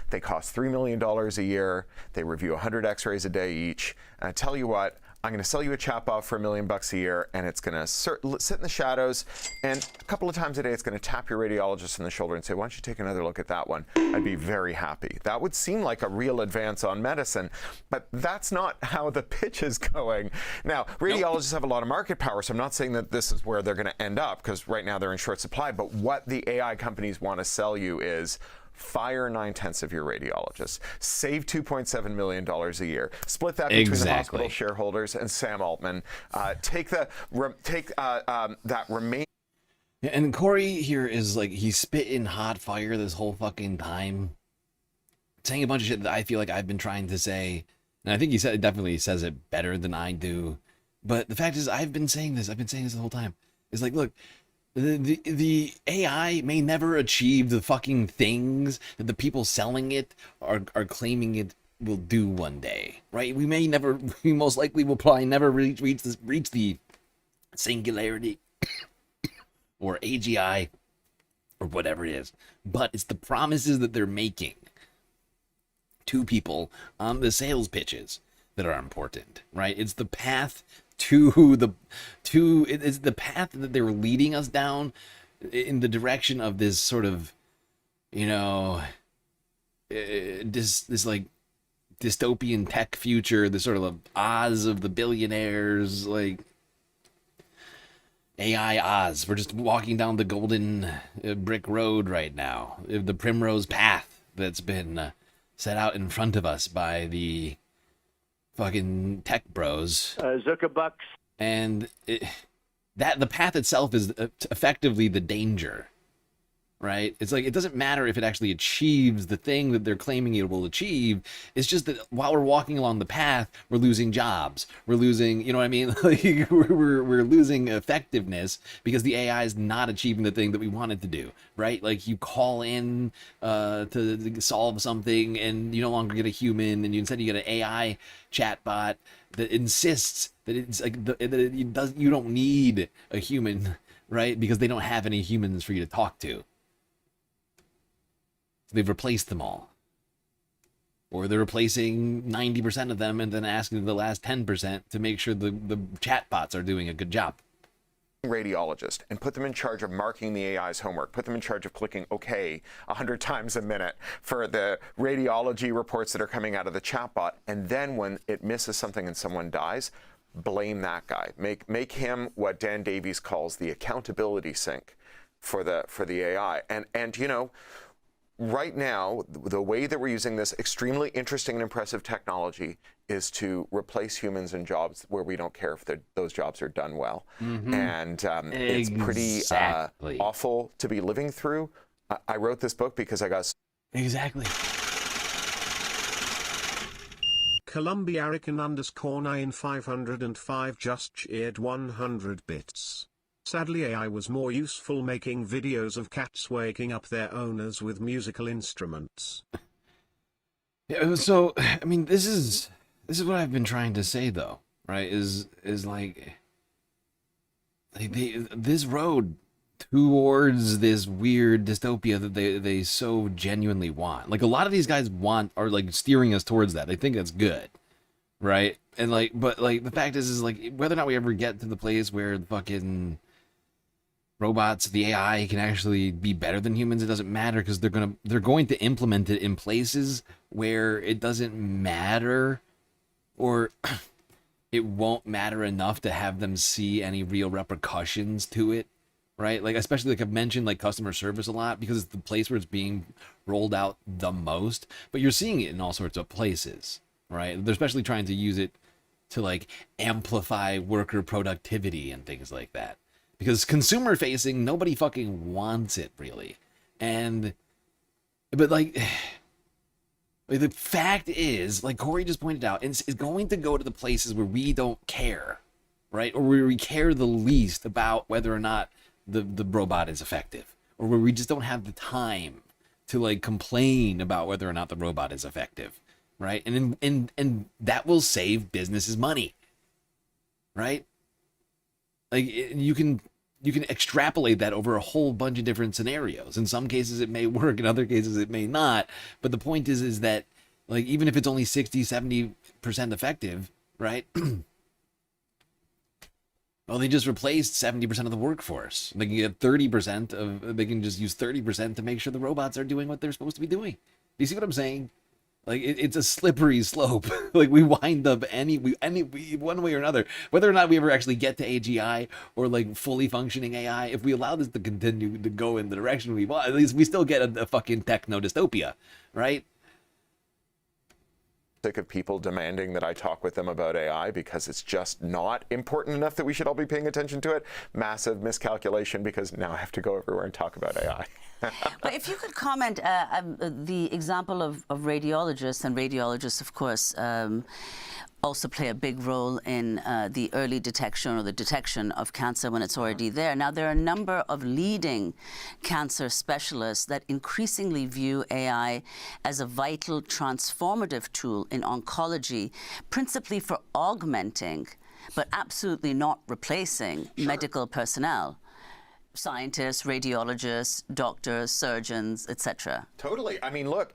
They cost $3 million a year. They review 100 x-rays a day each. And I tell you what, I'm going to sell you a chatbot for $1 million a year, and it's going to sit in the shadows, and a couple of times a day it's going to tap your radiologist in the shoulder and say, why don't you take another look at that one? I'd be very happy. That would seem like a real advance on medicine, but that's not how the pitch is going. Now, radiologists have a lot of market power, so I'm not saying that this is where they're going to end up, because right now they're in short supply, but what the AI companies want to sell you is fire 9/10 of your radiologists, save $2.7 million a year, split that between the hospital shareholders and Sam Altman, take that remaining. And Cory here is like, he's spitting hot fire this whole fucking time, saying a bunch of shit that I feel like I've been trying to say, and I think he definitely says it better than I do. But the fact is, I've been saying this the whole time. It's like, look, the AI may never achieve the fucking things that the people selling it are claiming it will do one day, right? We most likely will probably never reach the singularity or AGI or whatever it is. But it's the promises that they're making to people on the sales pitches that are important, right? It's the path it's the path that they were leading us down in the direction of this sort of, you know, this like dystopian tech future, this sort of Oz of the billionaires, like AI Oz. We're just walking down the golden brick road right now, the primrose path that's been set out in front of us by the fucking tech bros, Zuckerbucks, and the path itself is effectively the danger, right? It's like, it doesn't matter if it actually achieves the thing that they're claiming it will achieve. It's just that while we're walking along the path, we're losing jobs. We're losing, you know what I mean? Like, we're losing effectiveness because the AI is not achieving the thing that we want it to do, right? Like, you call in to solve something and you no longer get a human, and instead you get an AI chatbot that insists that it's like you don't need a human, right? Because they don't have any humans for you to talk to. They've replaced them all. Or they're replacing 90% of them and then asking the last 10% to make sure the chatbots are doing a good job. Radiologist and put them in charge of marking the AI's homework, put them in charge of clicking OK 100 times a minute for the radiology reports that are coming out of the chatbot, and then when it misses something and someone dies, blame that guy. Make him what Dan Davies calls the accountability sink for the AI. And you know, right now, the way that we're using this extremely interesting and impressive technology is to replace humans in jobs where we don't care if those jobs are done well. Mm-hmm. And it's pretty awful to be living through. I wrote this book because I got Exactly. Columbiarican_9505 just cheered 100 bits. Sadly, AI was more useful making videos of cats waking up their owners with musical instruments. Yeah, so I mean, this is what I've been trying to say, though, right? Is like this road towards this weird dystopia that they so genuinely want. Like, a lot of these guys are like steering us towards that. They think that's good, right? And like, but like the fact is like, whether or not we ever get to the place where the fucking robots, the AI can actually be better than humans, it doesn't matter, because they're going to implement it in places where it doesn't matter, or it won't matter enough to have them see any real repercussions to it, right? Like, especially like I've mentioned, like customer service a lot, because it's the place where it's being rolled out the most, but you're seeing it in all sorts of places, right? They're especially trying to use it to like amplify worker productivity and things like that. Because consumer facing, nobody fucking wants it, really. But like, the fact is, like Corey just pointed out, it's going to go to the places where we don't care, right? Or where we care the least about whether or not the robot is effective. Or where we just don't have the time to like complain about whether or not the robot is effective, right? And that will save businesses money, right? Like, you can extrapolate that over a whole bunch of different scenarios. In some cases it may work, in other cases it may not. But the point is that, like, even if it's only 60-70% effective, right? Well, they just replaced 70% of the workforce. They can get 30% they can just use 30% to make sure the robots are doing what they're supposed to be doing. Do you see what I'm saying? Like, it's a slippery slope. Like, we wind up one way or another, whether or not we ever actually get to AGI or like fully functioning AI. If we allow this to continue to go in the direction we want, at least we still get a fucking techno dystopia, right? Sick of people demanding that I talk with them about AI because it's just not important enough that we should all be paying attention to it. Massive miscalculation, because now I have to go everywhere and talk about AI. But if you could comment, the example of radiologists, and radiologists, of course, also play a big role in the early detection or the detection of cancer when it's already there. Now, there are a number of leading cancer specialists that increasingly view AI as a vital transformative tool in oncology, principally for augmenting, but absolutely not replacing medical personnel. Scientists, radiologists, doctors, surgeons, etc. Totally. I mean, look,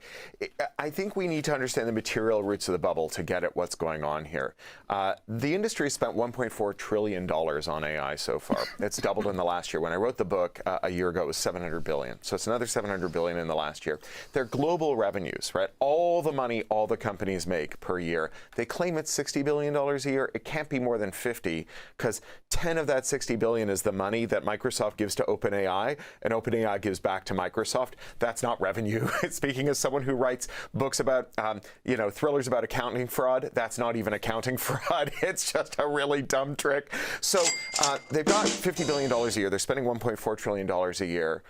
I think we need to understand the material roots of the bubble to get at what's going on here. The industry spent $1.4 trillion on AI so far. It's doubled in the last year. When I wrote the book a year ago, it was $700 billion. So it's another $700 billion in the last year. They're global revenues, right? All the money all the companies make per year. They claim it's $60 billion a year. It can't be more than 50, because 10 of that $60 billion is the money that Microsoft gives to OpenAI, and OpenAI gives back to Microsoft. That's not revenue. Speaking as someone who writes books about, thrillers about accounting fraud, that's not even accounting fraud. It's just a really dumb trick. So they've got $50 billion a year. They're spending $1.4 trillion a year.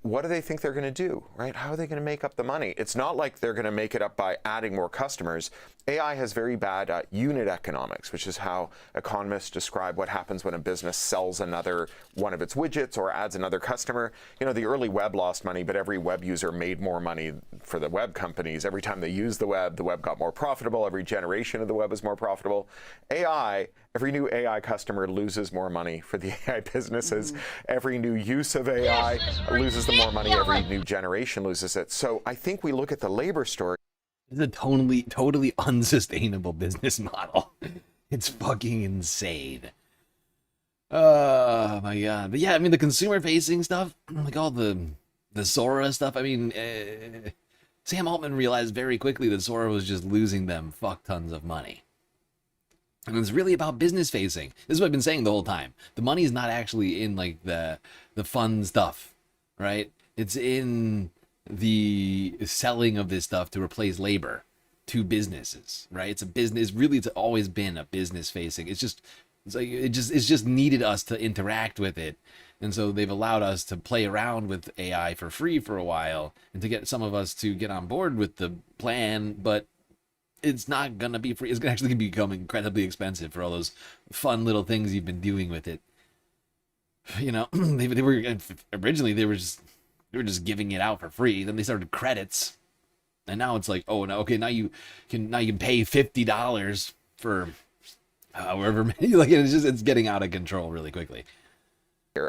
What do they think they're going to do, right? How are they going to make up the money? It's not like they're going to make it up by adding more customers. AI has very bad unit economics, which is how economists describe what happens when a business sells another one of its widgets or adds another customer. You know, the early web lost money, but every web user made more money for the web companies. Every time they used the web got more profitable. Every generation of the web was more profitable. AI, every new AI customer loses more money for the AI businesses. Every new use of AI loses the more money. Every new generation loses it. So I think we look at the labor story. It's a totally unsustainable business model. It's fucking insane. Oh my god. But yeah, I mean, the consumer facing stuff, like all the Sora stuff, I mean, Sam Altman realized very quickly that Sora was just losing them fuck tons of money. And it's really about business facing. This is what I've been saying the whole time. The money is not actually in like the fun stuff, right? It's in the selling of this stuff to replace labor to businesses, right? It's a business. Really, it's always been a business facing. It's just needed us to interact with it And so they've allowed us to play around with AI for free for a while and to get some of us to get on board with the plan, but it's not going to be free. It's actually going to become incredibly expensive for all those fun little things you've been doing with it. You know, they were originally they were just giving it out for free. Then they started credits. And now it's like, oh no, okay, now you can pay $50 for however many. Like it's getting out of control really quickly.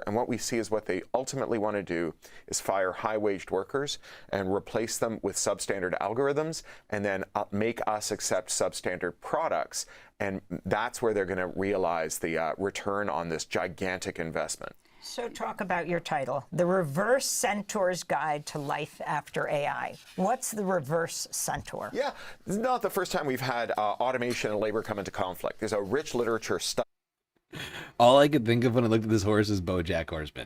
And what we see is what they ultimately want to do is fire high-waged workers and replace them with substandard algorithms, and then make us accept substandard products. And that's where they're going to realize the return on this gigantic investment. So talk about your title, The Reverse Centaur's Guide to Life After AI. What's the reverse centaur? Yeah, this is not the first time we've had automation and labor come into conflict. There's a rich literature study. All I could think of when I looked at this horse is BoJack Horseman.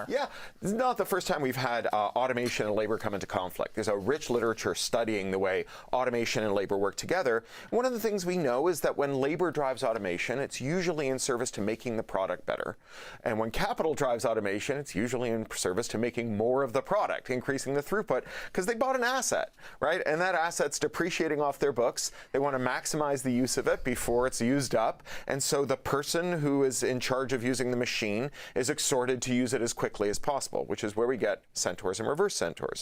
Yeah, this is not the first time we've had automation and labor come into conflict. There's a rich literature studying the way automation and labor work together. One of the things we know is that when labor drives automation, it's usually in service to making the product better. And when capital drives automation, it's usually in service to making more of the product, increasing the throughput, because they bought an asset, right? And that asset's depreciating off their books. They want to maximize the use of it before it's used up. And so the person who is in charge of using the machine is exhorted to use it as quickly as possible, which is where we get centaurs and reverse centaurs.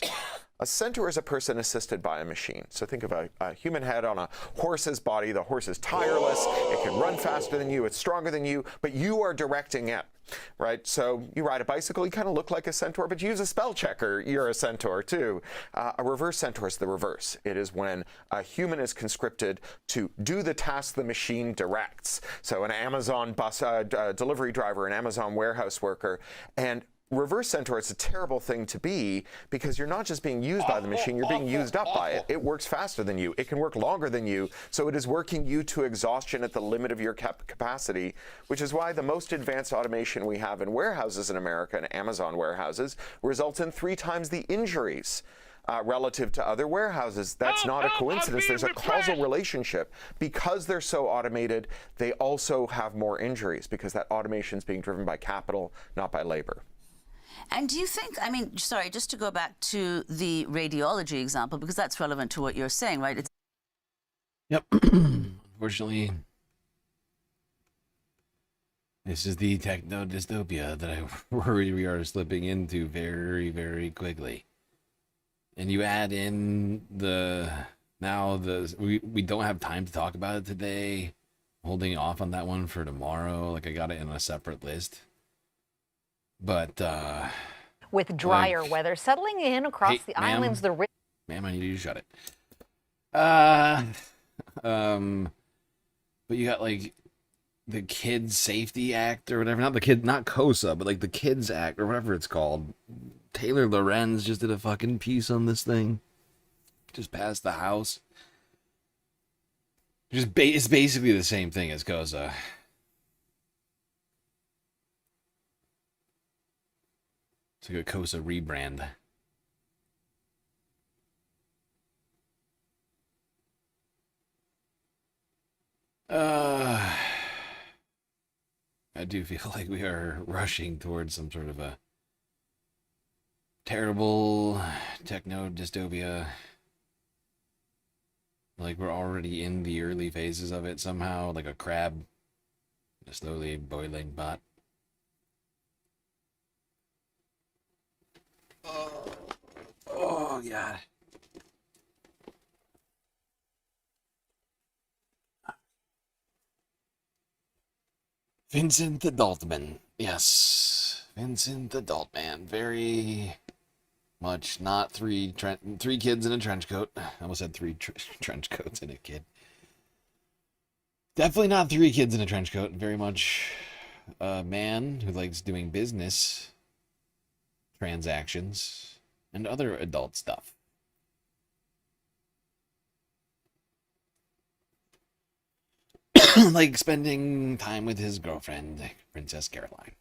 A centaur is a person assisted by a machine. So think of a human head on a horse's body. The horse is tireless. It can run faster than you. It's stronger than you, but you are directing it, right? So you ride a bicycle, you kind of look like a centaur, but you use a spell checker, you're a centaur too. A reverse centaur is the reverse. It is when a human is conscripted to do the task the machine directs. So an Amazon bus delivery driver, an Amazon warehouse worker, and reverse centaur, it's a terrible thing to be, because you're not just being used by the machine, you're being used up by it. It works faster than you. It can work longer than you. So it is working you to exhaustion at the limit of your capacity, which is why the most advanced automation we have in warehouses in America, and Amazon warehouses, results in 3 times the injuries relative to other warehouses. That's not a coincidence. There's a causal relationship. Because they're so automated, they also have more injuries, because that automation is being driven by capital, not by labor. And do you think, I mean, sorry, just to go back to the radiology example, because that's relevant to what you're saying, right? Yep. Unfortunately, this is the techno dystopia that I worry we are slipping into very, very quickly. And you add in we don't have time to talk about it today. Holding off on that one for tomorrow. Like, I got it in a separate list. But with drier weather settling in across the islands, ma'am, I need you to shut it. But you got like the Kids Safety Act or whatever, not COSA, but like the Kids Act or whatever it's called. Taylor Lorenz just did a fucking piece on this thing. Just passed the House. It's basically the same thing as COSA. It's like a COSA rebrand. I do feel like we are rushing towards some sort of a terrible techno dystopia. Like we're already in the early phases of it somehow, like a crab in a slowly boiling pot. Oh God. Vincent Adultman. Yes. Vincent Adultman. Very much not three kids in a trench coat. I almost had three trench coats and a kid. Definitely not 3 kids in a trench coat. Very much a man who likes doing business transactions and other adult stuff. Like spending time with his girlfriend, Princess Caroline.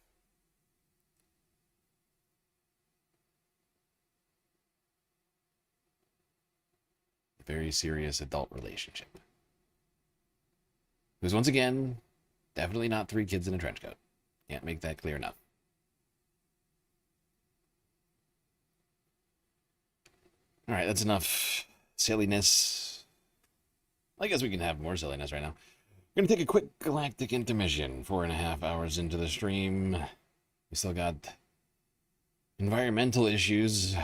Very serious adult relationship. Because once again, definitely not 3 kids in a trench coat. Can't make that clear enough. All right, that's enough silliness. I guess we can have more silliness right now. We're going to take a quick galactic intermission. 4.5 hours into the stream. We still got environmental issues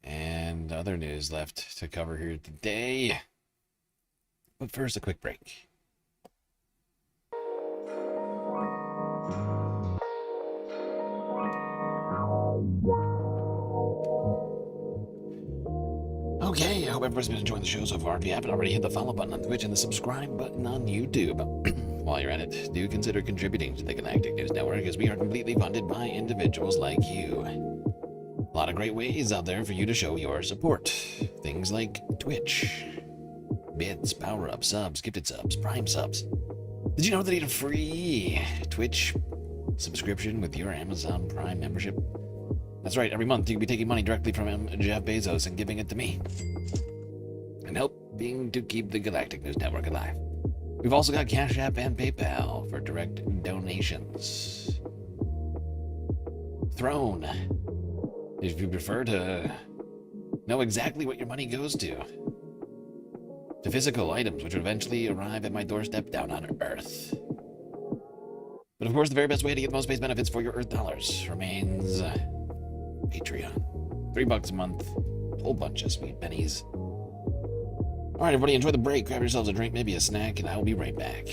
and other news left to cover here today. But first, a quick break. Okay, I hope everybody's been enjoying the show so far. If you haven't already, hit the follow button on Twitch and the subscribe button on YouTube. While you're at it, do consider contributing to the Galactic News Network, as we are completely funded by individuals like you. A lot of great ways out there for you to show your support. Things like Twitch, bits, power-ups, subs, gifted subs, prime subs. Did you know that you get a free Twitch subscription with your Amazon Prime membership? That's right, every month you can be taking money directly from Jeff Bezos and giving it to me, and helping to keep the Galactic News Network alive. We've also got Cash App and PayPal for direct donations. Throne, if you prefer to know exactly what your money goes to physical items which will eventually arrive at my doorstep down on Earth. But of course, the very best way to get the most base benefits for your Earth dollars remains Patreon. $3 a month, a whole bunch of sweet pennies. All right, everybody, enjoy the break. Grab yourselves a drink, maybe a snack, and I'll be right back.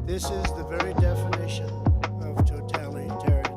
This is the very definition of totalitarianism.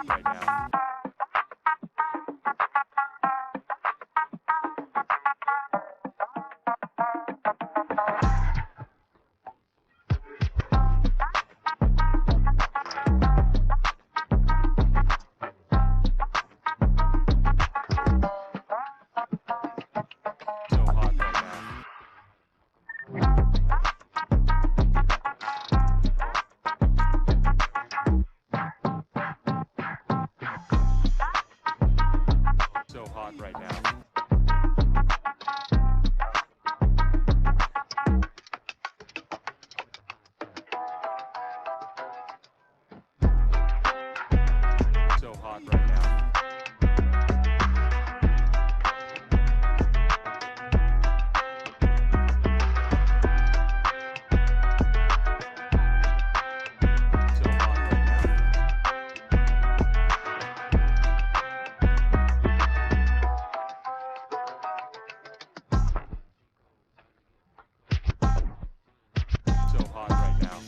hot right now. So hot right now. So hot right now. So hot right now. So hot right now.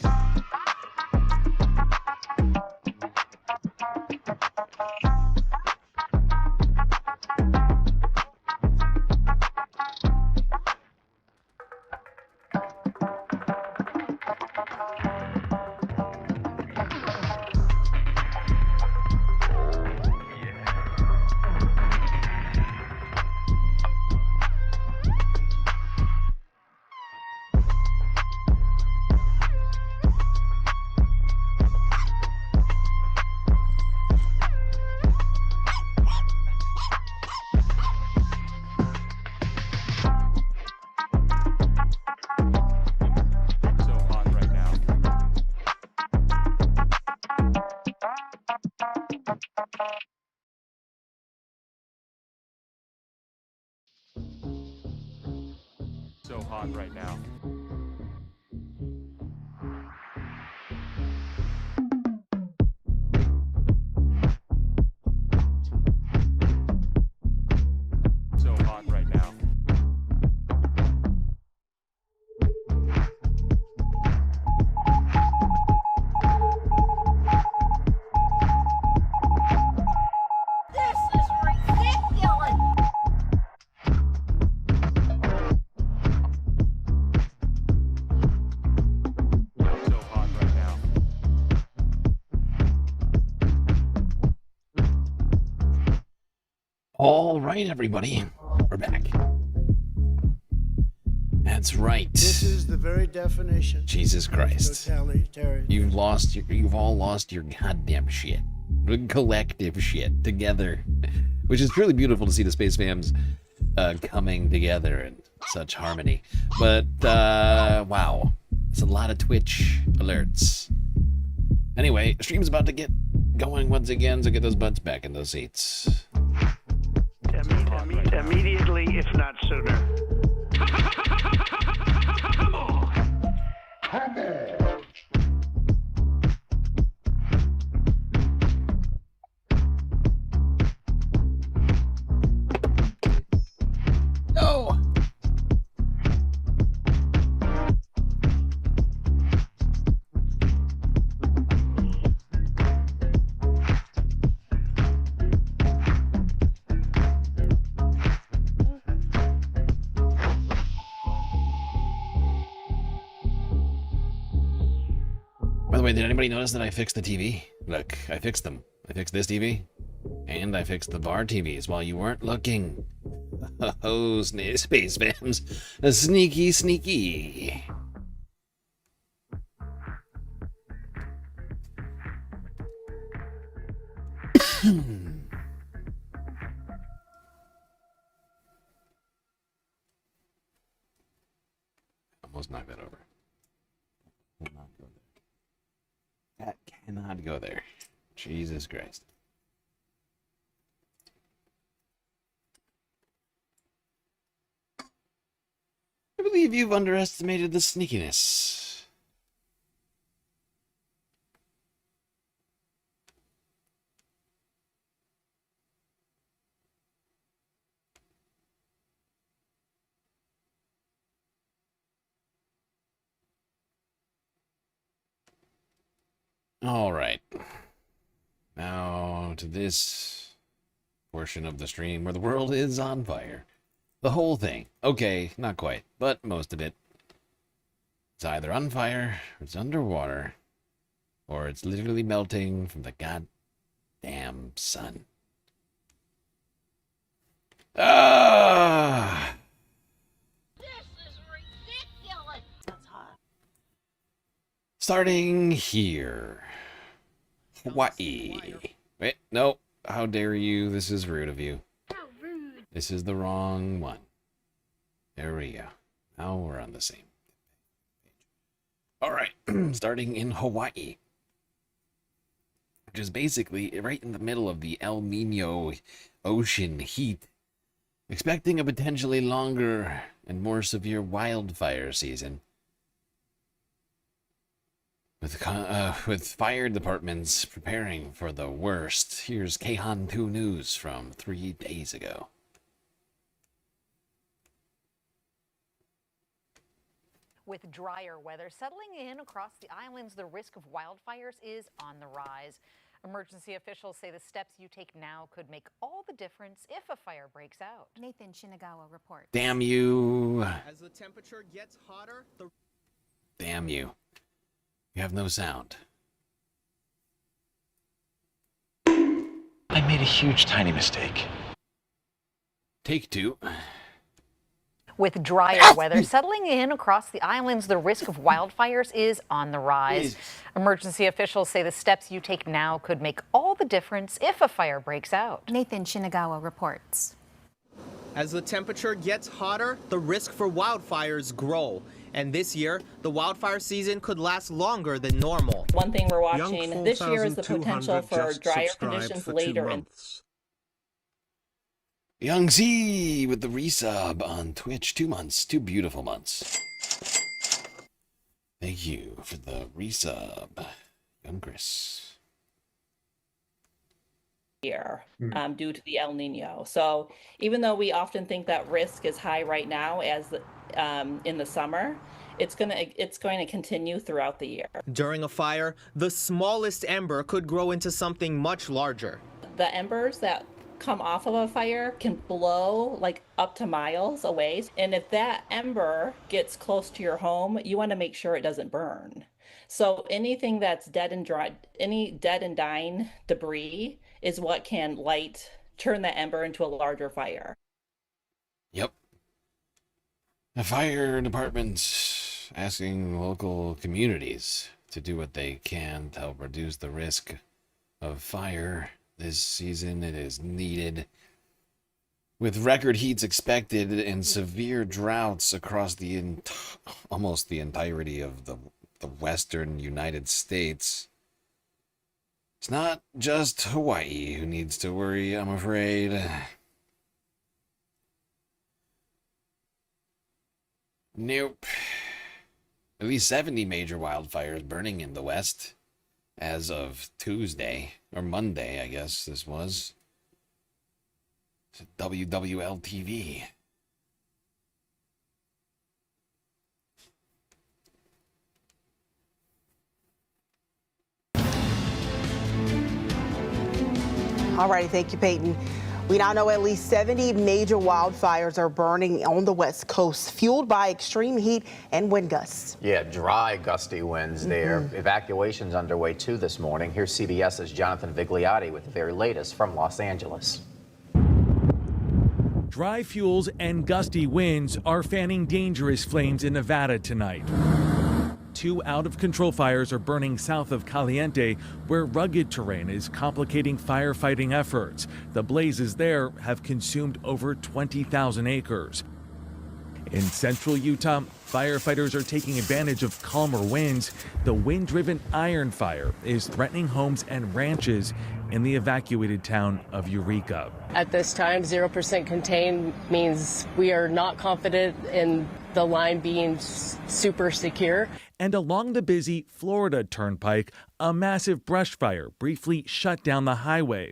So hot right now. So hot right now. So hot right now. So hot right now. This is ridiculous. So hot right now. All right, everybody, we're back. That's right. This is the very definition. Jesus Christ. Totalitarian. You've all lost your goddamn shit. Collective shit together. Which is really beautiful to see the Space Fams coming together in such harmony. But, wow. It's a lot of Twitch alerts. Anyway, stream's about to get going once again, so get those butts back in those seats. Immediately, if not sooner. Come on. No! By the way, did anybody notice that I fixed the TV? Look, I fixed them. I fixed this TV, and I fixed the bar TVs while you weren't looking. Oh, Space Fams. Sneaky, sneaky. Almost knocked that over. Will not go there. That cannot go there. Jesus Christ. I believe you've underestimated the sneakiness. All right. Now, to this portion of the stream where the world is on fire. The whole thing. Okay, not quite, but most of it. It's either on fire, or it's underwater, or it's literally melting from the goddamn sun. Ah! Starting here. Hawaii. Wait, no. How dare you? This is rude of you. This is the wrong one. There we go. Now we're on the same page. Alright. Starting in Hawaii. Which is basically right in the middle of the El Nino ocean heat. Expecting a potentially longer and more severe wildfire season. With fire departments preparing for the worst. Here's Keihan 2 News from 3 days ago. With drier weather settling in across the islands, the risk of wildfires is on the rise. Emergency officials say the steps you take now could make all the difference if a fire breaks out. Nathan Shinagawa reports. Damn you. As the temperature gets hotter, Damn you. You have no sound. I made a huge tiny mistake. Take 2. With drier weather settling in across the islands, the risk of wildfires is on the rise. Emergency officials say the steps you take now could make all the difference if a fire breaks out. Nathan Shinagawa reports. as the temperature gets hotter, the risk for wildfires grow. And this year, the wildfire season could last longer than normal. One thing we're watching this year is the potential for drier conditions later in. Young Z with the resub on Twitch. 2 months. 2 beautiful months. Thank you for the resub, Young Chris. Year, due to the El Nino. So even though we often think that risk is high right now, as in the summer, it's going to continue throughout the year. During a fire, the smallest ember could grow into something much larger. The embers that come off of a fire can blow like up to miles away. And if that ember gets close to your home, you want to make sure it doesn't burn. So anything that's dead and dry, any dead and dying debris is what can turn that ember into a larger fire. Yep. The fire department's asking local communities to do what they can to help reduce the risk of fire. This season it is needed. With record heats expected and severe droughts across the almost the entirety of the western United States, it's not just Hawaii who needs to worry, I'm afraid. Nope. At least 70 major wildfires burning in the West as of Tuesday, or Monday, I guess this was. It's WWL-TV. All righty, thank you, Peyton. We now know at least 70 major wildfires are burning on the West Coast, fueled by extreme heat and wind gusts. Yeah, dry, gusty winds there. Evacuations underway, too, this morning. Here's CBS's Jonathan Vigliotti with the very latest from Los Angeles. Dry fuels and gusty winds are fanning dangerous flames in Nevada tonight. 2 out-of-control fires are burning south of Caliente, where rugged terrain is complicating firefighting efforts. The blazes there have consumed over 20,000 acres. In central Utah, firefighters are taking advantage of calmer winds. The wind-driven iron fire is threatening homes and ranches in the evacuated town of Eureka. At this time, 0% contained means we are not confident in the line being super secure. And along the busy Florida Turnpike, a massive brush fire briefly shut down the highway.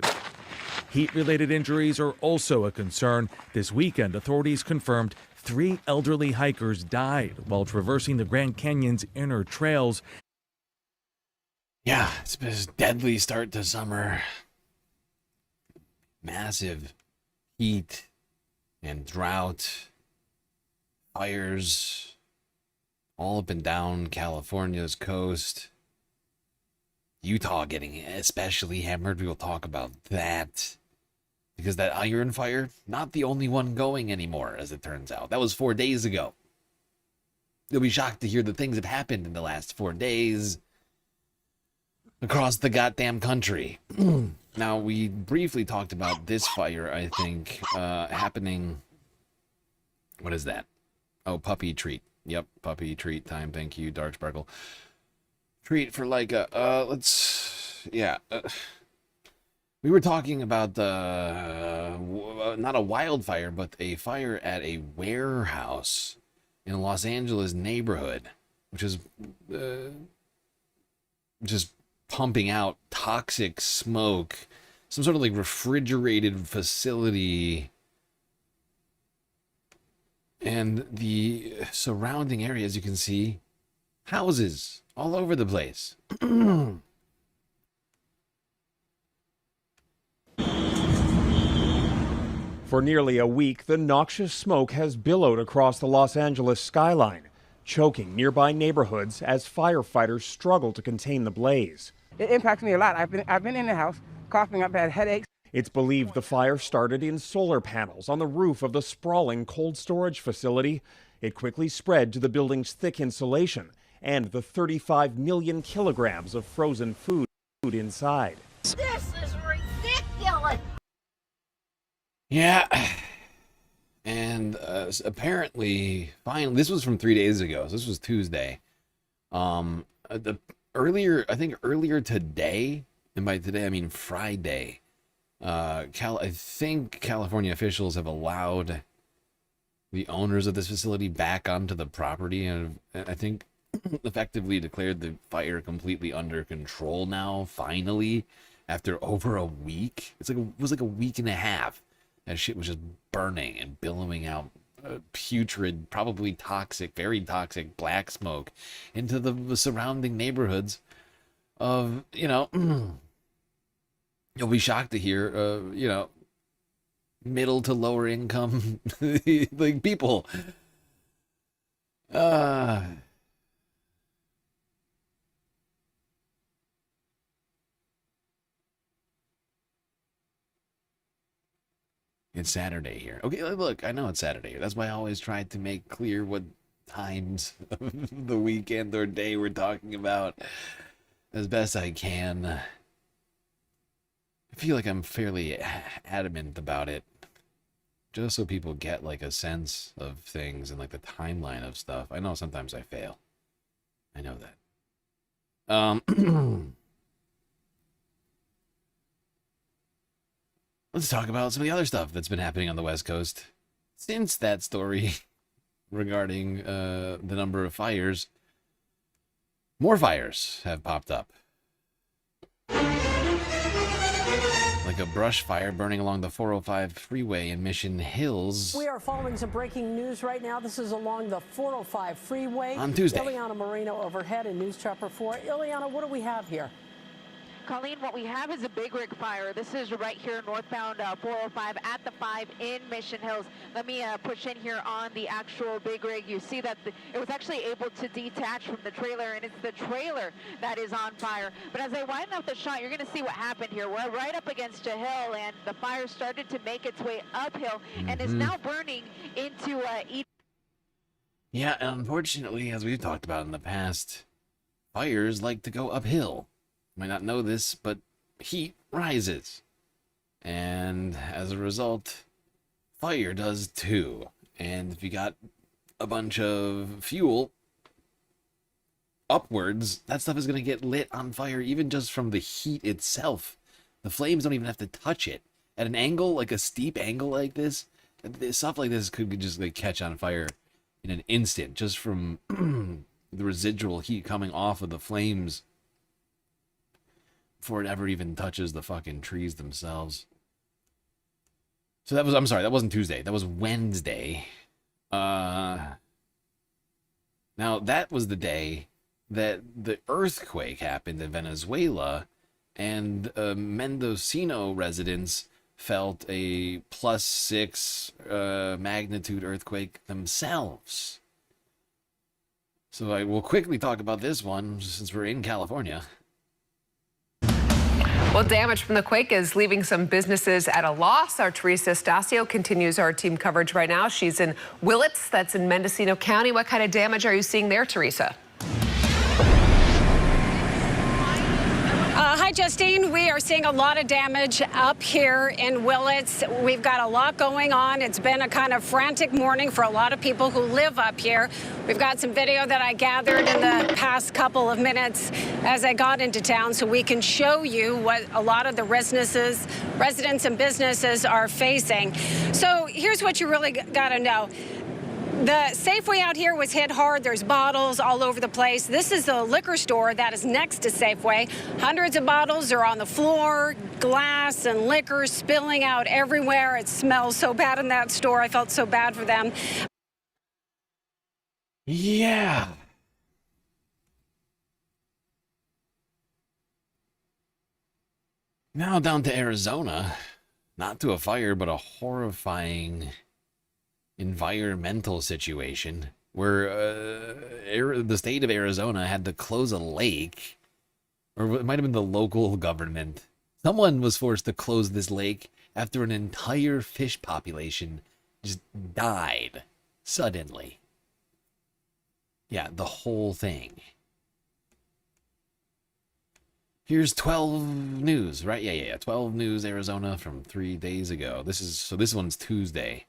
Heat-related injuries are also a concern. This weekend, authorities confirmed 3 elderly hikers died while traversing the Grand Canyon's inner trails. Yeah, it's been a deadly start to summer. massive heat and drought, fires all up and down California's coast. Utah getting especially hammered. We will talk about that. Because that iron fire, not the only one going anymore, as it turns out. That was 4 days ago. You'll be shocked to hear the things that happened in the last 4 days across the goddamn country. Now, we briefly talked about this fire, I think, happening... What is that? Oh, puppy treat. Yep, puppy treat time. Thank you, Dark Sparkle. Treat for like a... let's... Yeah. We were talking about not a wildfire, but a fire at a warehouse in a Los Angeles neighborhood, which is just pumping out toxic smoke, some sort of like refrigerated facility, and the surrounding area, as you can see, houses all over the place. For nearly a week, the noxious smoke has billowed across the Los Angeles skyline, choking nearby neighborhoods as firefighters struggle to contain the blaze. It impacts me a lot. I've been in the house coughing. I've had headaches. It's believed the fire started in solar panels on the roof of the sprawling cold storage facility. It quickly spread to the building's thick insulation and the 35 million kilograms of frozen food inside. This is ridiculous! Yeah, and apparently, finally, this was from 3 days ago. So this was Tuesday. Earlier today, and by today I mean Friday. I think California officials have allowed the owners of this facility back onto the property, and I think effectively declared the fire completely under control now. Finally, after over a week, it was like a week and a half. That shit was just burning and billowing out putrid, probably toxic, very toxic black smoke into the surrounding neighborhoods of, you'll be shocked to hear, middle to lower income like people. It's Saturday here. Okay, look, I know it's Saturday here. That's why I always try to make clear what times of the weekend or day we're talking about as best I can. I feel like I'm fairly adamant about it, just so people get like a sense of things and like the timeline of stuff. I know sometimes I fail. I know that. Let's talk about some of the other stuff that's been happening on the West Coast since that story regarding the number of fires. More fires have popped up. Like a brush fire burning along the 405 freeway in Mission Hills. We are following some breaking news right now. This is along the 405 freeway. On Tuesday. Ileana Moreno overhead in News Chopper 4. Ileana, what do we have here? Colleen, what we have is a big rig fire. This is right here northbound 405 at the 5 in Mission Hills. Let me push in here on the actual big rig. You see that it was actually able to detach from the trailer, and it's the trailer that is on fire. But as I widen out the shot, you're going to see what happened here. We're right up against a hill, and the fire started to make its way uphill and is now burning into Yeah, and unfortunately, as we've talked about in the past, fires like to go uphill. You might not know this, but heat rises. And as a result, fire does too. And if you got a bunch of fuel upwards, that stuff is going to get lit on fire even just from the heat itself. The flames don't even have to touch it. At an angle, like a steep angle like this, stuff like this could just like catch on fire in an instant just from the residual heat coming off of the flames before it ever even touches the fucking trees themselves. So that was, I'm sorry, that wasn't Tuesday. That was Wednesday. Now, that was the day that the earthquake happened in Venezuela, and Mendocino residents felt a +6 magnitude earthquake themselves. So I will quickly talk about this one since we're in California. Well, damage from the quake is leaving some businesses at a loss. Our Teresa Stasio continues our team coverage right now. She's in Willits, that's in Mendocino County. What kind of damage are you seeing there, Teresa? Hi, Justine. We are seeing a lot of damage up here in Willits. We've got a lot going on. It's been a kind of frantic morning for a lot of people who live up here. We've got some video that I gathered in the past couple of minutes as I got into town so we can show you what a lot of the residents and businesses are facing. So here's what you really got to know. The Safeway out here was hit hard. There's bottles all over the place. This is the liquor store that is next to Safeway. Hundreds of bottles are on the floor, glass and liquor spilling out everywhere. It smells so bad in that store. I felt so bad for them. Yeah. Now down to Arizona. Not to a fire, but a horrifying environmental situation where the state of Arizona had to close a lake, or it might have been the local government. Someone was forced to close this lake after an entire fish population just died suddenly. Yeah, the whole thing. Here's 12 News, right? Yeah. 12 News Arizona from 3 days ago. This one's Tuesday.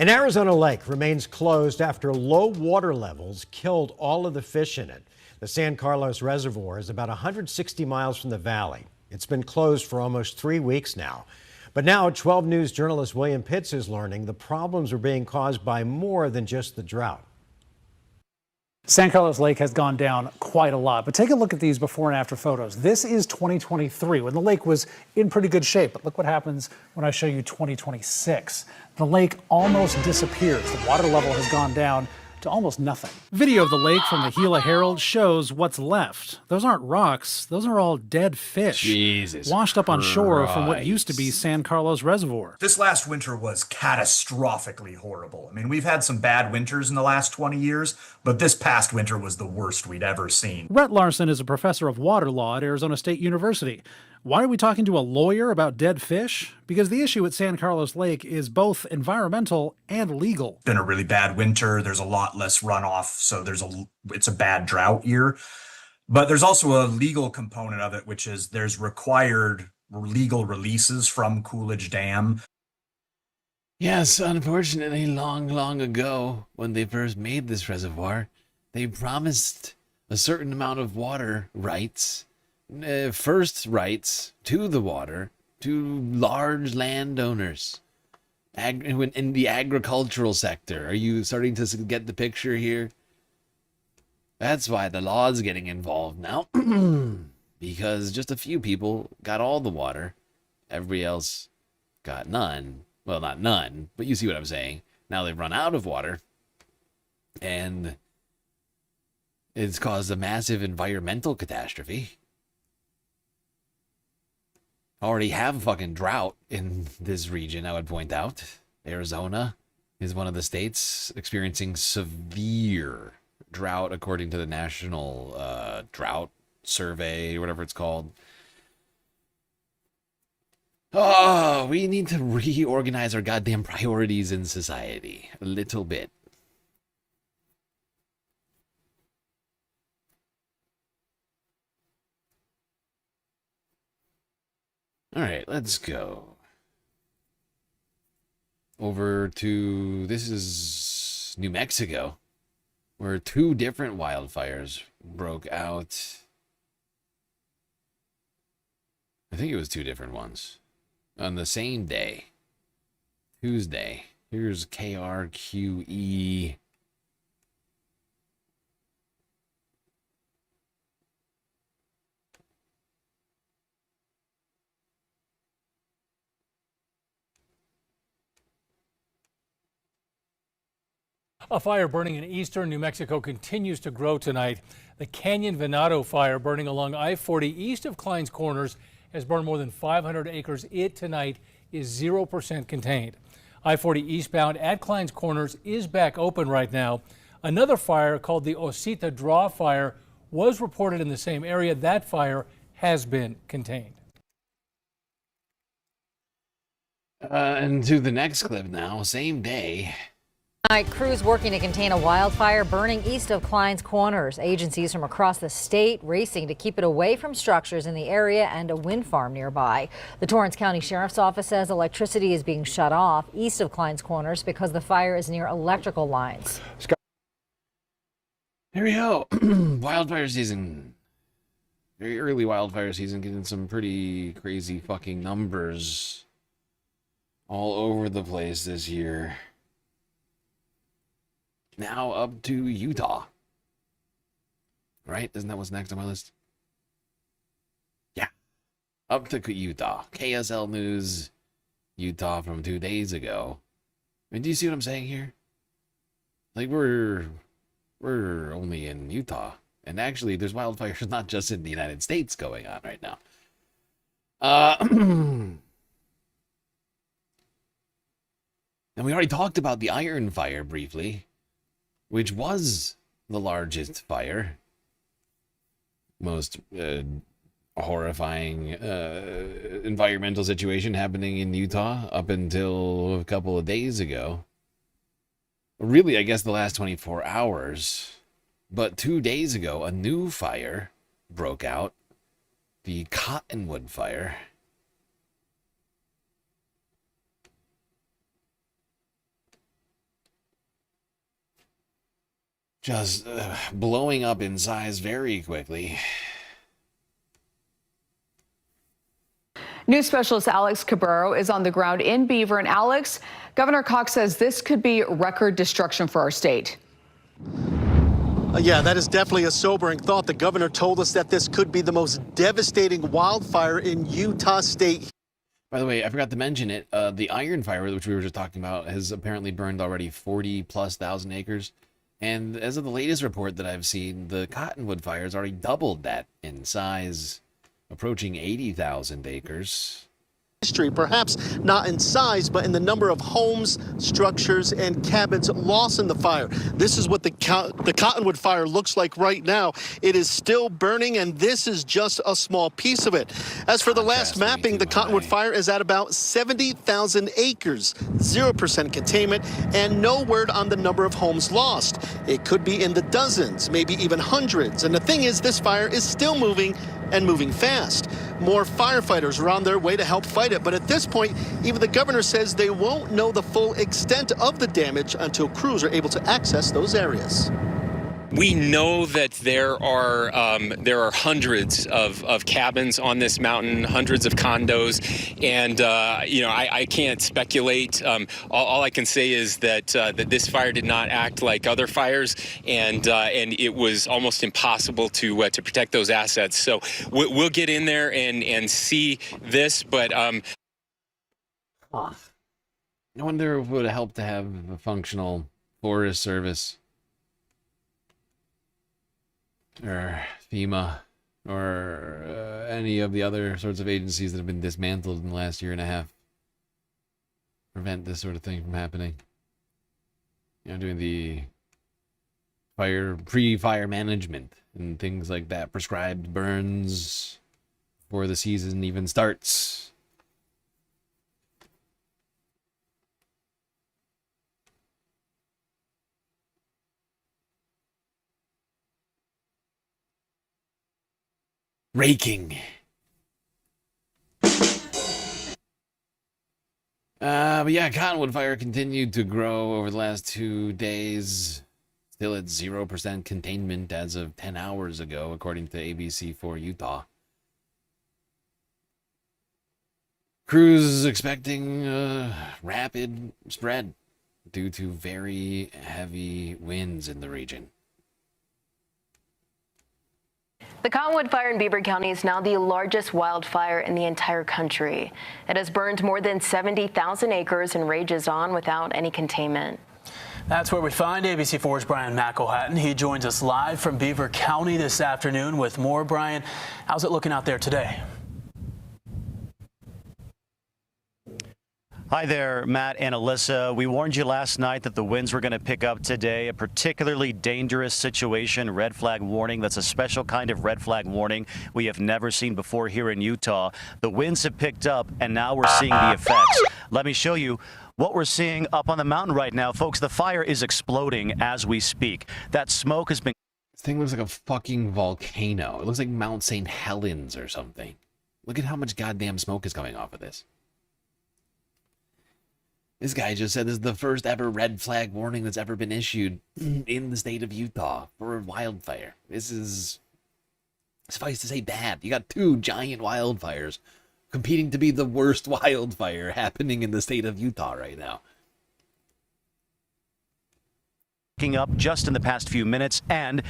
An Arizona lake remains closed after low water levels killed all of the fish in it. The San Carlos Reservoir is about 160 miles from the valley. It's been closed for almost 3 weeks now. But now 12 News journalist William Pitts is learning the problems are being caused by more than just the drought. San Carlos Lake has gone down quite a lot, but take a look at these before and after photos. This is 2023 when the lake was in pretty good shape, but look what happens when I show you 2026. The lake almost disappears. The water level has gone down to almost nothing. Video of the lake from the Gila Herald shows what's left. Those aren't rocks, those are all dead fish. Jesus washed up on shore from what used to be San Carlos Reservoir. This last winter was catastrophically horrible. I mean, we've had some bad winters in the last 20 years, but this past winter was the worst we'd ever seen. Rhett Larson is a professor of water law at Arizona State University. Why are we talking to a lawyer about dead fish? Because the issue at San Carlos Lake is both environmental and legal. It's been a really bad winter. There's a lot less runoff, so it's a bad drought year. But there's also a legal component of it, which is there's required legal releases from Coolidge Dam. Yes, unfortunately, long ago, when they first made this reservoir, they promised a certain amount of water rights, first rights to the water, to large landowners in the agricultural sector. Are you starting to get the picture here? That's why the law is getting involved now. Because just a few people got all the water. Everybody else got none. Well, not none, but you see what I'm saying. Now they've run out of water. And it's caused a massive environmental catastrophe. Already have a fucking drought in this region, I would point out. Arizona is one of the states experiencing severe drought according to the National Drought Survey, or whatever it's called. Oh, we need to reorganize our goddamn priorities in society a little bit. All right, let's go over to, this is New Mexico, where 2 different wildfires broke out. I think it was 2 different ones on the same day, Tuesday. Here's KRQE. A fire burning in eastern New Mexico continues to grow tonight. The Canyon Venado fire burning along I-40 east of Klein's Corners has burned more than 500 acres. It tonight is 0% contained. I-40 eastbound at Klein's Corners is back open right now. Another fire called the Osita Draw Fire was reported in the same area. That fire has been contained. And to the next clip now, same day. Tonight, crews working to contain a wildfire burning east of Klein's Corners. Agencies from across the state racing to keep it away from structures in the area and a wind farm nearby. The Torrance County Sheriff's Office says electricity is being shut off east of Klein's Corners because the fire is near electrical lines. Here we go. Wildfire season. Very early wildfire season, getting some pretty crazy fucking numbers all over the place this year. Now up to Utah. Right? Isn't that what's next on my list? Yeah. Up to Utah. KSL News, Utah from 2 days ago. I mean, do you see what I'm saying here? Like, we're only in Utah. And actually, there's wildfires not just in the United States going on right now. And we already talked about the Iron Fire briefly, which was the largest fire. Most horrifying environmental situation happening in Utah up until a couple of days ago. Really, I guess the last 24 hours. But 2 days ago, a new fire broke out. The Cottonwood Fire. Just blowing up in size very quickly. News specialist Alex Cabrero is on the ground in Beaver. And Alex, Governor Cox says this could be record destruction for our state. Yeah, that is definitely a sobering thought. The governor told us that this could be the most devastating wildfire in Utah State. By the way, I forgot to mention it. The Iron Fire, which we were just talking about, has apparently burned already 40,000+ acres. And as of the latest report that I've seen, the Cottonwood Fire has already doubled that in size, approaching 80,000 acres. History, perhaps not in size, but in the number of homes, structures, and cabins lost in the fire. This is what the Cottonwood Fire looks like right now. It is still burning, and this is just a small piece of it. As for the last mapping, the Cottonwood Fire is at about 70,000 acres, 0% containment, and no word on the number of homes lost. It could be in the dozens, maybe even hundreds. And the thing is, this fire is still moving and moving fast. More firefighters are on their way to help fight it, but at this point, even the governor says they won't know the full extent of the damage until crews are able to access those areas. We know that there are hundreds of cabins on this mountain, hundreds of condos, and I can't speculate. All I can say is that this fire did not act like other fires, and it was almost impossible to protect those assets. So we'll get in there and see this, but I wonder if it would help to have a functional Forest Service. Or FEMA, or any of the other sorts of agencies that have been dismantled in the last year and a half. Prevent this sort of thing from happening. You know, doing the pre-fire management and things like that. Prescribed burns before the season even starts. Raking. But yeah, Cottonwood Fire continued to grow over the last 2 days. Still at 0% containment as of 10 hours ago, according to ABC4 Utah. Crews expecting rapid spread due to very heavy winds in the region. The Cottonwood Fire in Beaver County is now the largest wildfire in the entire country. It has burned more than 70,000 acres and rages on without any containment. That's where we find ABC4's Brian McElhatton. He joins us live from Beaver County this afternoon with more. Brian, how's it looking out there today? Hi there, Matt and Alyssa. We warned you last night that the winds were going to pick up today. A particularly dangerous situation, red flag warning. That's a special kind of red flag warning we have never seen before here in Utah. The winds have picked up, and now we're seeing the effects. Let me show you what we're seeing up on the mountain right now. Folks, the fire is exploding as we speak. That smoke has been... This thing looks like a fucking volcano. It looks like Mount St. Helens or something. Look at how much goddamn smoke is coming off of this. This guy just said this is the first ever red flag warning that's ever been issued in the state of Utah for a wildfire. This is, suffice to say, bad. You got 2 giant wildfires competing to be the worst wildfire happening in the state of Utah right now. Up just in the past few minutes, and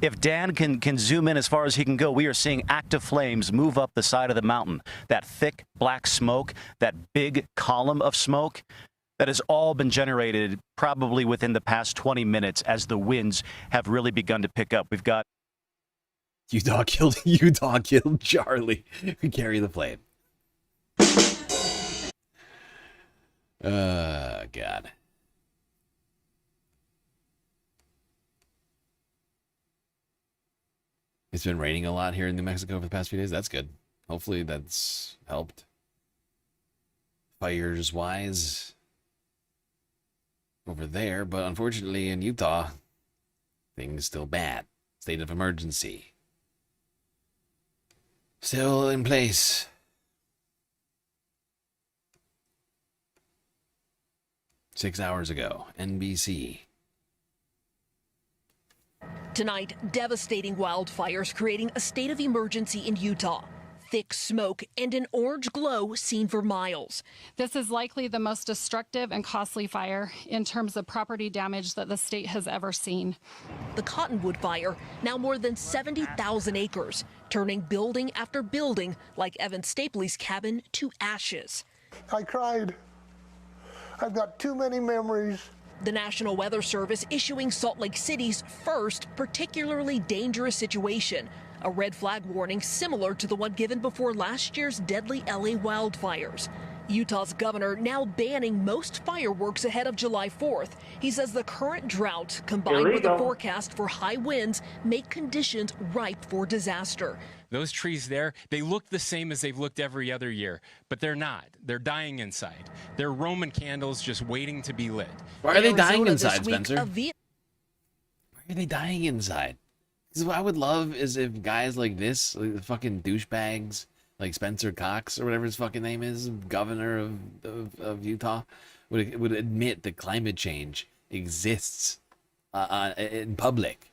if Dan can zoom in as far as he can go, we are seeing active flames move up the side of the mountain. That thick black smoke, that big column of smoke, that has all been generated probably within the past 20 minutes as the winds have really begun to pick up. We've got Utah killed Charlie. Carry the flame. God. It's been raining a lot here in New Mexico for the past few days. That's good. Hopefully that's helped. Fires-wise over there, but unfortunately in Utah, things still bad. State of emergency. Still in place. Six hours ago, NBC. Tonight, devastating wildfires creating a state of emergency in Utah. Thick smoke and an orange glow seen for miles. This is likely the most destructive and costly fire in terms of property damage that the state has ever seen. The Cottonwood fire, now more than 70,000 acres, turning building after building like Evan Stapley's cabin to ashes. I cried. I've got too many memories. The National Weather Service issuing Salt Lake City's first particularly dangerous situation, a red flag warning similar to the one given before last year's deadly LA wildfires. Utah's governor now banning most fireworks ahead of July 4th. He says the current drought, combined with a forecast for high winds, make conditions ripe for disaster. Those trees there, they look the same as they've looked every other year, but they're not. They're dying inside. They're Roman candles just waiting to be lit. Why are they dying inside, Spencer? Why are they dying inside? Because what I would love is if guys like this, like the fucking douchebags, like Spencer Cox or whatever his fucking name is, governor of Utah, would admit that climate change exists in public.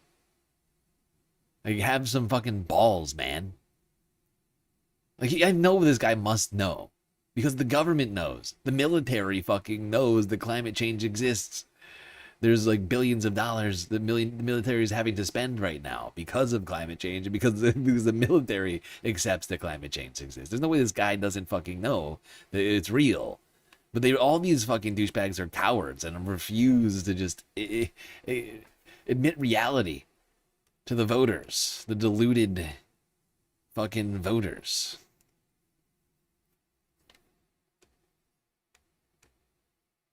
Like, have some fucking balls, man. Like, I know this guy must know. Because the government knows. The military fucking knows that climate change exists. There's like billions of dollars the military is having to spend right now because of climate change and because the military accepts that climate change exists. There's no way this guy doesn't fucking know that it's real. But all these fucking douchebags are cowards and refuse to just admit reality to the voters, the deluded fucking voters.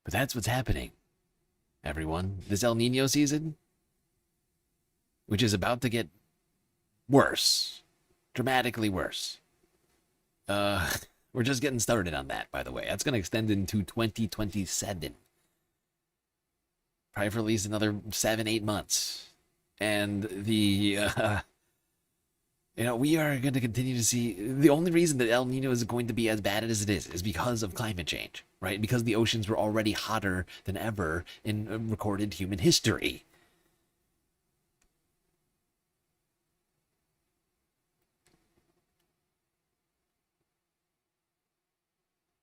But that's what's happening, everyone. This El Nino season, which is about to get worse, dramatically worse. We're just getting started on that, by the way. That's going to extend into 2027. Probably for at least another 7-8 months. And we are going to continue to see, the only reason that El Nino is going to be as bad as it is because of climate change, right? Because the oceans were already hotter than ever in recorded human history.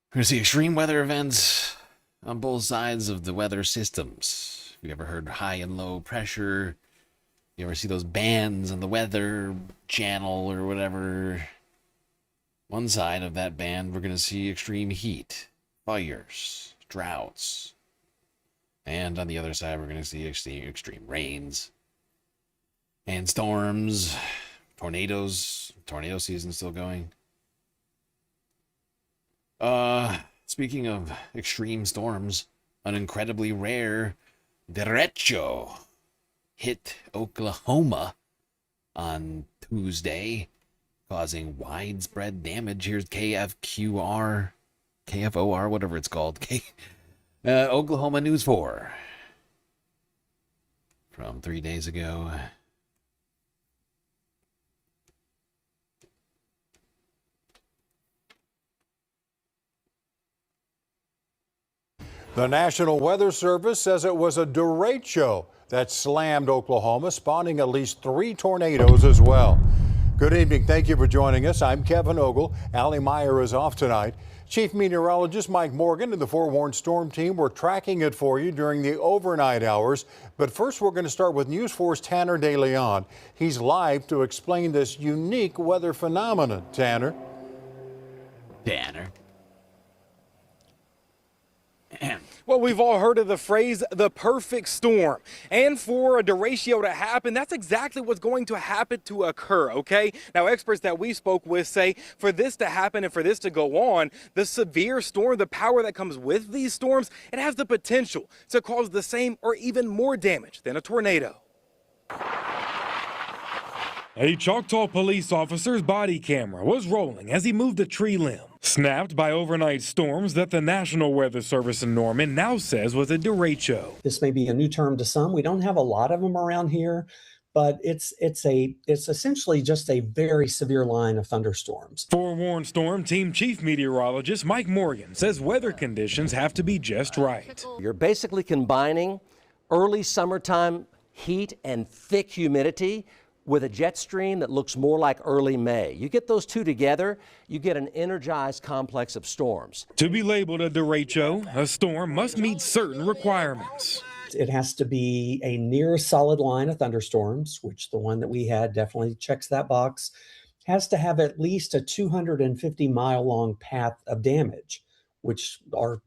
We're going to see extreme weather events on both sides of the weather systems. Have you ever heard high and low pressure? You ever see those bands on the Weather Channel or whatever? One side of that band, we're going to see extreme heat, fires, droughts. And on the other side, we're going to see extreme rains and storms, tornadoes. Tornado season still going. speaking of extreme storms, an incredibly rare derecho hit Oklahoma on Tuesday, causing widespread damage. Here's KFOR, whatever it's called. Oklahoma News 4 from 3 days ago. The National Weather Service says it was a derecho that slammed Oklahoma, spawning at least 3 tornadoes as well. Good evening. Thank you for joining us. I'm Kevin Ogle. Allie Meyer is off tonight. Chief Meteorologist Mike Morgan and the Forewarned Storm Team were tracking it for you during the overnight hours. But first, we're going to start with News 4's Tanner De Leon. He's live to explain this unique weather phenomenon. Tanner. Well, we've all heard of the phrase, the perfect storm. And for a derecho to happen, that's exactly what's going to happen to occur, okay? Now, experts that we spoke with say for this to happen and for this to go on, the severe storm, the power that comes with these storms, it has the potential to cause the same or even more damage than a tornado. A Choctaw police officer's body camera was rolling as he moved a tree limb, snapped by overnight storms that the National Weather Service in Norman now says was a derecho. This may be a new term to some. We don't have a lot of them around here, but it's essentially just a very severe line of thunderstorms. Forewarned Storm Team Chief Meteorologist Mike Morgan says weather conditions have to be just right. You're basically combining early summertime heat and thick humidity with a jet stream that looks more like early May. You get those two together, you get an energized complex of storms. To be labeled a derecho, a storm must meet certain requirements. It has to be a near solid line of thunderstorms, which the one that we had definitely checks that box. Has to have at least a 250-mile long path of damage, which our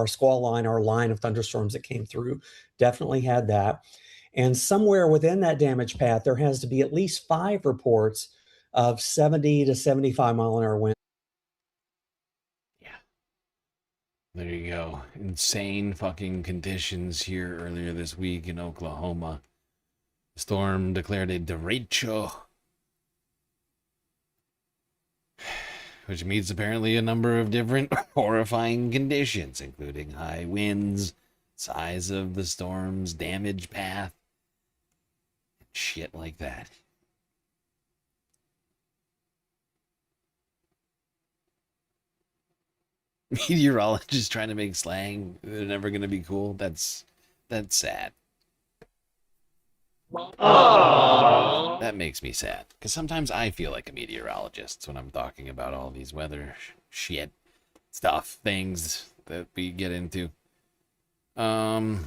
squall line, our line of thunderstorms that came through, definitely had that. And somewhere within that damage path, there has to be at least 5 reports of 70 to 75 mile an hour wind. There you go. Insane fucking conditions here earlier this week in Oklahoma. The storm declared a derecho, which means apparently a number of different horrifying conditions, including high winds, size of the storm's damage path, shit like that. Meteorologists trying to make slang they're never going to be cool. That's sad. Aww. That makes me sad because sometimes I feel like a meteorologist when I'm talking about all these weather shit stuff, things that we get into. How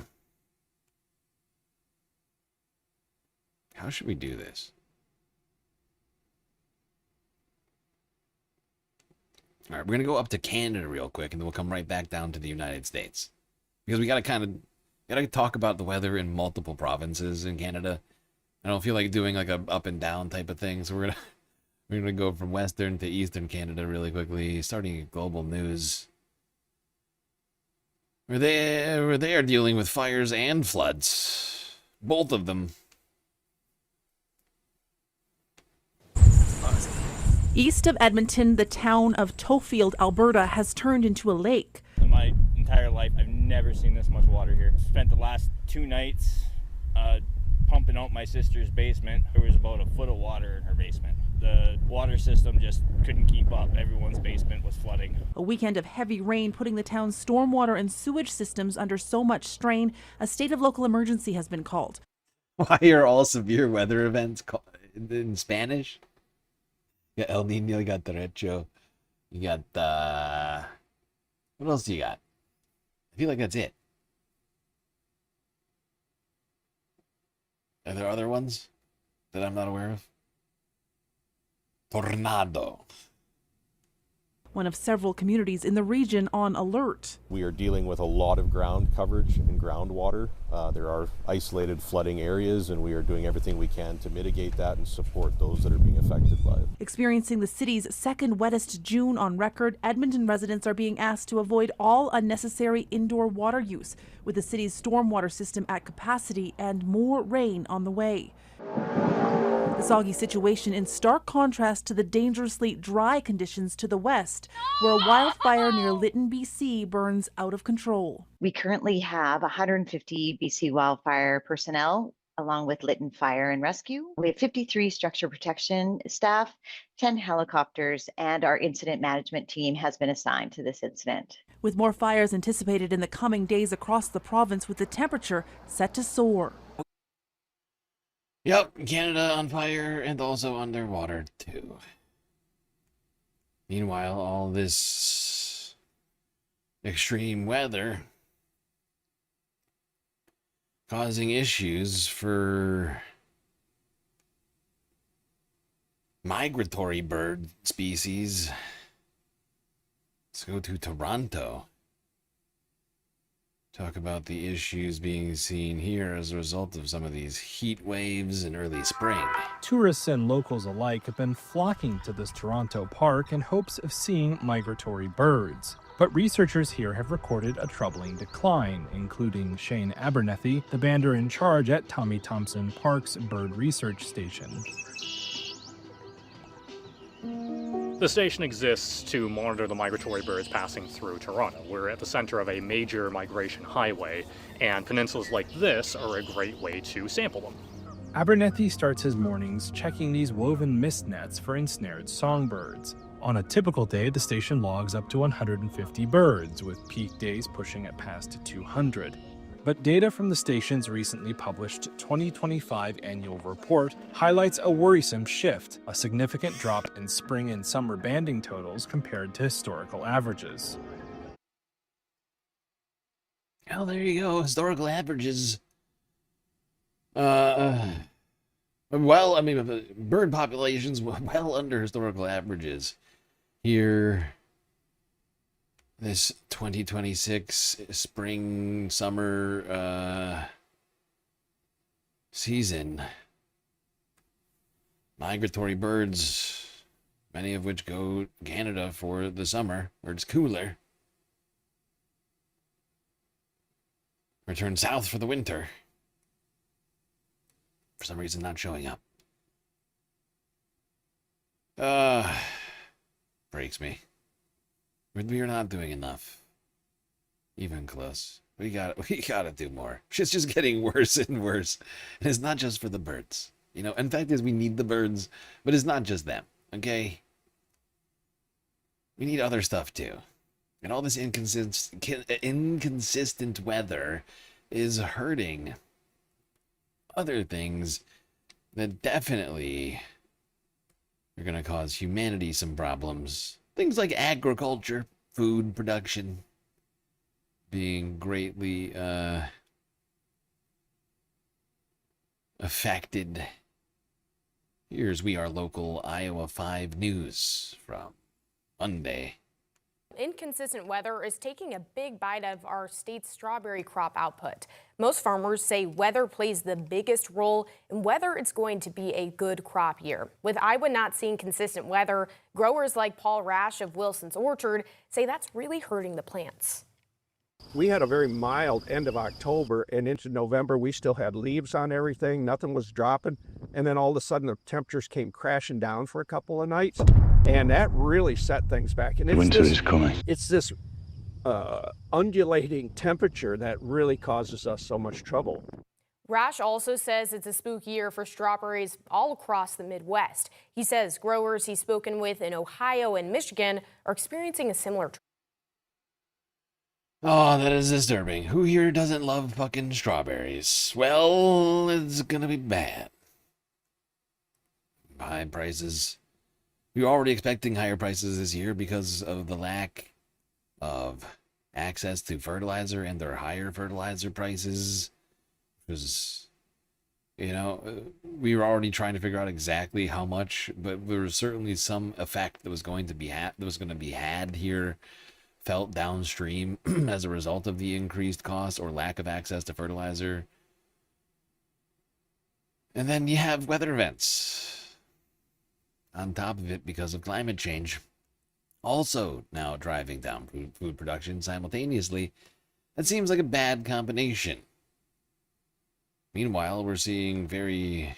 should we do this? All right, we're going to go up to Canada real quick, and then we'll come right back down to the United States. Because we got to talk about the weather in multiple provinces in Canada. I don't feel like doing like a up and down type of thing, so we're going to go from Western to Eastern Canada really quickly, starting at global news. Where they are dealing with fires and floods. Both of them. East of Edmonton, the town of Tofield, Alberta, has turned into a lake. In my entire life, I've never seen this much water here. Spent the last 2 nights pumping out my sister's basement. There was about a foot of water in her basement. The water system just couldn't keep up. Everyone's basement was flooding. A weekend of heavy rain putting the town's stormwater and sewage systems under so much strain, a state of local emergency has been called. Why are all severe weather events in Spanish? You got El Nino, you got Derecho, you got, what else do you got? I feel like that's it. Are there other ones that I'm not aware of? Tornado. one of several communities in the region on alert. We are dealing with a lot of ground coverage and groundwater. There are isolated flooding areas, and we are doing everything we can to mitigate that and support those that are being affected by it. Experiencing the city's second wettest June on record, Edmonton residents are being asked to avoid all unnecessary indoor water use, with the city's stormwater system at capacity and more rain on the way. The soggy situation in stark contrast to the dangerously dry conditions to the west, where a wildfire near Lytton, BC burns out of control. We currently have 150 BC wildfire personnel along with Lytton Fire and Rescue. We have 53 structure protection staff, 10 helicopters, and our incident management team has been assigned to this incident. With more fires anticipated in the coming days across the province, with the temperature set to soar. Yep, Canada on fire and also underwater too. Meanwhile, all this extreme weather causing issues for migratory bird species. Let's go to Toronto. Talk about the issues being seen here as a result of some of these heat waves in early spring. Tourists and locals alike have been flocking to this Toronto park in hopes of seeing migratory birds. But researchers here have recorded a troubling decline, including Shane Abernethy, the bander in charge at Tommy Thompson Park's Bird Research Station. The station exists to monitor the migratory birds passing through Toronto. We're at the center of a major migration highway, and peninsulas like this are a great way to sample them. Abernethy starts his mornings checking these woven mist nets for ensnared songbirds. On a typical day, the station logs up to 150 birds, with peak days pushing it past 200. But data from the station's recently published 2025 annual report highlights a worrisome shift, a significant drop in spring and summer banding totals compared to historical averages. Oh, there you go, historical averages. Well, I mean, bird populations well under historical averages. Here, this 2026 spring summer season, migratory birds, many of which go to Canada for the summer where it's cooler, return south for the winter. For some reason not showing up. Breaks me. We are not doing enough. Even close. We gotta do more. Shit's just getting worse and worse. And it's not just for the birds. You know, in fact is we need the birds, but it's not just them, okay? We need other stuff too. And all this inconsistent weather is hurting other things that definitely are going to cause humanity some problems. Things like agriculture, food production being greatly affected. Here's We Are Local Iowa 5 News from Monday. Inconsistent weather is taking a big bite of our state's strawberry crop output. Most farmers say weather plays the biggest role in whether it's going to be a good crop year. With Iowa not seeing consistent weather, growers like Paul Rash of Wilson's Orchard say that's really hurting the plants. We had a very mild end of October, and into November we still had leaves on everything, nothing was dropping, and then all of a sudden the temperatures came crashing down for a couple of nights, and that really set things back. And Winter is coming. It's this undulating temperature that really causes us so much trouble. Rash also says it's a spooky year for strawberries all across the Midwest. He says growers he's spoken with in Ohio and Michigan are experiencing a similar trend. Oh, that is disturbing. Who here doesn't love fucking strawberries? Well, it's gonna be bad. High prices. We were already expecting higher prices this year because of the lack of access to fertilizer and their higher fertilizer prices. It was You know, we were already trying to figure out exactly how much, but there was certainly some effect that was going to be had here, felt downstream as a result of the increased cost or lack of access to fertilizer. And then you have weather events on top of it because of climate change, also now driving down food production simultaneously. That seems like a bad combination. Meanwhile, we're seeing very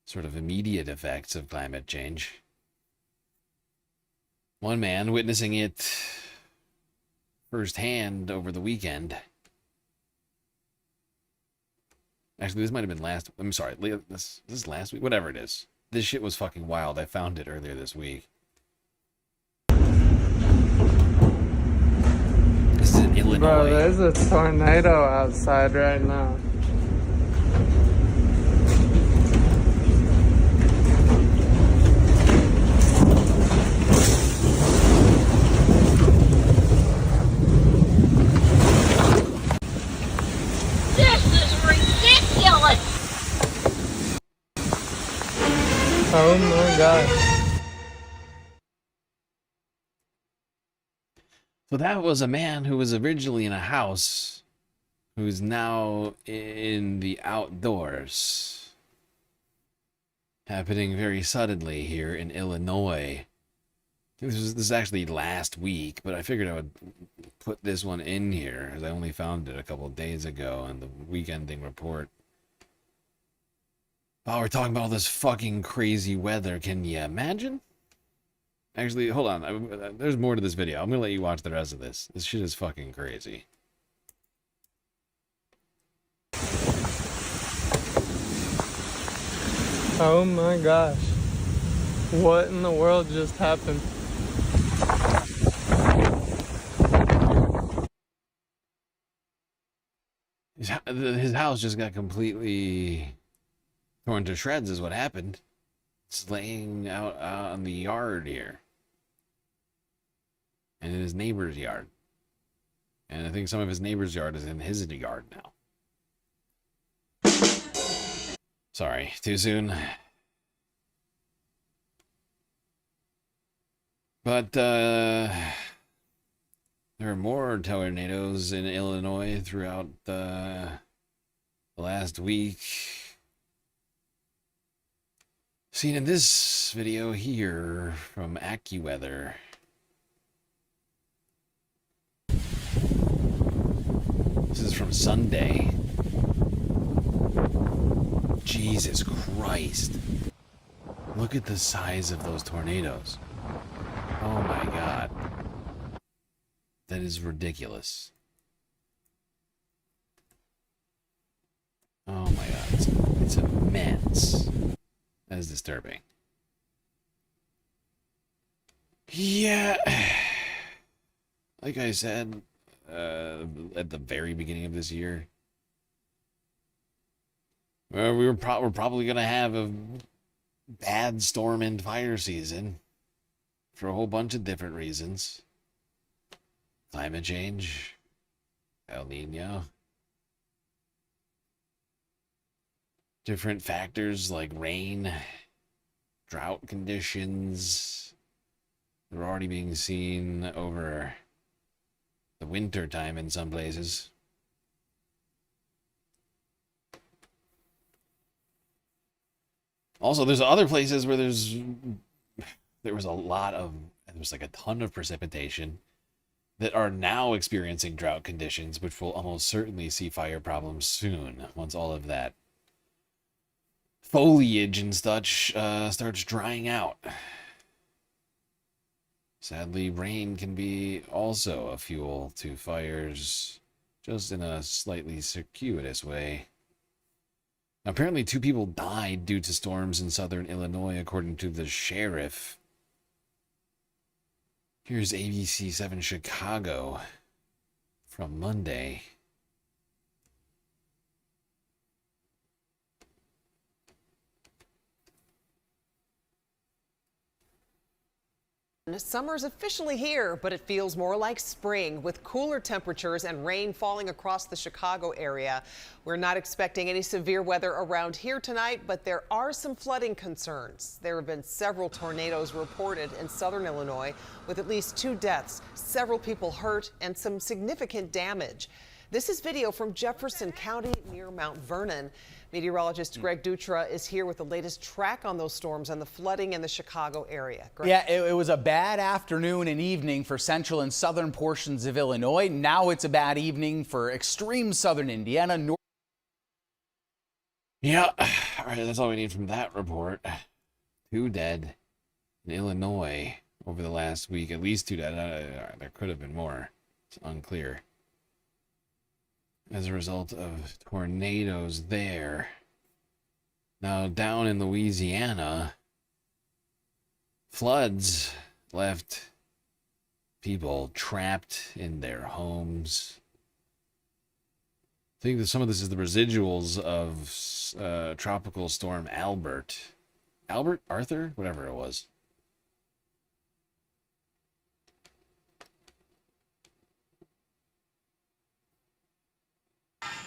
sort of immediate effects of climate change. One man witnessing it firsthand over the weekend. Actually, this might have been I'm sorry, this is last week? Whatever it is. This shit was fucking wild. I found it earlier this week. This is in Illinois. Bro, there's a tornado outside right now. This is ridiculous! Oh my gosh. So that was a man who was originally in a house who's now in the outdoors. Happening very suddenly here in Illinois. This is actually last week, but I figured I would put this one in here because I only found it a couple of days ago in the weekending report. Oh, we're talking about all this fucking crazy weather. Can you imagine? Actually, hold on. There's more to this video. I'm going to let you watch the rest of this. This shit is fucking crazy. Oh my gosh. What in the world just happened? His house just got completely torn to shreds is what happened. It's laying out on the yard here. And in his neighbor's yard. And I think some of his neighbor's yard is in his yard now. Sorry, too soon. But there are more tornadoes in Illinois throughout the last week. Seen in this video here from AccuWeather. This is from Sunday. Jesus Christ. Look at the size of those tornadoes. Oh my God. That is ridiculous. Oh my God. It's immense. That is disturbing. Yeah. Like I said at the very beginning of this year, we're probably going to have a bad storm and fire season for a whole bunch of different reasons. Climate change, El Nino, different factors like rain, drought conditions. They're already being seen over the winter time in some places. Also, there's other places where there was like a ton of precipitation that are now experiencing drought conditions, which will almost certainly see fire problems soon once all of that foliage and such starts drying out. Sadly, rain can be also a fuel to fires, just in a slightly circuitous way. Apparently, 2 people died due to storms in southern Illinois, according to the sheriff. Here's ABC 7 Chicago from Monday. Summer's officially here, but it feels more like spring with cooler temperatures and rain falling across the Chicago area. We're not expecting any severe weather around here tonight, but there are some flooding concerns. There have been several tornadoes reported in southern Illinois with at least 2 deaths, several people hurt, and some significant damage. This is video from Jefferson County near Mount Vernon. Meteorologist Greg Dutra is here with the latest track on those storms and the flooding in the Chicago area. Greg. Yeah, it was a bad afternoon and evening for central and southern portions of Illinois. Now it's a bad evening for extreme southern Indiana. Yeah, all right, that's all we need from that report. 2 dead in Illinois over the last week. At least 2 dead. There could have been more. It's unclear. As a result of tornadoes there. Now down in Louisiana, floods left people trapped in their homes. I think that some of this is the residuals of Tropical Storm Albert. Arthur? Whatever it was.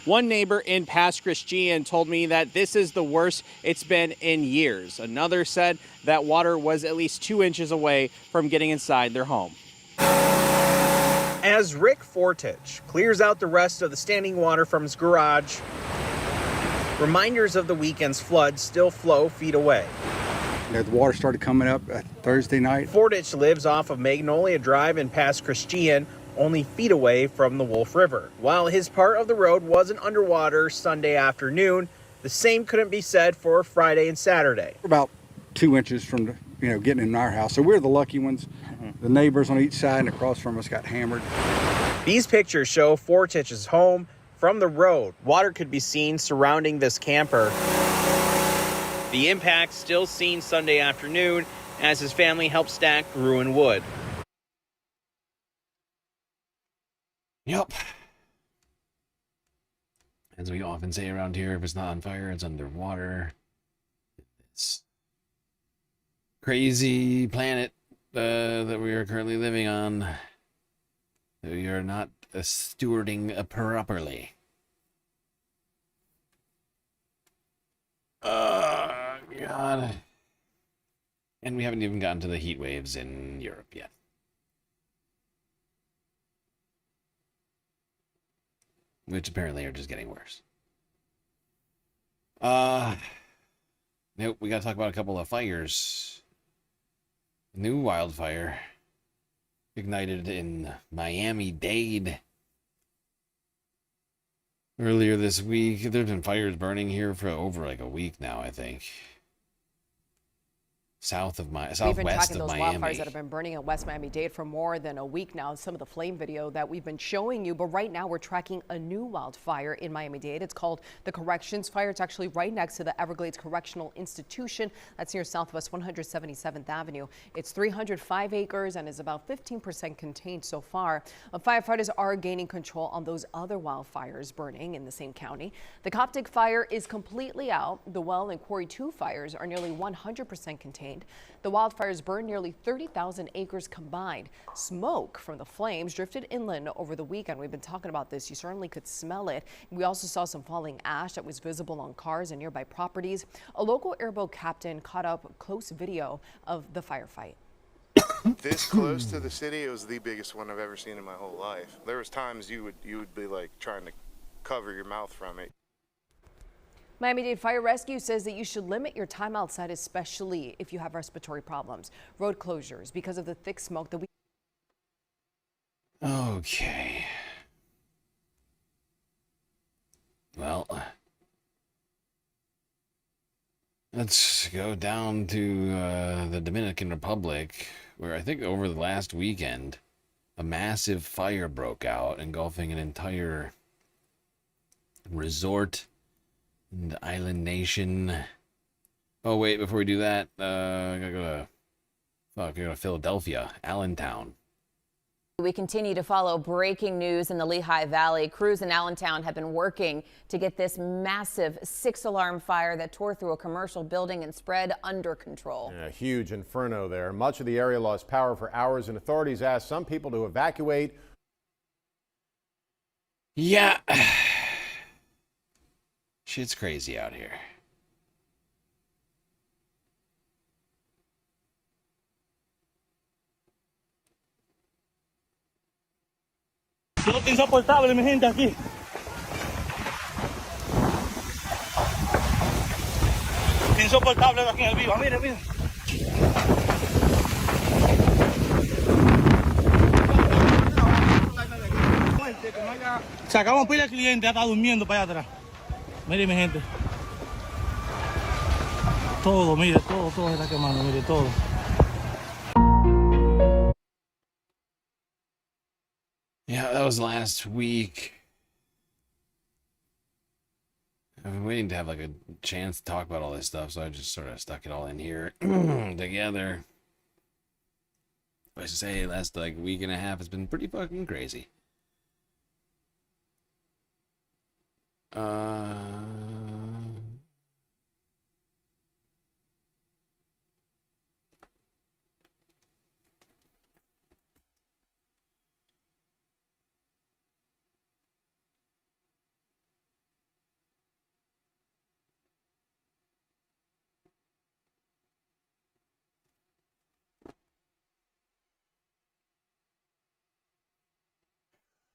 One neighbor in Pass Christian told me that this is the worst it's been in years. Another said that water was at least 2 inches away from getting inside their home. As Rick Fortich clears out the rest of the standing water from his garage, reminders of the weekend's flood still flow feet away. The water started coming up Thursday night. Fortich lives off of Magnolia Drive in Pass Christian, only feet away from the Wolf River. While his part of the road wasn't underwater Sunday afternoon, the same couldn't be said for Friday and Saturday. About 2 inches from getting in our house, so we're the lucky ones. The neighbors on each side and across from us got hammered. These pictures show Fortich's home from the road. Water could be seen surrounding this camper. The impact still seen Sunday afternoon as his family helped stack ruined wood. Yep. As we often say around here, if it's not on fire, it's underwater. It's crazy planet that we are currently living on. That we are not stewarding properly. God. And we haven't even gotten to the heat waves in Europe yet. Which apparently are just getting worse. Nope, we gotta talk about a couple of fires. A new wildfire ignited in Miami-Dade earlier this week. There's been fires burning here for over like a week now, I think. Southwest of Miami. We've been tracking those wildfires that have been burning in West Miami-Dade for more than a week now. Some of the flame video that we've been showing you, but right now we're tracking a new wildfire in Miami-Dade. It's called the Corrections Fire. It's actually right next to the Everglades Correctional Institution. That's near Southwest 177th Avenue. It's 305 acres and is about 15% contained so far. Firefighters are gaining control on those other wildfires burning in the same county. The Coptic fire is completely out. The Well and Quarry 2 fires are nearly 100% contained. The wildfires burned nearly 30,000 acres combined. Smoke from the flames drifted inland over the weekend. We've been talking about this. You certainly could smell it. We also saw some falling ash that was visible on cars and nearby properties. A local airboat captain caught up close video of the firefight. This close to the city, it was the biggest one I've ever seen in my whole life. There was times you would be like trying to cover your mouth from it. Miami-Dade Fire Rescue says that you should limit your time outside, especially if you have respiratory problems. Road closures because of the thick smoke that we... Okay. Well, let's go down to the Dominican Republic, where I think over the last weekend, a massive fire broke out, engulfing an entire resort in the island nation. Oh, wait, before we do that, I gotta go to Philadelphia, Allentown. We continue to follow breaking news in the Lehigh Valley. Crews in Allentown have been working to get this massive 6-alarm fire that tore through a commercial building and spread under control. A huge inferno there. Much of the area lost power for hours, and authorities asked some people to evacuate. Yeah. Shit's crazy out here. Insoportable, mi gente, aquí. Insoportable aquí en el vivo. Mire, mire. Sacamos pila de cliente, ya está durmiendo para allá atrás. Mire, mi gente. Todo, mire, todo se está quemando, mire, todo. Yeah, that was last week. I've been waiting to have like a chance to talk about all this stuff, so I just sort of stuck it all in here together. I should say last like week and a half has been pretty fucking crazy.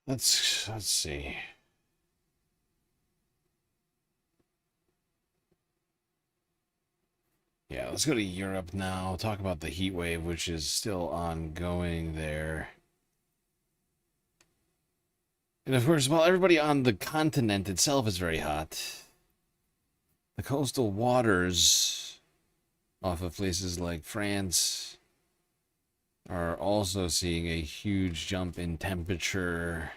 Let's see. Yeah, let's go to Europe now. Talk about the heat wave, which is still ongoing there. And of course, while everybody on the continent itself is very hot, the coastal waters off of places like France are also seeing a huge jump in temperature.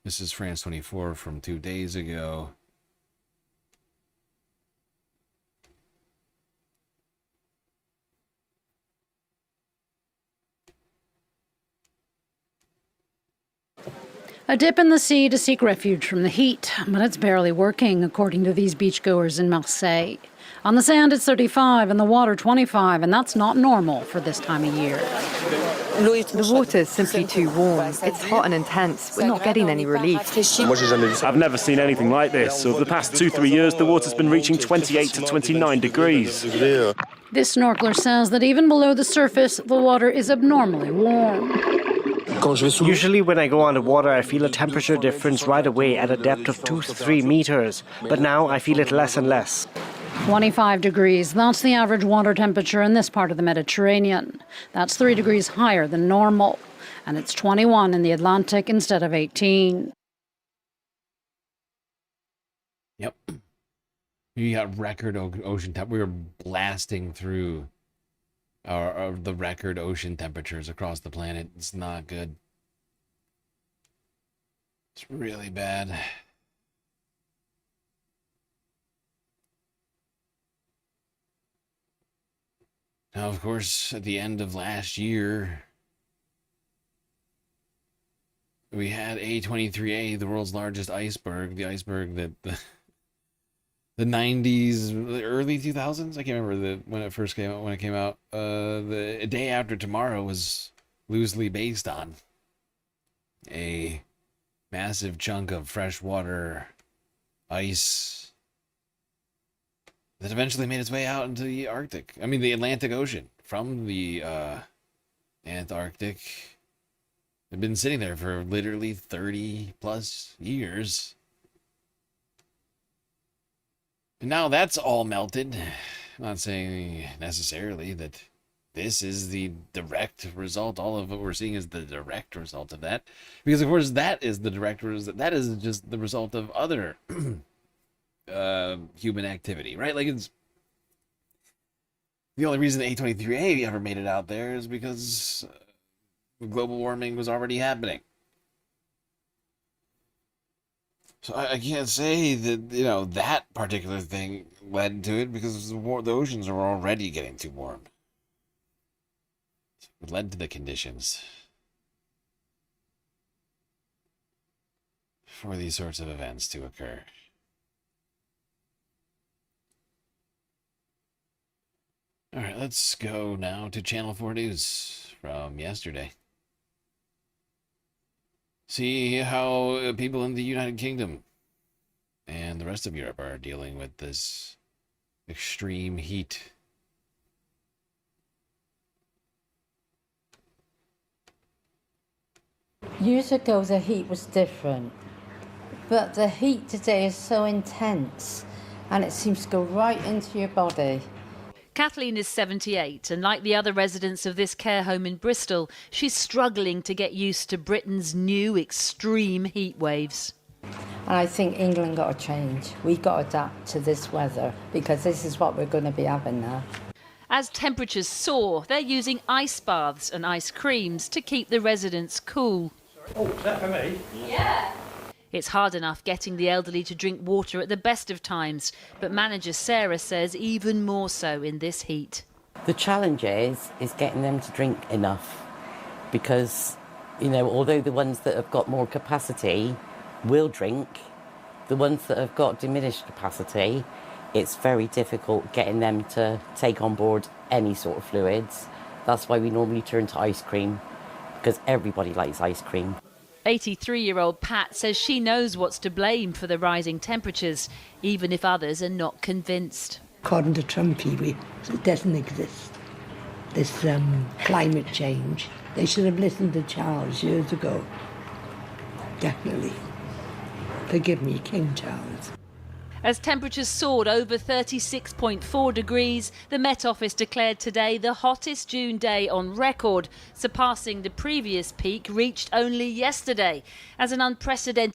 This is France 24 from 2 days ago. A dip in the sea to seek refuge from the heat, but it's barely working, according to these beachgoers in Marseille. On the sand, it's 35, and the water 25, and that's not normal for this time of year. The water is simply too warm. It's hot and intense. We're not getting any relief. I've never seen anything like this. Over the past 2-3 years, the water's been reaching 28 to 29 degrees. This snorkeler says that even below the surface, the water is abnormally warm. Usually when I go underwater, I feel a temperature difference right away at a depth of 2 to 3 meters. But now I feel it less and less. 25 degrees, that's the average water temperature in this part of the Mediterranean. That's 3 degrees higher than normal. And it's 21 in the Atlantic instead of 18. Yep. We got record ocean temp. We were blasting through the record ocean temperatures across the planet. It's not good. It's really bad. Now, of course, at the end of last year, we had A23A, the world's largest iceberg, the iceberg that the 90s, the early 2000s, I can't remember when it first came out, the day after tomorrow was loosely based on a massive chunk of freshwater ice that eventually made its way out into the the Atlantic Ocean from the Antarctic. They've been sitting there for literally 30 plus years. And now that's all melted. I'm not saying necessarily that this is the direct result. All of what we're seeing is the direct result of that. Because, of course, that is the direct result. That is just the result of other human activity, right? Like, it's the only reason the A23A ever made it out there is because global warming was already happening. So I can't say that, that particular thing led to it because the oceans are already getting too warm. It led to the conditions. for these sorts of events to occur. All right, let's go now to Channel 4 News from yesterday. See how people in the United Kingdom and the rest of Europe are dealing with this extreme heat. Years ago, the heat was different, but the heat today is so intense and it seems to go right into your body. Kathleen is 78 and like the other residents of this care home in Bristol, she's struggling to get used to Britain's new extreme heat waves. And I think England got to change. We've got to adapt to this weather because this is what we're going to be having now. As temperatures soar, they're using ice baths and ice creams to keep the residents cool. Oh, is that for me? Yeah. It's hard enough getting the elderly to drink water at the best of times, but manager Sarah says even more so in this heat. The challenge is getting them to drink enough because, you know, although the ones that have got more capacity will drink, the ones that have got diminished capacity, it's very difficult getting them to take on board any sort of fluids. That's why we normally turn to ice cream, because everybody likes ice cream. 83-year-old Pat says she knows what's to blame for the rising temperatures, even if others are not convinced. According to Trump, it doesn't exist. This climate change. They should have listened to Charles years ago. Definitely. Forgive me, King Charles. As temperatures soared over 36.4 degrees, the Met Office declared today the hottest June day on record, surpassing the previous peak reached only yesterday. As an unprecedented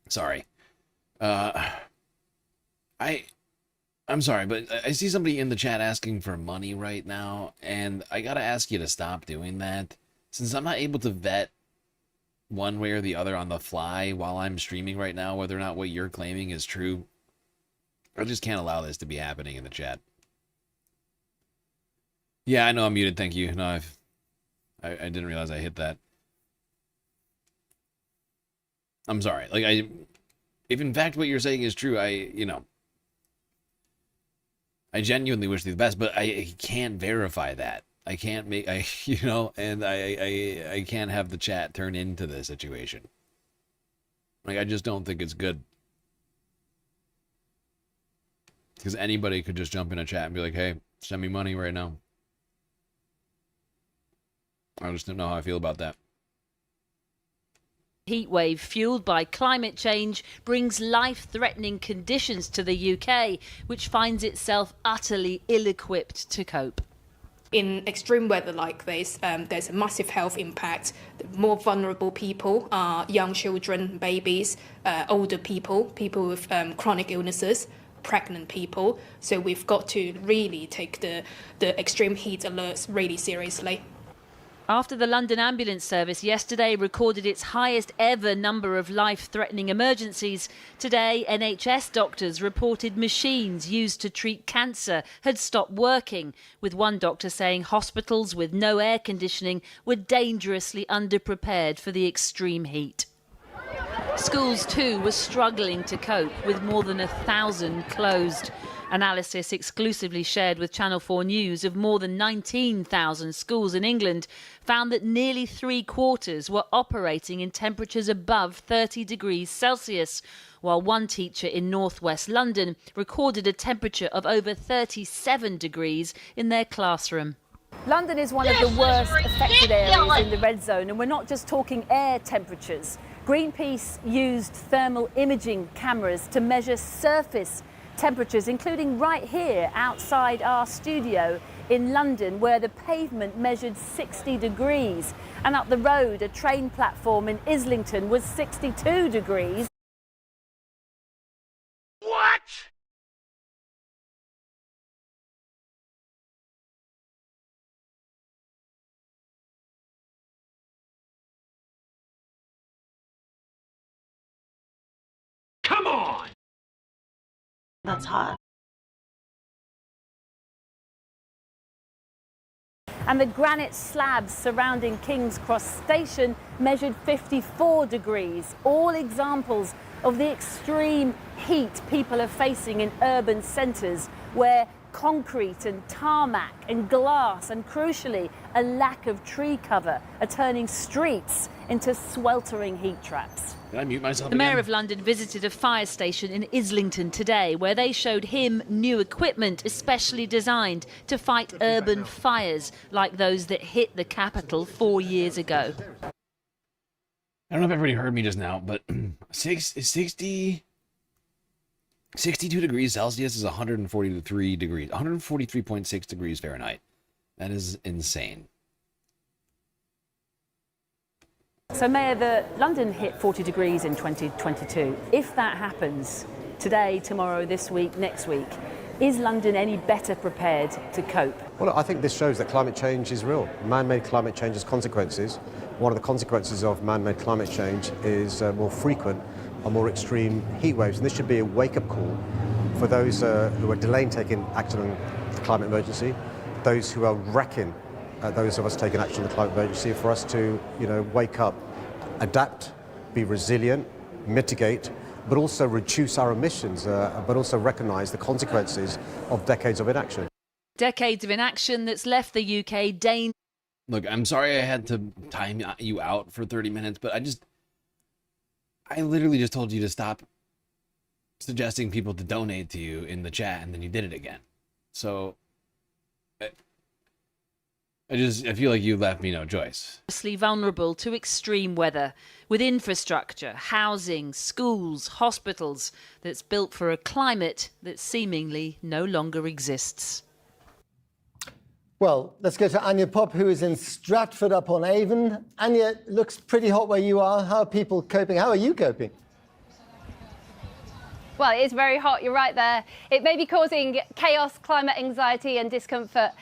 Sorry. I'm sorry, but I see somebody in the chat asking for money right now, and I gotta ask you to stop doing that. Since I'm not able to vet one way or the other on the fly while I'm streaming right now, whether or not what you're claiming is true, I just can't allow this to be happening in the chat. Yeah, I know I'm muted, thank you. No, I didn't realize I hit that. I'm sorry. Like, if in fact what you're saying is true, I genuinely wish you the best, but I can't verify that. I can't make, and I can't have the chat turn into this situation. Like, I just don't think it's good. Because anybody could just jump in a chat and be like, hey, send me money right now. I just don't know how I feel about that. heat wave fueled by climate change brings life-threatening conditions to the UK, which finds itself utterly ill-equipped to cope. In extreme weather like this, there's a massive health impact. The more vulnerable people are young children, babies, older people, people with chronic illnesses, pregnant people. So we've got to really take the extreme heat alerts really seriously. After the London Ambulance Service yesterday recorded its highest ever number of life-threatening emergencies, today NHS doctors reported machines used to treat cancer had stopped working, with one doctor saying hospitals with no air conditioning were dangerously underprepared for the extreme heat. Schools too were struggling to cope, with more than 1,000 closed. Analysis exclusively shared with Channel 4 News of more than 19,000 schools in England found that nearly 3/4 were operating in temperatures above 30 degrees Celsius, while one teacher in northwest London recorded a temperature of over 37 degrees in their classroom. London is one of the worst affected areas in the red zone, and we're not just talking air temperatures. Greenpeace used thermal imaging cameras to measure surface temperatures, including right here outside our studio in London, where the pavement measured 60 degrees. And up the road, a train platform in Islington was 62 degrees. That's hot. And the granite slabs surrounding King's Cross Station measured 54 degrees, all examples of the extreme heat people are facing in urban centres where concrete and tarmac and glass and, crucially, a lack of tree cover are turning streets into sweltering heat traps. Did I mute myself The again? Mayor of London visited a fire station in Islington today where they showed him new equipment especially designed to fight urban fires like those that hit the capital 4 years ago. I don't know if everybody heard me just now, but 62 degrees Celsius is 143 degrees, 143.6 degrees Fahrenheit. That is insane. So, Mayor, London hit 40 degrees in 2022. If that happens today, tomorrow, this week, next week, is London any better prepared to cope? Well, I think this shows that climate change is real. Man-made climate change has consequences. One of the consequences of man-made climate change is more frequent and more extreme heat waves. And this should be a wake-up call for those who are delaying taking action on the climate emergency, those who are wrecking those of us taking action on the climate emergency, for us to, wake up, adapt, be resilient, mitigate, but also reduce our emissions, but also recognise the consequences of decades of inaction. Decades of inaction that's left the UK dangerous. Look, I'm sorry I had to time you out for 30 minutes, but I literally just told you to stop suggesting people to donate to you in the chat, and then you did it again. So I feel like you left me no choice. Vulnerable to extreme weather, with infrastructure, housing, schools, hospitals that's built for a climate that seemingly no longer exists. Well, let's go to Anya Pop, who is in Stratford-upon-Avon. Anya, looks pretty hot where you are. How are people coping? How are you coping? Well, it is very hot, you're right there. It may be causing chaos, climate anxiety and discomfort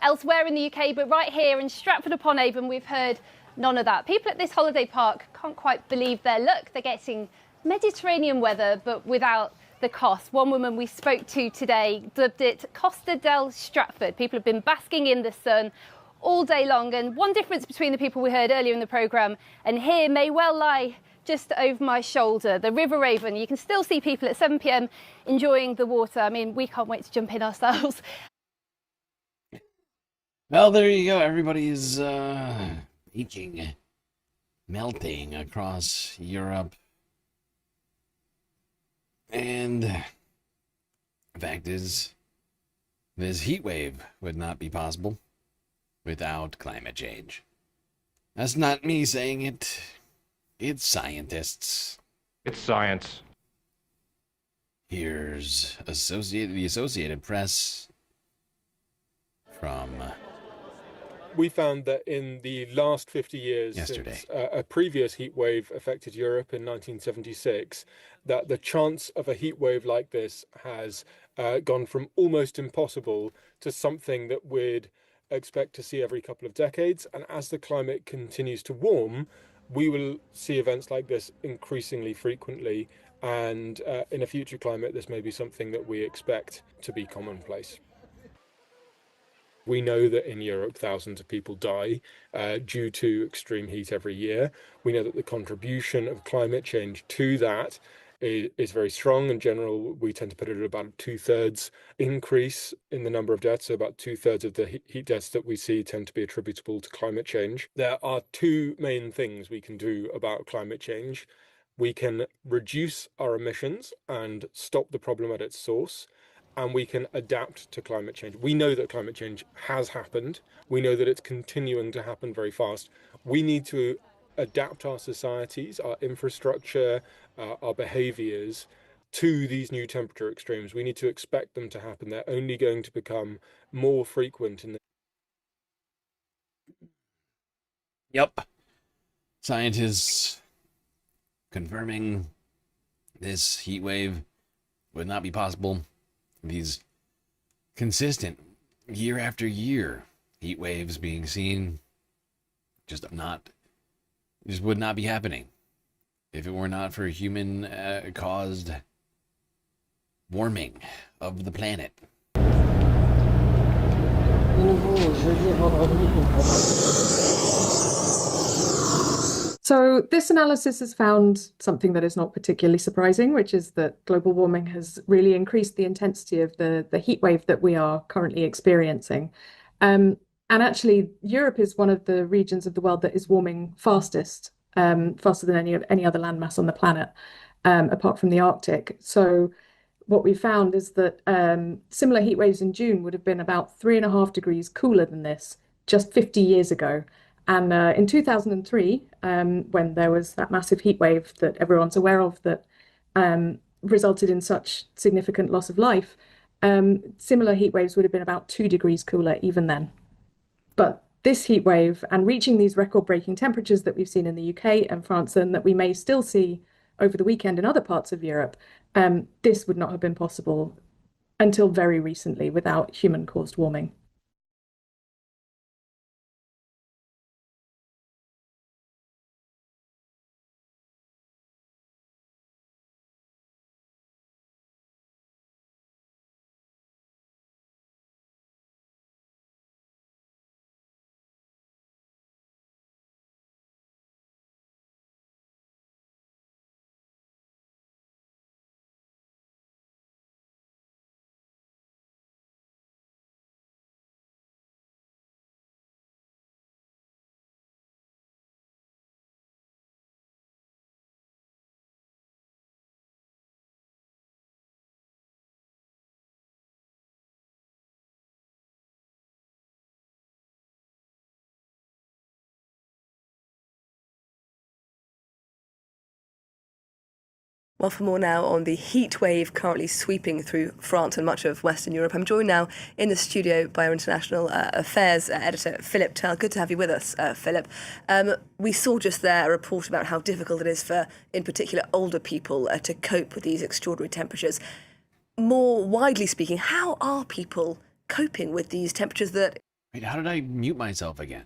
elsewhere in the UK, but right here in Stratford-upon-Avon, we've heard none of that. People at this holiday park can't quite believe their luck. They're getting Mediterranean weather, but without the cost. One woman we spoke to today dubbed it Costa del Stratford. People have been basking in the sun all day long, and one difference between the people we heard earlier in the programme and here may well lie just over my shoulder, the River Avon. You can still see people at 7 p.m. enjoying the water. I mean, we can't wait to jump in ourselves. Well, there you go. Everybody's melting across Europe. And the fact is, this heat wave would not be possible without climate change. That's not me saying it. It's scientists. It's science. Here's the Associated Press from we found that in the last 50 years, yesterday, since a previous heat wave affected Europe in 1976, that the chance of a heat wave like this has gone from almost impossible to something that we'd expect to see every couple of decades. And as the climate continues to warm, we will see events like this increasingly frequently. And in a future climate, this may be something that we expect to be commonplace. We know that in Europe, thousands of people die due to extreme heat every year. We know that the contribution of climate change to that is very strong. In general, we tend to put it at about a 2/3 increase in the number of deaths. So about 2/3 of the heat deaths that we see tend to be attributable to climate change. There are two main things we can do about climate change. We can reduce our emissions and stop the problem at its source, and we can adapt to climate change. We know that climate change has happened. We know that it's continuing to happen very fast. We need to adapt our societies, our infrastructure, our behaviors to these new temperature extremes. We need to expect them to happen. They're only going to become more frequent in the... Yep. Scientists confirming this heat wave would not be possible. These consistent year after year heat waves being seen just would not be happening if it were not for human caused warming of the planet. So this analysis has found something that is not particularly surprising, which is that global warming has really increased the intensity of the heat wave that we are currently experiencing. And actually, Europe is one of the regions of the world that is warming fastest, faster than any other landmass on the planet, apart from the Arctic. So what we found is that similar heat waves in June would have been about 3.5 degrees cooler than this just 50 years ago. And in 2003, when there was that massive heat wave that everyone's aware of that resulted in such significant loss of life, similar heat waves would have been about 2 degrees cooler even then. But this heat wave and reaching these record-breaking temperatures that we've seen in the UK and France and that we may still see over the weekend in other parts of Europe, this would not have been possible until very recently without human-caused warming. Well, for more now on the heat wave currently sweeping through France and much of Western Europe, I'm joined now in the studio by our international affairs editor, Philip Tell. Good to have you with us, Philip. We saw just there a report about how difficult it is for, in particular, older people to cope with these extraordinary temperatures. More widely speaking, how are people coping with these temperatures that... Wait, how did I mute myself again?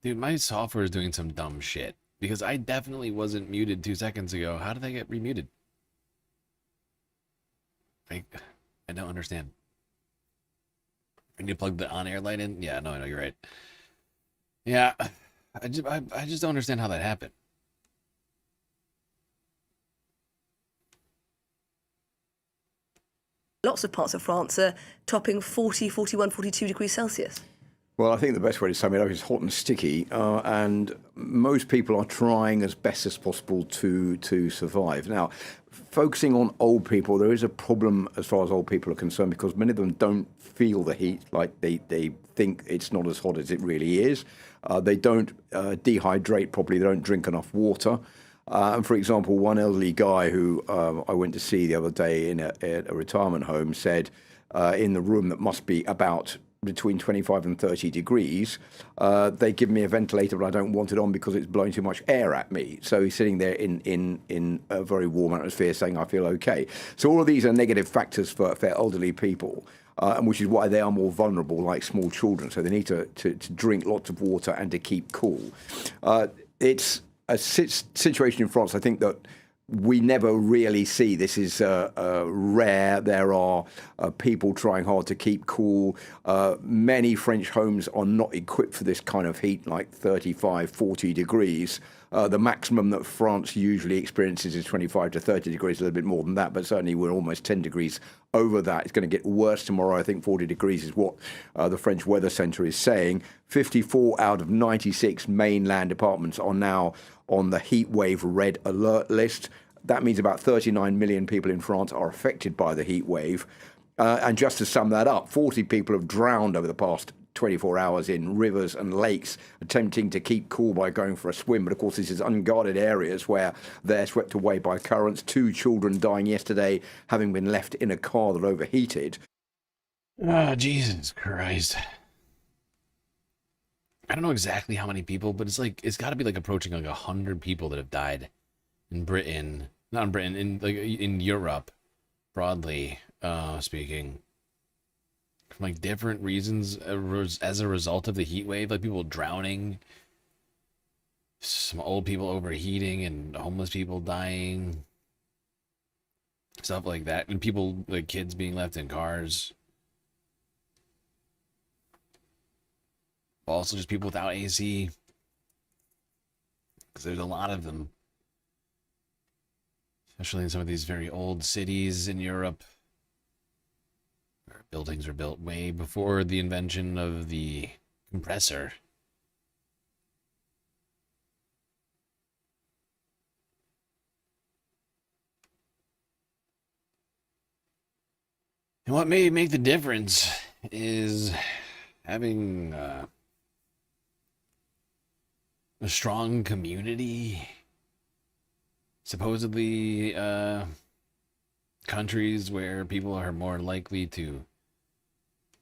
Dude, my software is doing some dumb shit. Because I definitely wasn't muted 2 seconds ago. How did I get remuted? I don't understand. I need to plug the on-air light in? Yeah, no, you're right. Yeah, I just don't understand how that happened. Lots of parts of France are topping 40, 41, 42 degrees Celsius. Well, I think the best way to sum it up is hot and sticky, and most people are trying as best as possible to survive. Now, focusing on old people, there is a problem as far as old people are concerned because many of them don't feel the heat, like they think it's not as hot as it really is. They don't dehydrate properly, they don't drink enough water. And for example, one elderly guy who I went to see the other day in a retirement home said in the room that must be about between 25 and 30 degrees, they give me a ventilator, but I don't want it on because it's blowing too much air at me. So he's sitting there in a very warm atmosphere saying, I feel okay. So all of these are negative factors for elderly people, and which is why they are more vulnerable, like small children. So they need to drink lots of water and to keep cool. It's a situation in France, I think, that we never really see. This is rare. There are people trying hard to keep cool. Many French homes are not equipped for this kind of heat, like 35, 40 degrees. The maximum that France usually experiences is 25 to 30 degrees, a little bit more than that, but certainly we're almost 10 degrees over that. It's going to get worse tomorrow. I think 40 degrees is what the French Weather Centre is saying. 54 out of 96 mainland departments are now on the heat wave red alert list. That means about 39 million people in France are affected by the heat wave. And just to sum that up, 40 people have drowned over the past 24 hours in rivers and lakes attempting to keep cool by going for a swim. But of course, this is unguarded areas where they're swept away by currents. 2 children dying yesterday, having been left in a car that overheated. Oh, Jesus Christ. I don't know exactly how many people, but it's got to be like approaching like 100 people that have died in Britain, not in Britain, in Europe, broadly speaking, from like different reasons as a result of the heat wave, like people drowning, some old people overheating, and homeless people dying. Stuff like that. And people, like kids being left in cars. Also just people without AC. Because there's a lot of them. Especially in some of these very old cities in Europe. Where buildings were built way before the invention of the compressor. And what may make the difference is having a strong community. Supposedly, countries where people are more likely to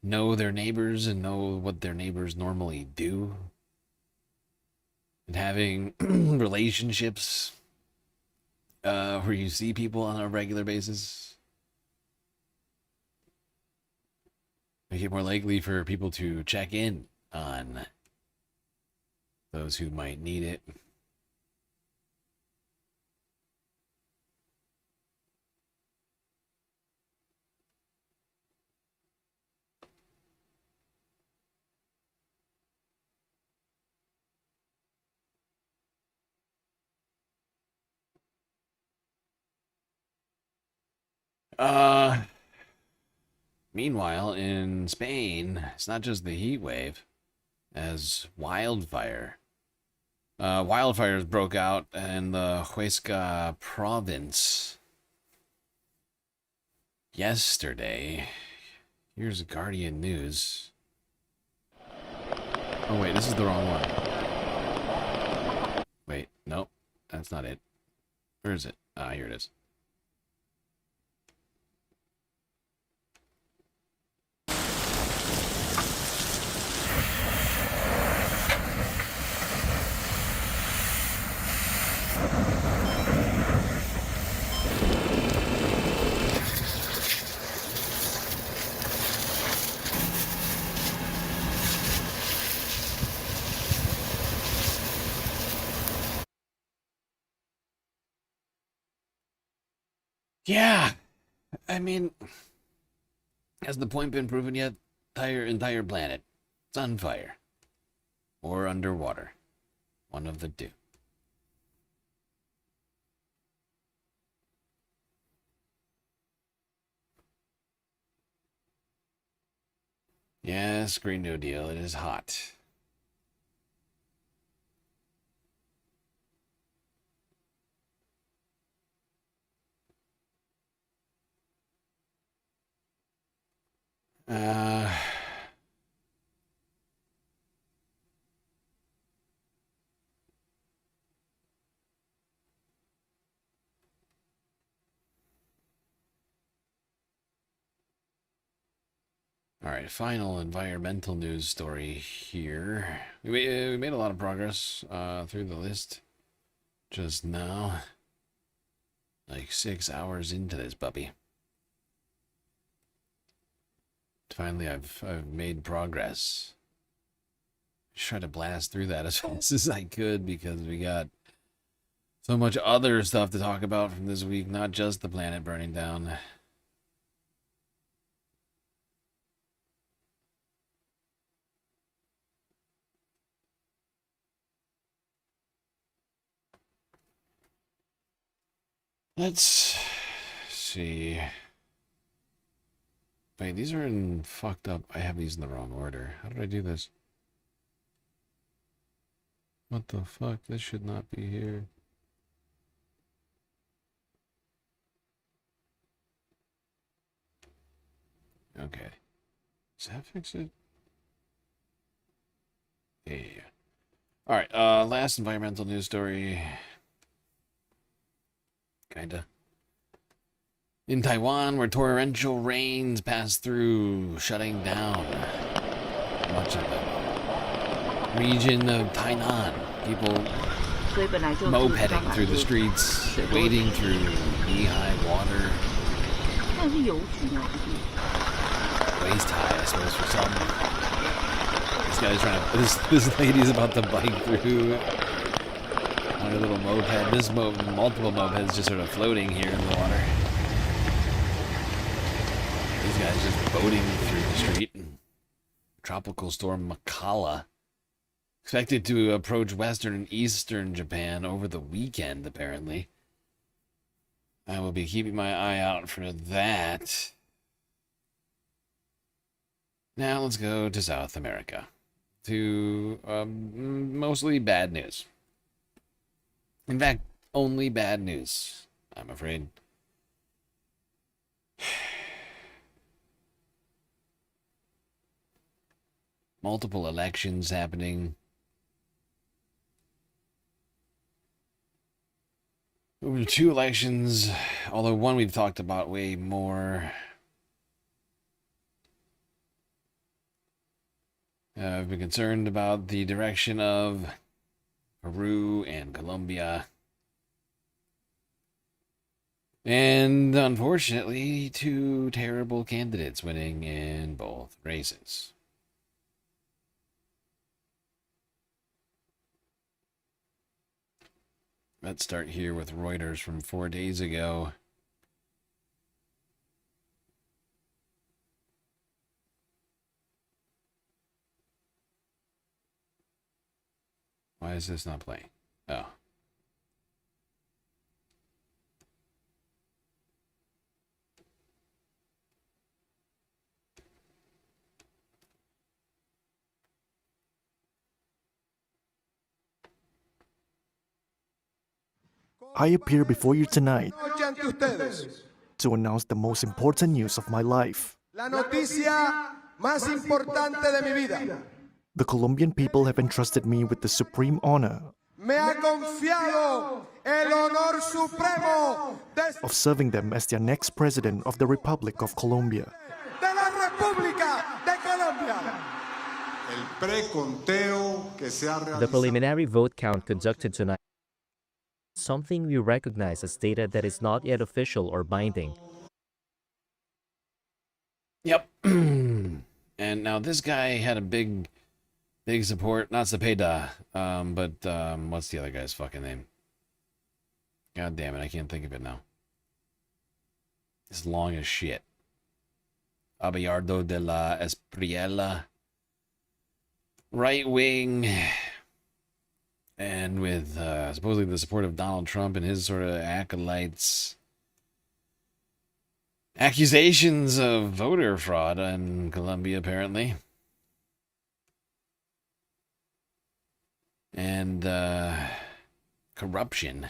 know their neighbors and know what their neighbors normally do. And having relationships where you see people on a regular basis. Make it more likely for people to check in on those who might need it. Meanwhile, in Spain, it's not just the heat wave, as wildfires broke out in the Huesca province yesterday. Here's Guardian News. Oh wait, this is the wrong one. Wait, nope, that's not it. Where is it? Ah, here it is. Yeah, I mean, has the point been proven yet? Entire planet, it's on fire. Or underwater. One of the two. Yes, Green New Deal, it is hot. All right, final environmental news story here. We made a lot of progress through the list just now. Like 6 hours into this puppy. Finally, I've made progress. Just try to blast through that as fast as I could because we got so much other stuff to talk about from this week, not just the planet burning down. Let's see. Wait, these are in fucked up. I have these in the wrong order. How did I do this? What the fuck? This should not be here. Okay. Does that fix it? Yeah. Alright, last environmental news story. Kinda. In Taiwan, where torrential rains pass through, shutting down much of the region of Tainan. People mopeding through the streets, wading through knee-high water. Waist high, I suppose, for some. This guy's trying to... This lady's about to bike through on a little moped. Multiple mopeds just sort of floating here in the water. guys just boating through the street. Tropical storm Makala expected to approach western and eastern Japan over the weekend, apparently. I will be keeping my eye out for that. Now let's go to South America. To mostly bad news. In fact, only bad news, I'm afraid. Multiple elections happening. Over 2 elections, although one we've talked about way more. I've been concerned about the direction of Peru and Colombia. And unfortunately, 2 terrible candidates winning in both races. Let's start here with Reuters from 4 days ago. Why is this not playing? Oh. I appear before you tonight to announce the most important news of my life. La noticia más importante de mi vida. The Colombian people have entrusted me with the supreme honor Me ha confiado el honor supremo of serving them as their next president of the Republic of Colombia. de la República de Colombia. The preliminary vote count conducted tonight, something we recognize as data that is not yet official or binding. Yep. And now this guy had a big support. Not Cepeda, but what's the other guy's fucking name? God damn it, I can't think of it now. It's long as shit. Abelardo de la Espriella. Right wing. And with supposedly the support of Donald Trump and his sort of acolytes. Accusations of voter fraud in Colombia, apparently. And corruption.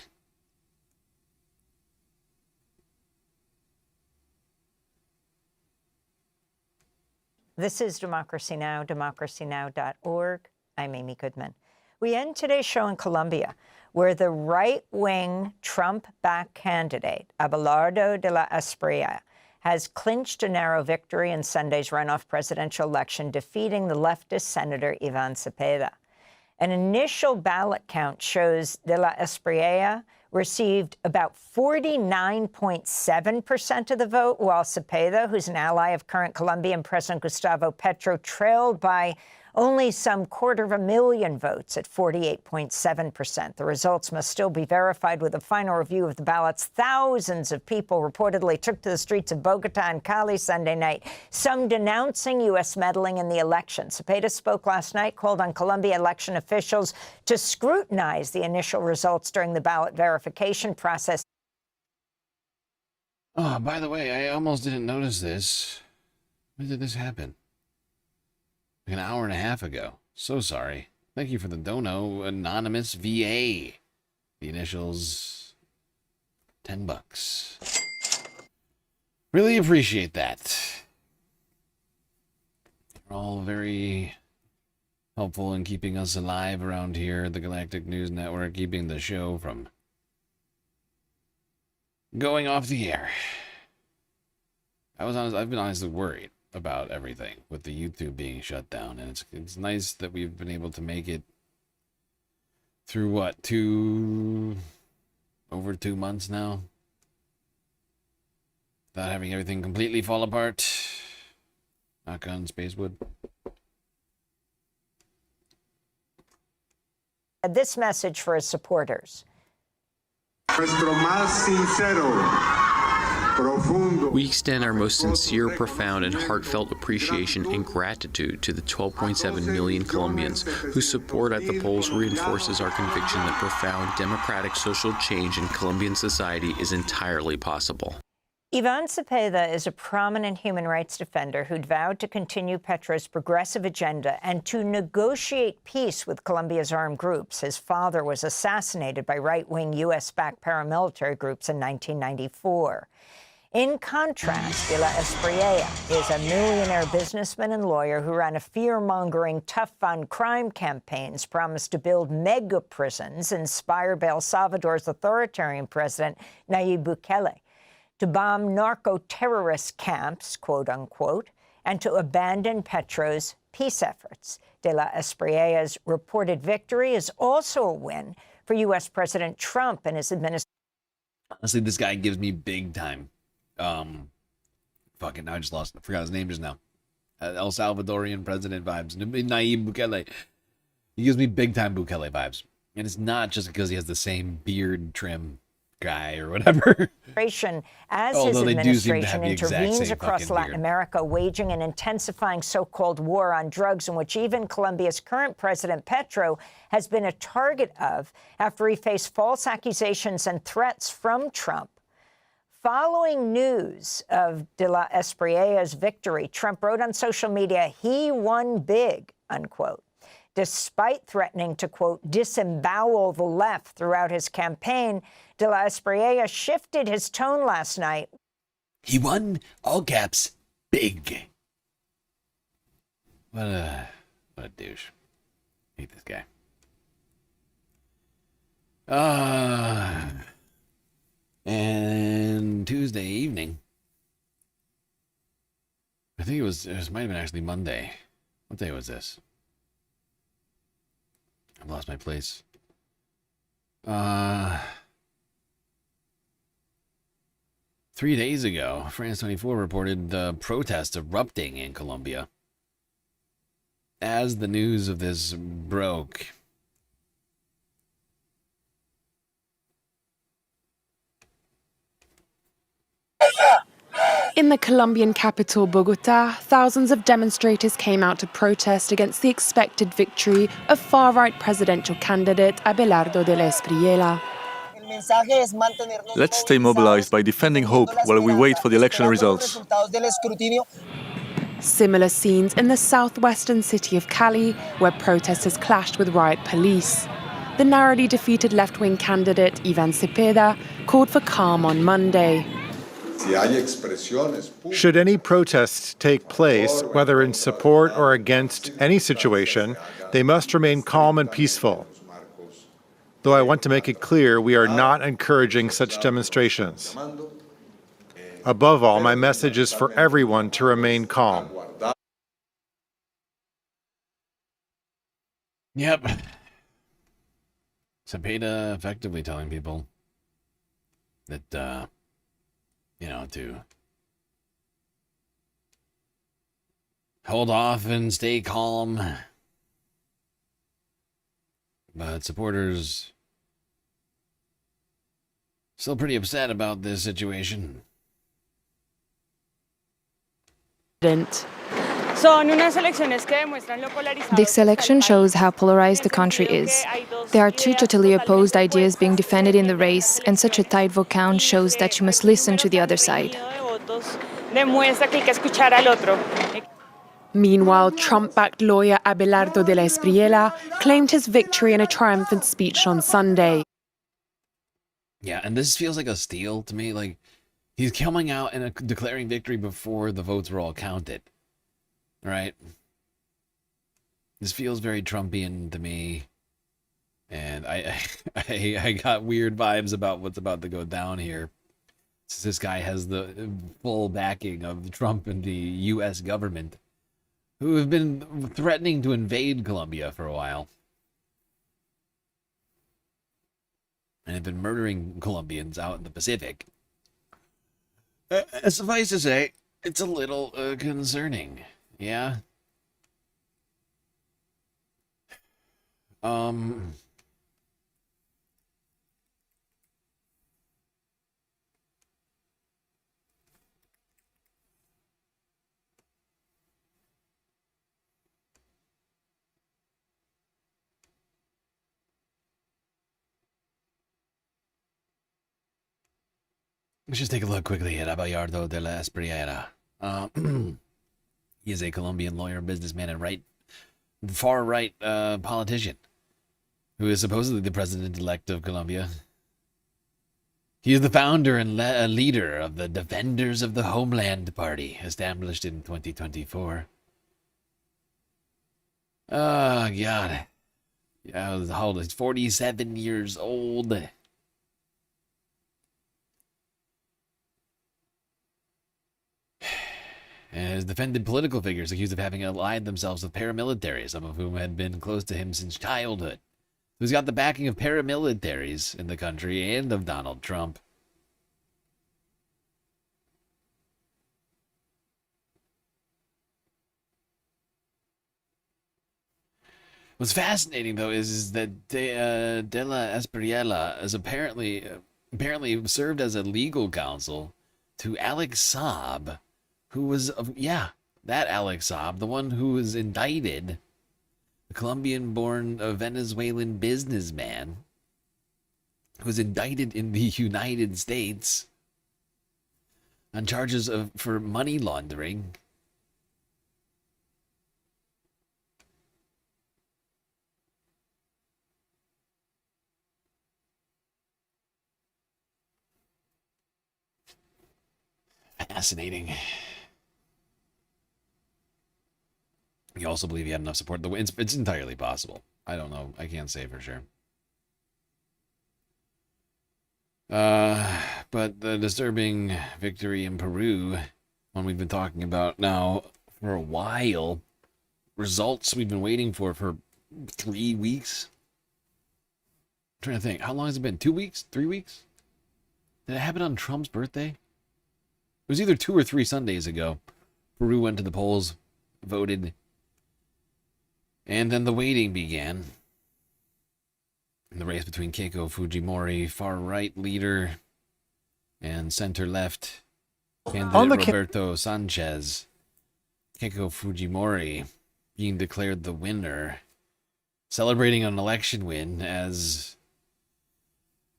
This is Democracy Now!, democracynow.org. I'm Amy Goodman. We end today's show in Colombia, where the right-wing Trump-backed candidate, Abelardo de la Espriella, has clinched a narrow victory in Sunday's runoff presidential election, defeating the leftist Senator Ivan Cepeda. An initial ballot count shows de la Espriella received about 49.7% of the vote, while Cepeda, who's an ally of current Colombian President Gustavo Petro, trailed by only some 250,000 votes at 48.7%. The results must still be verified with a final review of the ballots. Thousands of people reportedly took to the streets of Bogota and Cali Sunday night, some denouncing U.S. meddling in the election. Cepeda spoke last night, called on Colombia election officials to scrutinize the initial results during the ballot verification process. Oh, by the way, I almost didn't notice this. When did this happen? An hour and a half ago. So sorry. Thank you for the dono, Anonymous VA. The initials, $10. Really appreciate that. You're all very helpful in keeping us alive around here at the Galactic News Network, keeping the show from going off the air. I've been honestly worried about everything with the YouTube being shut down, and it's nice that we've been able to make it through what, over 2 months now without having everything completely fall apart. Knock on Spacewood. This message for his supporters. Nuestro más sincero We extend our most sincere, profound, and heartfelt appreciation and gratitude to the 12.7 million Colombians whose support at the polls reinforces our conviction that profound democratic social change in Colombian society is entirely possible. Iván Cepeda is a prominent human rights defender who'd vowed to continue Petro's progressive agenda and to negotiate peace with Colombia's armed groups. His father was assassinated by right-wing U.S.-backed paramilitary groups in 1994. In contrast, De La Espriella is a millionaire businessman and lawyer who ran a fear-mongering tough-on-crime campaigns, promised to build mega-prisons inspired by El Salvador's authoritarian president, Nayib Bukele, to bomb narco-terrorist camps, quote-unquote, and to abandon Petro's peace efforts. De La Espriella's reported victory is also a win for U.S. President Trump and his administration. Honestly, this guy gives me big time. Fucking, now I forgot his name just now. El Salvadorian president vibes. Nayib Bukele. He gives me big time Bukele vibes. And it's not just because he has the same beard trim guy or whatever. As his administration intervenes across Latin America, waging an intensifying so-called war on drugs in which even Colombia's current president, Petro, has been a target of after he faced false accusations and threats from Trump. Following news of De La Espriella's victory, Trump wrote on social media, "He won big," unquote. Despite threatening to, quote, disembowel the left throughout his campaign, De La Espriella shifted his tone last night. He won, all caps, big. What a douche. Hate this guy. And Tuesday evening, I think it might have been actually Monday. What day was this? I've lost my place. 3 days ago, France 24 reported the protests erupting in Colombia. As the news of this broke, in the Colombian capital, Bogotá, thousands of demonstrators came out to protest against the expected victory of far-right presidential candidate Abelardo de la Espriella. Let's stay mobilized by defending hope while we wait for the election results. Similar scenes in the southwestern city of Cali, where protesters clashed with riot police. The narrowly defeated left-wing candidate Iván Cepeda called for calm on Monday. Should any protests take place, whether in support or against any situation, they must remain calm and peaceful. Though I want to make it clear, we are not encouraging such demonstrations. Above all, my message is for everyone to remain calm. Yep. Cepeda effectively telling people that, to hold off and stay calm. But supporters still pretty upset about this situation. This election shows how polarized the country is. There are two totally opposed ideas being defended in the race, and such a tight vote count shows that you must listen to the other side. Meanwhile, Trump-backed lawyer Abelardo de la Espriella claimed his victory in a triumphant speech on Sunday. Yeah, and this feels like a steal to me. Like, he's coming out and declaring victory before the votes were all counted. Right? This feels very Trumpian to me. And I got weird vibes about what's about to go down here. Since this guy has the full backing of Trump and the U.S. government, who have been threatening to invade Colombia for a while. And have been murdering Colombians out in the Pacific. Suffice to say, it's a little concerning. Yeah? Let's just take a look quickly at Abelardo de la Espriella. He is a Colombian lawyer, businessman, and far-right politician who is supposedly the president-elect of Colombia. He is the founder and leader of the Defenders of the Homeland Party, established in 2024. Oh, God. Yeah, how old? He's 47 years old. And has defended political figures accused of having allied themselves with paramilitaries, some of whom had been close to him since childhood. He's got the backing of paramilitaries in the country and of Donald Trump. What's fascinating, though, is that De La Espriella is apparently served as a legal counsel to Alex Saab, who was, that Alex Saab, the one who was indicted, the Colombian-born Venezuelan businessman, who was indicted in the United States on charges for money laundering. Fascinating. You also believe he had enough support. It's entirely possible. I don't know. I can't say for sure. But the disturbing victory in Peru, one we've been talking about now for a while, results we've been waiting for 3 weeks. I'm trying to think. How long has it been? 2 weeks? 3 weeks? Did it happen on Trump's birthday? It was either 2 or 3 Sundays ago. Peru went to the polls, voted, and then the waiting began. In the race between Keiko Fujimori, far-right leader, and center-left candidate Roberto Sanchez. Keiko Fujimori being declared the winner, celebrating an election win as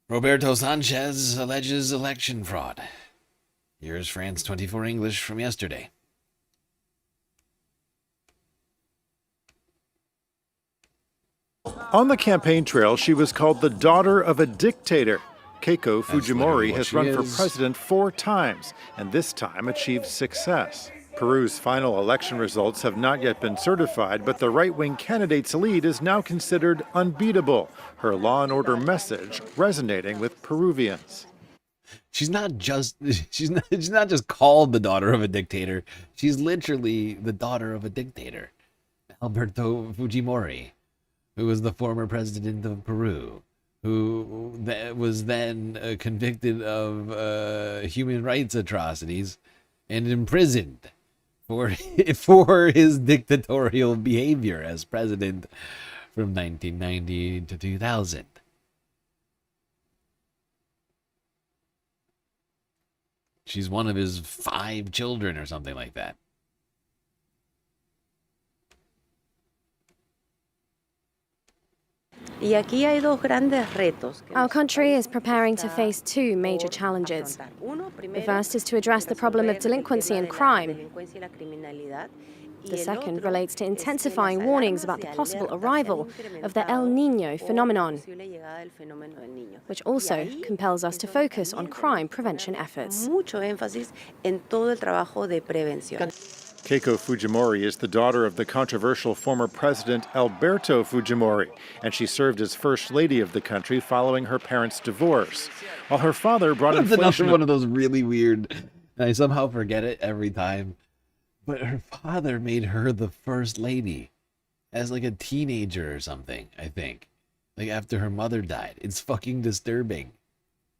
Roberto Sanchez alleges election fraud. Here's France 24 English from yesterday. On the campaign trail, she was called the daughter of a dictator. Keiko Fujimori has run for president 4 times, and this time achieved success. Peru's final election results have not yet been certified, but the right-wing candidate's lead is now considered unbeatable, her law and order message resonating with Peruvians. She's not just called the daughter of a dictator. She's literally the daughter of a dictator, Alberto Fujimori, who was the former president of Peru, who was then convicted of human rights atrocities and imprisoned for his dictatorial behavior as president from 1990 to 2000. She's one of his 5 children or something like that. Our country is preparing to face 2 major challenges. The first is to address the problem of delinquency and crime. The second relates to intensifying warnings about the possible arrival of the El Niño phenomenon, which also compels us to focus on crime prevention efforts. Keiko Fujimori is the daughter of the controversial former president Alberto Fujimori, and she served as first lady of the country following her parents' divorce. While her father brought inflation... That's another one of those really weird... I somehow forget it every time. But her father made her the first lady as like a teenager or something, I think. Like after her mother died. It's fucking disturbing.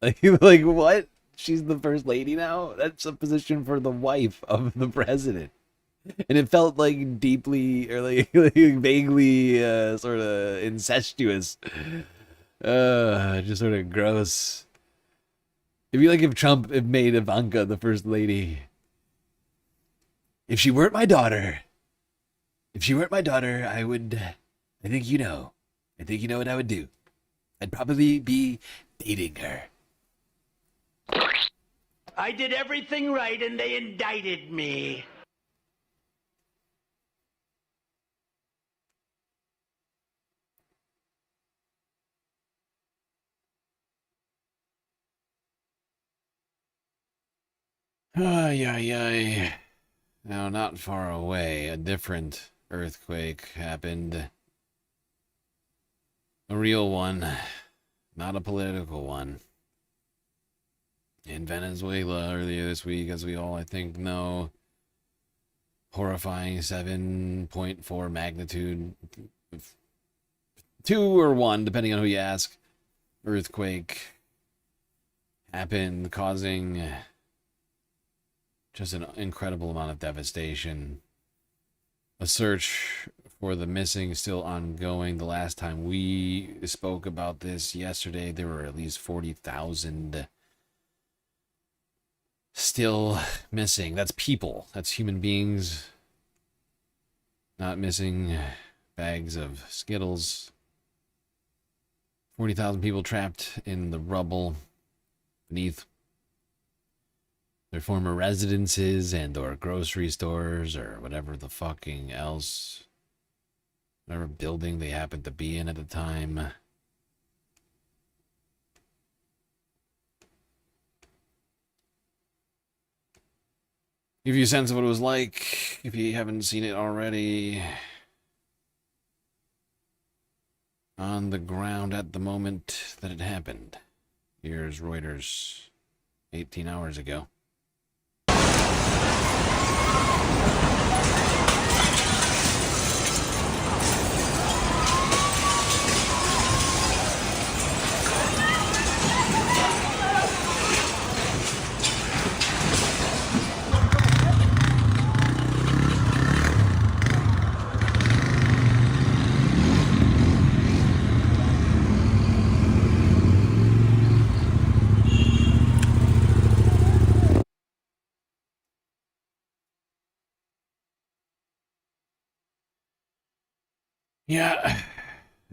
Like what? She's the first lady now? That's a position for the wife of the president. And it felt like deeply or like vaguely sort of incestuous. Just sort of gross. It'd be like if Trump had made Ivanka the first lady. If she weren't my daughter, I think you know what I would do. I'd probably be dating her. I did everything right and they indicted me. Ay, ay, ay. Now, not far away, a different earthquake happened. A real one, not a political one. In Venezuela earlier this week, as we all, I think, know, horrifying 7.4 magnitude, 2 or 1, depending on who you ask, earthquake happened, causing just an incredible amount of devastation. A search for the missing is still ongoing. The last time we spoke about this yesterday, there were at least 40,000 still missing. That's people. That's human beings. Not missing bags of Skittles. 40,000 people trapped in the rubble beneath their former residences and or grocery stores or whatever the fucking else, whatever building they happened to be in at the time. Give you a sense of what it was like if you haven't seen it already. On the ground at the moment that it happened. Here's Reuters 18 hours ago. Yeah,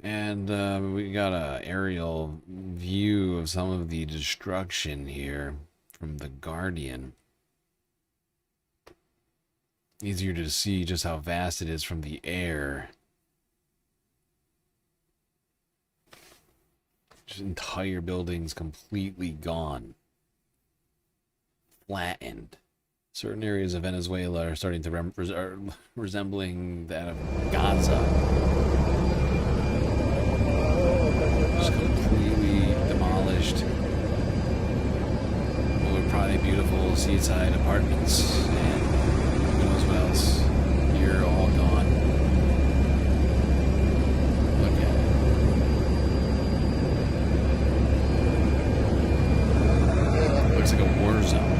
and we got a aerial view of some of the destruction here from The Guardian. Easier to see just how vast it is from the air. Just entire buildings completely gone. Flattened. Certain areas of Venezuela are starting to resembling that of Gaza. Just completely demolished. What were probably beautiful seaside apartments and who knows what else. Here, all gone. Look at it. Looks like a war zone.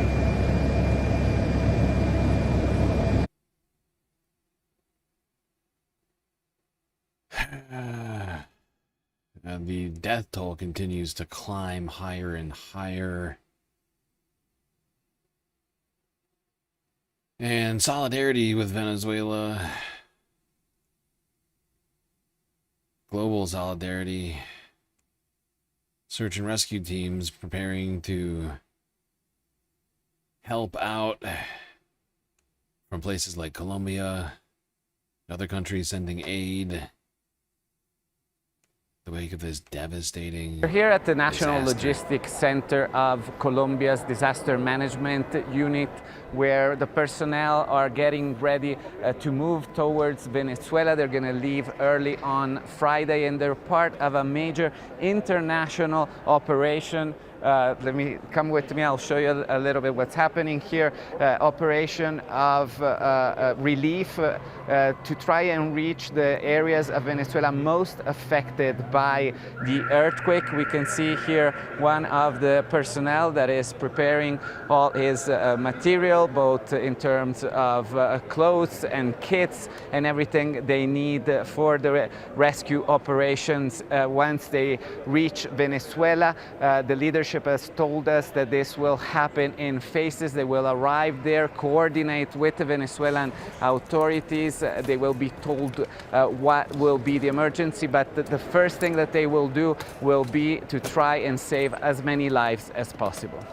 And the death toll continues to climb higher and higher. And solidarity with Venezuela. Global solidarity. Search and rescue teams preparing to help out from places like Colombia. Other countries sending aid. The wake of this devastating We're here at the National disaster. Logistics Center of Colombia's Disaster Management Unit, where the personnel are getting ready to move towards Venezuela. They're going to leave early on Friday, and they're part of a major international operation. Let me come with me. I'll show you a little bit what's happening here. Operation of relief to try and reach the areas of Venezuela most affected by the earthquake. We can see here one of the personnel that is preparing all his material, both in terms of clothes and kits and everything they need for the rescue operations once they reach Venezuela. The leadership has told us that this will happen in phases. They will arrive there, coordinate with the Venezuelan authorities. They will be told what will be the emergency, but the first thing that they will do will be to try and save as many lives as possible.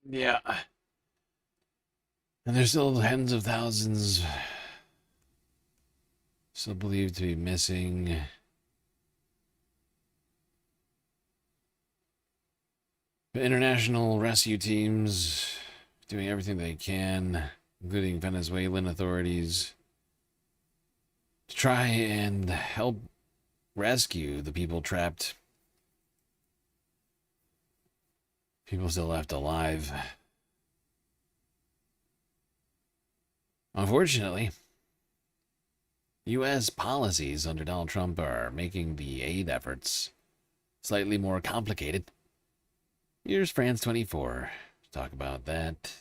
Yeah. And there's still tens of thousands still believed to be missing. The international rescue teams doing everything they can, including Venezuelan authorities, to try and help rescue the people trapped. People still left alive. Unfortunately, U.S. policies under Donald Trump are making the aid efforts slightly more complicated. Here's France24 to talk about that.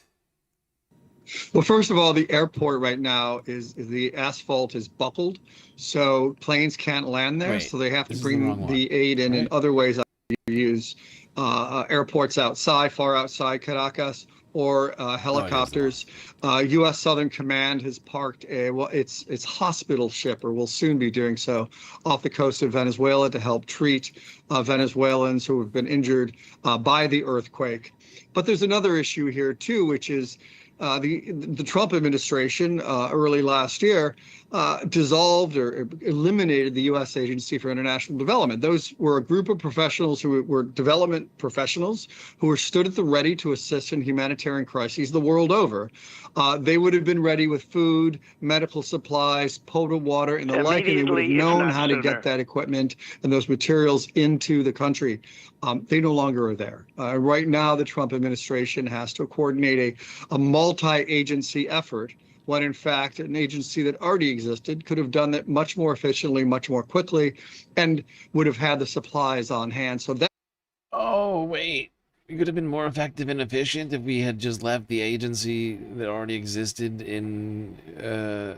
Well, first of all, the airport right now is the asphalt is buckled, so planes can't land there. So they have to bring the aid in other ways. Use airports outside, far outside Caracas, or helicopters. U.S. Southern Command has parked its hospital ship, or will soon be doing so, off the coast of Venezuela to help treat Venezuelans who have been injured by the earthquake. But there's another issue here too, which is the Trump administration early last year dissolved or eliminated the U.S. Agency for International Development. Those were a group of professionals who were development professionals who were stood at the ready to assist in humanitarian crises the world over. They would have been ready with food, medical supplies, potable water, and the like, and they would have known how to get that equipment and those materials into the country. They no longer are there. Right now, the Trump administration has to coordinate a multi-agency effort, when in fact an agency that already existed could have done that much more efficiently, much more quickly, and would have had the supplies on hand. So that. Oh, wait. We could have been more effective and efficient if we had just left the agency that already existed to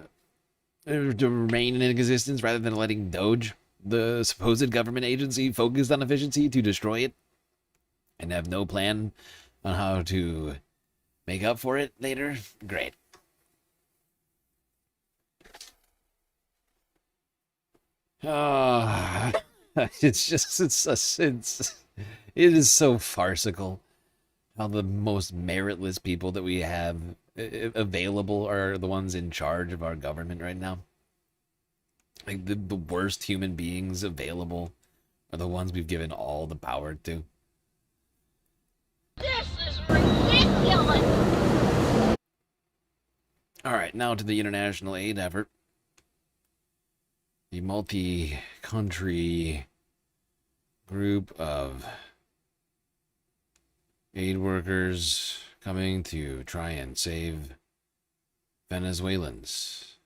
remain in existence rather than letting Doge, the supposed government agency focused on efficiency, to destroy it and have no plan on how to make up for it later. Great. It is so farcical how the most meritless people that we have available are the ones in charge of our government right now. Like the worst human beings available are the ones we've given all the power to. This is ridiculous! Alright, now to the international aid effort. The multi-country group of aid workers coming to try and save Venezuelans.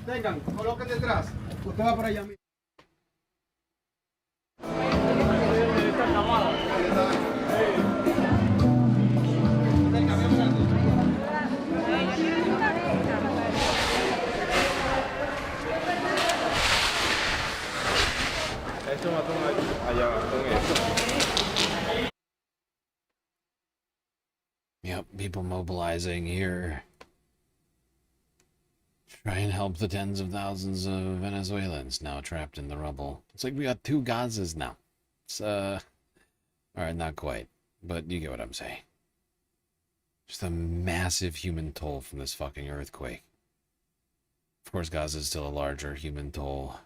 Vengan, colóquense detrás. Usted va por allá mismo. Yep, people mobilizing here. Try and help the tens of thousands of Venezuelans now trapped in the rubble. It's like we got 2 Gazas now. It's, alright, not quite, but you get what I'm saying. Just a massive human toll from this fucking earthquake. Of course, Gaza is still a larger human toll.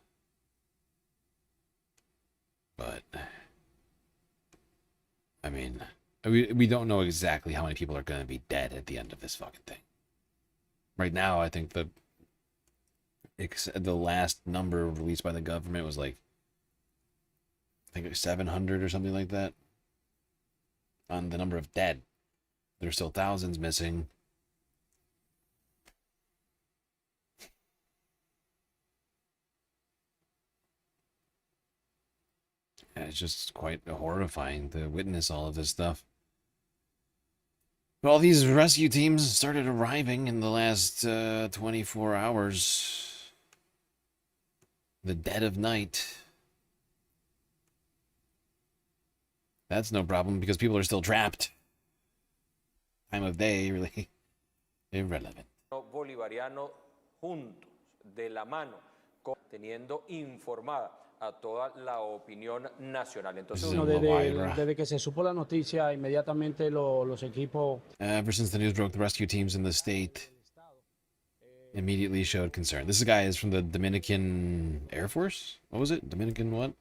But, I mean, we don't know exactly how many people are going to be dead at the end of this fucking thing. Right now, I think the last number released by the government was like, I think it was 700 or something like that on the number of dead. There's still thousands missing. And it's just quite horrifying to witness all of this stuff. Well, these rescue teams started arriving in the last 24 hours. the dead of night. That's no problem because people are still trapped. Time of day, really irrelevant. Bolivariano juntos, de la mano, teniendo informada a toda la opinión nacional. Entonces, desde que se supo la noticia, inmediatamente los equipos. Ever since the news broke, the rescue teams in the state immediately showed concern. This guy is from the Dominican Air Force. What was it? Dominican what?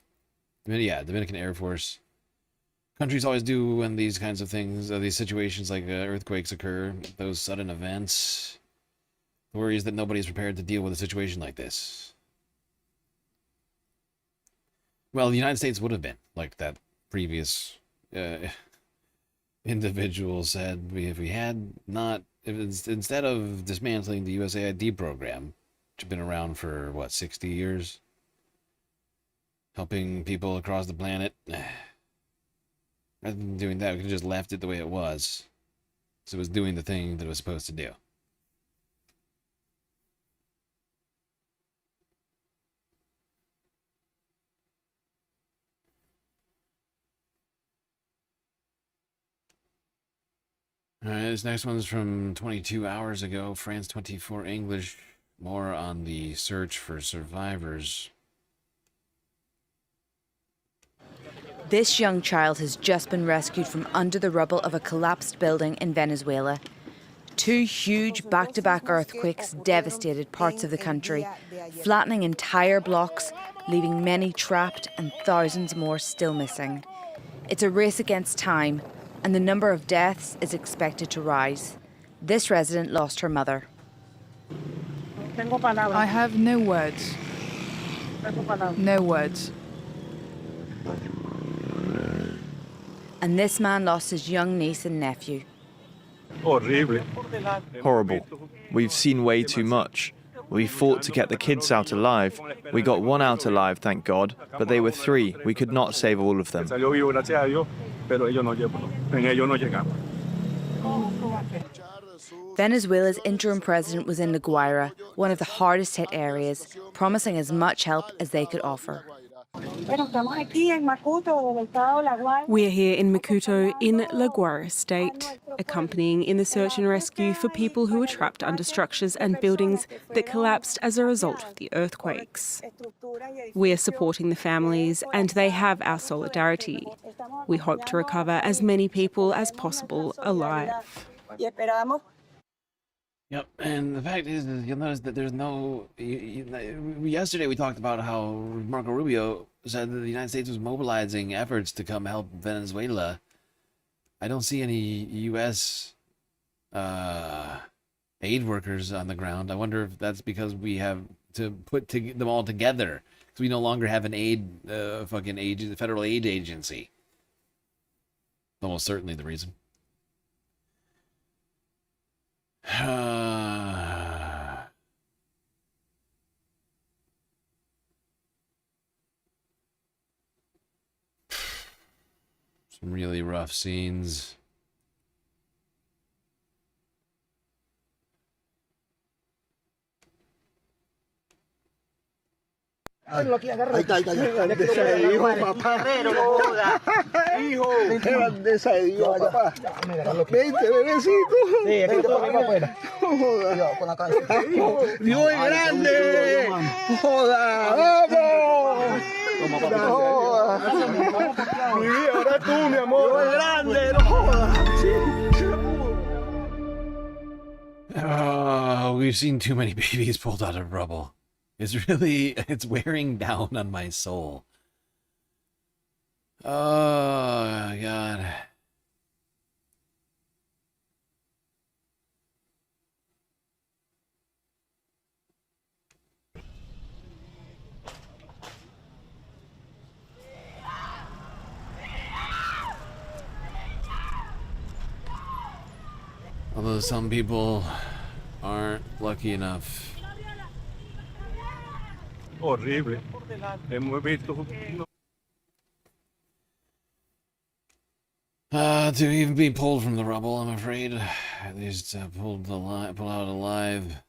Dominican Air Force. Countries always do when these kinds of things, these situations like earthquakes occur, those sudden events. The worry is that nobody's prepared to deal with a situation like this. Well, the United States would have been, like that previous individual said, if we had not, instead of dismantling the USAID program, which had been around for, what, 60 years? Helping people across the planet. Rather than doing that, we could have just left it the way it was. So it was doing the thing that it was supposed to do. Alright, this next one's from 22 hours ago. France 24 English. More on the search for survivors. This young child has just been rescued from under the rubble of a collapsed building in Venezuela. Two huge back-to-back earthquakes devastated parts of the country, flattening entire blocks, leaving many trapped and thousands more still missing. It's a race against time, and the number of deaths is expected to rise. This resident lost her mother. I have no words. No words. And this man lost his young niece and nephew. Horrible. We've seen way too much. We fought to get the kids out alive. We got one out alive, thank God, but they were three. We could not save all of them. Venezuela's interim president was in La Guaira, one of the hardest hit areas, promising as much help as they could offer. We are here in Macuto in La Guaira state, accompanying in the search and rescue for people who were trapped under structures and buildings that collapsed as a result of the earthquakes. We are supporting the families and they have our solidarity. We hope to recover as many people as possible alive. Yep, and the fact is you'll notice that there's no... yesterday we talked about how Marco Rubio said that the United States was mobilizing efforts to come help Venezuela. I don't see any U.S. Aid workers on the ground. I wonder if that's because we have to put them all together. Because we no longer have an federal aid agency. Almost certainly the reason. Some really rough scenes. Ahí está. Grandeza de Dios, papá. Hijo, qué grandeza de Dios, papá. Vente, bebecito. Sí, es que todo venga afuera. Joda. Con la cabeza. Dios es grande. Joda, vamos. Joda. Luis, ahora tú, mi amor. Dios es grande, no joda. Oh, we've seen too many babies pulled out of rubble. It's wearing down on my soul. Oh, God. Although some people aren't lucky enough. Horrible. Hemos visto. To even be pulled from the rubble, I'm afraid. At least pulled out alive.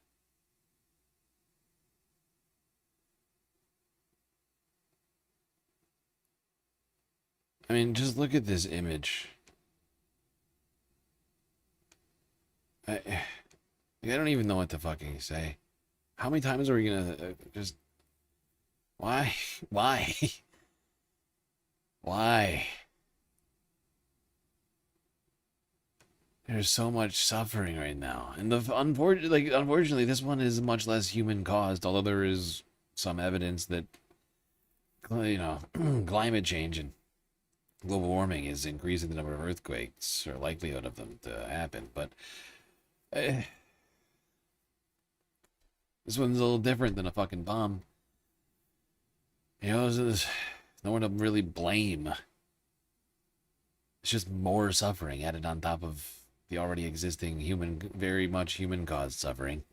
I mean, just look at this image. I don't even know what to fucking say. How many times are we gonna just... Why? Why? Why? There's so much suffering right now. And unfortunately, this one is much less human caused, although there is some evidence that, you know, climate change and global warming is increasing the number of earthquakes, or likelihood of them to happen. But this one's a little different than a fucking bomb. You know, there's no one to really blame. It's just more suffering added on top of the already existing very much human-caused suffering.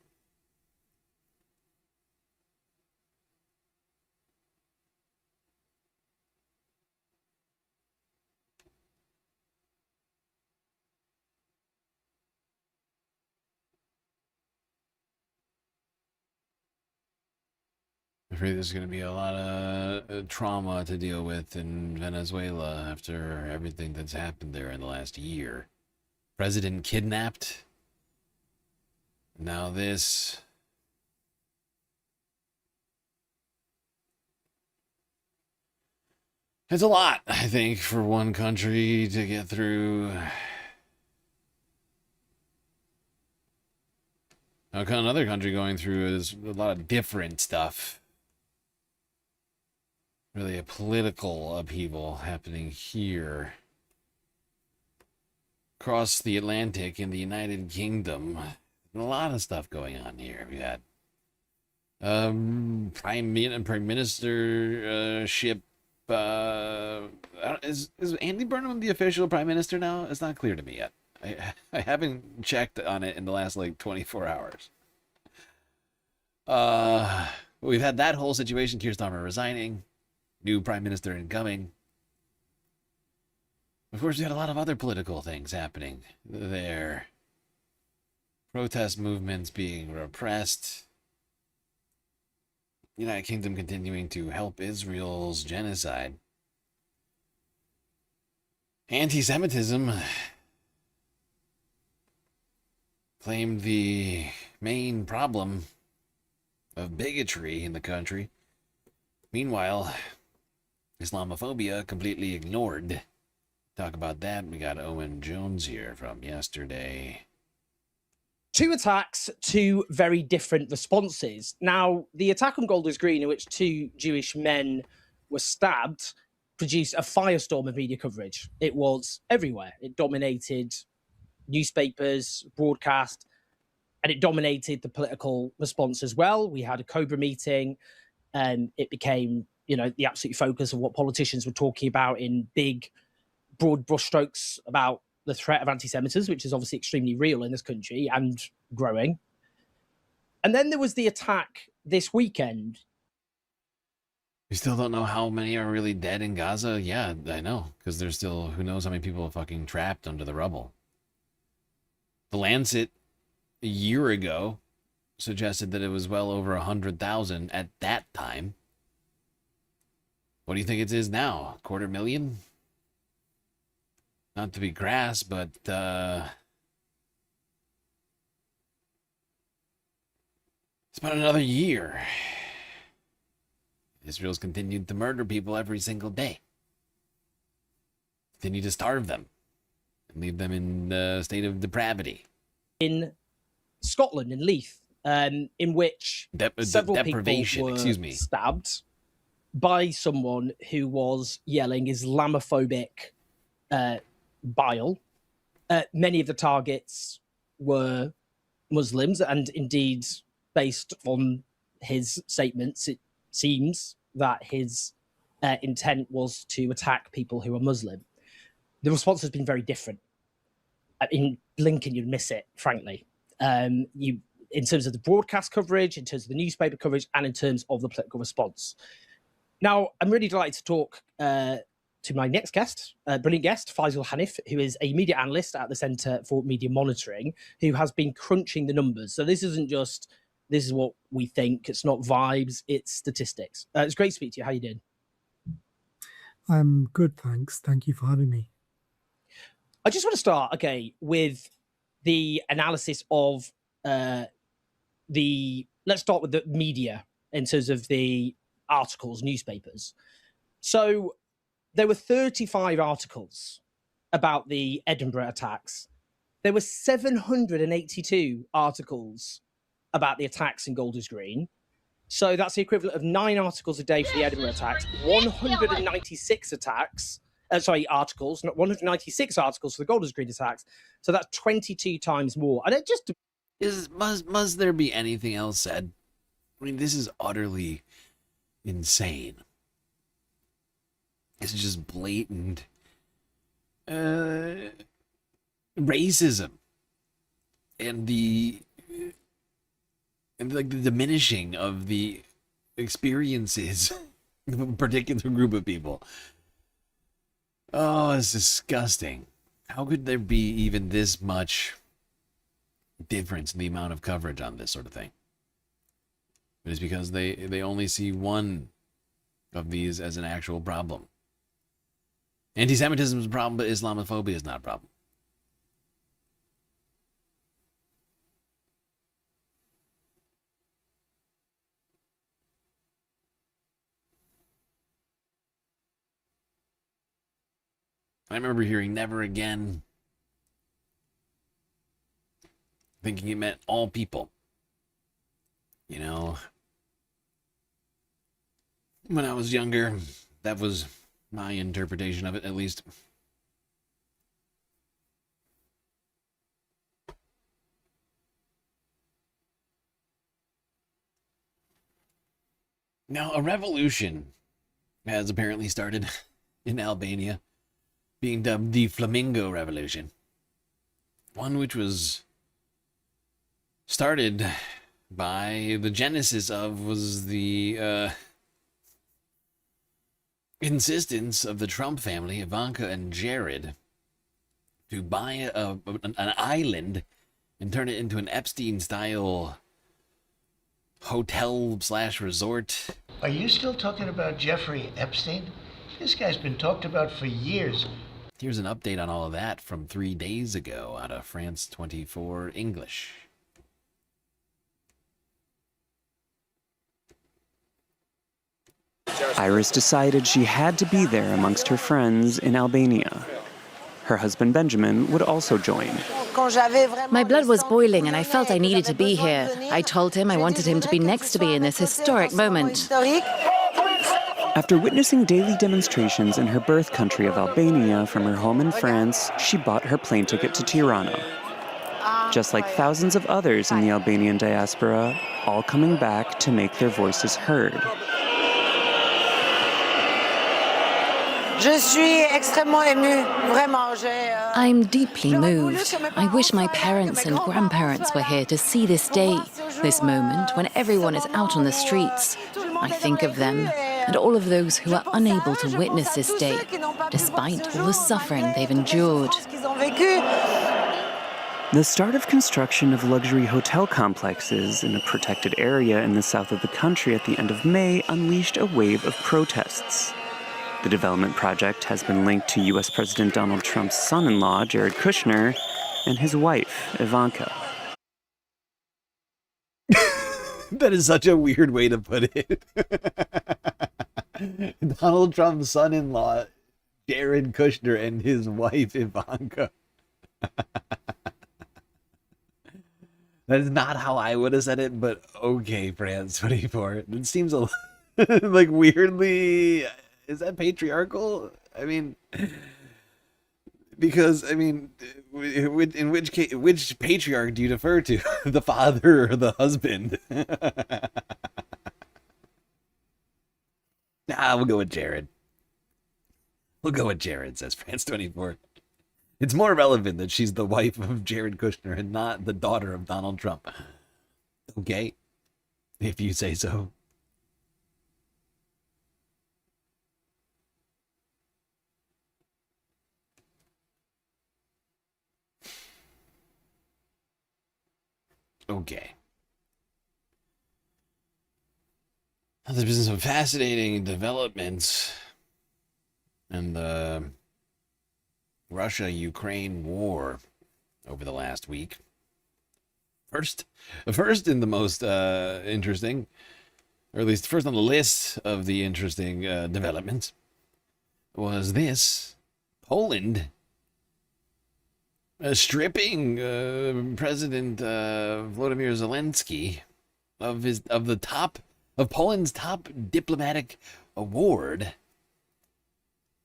I'm afraid there's going to be a lot of trauma to deal with in Venezuela after everything that's happened there in the last year. President kidnapped. Now this. It's a lot, I think, for one country to get through. Another country going through is a lot of different stuff. Really a political upheaval happening here. Across the Atlantic in the United Kingdom. A lot of stuff going on here. We got Prime Ministership. Is Andy Burnham the official Prime Minister now? It's not clear to me yet. I haven't checked on it in the last like 24 hours. We've had that whole situation. Keir Starmer resigning. New Prime Minister incoming. Of course, we had a lot of other political things happening there. Protest movements being repressed. United Kingdom continuing to help Israel's genocide. Anti-Semitism claimed the main problem of bigotry in the country. Meanwhile, Islamophobia completely ignored. Talk about that. We got Owen Jones here from yesterday. Two attacks, two very different responses. Now, the attack on Golders Green, in which two Jewish men were stabbed, produced a firestorm of media coverage. It was everywhere. It dominated newspapers, broadcast, and it dominated the political response as well. We had a Cobra meeting, and it became, you know, the absolute focus of what politicians were talking about in big, broad brushstrokes about the threat of anti-Semitism, which is obviously extremely real in this country and growing. And then there was the attack this weekend. We still don't know how many are really dead in Gaza. Yeah, I know, because there's still, who knows how many people are fucking trapped under the rubble. The Lancet, a year ago, suggested that it was well over 100,000 at that time. What do you think it is now? 250,000? Not to be crass, but it's about another year. Israel's continued to murder people every single day. Continue to starve them and leave them in a state of depravity. In Scotland, in Leith, in which several people were stabbed by someone who was yelling Islamophobic bile. Many of the targets were Muslims, and indeed, based on his statements, it seems that his intent was to attack people who are Muslim. The response has been very different. In Lincoln, you'd miss it, frankly. In terms of the broadcast coverage, in terms of the newspaper coverage, and in terms of the political response. Now, I'm really delighted to talk to my next guest, brilliant guest, Faisal Hanif, who is a media analyst at the Centre for Media Monitoring, who has been crunching the numbers. So this isn't just, this is what we think. It's not vibes, it's statistics. It's great to speak to you. How you doing? I'm good, thanks. Thank you for having me. I just want to start, with the analysis of let's start with the media in terms of the articles, newspapers. So there were 35 articles about the Edinburgh attacks. There were 782 articles about the attacks in Golders Green. So that's the equivalent of 9 articles a day for the Edinburgh attacks, 196 articles, not 196 articles for the Golders Green attacks. So that's 22 times more. And it just must there be anything else said? I mean, this is utterly insane. It's just blatant racism and the diminishing of the experiences of a particular group of people. Oh, it's disgusting. How could there be even this much difference in the amount of coverage on this sort of thing? It is because they only see one of these as an actual problem. Anti-Semitism is a problem, but Islamophobia is not a problem. I remember hearing never again, thinking it meant all people. You know, when I was younger, that was my interpretation of it, at least. Now, a revolution has apparently started in Albania, being dubbed the Flamingo Revolution. One which was started by the genesis of was the insistence of the Trump family, Ivanka and Jared, to buy an island and turn it into an Epstein-style hotel/resort. Are you still talking about Jeffrey Epstein? This guy's been talked about for years. Here's an update on all of that from 3 days ago out of France 24 English. Iris decided she had to be there amongst her friends in Albania. Her husband Benjamin would also join. My blood was boiling and I felt I needed to be here. I told him I wanted him to be next to me in this historic moment. After witnessing daily demonstrations in her birth country of Albania from her home in France, she bought her plane ticket to Tirana. Just like thousands of others in the Albanian diaspora, all coming back to make their voices heard. I'm deeply moved. I wish my parents and grandparents were here to see this day, this moment when everyone is out on the streets. I think of them and all of those who are unable to witness this day, despite all the suffering they've endured. The start of construction of luxury hotel complexes in a protected area in the south of the country at the end of May unleashed a wave of protests. The development project has been linked to U.S. President Donald Trump's son-in-law, Jared Kushner, and his wife, Ivanka. That is such a weird way to put it. Donald Trump's son-in-law, Jared Kushner, and his wife, Ivanka. That is not how I would have said it, but okay, France 24. It seems a like weirdly... Is that patriarchal? I mean, because, I mean, in which case, which patriarch do you defer to? The father or the husband? We'll go with Jared. We'll go with Jared, says France 24. It's more relevant that she's the wife of Jared Kushner and not the daughter of Donald Trump. Okay, if you say so. Okay. Now, there's been some fascinating developments and the Russia-Ukraine war over the last week. First and the most interesting, or at least first on the list of the interesting developments, was this: Poland stripping President Volodymyr Zelensky of Poland's top diplomatic award,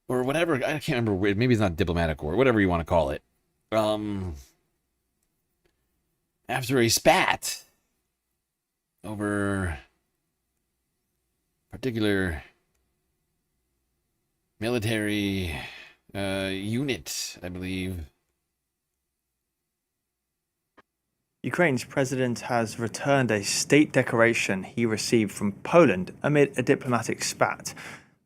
or whatever. I can't remember. Maybe it's not diplomatic award, whatever you want to call it. After a spat over particular military unit, I believe. Ukraine's president has returned a state decoration he received from Poland amid a diplomatic spat.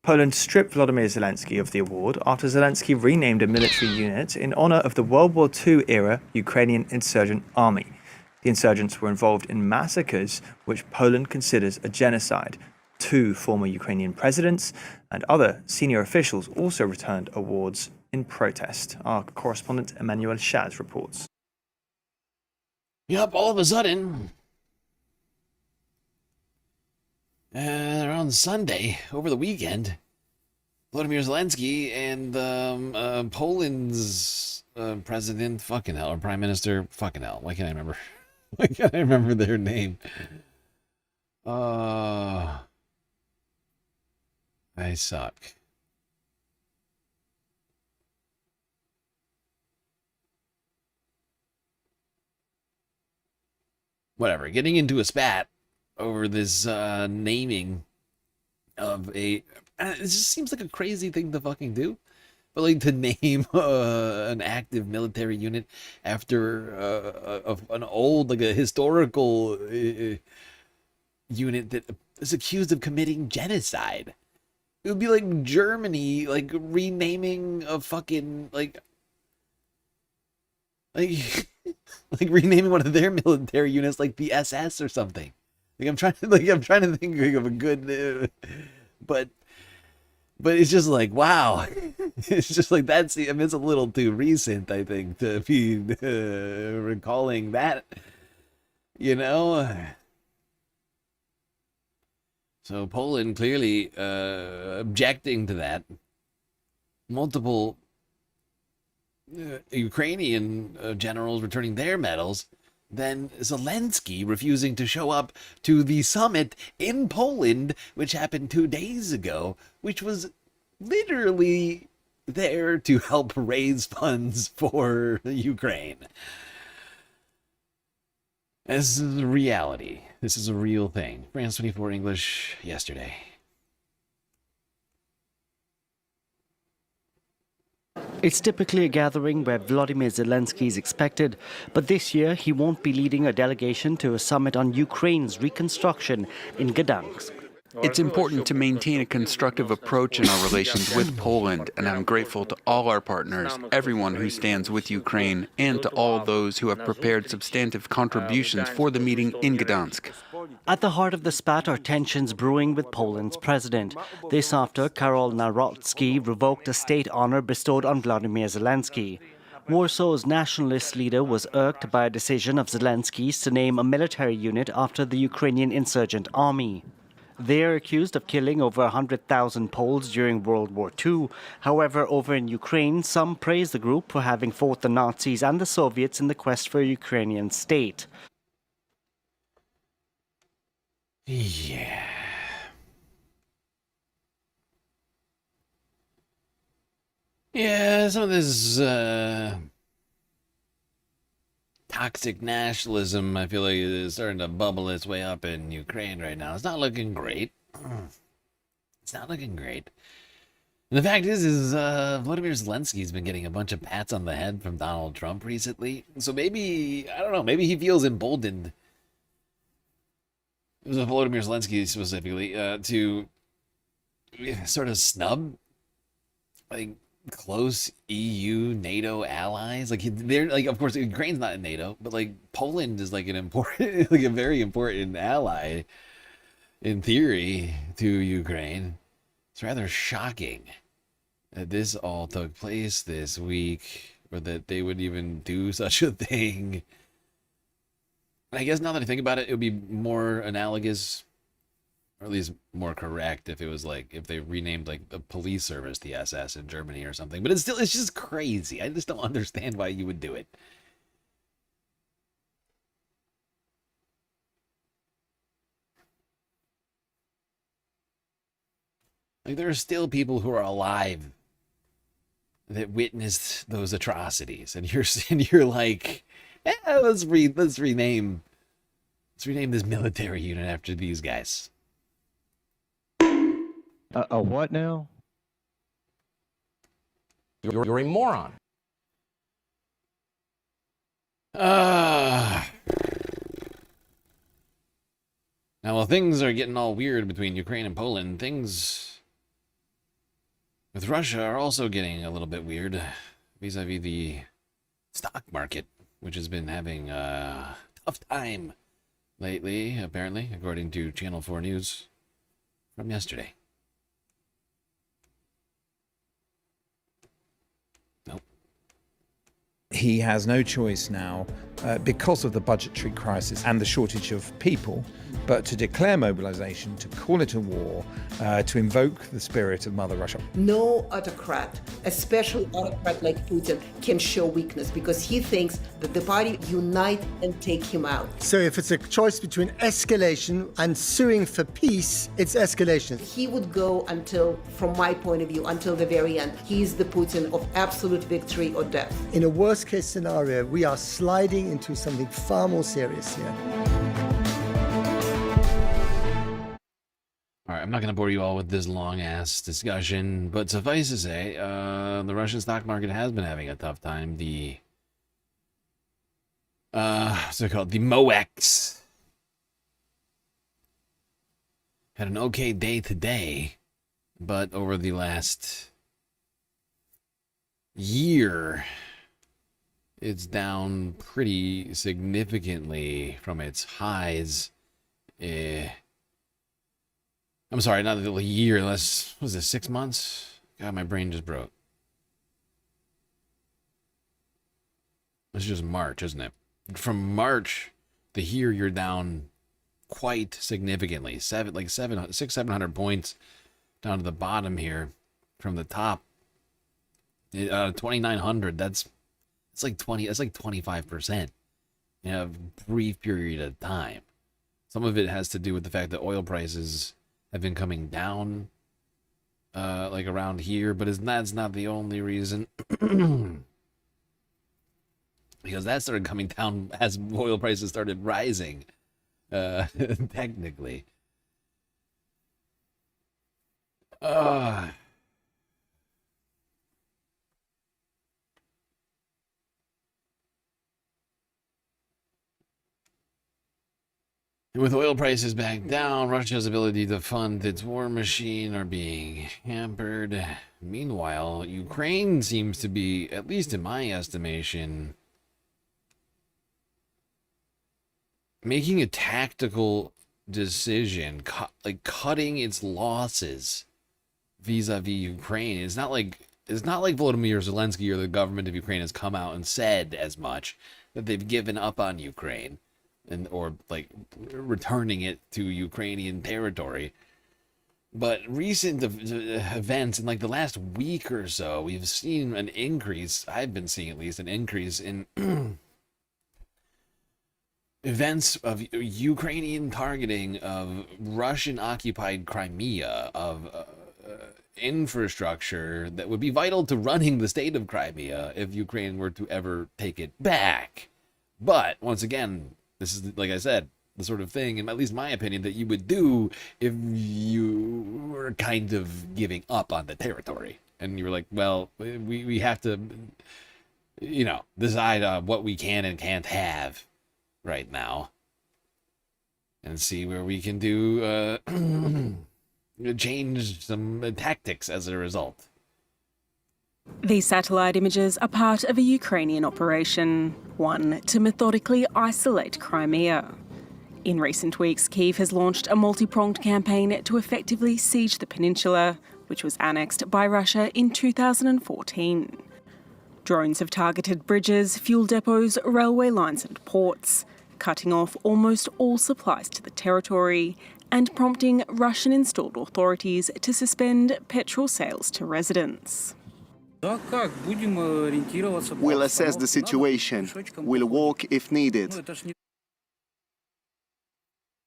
Poland stripped Volodymyr Zelensky of the award after Zelensky renamed a military unit in honor of the World War II-era Ukrainian insurgent army. The insurgents were involved in massacres which Poland considers a genocide. 2 former Ukrainian presidents and other senior officials also returned awards in protest. Our correspondent Emmanuel Shaz reports. Yup, all of a sudden, around Sunday, over the weekend, Volodymyr Zelensky and Poland's president, fucking hell, or prime minister, fucking hell, why can't I remember? Why can't I remember their name? I suck. Whatever, getting into a spat over this naming of a... It just seems like a crazy thing to fucking do. But like to name an active military unit after an old, like a historical unit that is accused of committing genocide. It would be like Germany, like renaming a fucking, like renaming one of their military units like the SS or something. Like I'm trying to think of a good, but it's just like, wow. It's just like I mean, it's a little too recent, I think, to be recalling that, you know. So Poland clearly objecting to that. Multiple Ukrainian generals returning their medals. Then Zelensky refusing to show up to the summit in Poland, which happened 2 days ago, which was literally there to help raise funds for Ukraine. This is a reality. This is a real thing. France 24 English yesterday. It's typically a gathering where Volodymyr Zelensky is expected, but this year he won't be leading a delegation to a summit on Ukraine's reconstruction in Gdansk. It's important to maintain a constructive approach in our relations with Poland, and I'm grateful to all our partners, everyone who stands with Ukraine, and to all those who have prepared substantive contributions for the meeting in Gdansk. At the heart of the spat are tensions brewing with Poland's president. This after Karol Nawrocki revoked a state honor bestowed on Volodymyr Zelensky. Warsaw's nationalist leader was irked by a decision of Zelensky's to name a military unit after the Ukrainian insurgent army. They are accused of killing over 100,000 Poles during World War II. However, over in Ukraine, some praise the group for having fought the Nazis and the Soviets in the quest for a Ukrainian state. Yeah. Yeah, some of this toxic nationalism, I feel like, is starting to bubble its way up in Ukraine right now. It's not looking great. It's not looking great. And the fact is Volodymyr Zelensky's been getting a bunch of pats on the head from Donald Trump recently. So maybe, I don't know, maybe he feels emboldened, Volodymyr Zelensky specifically, to sort of snub, like, close EU, NATO allies. Like, they're like, of course, Ukraine's not in NATO, but like Poland is like an important, like a very important ally in theory to Ukraine. It's rather shocking that this all took place this week, or that they would even do such a thing. I guess now that I think about it, it would be more analogous, or at least more correct, if it was like, if they renamed like the police service the SS in Germany or something. But it's just crazy. I just don't understand why you would do it. Like, there are still people who are alive that witnessed those atrocities, and you're like, let's rename this military unit after these guys. A what now? You're a moron. Now, while things are getting all weird between Ukraine and Poland, things with Russia are also getting a little bit weird vis-a-vis the stock market, which has been having a tough time lately, apparently, according to Channel 4 News from yesterday. Nope. He has no choice now, because of the budgetary crisis and the shortage of people, but to declare mobilization, to call it a war, to invoke the spirit of Mother Russia. No autocrat, especially autocrat like Putin, can show weakness because he thinks that the party unite and take him out. So if it's a choice between escalation and suing for peace, it's escalation. He would go until, from my point of view, until the very end. He is the Putin of absolute victory or death. In a worst case scenario, we are sliding into something far more serious here. All right, I'm not going to bore you all with this long-ass discussion, but suffice to say, the Russian stock market has been having a tough time. The, what's it called? The MOEX had an okay day today, but over the last year, it's down pretty significantly from its highs. I'm sorry, not the year, was it 6 months? God, my brain just broke. It's just March, isn't it? From March to here, you're down quite significantly. 700 points down to the bottom here from the top. 2,900, that's like 25% in a brief period of time. Some of it has to do with the fact that oil prices have been coming down, like around here, but that's not the only reason. Because that started coming down as oil prices started rising, technically. With oil prices back down, Russia's ability to fund its war machine are being hampered. Meanwhile, Ukraine seems to be, at least in my estimation, making a tactical decision, cutting its losses vis-a-vis Ukraine. It's not like Volodymyr Zelensky or the government of Ukraine has come out and said as much that they've given up on Ukraine. Or like returning it to Ukrainian territory. But recent events in like the last week or so, we've seen an increase, I've been seeing at least an increase in events of Ukrainian targeting of Russian occupied Crimea, of infrastructure that would be vital to running the state of Crimea if Ukraine were to ever take it back. But once again, this is, like I said, the sort of thing, in at least my opinion, that you would do if you were kind of giving up on the territory. And you were like, well, we have to, decide what we can and can't have right now. And see where we can do, change some tactics as a result. These satellite images are part of a Ukrainian operation, one to methodically isolate Crimea. In recent weeks, Kyiv has launched a multi-pronged campaign to effectively siege the peninsula, which was annexed by Russia in 2014. Drones have targeted bridges, fuel depots, railway lines and ports, cutting off almost all supplies to the territory and prompting Russian-installed authorities to suspend petrol sales to residents. We'll assess the situation. We'll walk if needed.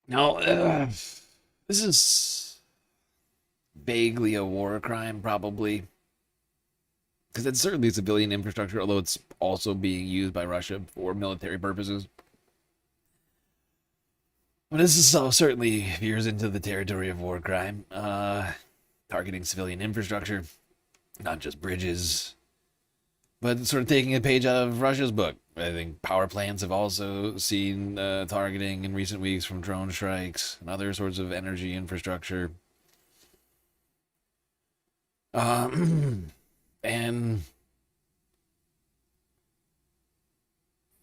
Now, this is vaguely a war crime, probably. Because it's certainly civilian infrastructure, although it's also being used by Russia for military purposes. But this is certainly veers into the territory of war crime. Targeting civilian infrastructure, not just bridges, but sort of taking a page out of Russia's book. I think power plants have also seen targeting in recent weeks from drone strikes and other sorts of energy infrastructure. And,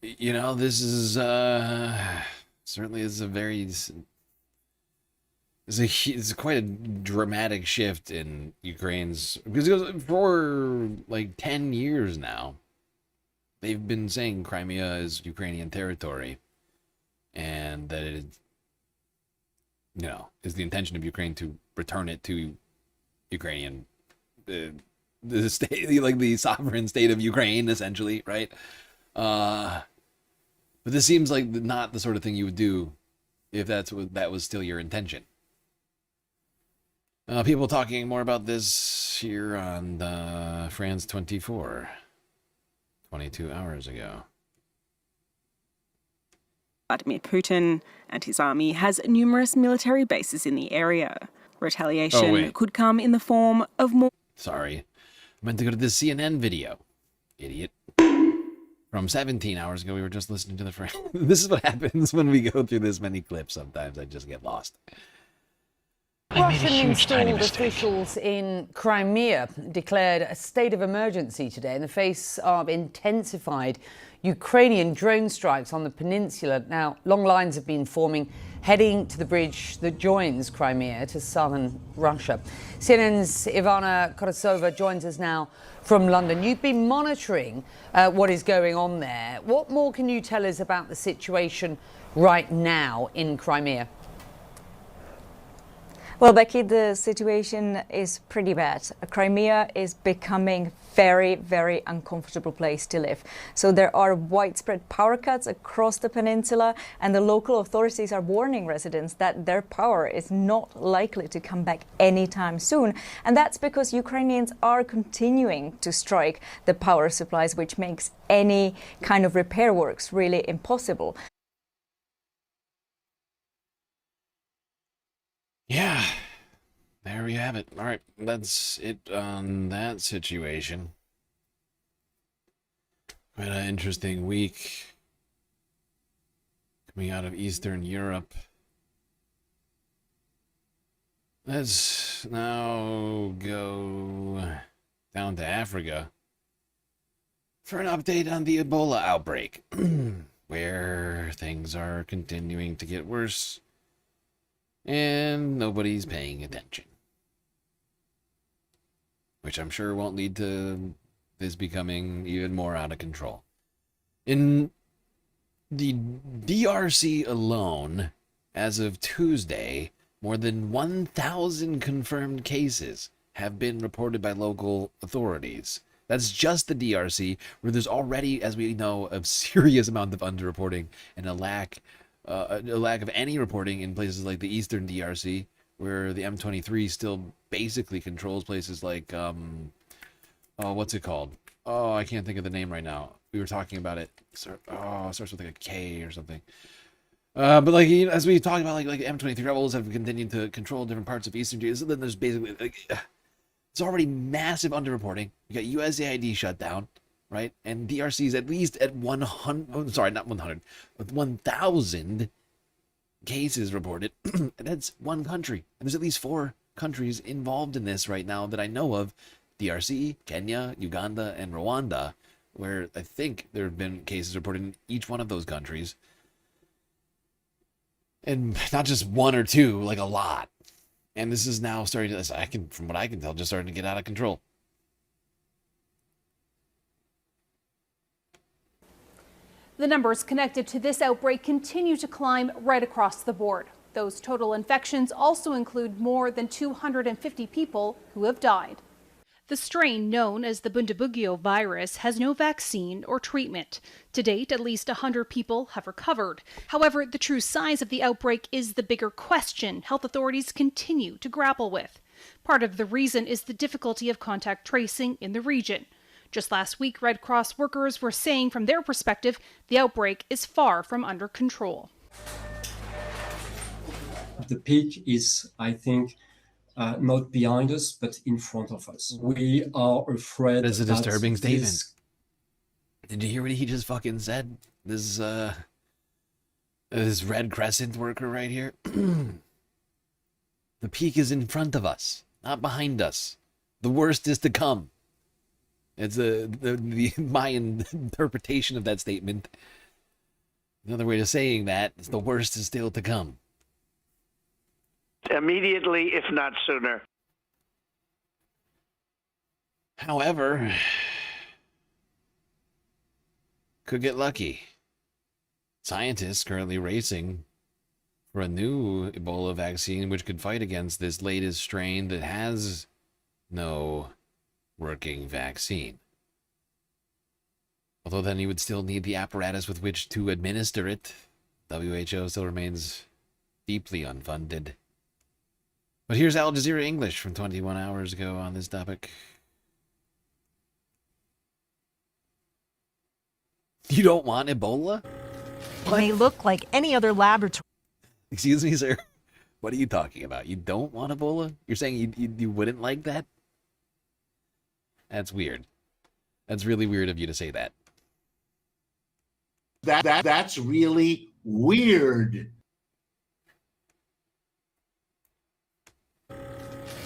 you know, this is certainly is a very... It's quite a dramatic shift in Ukraine's... Because for like 10 years now, they've been saying Crimea is Ukrainian territory, and that it, you know, is the intention of Ukraine to return it to Ukrainian, the state, like the sovereign state of Ukraine, essentially, right? But this seems like not the sort of thing you would do if that was still your intention. People talking more about this here on France 24, 22 hours ago. Vladimir Putin and his army has numerous military bases in the area. Retaliation could come in the form of more... Sorry. I meant to go to this CNN video. Idiot. From 17 hours ago, we were just listening to the French. This is what happens when we go through this many clips. Sometimes I just get lost. Russian-installed officials in Crimea declared a state of emergency today in the face of intensified Ukrainian drone strikes on the peninsula. Now, long lines have been forming heading to the bridge that joins Crimea to southern Russia. CNN's Ivana Korosova joins us now from London. You've been monitoring what is going on there. What more can you tell us about the situation right now in Crimea? Well, Becky, the situation is pretty bad. Crimea is becoming very, very uncomfortable place to live. So there are widespread power cuts across the peninsula, and the local authorities are warning residents that their power is not likely to come back anytime soon. And that's because Ukrainians are continuing to strike the power supplies, which makes any kind of repair works really impossible. Yeah, there we have it. All right, that's it on that situation. Quite an interesting week coming out of Eastern Europe. Let's now go down to Africa for an update on the Ebola outbreak, where things are continuing to get worse. And nobody's paying attention. Which I'm sure won't lead to this becoming even more out of control. In the DRC alone, as of Tuesday, more than 1,000 confirmed cases have been reported by local authorities. That's just the DRC, where there's already, as we know, a serious amount of underreporting and a lack of any reporting in places like the Eastern DRC, where the M23 still basically controls places like, what's it called? Oh, I can't think of the name right now. We were talking about it. It starts with like a K or something. But like, you know, as we talked about, like M23 rebels have continued to control different parts of Eastern DRC. So then there's basically, it's already massive underreporting. You got USAID shut down. Right? And DRC is at least at 1,000 cases reported. And that's one country. And there's at least 4 countries involved in this right now that I know of. DRC, Kenya, Uganda, and Rwanda, where I think there have been cases reported in each one of those countries. And not just 1 or 2, like a lot. And this is now starting to, from what I can tell, just starting to get out of control. The numbers connected to this outbreak continue to climb right across the board. Those total infections also include more than 250 people who have died. The strain known as the Bundibugyo virus has no vaccine or treatment. To date, at least 100 people have recovered. However, the true size of the outbreak is the bigger question health authorities continue to grapple with. Part of the reason is the difficulty of contact tracing in the region. Just last week, Red Cross workers were saying from their perspective, the outbreak is far from under control. The peak is, I think, not behind us, but in front of us. We are afraid. That's a disturbing statement. Did you hear what he just fucking said? This Red Crescent worker right here. The peak is in front of us, not behind us. The worst is to come. It's my interpretation of that statement. Another way of saying that is the worst is still to come. Immediately, if not sooner. However, could get lucky. Scientists currently racing for a new Ebola vaccine which could fight against this latest strain that has no working vaccine. Although then you would still need the apparatus with which to administer it. WHO still remains deeply unfunded. But here's Al Jazeera English from 21 hours ago on this topic. You don't want Ebola? It may look like any other laboratory. Excuse me, sir. What are you talking about? You don't want Ebola? You're saying you wouldn't like that? That's weird. That's really weird of you to say that. That's really weird.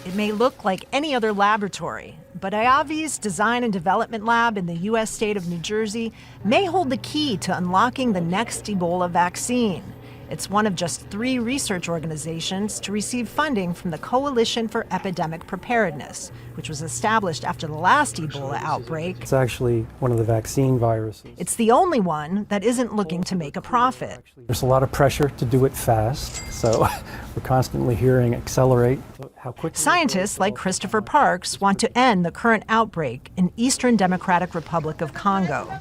It may look like any other laboratory, but IAVI's Design and Development Lab in the U.S. state of New Jersey may hold the key to unlocking the next Ebola vaccine. It's one of just 3 research organizations to receive funding from the Coalition for Epidemic Preparedness, which was established after the last Ebola outbreak. It's actually one of the vaccine viruses. It's the only one that isn't looking to make a profit. There's a lot of pressure to do it fast, so we're constantly hearing accelerate. How quickly Scientists like Christopher Parks want to end the current outbreak in Eastern Democratic Republic of Congo.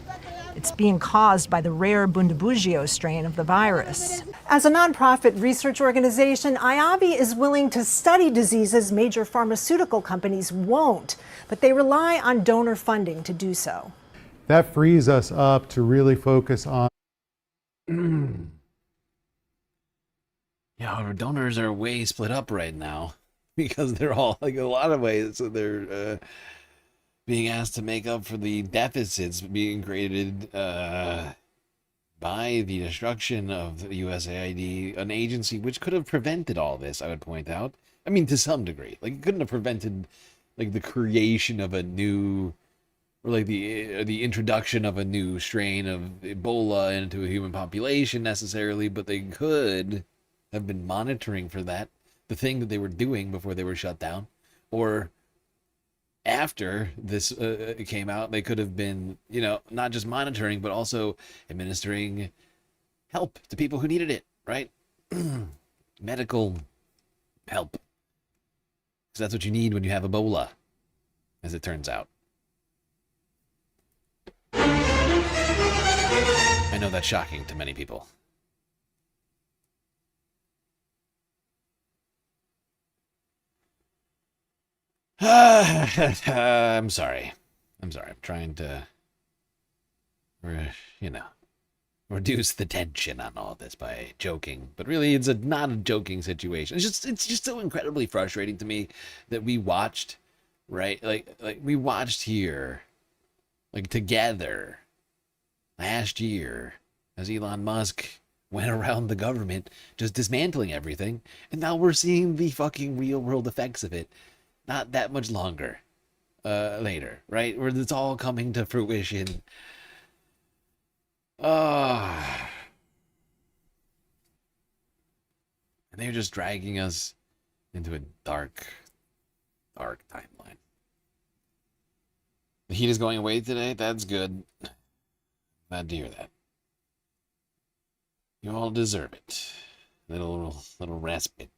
It's being caused by the rare Bundibugyo strain of the virus. As a nonprofit research organization, IAVI is willing to study diseases major pharmaceutical companies won't, but they rely on donor funding to do so. That frees us up to really focus on. Yeah, our donors are way split up right now because they're all, like, a lot of ways, so they're being asked to make up for the deficits being created by the destruction of the USAID, an agency which could have prevented all this, I would point out. I mean, to some degree. Like, it couldn't have prevented, like, the creation of a new, or like the introduction of a new strain of Ebola into a human population necessarily, but they could have been monitoring for that, the thing that they were doing before they were shut down, or after this came out, they could have been, you know, not just monitoring, but also administering help to people who needed it, right? Medical help. Because that's what you need when you have Ebola, as it turns out. I know that's shocking to many people. I'm sorry. I'm trying to, reduce the tension on all this by joking. But really, it's not a joking situation. It's just so incredibly frustrating to me that we watched, right? Like we watched here, like, together last year as Elon Musk went around the government just dismantling everything, and now we're seeing the fucking real world effects of it. Not that much longer later, right? Where it's all coming to fruition. And they're just dragging us into a dark timeline. The heat is going away today. That's good. Glad to hear that. You all deserve it. Little respite.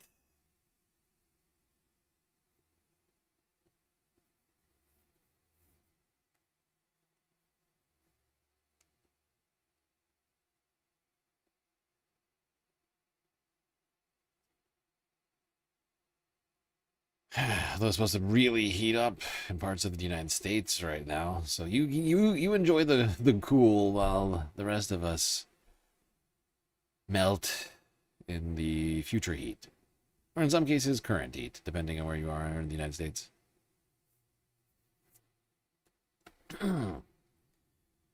Though it's supposed to really heat up in parts of the United States right now, so you enjoy the cool while the rest of us melt in the future heat, or in some cases current heat, depending on where you are in the United States. All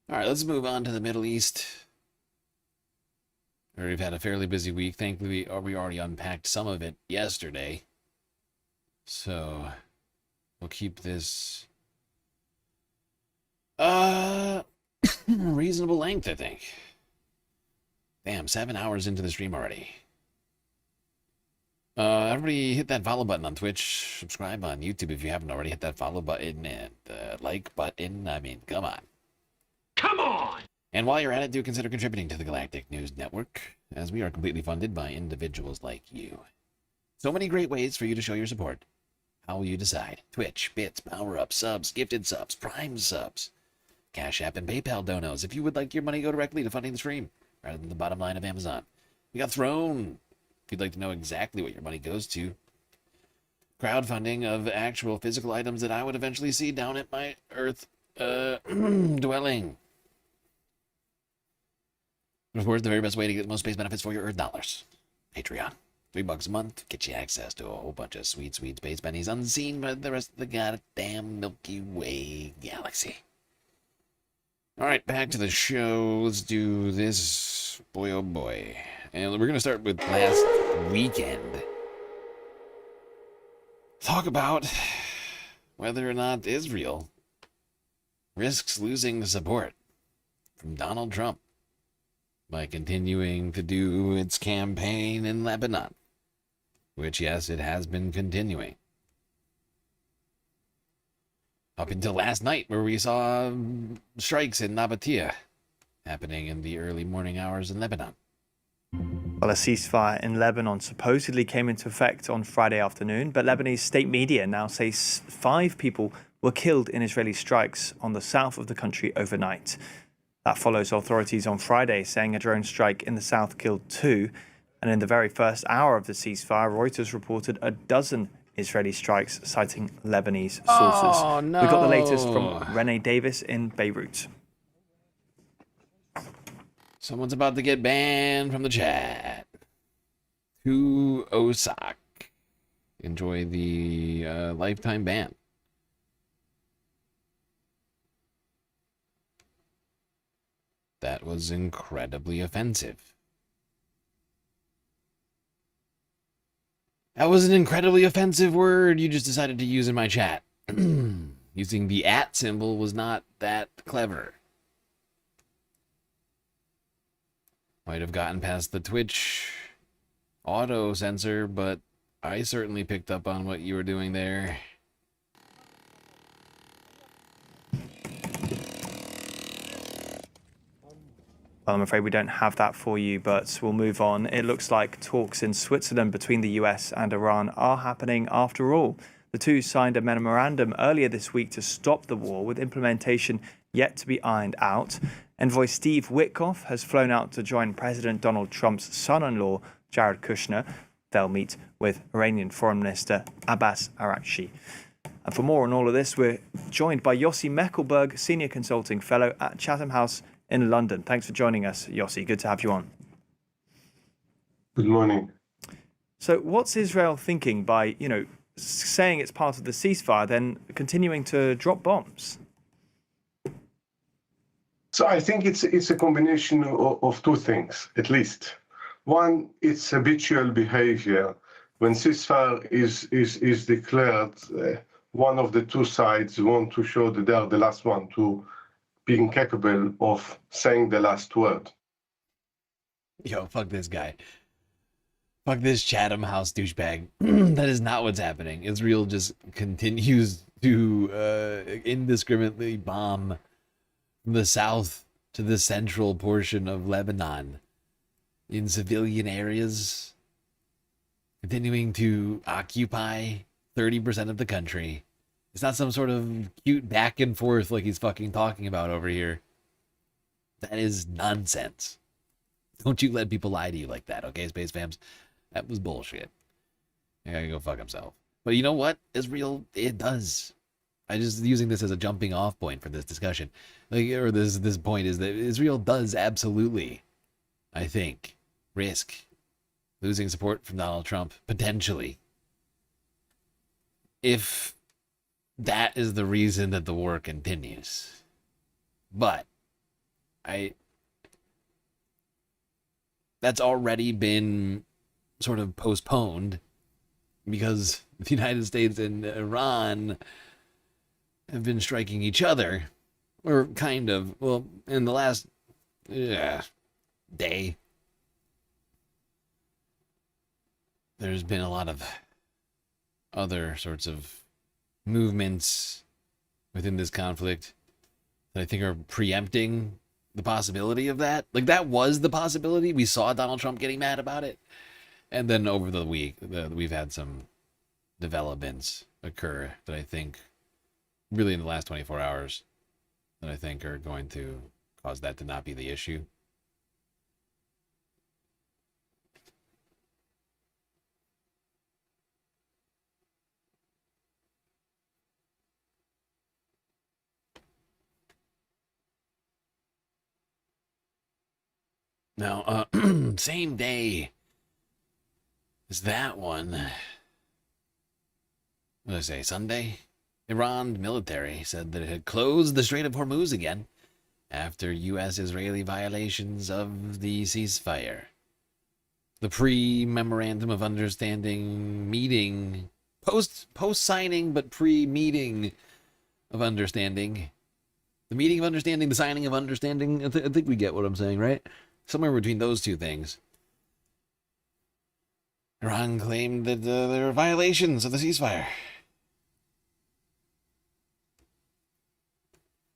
right, let's move on to the Middle East. We've had a fairly busy week. Thankfully, we already unpacked some of it yesterday. So, we'll keep this reasonable length, I think. Damn, 7 hours into the stream already. Everybody hit that follow button on Twitch. Subscribe on YouTube if you haven't already. Hit that follow button and like button. I mean, come on. Come on! And while you're at it, do consider contributing to the Galactic News Network, as we are completely funded by individuals like you. So many great ways for you to show your support. How will you decide? Twitch, bits, power-ups, subs, gifted subs, prime subs, Cash App, and PayPal donos if you would like your money to go directly to funding the stream, rather than the bottom line of Amazon. We got Throne, if you'd like to know exactly what your money goes to. Crowdfunding of actual physical items that I would eventually see down at my Earth dwelling. Of course, the very best way to get the most space benefits for your Earth dollars. Patreon. $3 a month, get you access to a whole bunch of sweet space bennies unseen by the rest of the goddamn Milky Way galaxy. Alright, back to the show. Let's do this. Boy, oh boy. And we're going to start with last weekend. Talk about whether or not Israel risks losing support from Donald Trump by continuing to do its campaign in Lebanon. Which, yes, it has been continuing. Up until last night, where we saw strikes in Nabatea happening in the early morning hours in Lebanon. Well, a ceasefire in Lebanon supposedly came into effect on Friday afternoon, but Lebanese state media now say 5 people were killed in Israeli strikes on the south of the country overnight. That follows authorities on Friday saying a drone strike in the south killed 2. And in the very first hour of the ceasefire, Reuters reported a dozen Israeli strikes, citing Lebanese sources. Oh, no. We got the latest from Renee Davis in Beirut. Someone's about to get banned from the chat. To Osak. Enjoy the lifetime ban. That was incredibly offensive. That was an incredibly offensive word you just decided to use in my chat. Using the @ symbol was not that clever. Might have gotten past the Twitch auto censor, but I certainly picked up on what you were doing there. Well, I'm afraid we don't have that for you, but we'll move on. It looks like talks in Switzerland between the US and Iran are happening after all. The two signed a memorandum earlier this week to stop the war, with implementation yet to be ironed out. Envoy Steve Witkoff has flown out to join President Donald Trump's son-in-law, Jared Kushner. They'll meet with Iranian Foreign Minister Abbas Araghchi. And for more on all of this, we're joined by Yossi Meckelberg, Senior Consulting Fellow at Chatham House in London. Thanks for joining us, Yossi. Good to have you on. Good morning. So what's Israel thinking by, saying it's part of the ceasefire, then continuing to drop bombs? So I think it's a combination of 2 things, at least. One, it's habitual behavior. When ceasefire is declared, one of the 2 sides want to show that they are the last one to being capable of saying the last word. Yo, fuck this guy. Fuck this Chatham House douchebag. That is not what's happening. Israel just continues to indiscriminately bomb from the south to the central portion of Lebanon in civilian areas, continuing to occupy 30% of the country. It's not some sort of cute back and forth like he's fucking talking about over here. That is nonsense. Don't you let people lie to you like that, okay, Space Fams? That was bullshit. I gotta go fuck himself. But you know what? Israel, it does. I just using this as a jumping off point for this discussion. Or this point is that Israel does absolutely, I think, risk losing support from Donald Trump, potentially. If that is the reason that the war continues. But that's already been sort of postponed because the United States and Iran have been striking each other, or kind of, well, in the last day, there's been a lot of other sorts of movements within this conflict that I think are preempting the possibility of that. Like, that was the possibility. We saw Donald Trump getting mad about it. And then over the week, we've had some developments occur that I think, really in the last 24 hours, that I think are going to cause that to not be the issue. Now, same day as that one, what did I say, Sunday? Iran military said that it had closed the Strait of Hormuz again after U.S.-Israeli violations of the ceasefire. The pre-memorandum of understanding meeting, post-signing but pre-meeting of understanding. The meeting of understanding, the signing of understanding, I think we get what I'm saying, right? Somewhere between those two things. Iran claimed that there were violations of the ceasefire.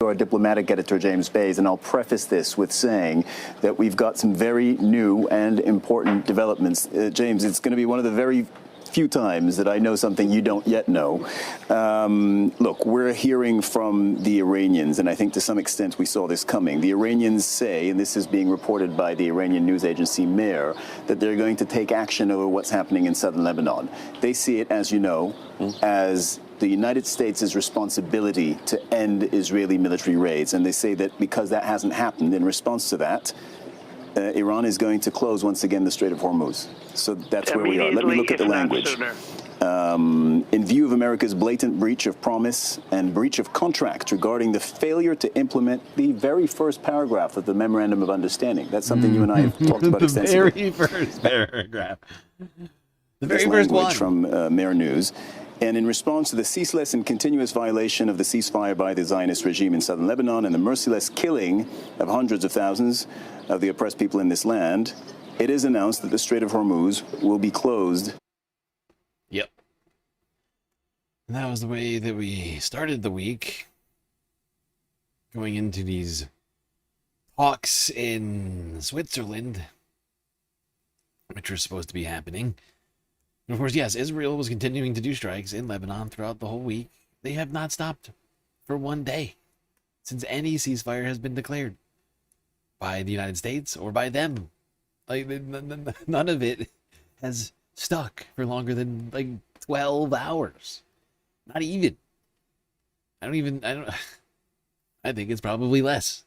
Our diplomatic editor, James Bays, and I'll preface this with saying that we've got some very new and important developments. James, it's going to be one of the very few times that I know something you don't yet know. Look, we're hearing from the Iranians, and I think to some extent we saw this coming. The Iranians say, and this is being reported by the Iranian news agency Mehr, that they're going to take action over what's happening in southern Lebanon. They see it, as you know, as the United States' responsibility to end Israeli military raids. And they say that because that hasn't happened, in response to that, Iran is going to close once again the Strait of Hormuz. So that's where we are. Let me look at the language. In view of America's blatant breach of promise and breach of contract regarding the failure to implement the very first paragraph of the Memorandum of Understanding. That's something you and I have talked about extensively. The very first paragraph. The This very first language one. from Mehr News. And in response to the ceaseless and continuous violation of the ceasefire by the Zionist regime in southern Lebanon and the merciless killing of hundreds of thousands of the oppressed people in this land, it is announced that the Strait of Hormuz will be closed. Yep. And that was the way that we started the week, going into these talks in Switzerland, which were supposed to be happening. And of course, yes, Israel was continuing to do strikes in Lebanon throughout the whole week. They have not stopped for one day since any ceasefire has been declared by the United States or by them. Like, none of it has stuck for longer than like 12 hours. Not even. I think it's probably less.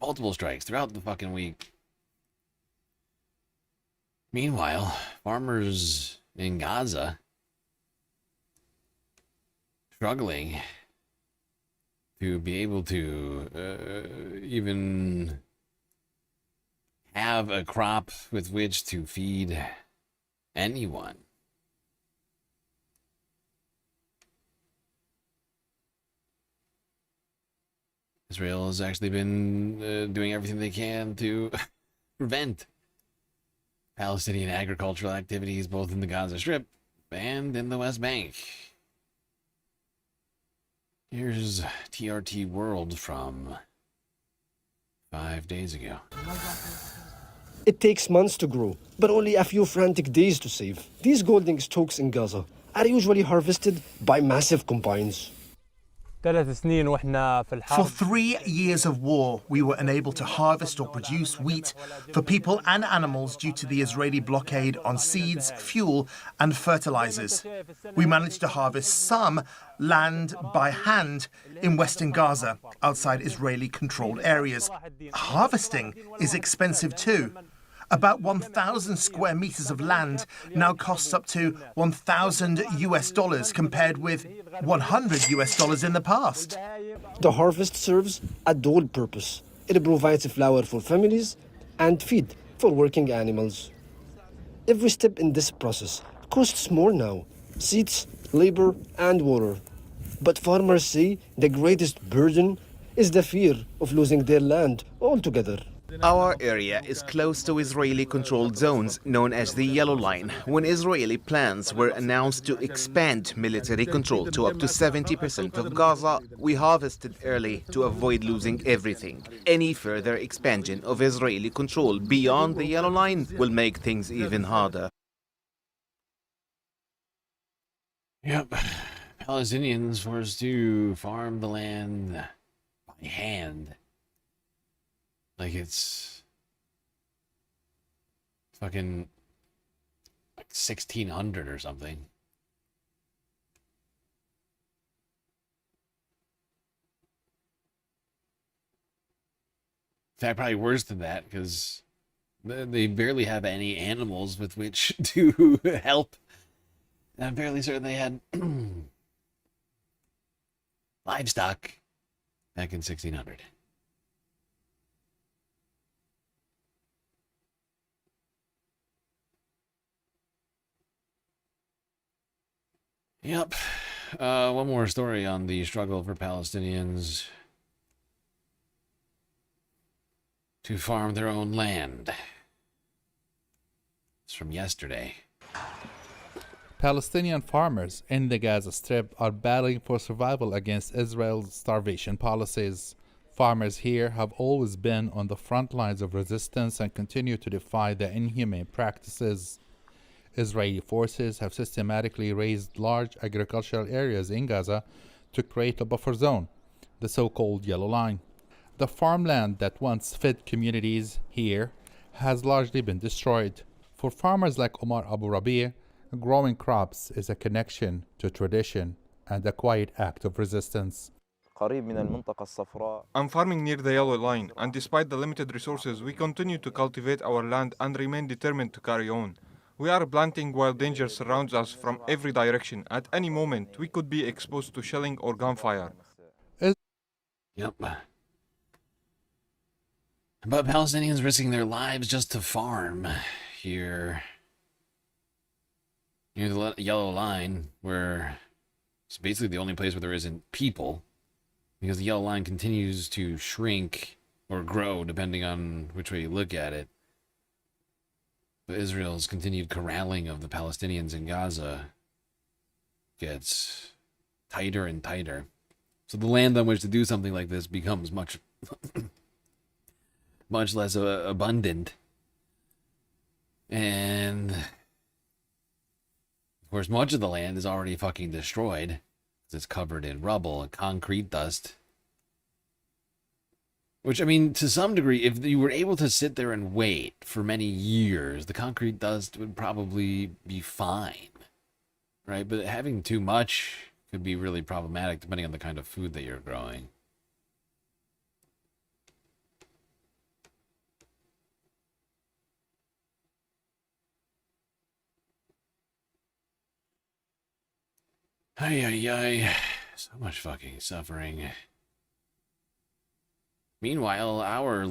Multiple strikes throughout the fucking week. Meanwhile, farmers in Gaza struggling to be able to even have a crop with which to feed anyone. Israel has actually been doing everything they can to prevent Palestinian agricultural activities both in the Gaza Strip and in the West Bank. Here's TRT World from 5 days ago. It takes months to grow, but only a few frantic days to save. These golden stalks in Gaza are usually harvested by massive combines. For 3 years of war, we were unable to harvest or produce wheat for people and animals due to the Israeli blockade on seeds, fuel, and fertilizers. We managed to harvest some land by hand in western Gaza, outside Israeli-controlled areas. Harvesting is expensive too. About 1,000 square meters of land now costs up to $1,000 compared with $100 in the past. The harvest serves a dual purpose. It provides flour for families and feed for working animals. Every step in this process costs more now: seeds, labor, and water. But farmers say the greatest burden is the fear of losing their land altogether. Our area is close to Israeli-controlled zones known as the Yellow Line. When Israeli plans were announced to expand military control to up to 70% of Gaza, we harvested early to avoid losing everything. Any further expansion of Israeli control beyond the Yellow Line will make things even harder. Yep. Palestinians forced to farm the land by hand. Like it's fucking like 1600 or something. In fact, probably worse than that, because they barely have any animals with which to help. And I'm fairly certain they had livestock back in 1600. Yep. One more story on the struggle for Palestinians to farm their own land. It's from yesterday. Palestinian farmers in the Gaza Strip are battling for survival against Israel's starvation policies. Farmers here have always been on the front lines of resistance and continue to defy the inhumane practices. Israeli forces have systematically razed large agricultural areas in Gaza to create a buffer zone, the so-called Yellow Line. The farmland that once fed communities here has largely been destroyed. For farmers like Omar Abu Rabi', growing crops is a connection to tradition and a quiet act of resistance. I'm farming near the Yellow Line, and despite the limited resources, we continue to cultivate our land and remain determined to carry on. We are planting while danger surrounds us from every direction. At any moment, we could be exposed to shelling or gunfire. Yep. But Palestinians risking their lives just to farm here near the Yellow Line, where it's basically the only place where there isn't people, because the Yellow Line continues to shrink or grow depending on which way you look at it. But Israel's continued corralling of the Palestinians in Gaza gets tighter and tighter. So the land on which to do something like this becomes much less abundant. And of course, much of the land is already fucking destroyed. It's covered in rubble and concrete dust. Which, I mean, to some degree, if you were able to sit there and wait for many years, the concrete dust would probably be fine, right? But having too much could be really problematic depending on the kind of food that you're growing. Ay, ay, ay. So much fucking suffering. Meanwhile, our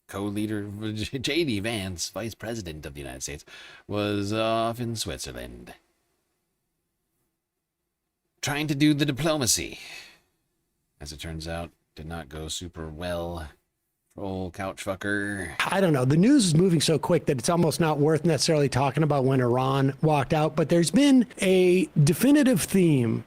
co-leader, J.D. Vance, Vice President of the United States, was off in Switzerland trying to do the diplomacy As it turns out, did not go super well for old couch fucker. I don't know. The news is moving so quick that it's almost not worth necessarily talking about when Iran walked out. But there's been a definitive theme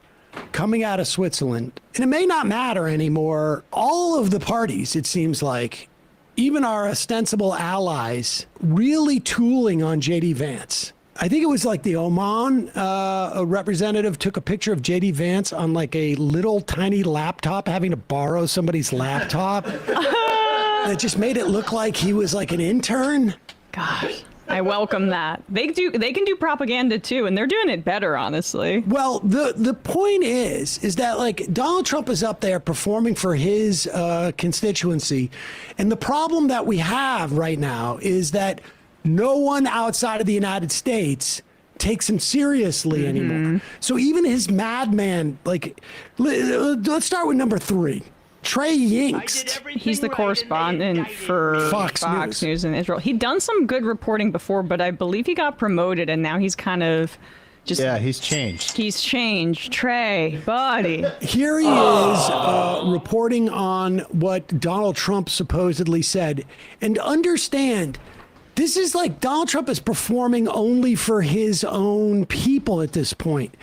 coming out of Switzerland. And it may not matter anymore. All of the parties, it seems like, even our ostensible allies, really tooling on J.D. Vance. I think it was like the Oman a representative took a picture of J.D. Vance on like a little tiny laptop, having to borrow somebody's laptop. That just made it look like he was like an intern. Gosh, I welcome that. They can do propaganda too, and they're doing it better, honestly. Well, the point is that like Donald Trump is up there performing for his constituency, and the problem that we have right now is that no one outside of the United States takes him seriously anymore. So even his madman, like, let's start with number 3. Trey Yingst. He's the correspondent for Fox News in Israel. He'd done some good reporting before, but I believe he got promoted, and now he's kind of just... Yeah, he's changed. He's changed. Trey, buddy. Here he is reporting on what Donald Trump supposedly said. And understand, this is like Donald Trump is performing only for his own people at this point.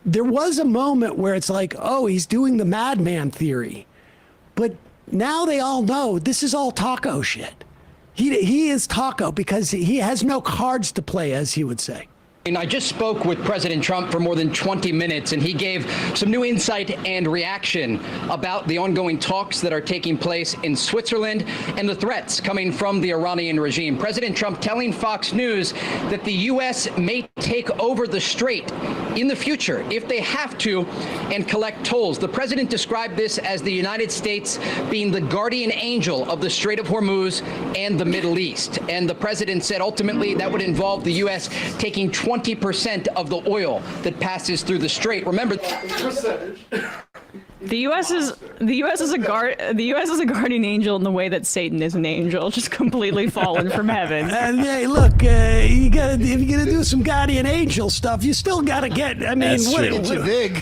There was a moment where it's like, oh, he's doing the madman theory. But now they all know this is all taco shit. He is taco because he has no cards to play, as he would say. And I just spoke with President Trump for more than 20 minutes, and he gave some new insight and reaction about the ongoing talks that are taking place in Switzerland and the threats coming from the Iranian regime. President Trump telling Fox News that the U.S. may take over the strait in the future if they have to and collect tolls. The president described this as the United States being the guardian angel of the Strait of Hormuz and the Middle East. And the president said ultimately that would involve the U.S. taking 20% of the oil that passes through the strait. Remember, the U.S. is a guardian angel in the way that Satan is an angel, just completely fallen from heaven. And hey, look, if you're gonna do some guardian angel stuff, you still gotta get. I mean, what too big?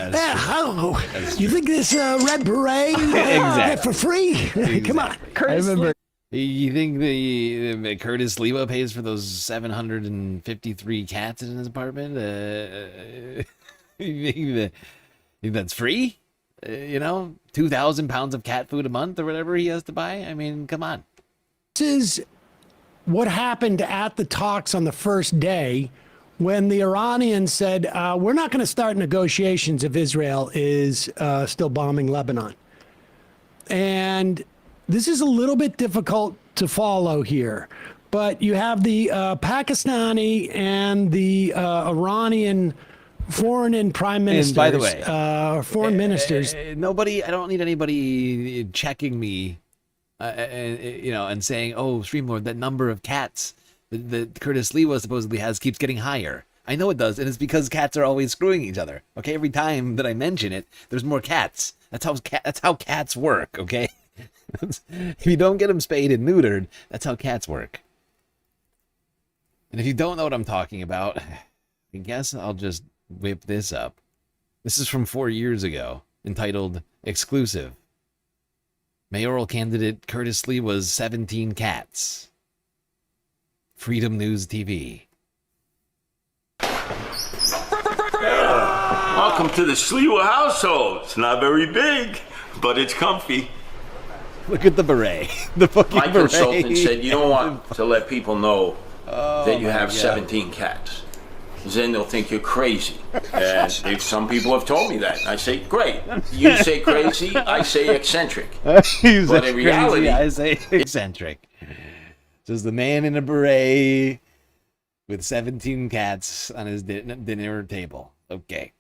You think this red beret get for free? Exactly. Come on, Curtis. You think the Curtis Lewa pays for those 753 cats in his apartment? You think that's free? 2,000 pounds of cat food a month or whatever he has to buy? I mean, come on. This is what happened at the talks on the first day when the Iranians said, we're not going to start negotiations if Israel is still bombing Lebanon. And this is a little bit difficult to follow here, but you have the Pakistani and the Iranian foreign and prime ministers. And by the way, foreign ministers. I don't need anybody checking me, and saying, "Oh, Streamlord, that number of cats that Curtis Lewa supposedly has keeps getting higher." I know it does, and it's because cats are always screwing each other. Okay, every time that I mention it, there's more cats. That's how cats work. Okay. If you don't get them spayed and neutered, that's how cats work. And if you don't know what I'm talking about, I guess I'll just whip this up. This is from 4 years ago, entitled Exclusive. Mayoral candidate Curtis Lewa's 17 cats. Freedom News TV. Welcome to the Sliwa household. It's not very big, but it's comfy. Look at the beret. The fucking My beret. consultant said you don't want to let people know that you have 17 cats. Then they'll think you're crazy. And some people have told me that. I say, great. You say crazy, I say eccentric. But in reality, crazy, I say eccentric. Just the man in a beret with 17 cats on his dinner table. Okay.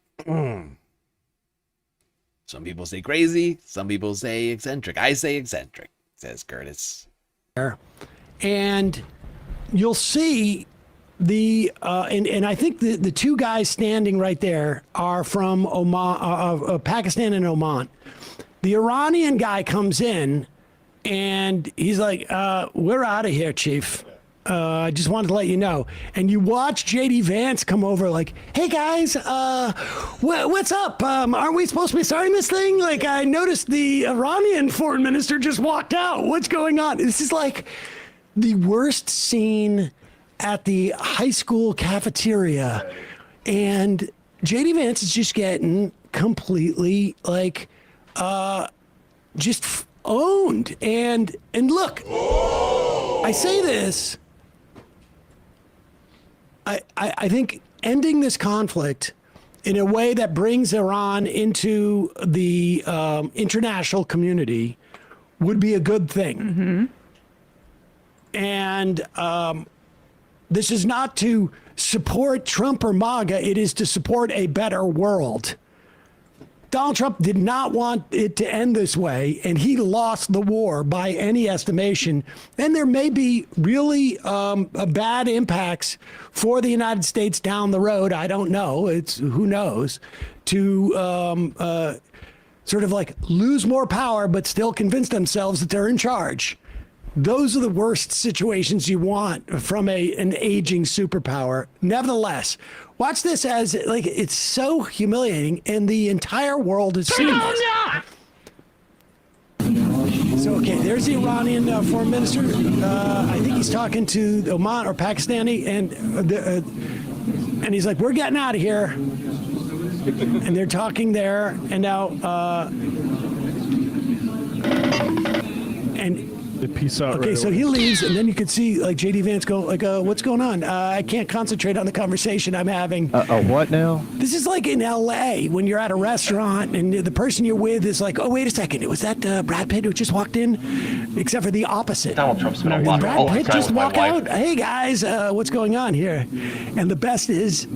Some people say crazy, some people say eccentric. I say eccentric, says Curtis. And you'll see and I think the two guys standing right there are from Oman, Pakistan and Oman. The Iranian guy comes in and he's like, we're out of here, chief. I just wanted to let you know. And you watch JD Vance come over like, hey guys, what's up? Aren't we supposed to be starting this thing? Like, I noticed the Iranian foreign minister just walked out. What's going on? This is like the worst scene at the high school cafeteria. And JD Vance is just getting completely like, just owned. And look, I say this, I think ending this conflict in a way that brings Iran into the international community would be a good thing. And this is not to support Trump or MAGA, it is to support a better world. Donald Trump did not want it to end this way, and he lost the war by any estimation. And there may be really bad impacts for the United States down the road. I don't know. Who knows? To sort of like lose more power, but still convince themselves that they're in charge. Those are the worst situations you want from an aging superpower. Nevertheless, watch this as like it's so humiliating, and the entire world is seeing this. So okay, there's the Iranian foreign minister. I think he's talking to Oman or Pakistani, and he's like, "We're getting out of here," and they're talking there, and now and. Peace out. Okay, so he leaves, and then you can see like JD Vance go like, "What's going on? I can't concentrate on the conversation I'm having." What now? This is like in LA when you're at a restaurant and the person you're with is like, "Oh, wait a second, was that Brad Pitt who just walked in?" Except for the opposite. Donald Trump's been a lot Brad all the Pitt time just with my walk wife. out. Hey guys, what's going on here? And the best is.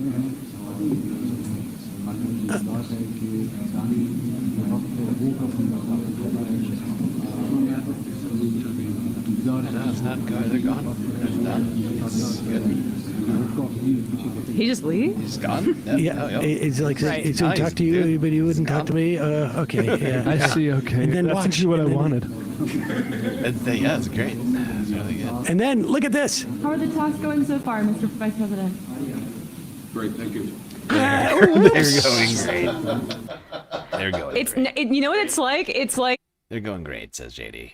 They're gone. He just leaves? He's gone? Yeah, it's like Right. it's to talk to you, but you wouldn't talk to me. Okay, yeah. I see. Okay, And then that's watch, actually what I and then- wanted. Yeah, it's great. It's really good. And then look at this. How are the talks going so far, Mr. Vice President? Great, thank you. They're going great. They're going. It's you know what it's like? It's like They're going great, says JD.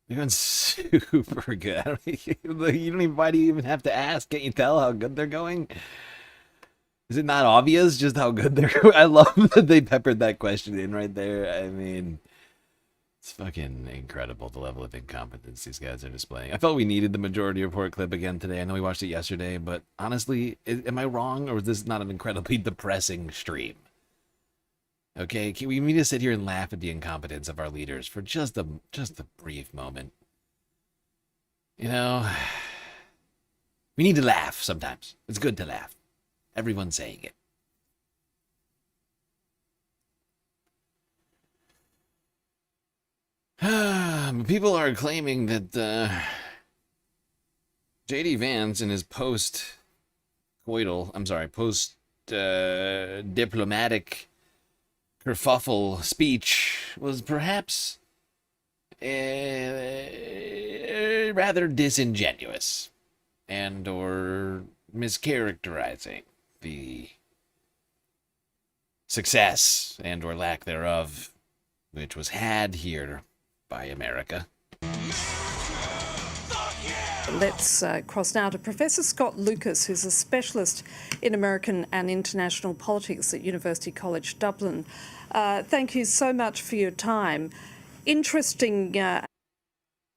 They're going super good. Why do you even have to ask? Can't you tell how good they're going? Is it not obvious just how good they're going? I love that they peppered that question in right there. I mean, it's fucking incredible the level of incompetence these guys are displaying. I felt we needed the Majority Report clip again today. I know we watched it yesterday, but honestly, am I wrong, or is this not an incredibly depressing stream? Okay, we need to sit here and laugh at the incompetence of our leaders for just a brief moment. You know, we need to laugh sometimes. It's good to laugh. Everyone's saying it. People are claiming that JD Vance in his post-diplomatic kerfuffle speech was perhaps rather disingenuous and or mischaracterizing the success and or lack thereof which was had here by America. Let's cross now to Professor Scott Lucas, who's a specialist in American and international politics at University College Dublin. Thank you so much for your time. Interesting.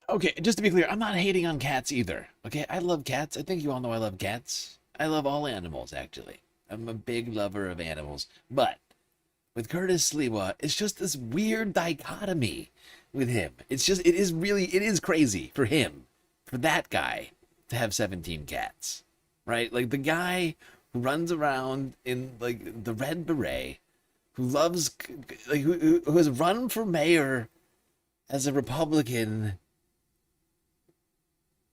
Okay, just to be clear, I'm not hating on cats either. Okay, I love cats. I think you all know I love cats. I love all animals, actually. I'm a big lover of animals. But with Curtis Sliwa, it's just this weird dichotomy with him. It is crazy for him. For that guy to have 17 cats, right? Like the guy who runs around in like the red beret, who loves, like who has run for mayor as a Republican.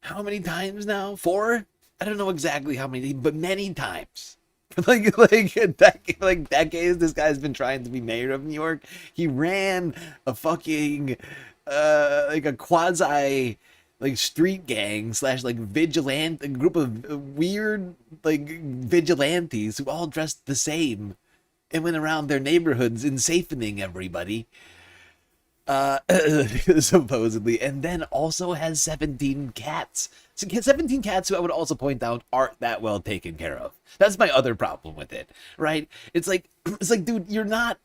How many times now? 4? I don't know exactly how many, but many times. Like decades, this guy's been trying to be mayor of New York. He ran a fucking like a quasi like street gang slash like vigilante, a group of weird like vigilantes who all dressed the same and went around their neighborhoods ensafening everybody, supposedly, and then also has 17 cats. So 17 cats who I would also point out aren't that well taken care of. That's my other problem with it, right? It's like, dude, you're not,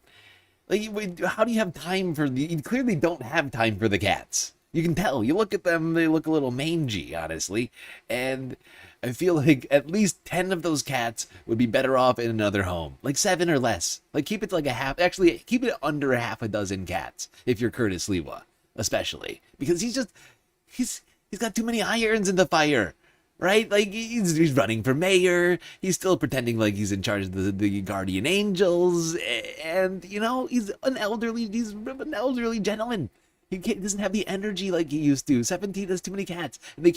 like, how do you have time for the, you clearly don't have time for the cats. You can tell. You look at them, they look a little mangy, honestly, and I feel like at least 10 of those cats would be better off in another home. Like 7 or less. Like keep it to like a half, actually keep it under a half a dozen cats if you're Curtis Lewa, especially. Because he's got too many irons in the fire, right? Like he's running for mayor, he's still pretending like he's in charge of the guardian angels, and you know, he's an elderly gentleman. He doesn't have the energy like he used to. 17 has too many cats, and they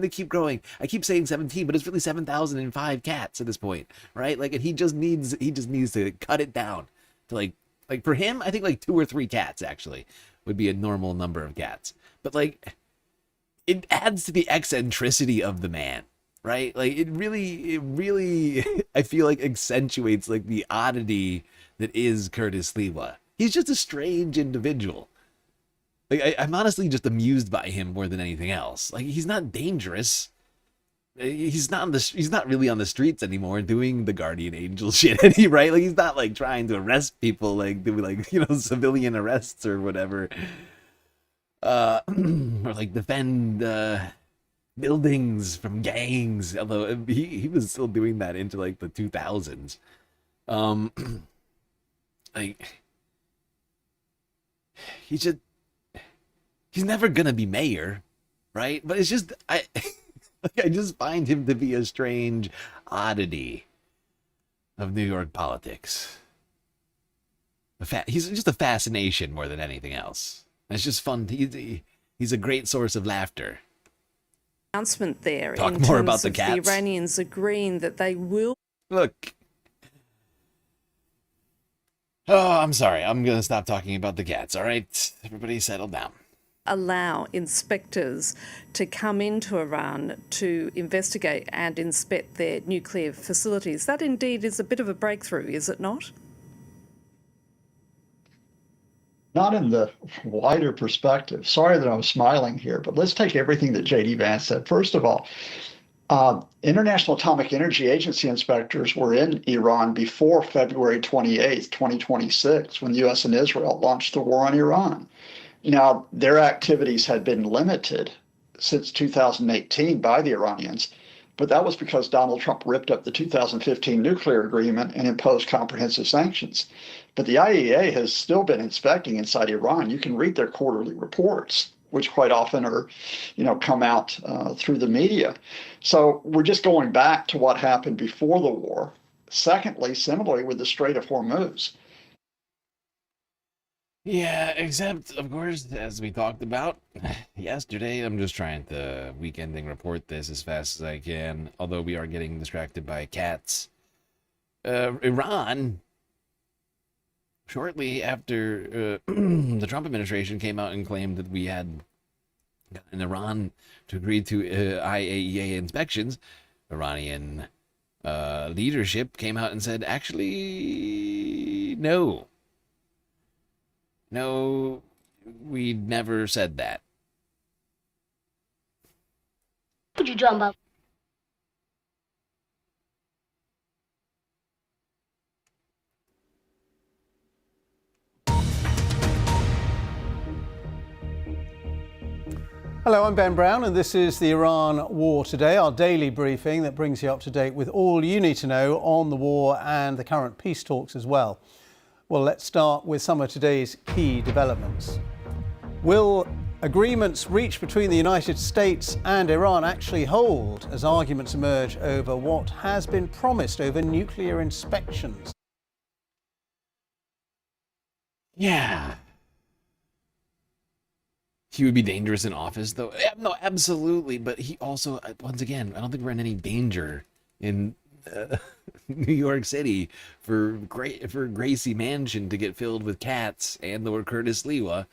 keep growing. I keep saying 17, but it's really 7,005 cats at this point, right? Like, and he just needs to cut it down to like for him, I think like 2 or 3 cats actually would be a normal number of cats. But like, it adds to the eccentricity of the man, right? Like it really, I feel like accentuates like the oddity that is Curtis Lewa. He's just a strange individual. Like I'm honestly just amused by him more than anything else. Like he's not dangerous. He's not really on the streets anymore doing the guardian angel shit, right? Like he's not like trying to arrest people, like doing like, you know, civilian arrests or whatever. Or like defend buildings from gangs. Although he was still doing that into like the 2000s. Like he's never gonna be mayor, right? But it's just I just find him to be a strange oddity of New York politics. He's just a fascination more than anything else. It's just fun. He's a great source of laughter. Announcement there Talk in more terms about the of cats. the Iranians agreeing that they will Look. Oh, I'm sorry. I'm gonna stop talking about the cats. All right, everybody, settle down. allow inspectors to come into Iran to investigate and inspect their nuclear facilities. That indeed is a bit of a breakthrough, is it not? Not in the wider perspective. Sorry that I'm smiling here, but let's take everything that J.D. Vance said. First of all, International Atomic Energy Agency inspectors were in Iran before February 28th, 2026, when the U.S. and Israel launched the war on Iran. Now, their activities had been limited since 2018 by the Iranians, but that was because Donald Trump ripped up the 2015 nuclear agreement and imposed comprehensive sanctions. But the IAEA has still been inspecting inside Iran. You can read their quarterly reports, which quite often are, come out through the media. So we're just going back to what happened before the war. Secondly, similarly with the Strait of Hormuz. Yeah, except, of course, as we talked about yesterday, I'm just trying to weekending report this as fast as I can, although we are getting distracted by cats. Iran, shortly after the Trump administration came out and claimed that we had gotten Iran to agree to IAEA inspections, Iranian leadership came out and said, actually, no. No, we never said that. What you talking about? Hello, I'm Ben Brown, and this is the Iran War Today, our daily briefing that brings you up to date with all you need to know on the war and the current peace talks as well. Well, let's start with some of today's key developments. Will agreements reached between the United States and Iran actually hold as arguments emerge over what has been promised over nuclear inspections? Yeah. He would be dangerous in office, though. No, absolutely. But he also, once again, I don't think we're in any danger in New York City for Gracie Mansion to get filled with cats and Lord Curtis Lewa,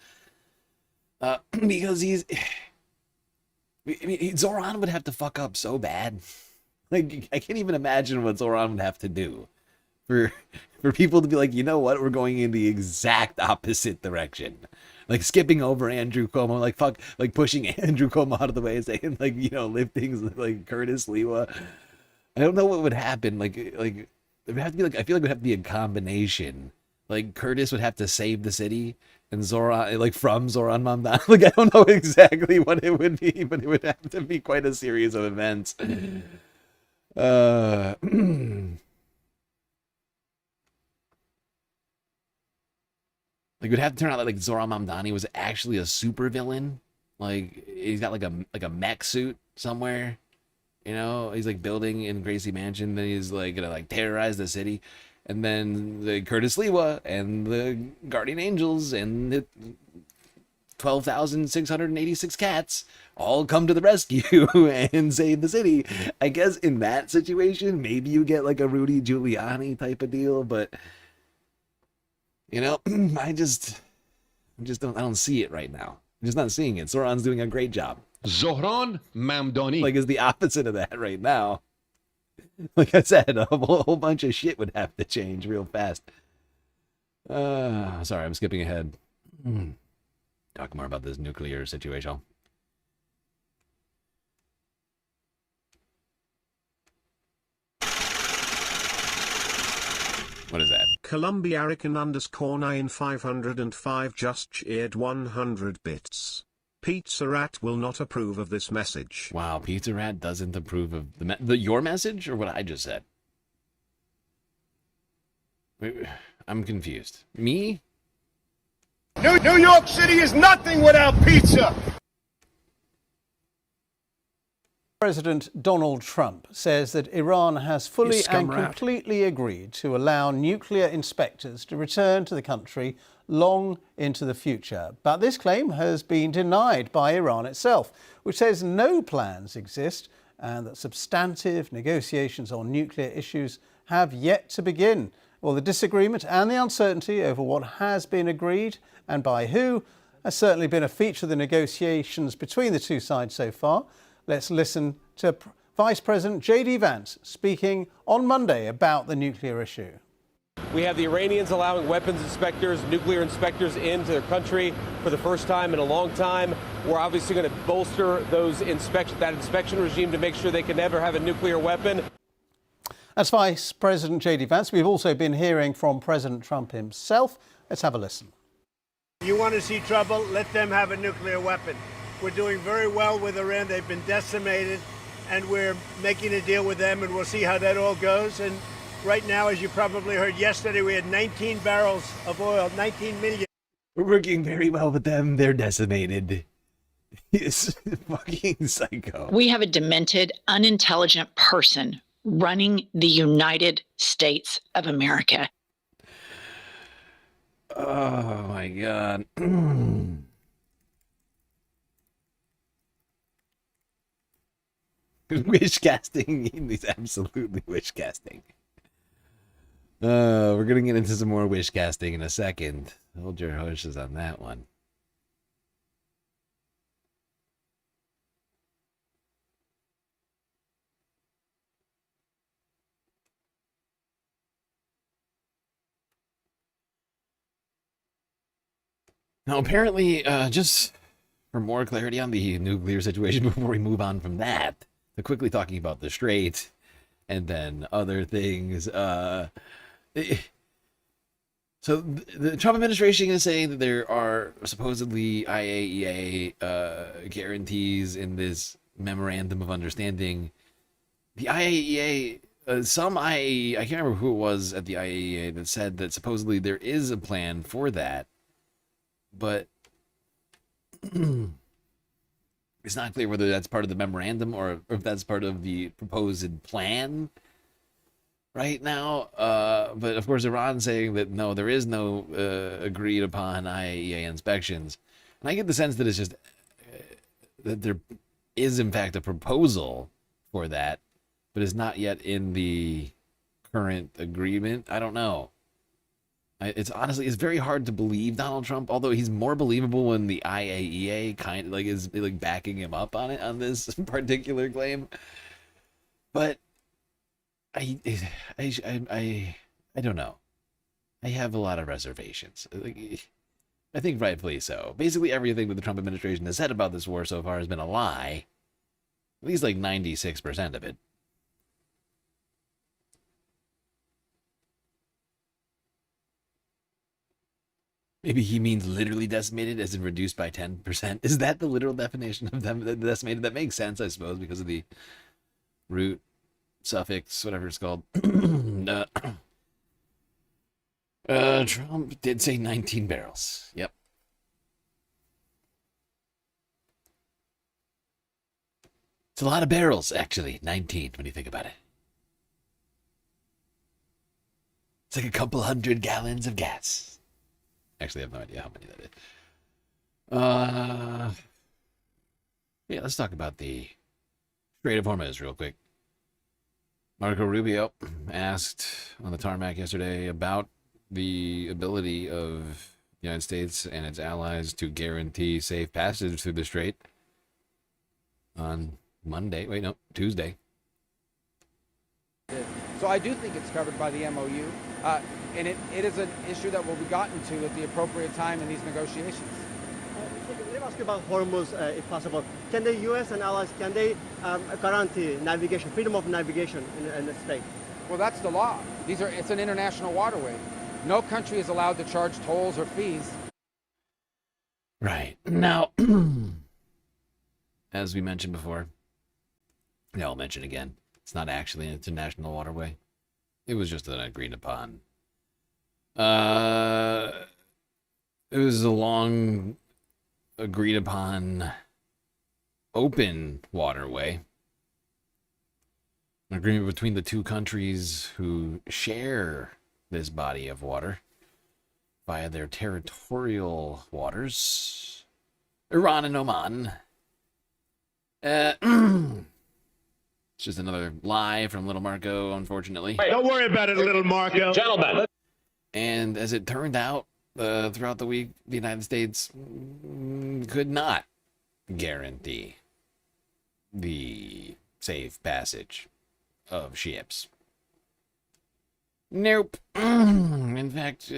because I mean, Zoran would have to fuck up so bad. Like, I can't even imagine what Zoran would have to do for people to be like, you know what, we're going in the exact opposite direction. Like skipping over Andrew Cuomo, like fuck, like pushing Andrew Cuomo out of the way and saying like, you know, lifting like Curtis Lewa. I don't know what would happen. Like it would have to be like, I feel like it would have to be a combination. Like Curtis would have to save the city, and Zoran, like from Zoran Mamdani. Like I don't know exactly what it would be, but it would have to be quite a series of events. Like it would have to turn out like Zoran Mamdani was actually a supervillain. Like he's got like a mech suit somewhere. You know, he's like building in Gracie Mansion, then he's like gonna like terrorize the city. And then the Curtis Lewa and the Guardian Angels and the 12,686 cats all come to the rescue and save the city. I guess in that situation, maybe you get like a Rudy Giuliani type of deal, but you know, I just don't see it right now. I'm just not seeing it. Zoran's doing a great job. Zohran Mamdani. Like is the opposite of that right now. Like I said, a whole bunch of shit would have to change real fast. Sorry, I'm skipping ahead. Talk more about this nuclear situation. What is that? Columbiarican_9505 just cheered 100 bits. Pizza Rat will not approve of this message. Wow, Pizza Rat doesn't approve of your message or what I just said? Wait, I'm confused. Me? New York City is nothing without pizza. President Donald Trump says that Iran has fully and completely agreed to allow nuclear inspectors to return to the country long into the future. But this claim has been denied by Iran itself, which says no plans exist and that substantive negotiations on nuclear issues have yet to begin. Well, the disagreement and the uncertainty over what has been agreed and by who has certainly been a feature of the negotiations between the two sides so far. Let's listen to Vice President J.D. Vance speaking on Monday about the nuclear issue. We have the Iranians allowing weapons inspectors, nuclear inspectors into their country for the first time in a long time. We're obviously going to bolster that inspection regime to make sure they can never have a nuclear weapon. That's Vice President J.D. Vance. We've also been hearing from President Trump himself. Let's have a listen. You want to see trouble? Let them have a nuclear weapon. We're doing very well with Iran. They've been decimated, and we're making a deal with them, and we'll see how that all goes. And right now, as you probably heard yesterday, we had 19 barrels of oil, 19 million. We're working very well with them. They're decimated. He's fucking psycho. We have a demented, unintelligent person running the United States of America. Oh my God. Wish casting. He's absolutely wish casting. We're gonna get into some more wish casting in a second. Hold your horses on that one. Now, apparently, just for more clarity on the nuclear situation before we move on from that, to quickly talking about the Strait and then other things. So the Trump administration is saying that there are supposedly IAEA guarantees in this memorandum of understanding. The IAEA, some IAEA, I can't remember who it was at the IAEA that said that supposedly there is a plan for that, but it's not clear whether that's part of the memorandum or if that's part of the proposed plan right now. But of course, Iran saying that no, there is no agreed upon IAEA inspections. And I get the sense that it's just that there is in fact a proposal for that, but it's not yet in the current agreement. I don't know. It's honestly, it's very hard to believe Donald Trump, although he's more believable when the IAEA kind of like is like backing him up on this particular claim. But I don't know. I have a lot of reservations. Like, I think rightfully so. Basically, everything that the Trump administration has said about this war so far has been a lie. At least like 96% of it. Maybe he means literally decimated as in reduced by 10%. Is that the literal definition of them decimated? That makes sense, I suppose, because of the root suffix, whatever it's called. Trump did say 19 barrels. Yep. It's a lot of barrels, actually. 19, when you think about it. It's like a couple 100 gallons of gas. Actually, I have no idea how many that is. Yeah, let's talk about the Strait of Hormuz real quick. Marco Rubio asked on the tarmac yesterday about the ability of the United States and its allies to guarantee safe passage through the strait on Tuesday. So I do think it's covered by the MOU, and it is an issue that will be gotten to at the appropriate time in these negotiations. Let me ask you about Hormuz, if possible. Can the U.S. and allies, can they guarantee navigation, freedom of navigation in the state? Well, that's the law. It's an international waterway. No country is allowed to charge tolls or fees. Right. Now, as we mentioned before, I'll mention again, it's not actually an international waterway. It was just an agreed upon. It was a long agreed upon open waterway. An agreement between the two countries who share this body of water via their territorial waters. Iran and Oman. It's just another lie from Little Marco, unfortunately. Don't worry about it, Little Marco. Gentlemen. And as it turned out, throughout the week, the United States could not guarantee the safe passage of ships. Nope. In fact,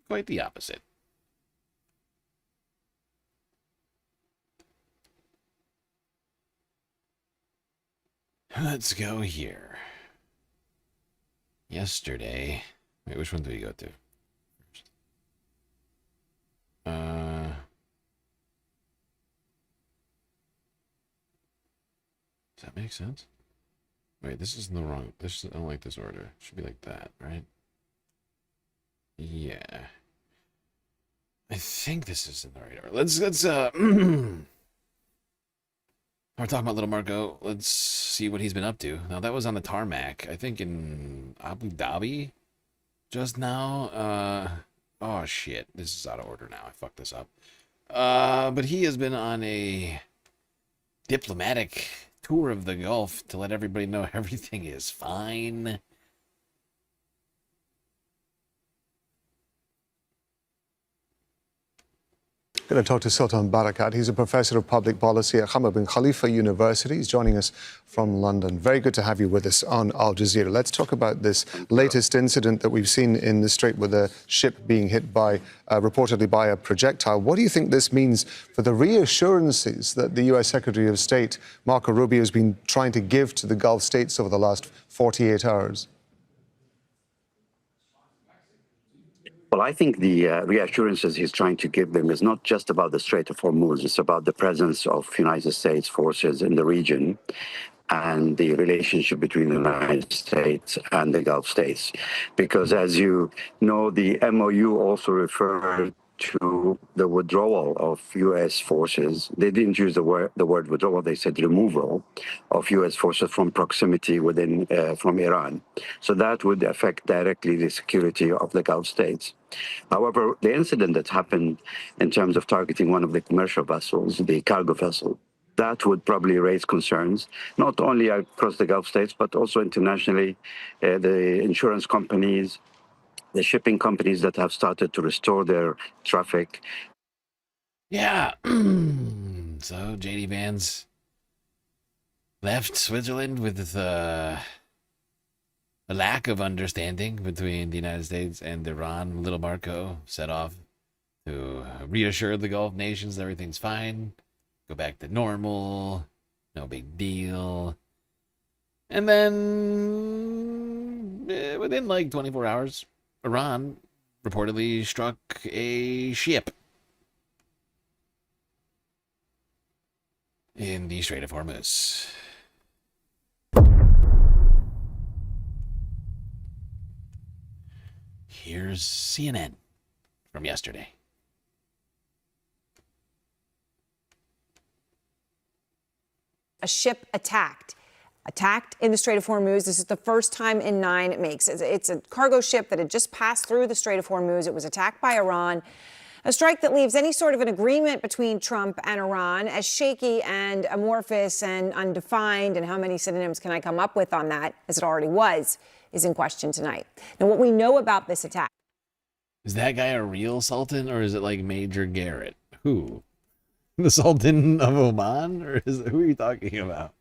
quite the opposite. Let's go here. Yesterday, wait, which one did we go to first? Does that make sense? Wait, this is in the wrong. I don't like this order. It should be like that, right? Yeah. I think this is in the right order. Let's we're talking about Little Marco. Let's see what he's been up to. Now, that was on the tarmac, I think in Abu Dhabi just now. Oh, shit. This is out of order now. I fucked this up. But he has been on a diplomatic tour of the Gulf to let everybody know everything is fine. Going to talk to Sultan Barakat. He's a professor of public policy at Hamad bin Khalifa University. He's joining us from London. Very good to have you with us on Al Jazeera. Let's talk about this latest incident that we've seen in the Strait with a ship being hit by, reportedly by a projectile. What do you think this means for the reassurances that the U.S. Secretary of State, Marco Rubio, has been trying to give to the Gulf states over the last 48 hours? Well, I think the reassurances he's trying to give them is not just about the Strait of Hormuz. It's about the presence of United States forces in the region and the relationship between the United States and the Gulf states. Because as you know, the MOU also referred to the withdrawal of U.S. forces. They didn't use the word withdrawal, they said removal of U.S. forces from proximity from Iran. So that would affect directly the security of the Gulf states. However, the incident that happened in terms of targeting one of the commercial vessels, the cargo vessel, that would probably raise concerns, not only across the Gulf states, but also internationally, the insurance companies, the shipping companies that have started to restore their traffic. Yeah. So JD Vance left Switzerland with a lack of understanding between the United States and Iran. Little Marco set off to reassure the Gulf nations that everything's fine, go back to normal, no big deal. And then within like 24 hours, Iran reportedly struck a ship in the Strait of Hormuz. Here's CNN from yesterday. A ship attacked in the Strait of Hormuz. This is the first time in 9 it makes. It's a cargo ship that had just passed through the Strait of Hormuz. It was attacked by Iran. A strike that leaves any sort of an agreement between Trump and Iran as shaky and amorphous and undefined, and how many synonyms can I come up with on that, as it already was, is in question tonight. Now, what we know about this attack. Is that guy a real Sultan, or is it like Major Garrett? Who? The Sultan of Oman? Or who are you talking about?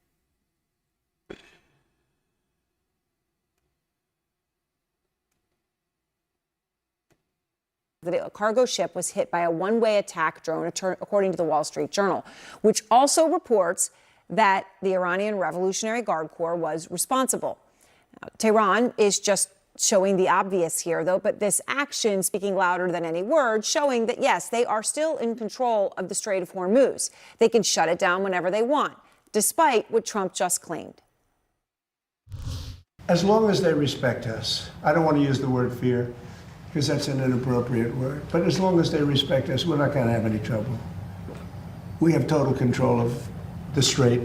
That a cargo ship was hit by a one-way attack drone, according to the Wall Street Journal, which also reports that the Iranian Revolutionary Guard Corps was responsible. Now, Tehran is just showing the obvious here, though, but this action speaking louder than any word, showing that, yes, they are still in control of the Strait of Hormuz. They can shut it down whenever they want, despite what Trump just claimed. As long as they respect us, I don't want to use the word fear, because that's an inappropriate word. But as long as they respect us, we're not going to have any trouble. We have total control of the strait.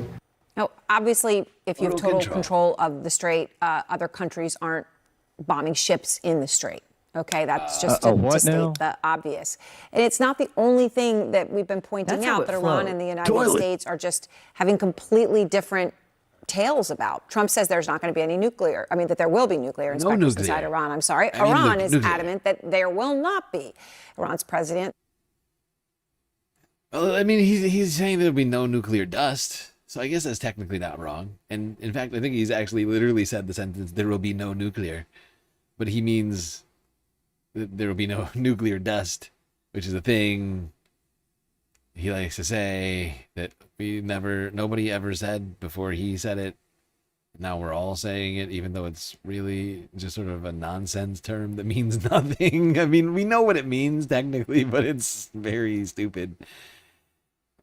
Now, obviously, if you have total control of the strait, other countries aren't bombing ships in the strait. Okay, that's just to state the obvious. And it's not the only thing that we've been pointing out, that Iran and the United States are just having completely different tales about. Trump says there's not going to be any nuclear. I mean, that there will be nuclear inspectors inside Iran. I'm sorry. Iran is adamant that there will not be. Iran's president. Well, I mean, he's saying there'll be no nuclear dust. So I guess that's technically not wrong. And in fact, I think he's actually literally said the sentence, there will be no nuclear. But he means that there will be no nuclear dust, which is a thing he likes to say that nobody ever said before he said it. Now we're all saying it, even though it's really just sort of a nonsense term that means nothing. I mean, we know what it means technically, but it's very stupid.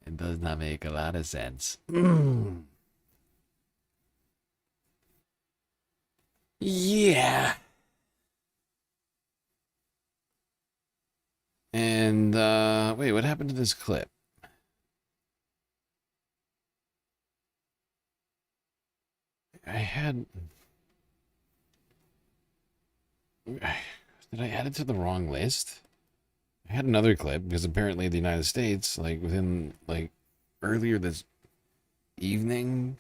It does not make a lot of sense. Yeah. And, wait, what happened to this clip? Did I add it to the wrong list? I had another clip because apparently the United States, like within, like, earlier this evening,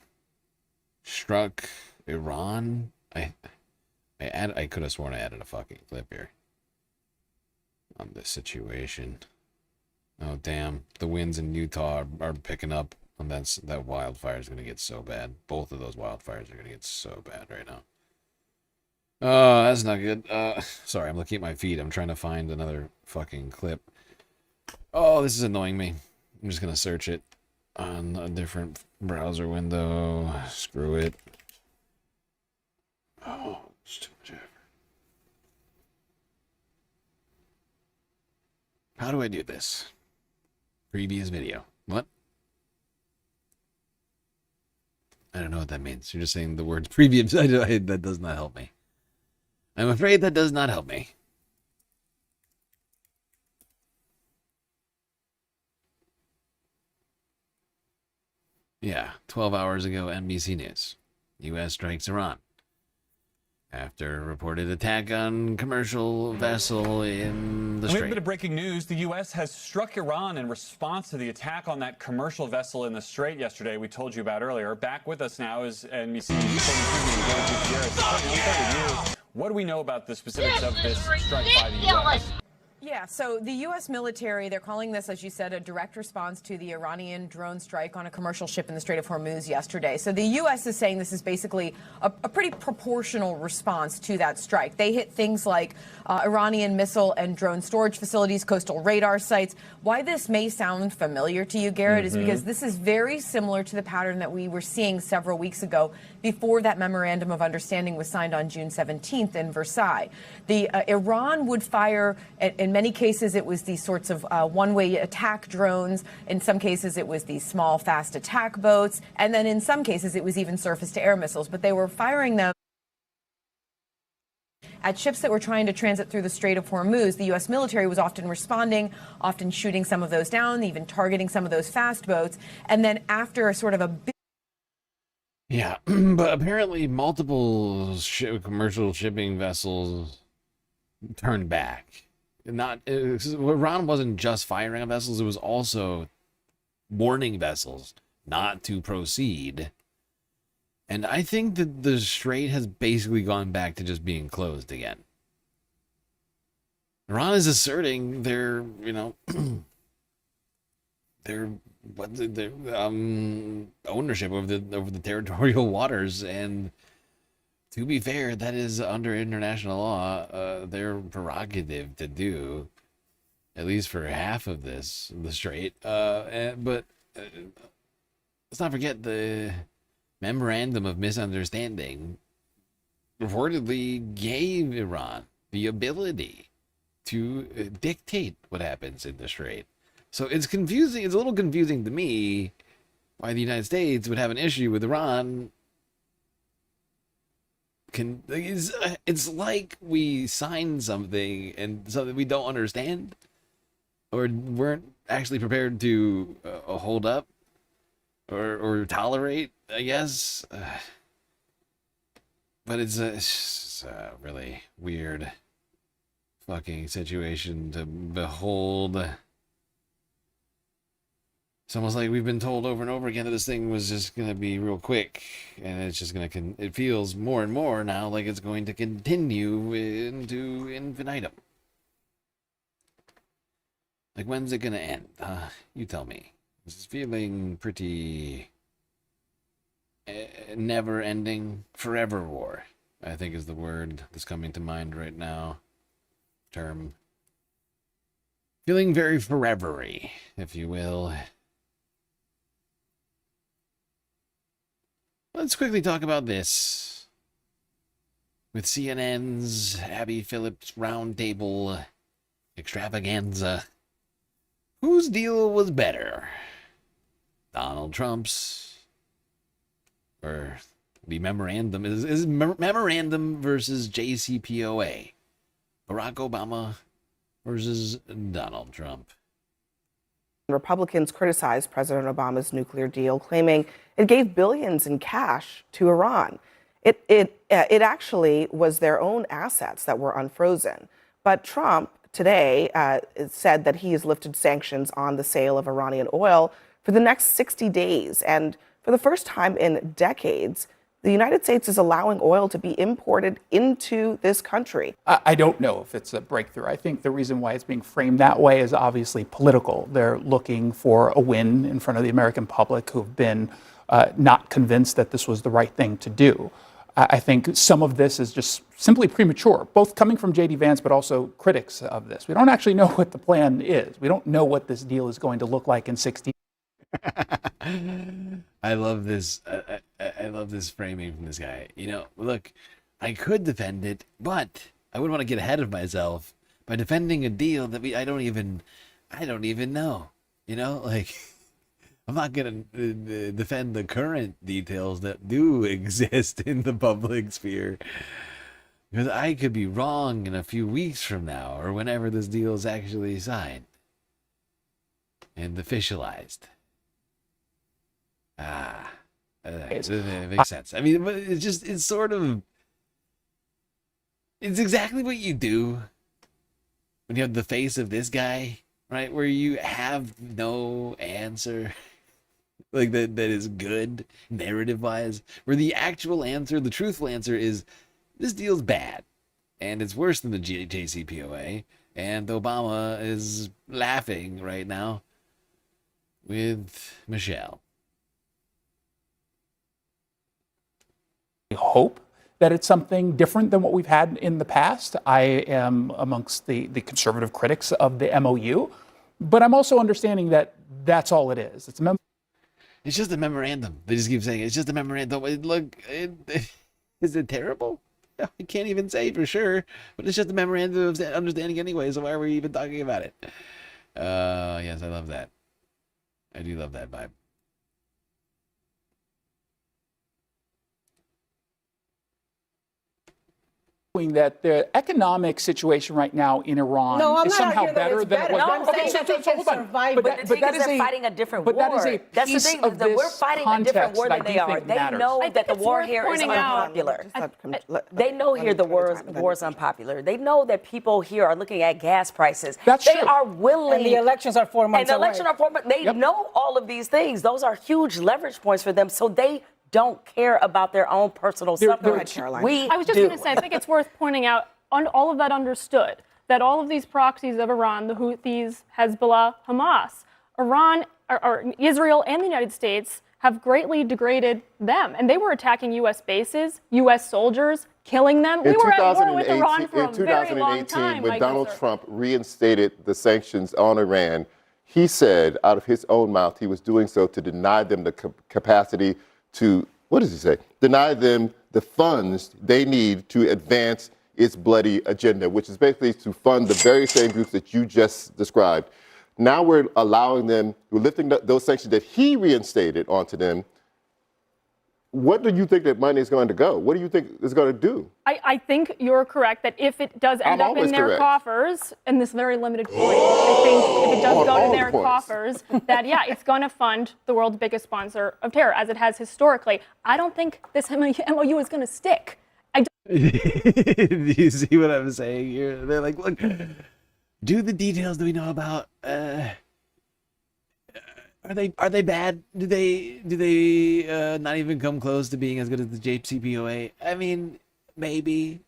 struck Iran. I could have sworn I added a fucking clip here on this situation. Oh damn, the winds in Utah are picking up, and that wildfire is gonna get so bad. Both of those wildfires are gonna get so bad right now. Oh, that's not good. Sorry, I'm looking at my feed. I'm trying to find another fucking clip. Oh, this is annoying me. I'm just gonna search it on a different browser window. Screw it. Oh, it's too much effort. How do I do this? Previous video. What? I don't know what that means. You're just saying the words previous. That does not help me. I'm afraid that does not help me. Yeah, 12 hours ago, NBC News. U.S. strikes Iran after reported attack on commercial vessel in the We have a Strait. bit of breaking news. The U.S. has struck Iran in response to the attack on that commercial vessel in the Strait yesterday we told you about earlier. Back with us now is NBC News reporter Gutierrez. What do we know about the specifics of this strike by the U.S.? Yeah, so the U.S. military, they're calling this, as you said, a direct response to the Iranian drone strike on a commercial ship in the Strait of Hormuz yesterday. So the U.S. is saying this is basically a pretty proportional response to that strike. They hit things like Iranian missile and drone storage facilities, coastal radar sites. Why this may sound familiar to you, Garrett, is because this is very similar to the pattern that we were seeing several weeks ago before that memorandum of understanding was signed on June 17th in Versailles. Iran would fire, in many cases, it was these sorts of one-way attack drones. In some cases, it was these small, fast attack boats. And then in some cases, it was even surface-to-air missiles. But they were firing them at ships that were trying to transit through the Strait of Hormuz. The U.S. military was often responding, often shooting some of those down, even targeting some of those fast boats. And then after sort of a big... Yeah, but apparently multiple commercial shipping vessels turned back. Iran wasn't just firing on vessels, it was also warning vessels not to proceed. And I think that the strait has basically gone back to just being closed again. Iran is asserting their ownership over the territorial waters, and to be fair, that is under international law their prerogative to do, at least for half of the strait. But let's not forget the memorandum of misunderstanding reportedly gave Iran the ability to dictate what happens in the strait. So it's confusing. It's a little confusing to me why the United States would have an issue with Iran. It's like we signed something and something we don't understand or weren't actually prepared to hold up or tolerate, I guess. But it's a really weird fucking situation to behold. It's almost like we've been told over and over again that this thing was just going to be real quick, and it's just going to, it feels more and more now like it's going to continue into infinitum. Like, when's it going to end? You tell me. This is feeling pretty never-ending, forever war, I think is the word that's coming to mind right now. Term. Feeling very forever-y, if you will. Let's quickly talk about this. With CNN's Abby Phillips roundtable extravaganza. Whose deal was better? Donald Trump's? Or the memorandum? Is memorandum versus JCPOA? Barack Obama versus Donald Trump? Republicans criticized President Obama's nuclear deal, claiming it gave billions in cash to Iran. It actually was their own assets that were unfrozen. But Trump today said that he has lifted sanctions on the sale of Iranian oil for the next 60 days. And for the first time in decades, the United States is allowing oil to be imported into this country. I don't know if it's a breakthrough. I think the reason why it's being framed that way is obviously political. They're looking for a win in front of the American public who've been not convinced that this was the right thing to do. I think some of this is just simply premature, both coming from J.D. Vance, but also critics of this. We don't actually know what the plan is. We don't know what this deal is going to look like in 60 I love this. I love this framing from this guy. You know, look, I could defend it, but I wouldn't want to get ahead of myself by defending a deal that I don't even know. You know, like I'm not gonna defend the current details that do exist in the public sphere, because I could be wrong in a few weeks from now or whenever this deal is actually signed and officialized. It makes sense. I mean, it's exactly what you do when you have the face of this guy, right? Where you have no answer, like that is good narrative wise, where the actual answer, the truthful answer is this deal's bad. and it's worse than the JCPOA, and Obama is laughing right now with Michelle. I hope that it's something different than what we've had in the past. I am amongst the conservative critics of the MOU, but I'm also understanding that that's all it is. It's just a memorandum. They just keep saying it's just a memorandum. Is it terrible? I can't even say for sure, but it's just a memorandum of understanding anyway, so why are we even talking about it? Yes, I love that. I do love that vibe. That the economic situation right now in Iran is somehow better than it was. No, I'm saying they can survive. But the thing is, they're fighting a different war. That is a That's the thing. We're fighting a different war than they are. They know that the war here is unpopular. They know here the war is unpopular. They know that people here are looking at gas prices. That's true. They are willing. And the elections are 4 months away. They know all of these things. Those are huge leverage points for them. So they don't care about their own personal suffering. I was just going to say, I think it's worth pointing out, all of that understood, that all of these proxies of Iran, the Houthis, Hezbollah, Hamas, or Israel and the United States have greatly degraded them. And they were attacking U.S. bases, U.S. soldiers, killing them. We were at war with Iran for a very long time. When Donald Trump reinstated the sanctions on Iran, he said out of his own mouth he was doing so to deny them the capacity to, what does he say? Deny them the funds they need to advance its bloody agenda, which is basically to fund the very same groups that you just described. Now we're allowing them, we're lifting those sanctions that he reinstated onto them. What do you think that money is going to go? What do you think it's going to do? I think you're correct that if it does end up in their coffers, in this very limited point, I think if it does go to their coffers, that, it's going to fund the world's biggest sponsor of terror, as it has historically. I don't think this MOU is going to stick. Do you see what I'm saying here? They're like, look, do the details that we know about, Are they bad? Do they not even come close to being as good as the JCPOA? I mean, maybe,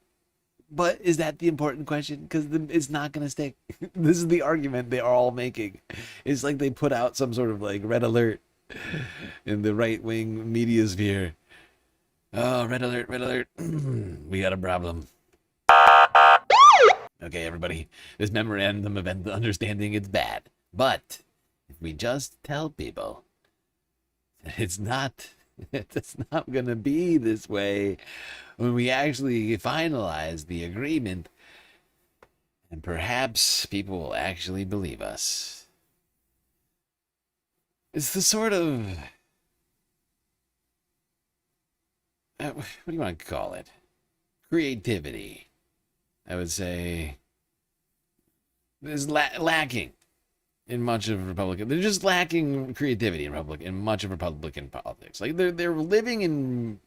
but is that the important question? Because it's not going to stick. This is the argument they are all making. It's like they put out some sort of like red alert in the right-wing media sphere. Oh, red alert, red alert. We got a problem. Okay, everybody, this memorandum of understanding, it's bad, but if we just tell people it's not going to be this way when we actually finalize the agreement, and perhaps people will actually believe us. It's the sort of, what do you want to call it? Creativity, I would say, is lacking in much of Republican. They're just lacking creativity in much of Republican politics. Like they're living in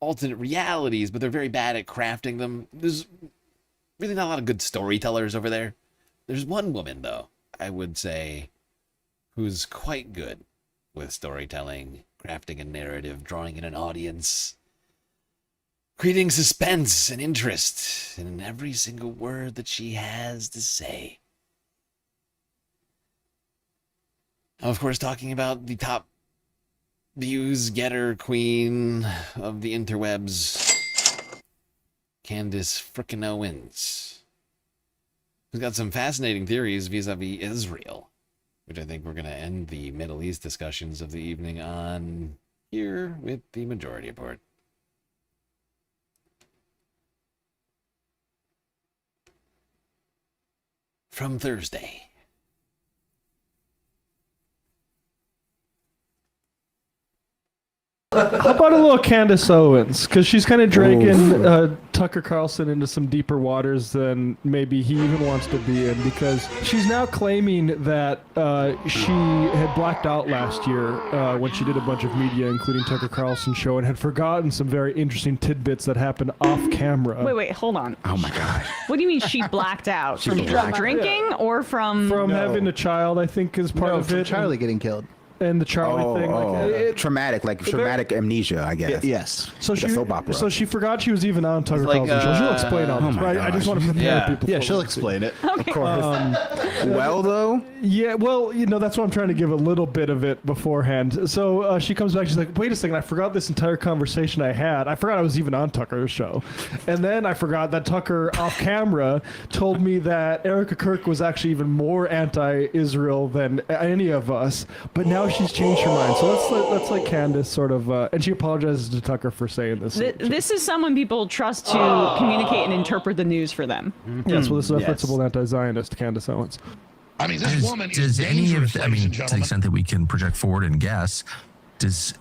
alternate realities, but they're very bad at crafting them. There's really not a lot of good storytellers over there. There's one woman, though, I would say, who's quite good with storytelling, crafting a narrative, drawing in an audience, creating suspense and interest in every single word that she has to say. Of course, talking about the top views getter queen of the interwebs, Candace frickin' Owens, who's got some fascinating theories vis-a-vis Israel, which I think we're going to end the Middle East discussions of the evening on here with the Majority Report. From Thursday. How about a little Candace Owens? Because she's kind of dragging Tucker Carlson into some deeper waters than maybe he even wants to be in, because she's now claiming that she had blacked out last year when she did a bunch of media, including Tucker Carlson's show, and had forgotten some very interesting tidbits that happened off camera. Wait, hold on. Oh my gosh. What do you mean she blacked out? From drinking or from... From having a child, I think, is part of it. Charlie getting killed. and the Charlie thing. Traumatic amnesia, I guess. Yes. So Like a soap opera. So she forgot she was even on Tucker like, Carlson's show. She'll explain all this, my right? I just want to prepare people. Yeah, for she'll what we explain see. it. Of course. Well, though. Yeah, well, that's why I'm trying to give a little bit of it beforehand. So she comes back. She's like, "Wait a second! I forgot this entire conversation I had. I forgot I was even on Tucker's show, and then I forgot that Tucker, off camera, told me that Erica Kirk was actually even more anti-Israel than any of us. But now she's changed her mind. So let's let Candace sort of, and she apologizes to Tucker for saying this. This is someone people trust to communicate and interpret the news for them. Yes, well, this is a principled anti-Zionist, Candace Owens. I mean, this woman is dangerous, ladies and to the gentlemen. extent that we can project forward and guess, does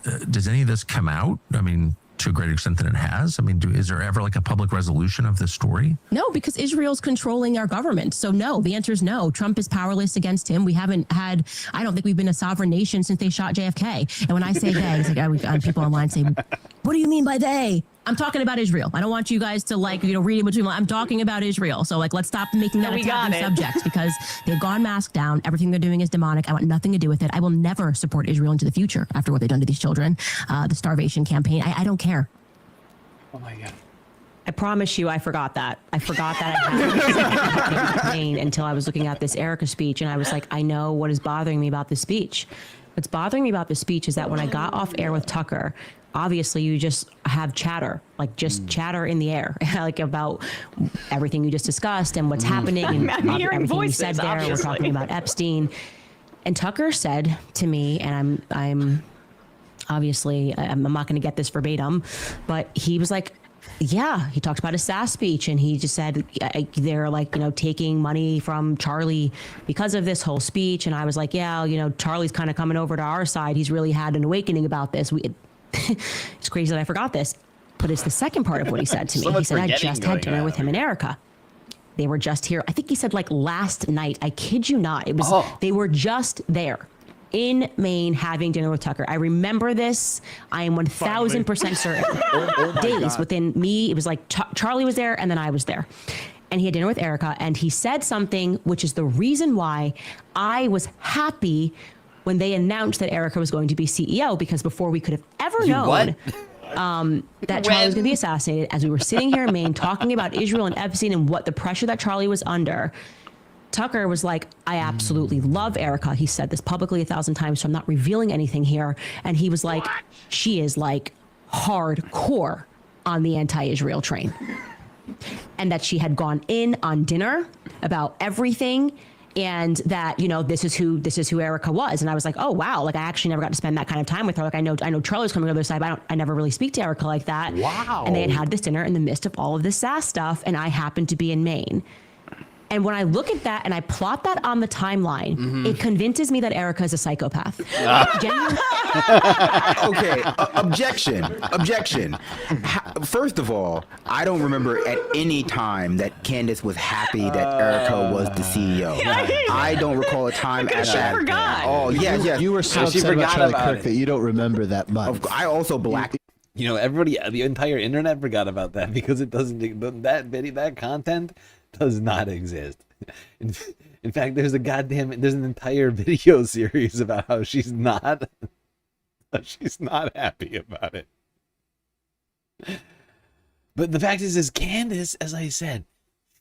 any of this come out? I mean, to a greater extent than it has? I mean, is there ever like a public resolution of this story? No, because Israel's controlling our government. So no, the answer is no. Trump is powerless against him. We haven't had, I don't think we've been a sovereign nation since they shot JFK. And when I say they, it's like people online say, what do you mean by they? I'm talking about Israel. I don't want you guys to read in between. I'm talking about Israel. So let's stop making that a taboo subject because they've gone mask down. Everything they're doing is demonic. I want nothing to do with it. I will never support Israel into the future after what they've done to these children. The starvation campaign. I don't care. Oh my God. I promise you, I forgot that. I forgot that I had a campaign until I was looking at this Erica speech, and I was like, I know what is bothering me about this speech. What's bothering me about this speech is that when I got off air with Tucker, obviously you just have chatter, chatter in the air, about everything you just discussed and what's happening and everything you said there. Obviously. We're talking about Epstein. And Tucker said to me, and I'm obviously, I'm not going to get this verbatim, but he was like, yeah, he talked about his SAS speech and he just said they're taking money from Charlie because of this whole speech. And I was like, yeah, Charlie's kind of coming over to our side. He's really had an awakening about this. It's crazy that I forgot this, but it's the second part of what he said to me. He said, I just had dinner with him and Erica. They were just here. I think he said last night. I kid you not. It was, they were just there in Maine having dinner with Tucker. I remember this. I am 1000% certain. Days within me, it was like Charlie was there and then I was there. And he had dinner with Erica and he said something, which is the reason why I was happy when they announced that Erica was going to be CEO, because before we could have ever known that Charlie was going to be assassinated, as we were sitting here in Maine talking about Israel and Epstein and what the pressure that Charlie was under, Tucker was like, I absolutely love Erica. He said this publicly 1,000 times, so I'm not revealing anything here. And he was like, she is hardcore on the anti-Israel train. And that she had gone in on dinner about everything. And that, this is who Erica was. And I was like, oh, wow. I actually never got to spend that kind of time with her. I know Charlie's coming to the other side, but I never really speak to Erica like that. Wow. And they had this dinner in the midst of all of this SAS stuff. And I happened to be in Maine. And when I look at that and I plot that on the timeline, it convinces me that Erica is a psychopath. Okay, objection. First of all, I don't remember at any time that Candace was happy that Erica was the CEO. I don't recall a time at that. She forgot. Oh, yes. You were so upset about Charlie Kirk that you don't remember that much. I also blacked. Everybody, the entire internet forgot about that because it doesn't. That content does not exist. In fact, there's an entire video series about how she's not happy about it. But the fact is Candace, as I said,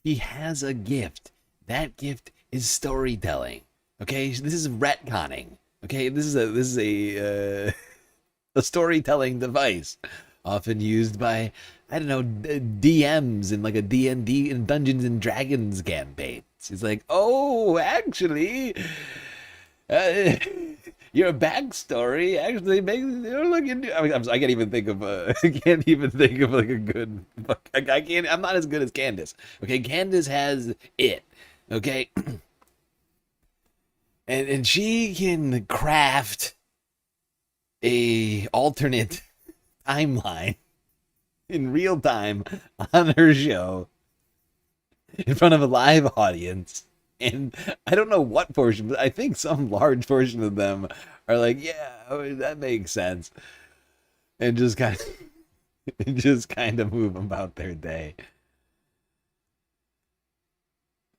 she has a gift. That gift is storytelling. Okay, this is retconning. Okay, this is a storytelling device, often used by DMs in a D&D and Dungeons and Dragons campaign. He's like, oh, actually, your backstory actually makes I can't even think of a good. I'm not as good as Candace. Okay, Candace has it. Okay, and she can craft a alternate timeline in real time on her show in front of a live audience. And I don't know what portion, but I think some large portion of them are like, yeah, that makes sense. And just kind of move about their day.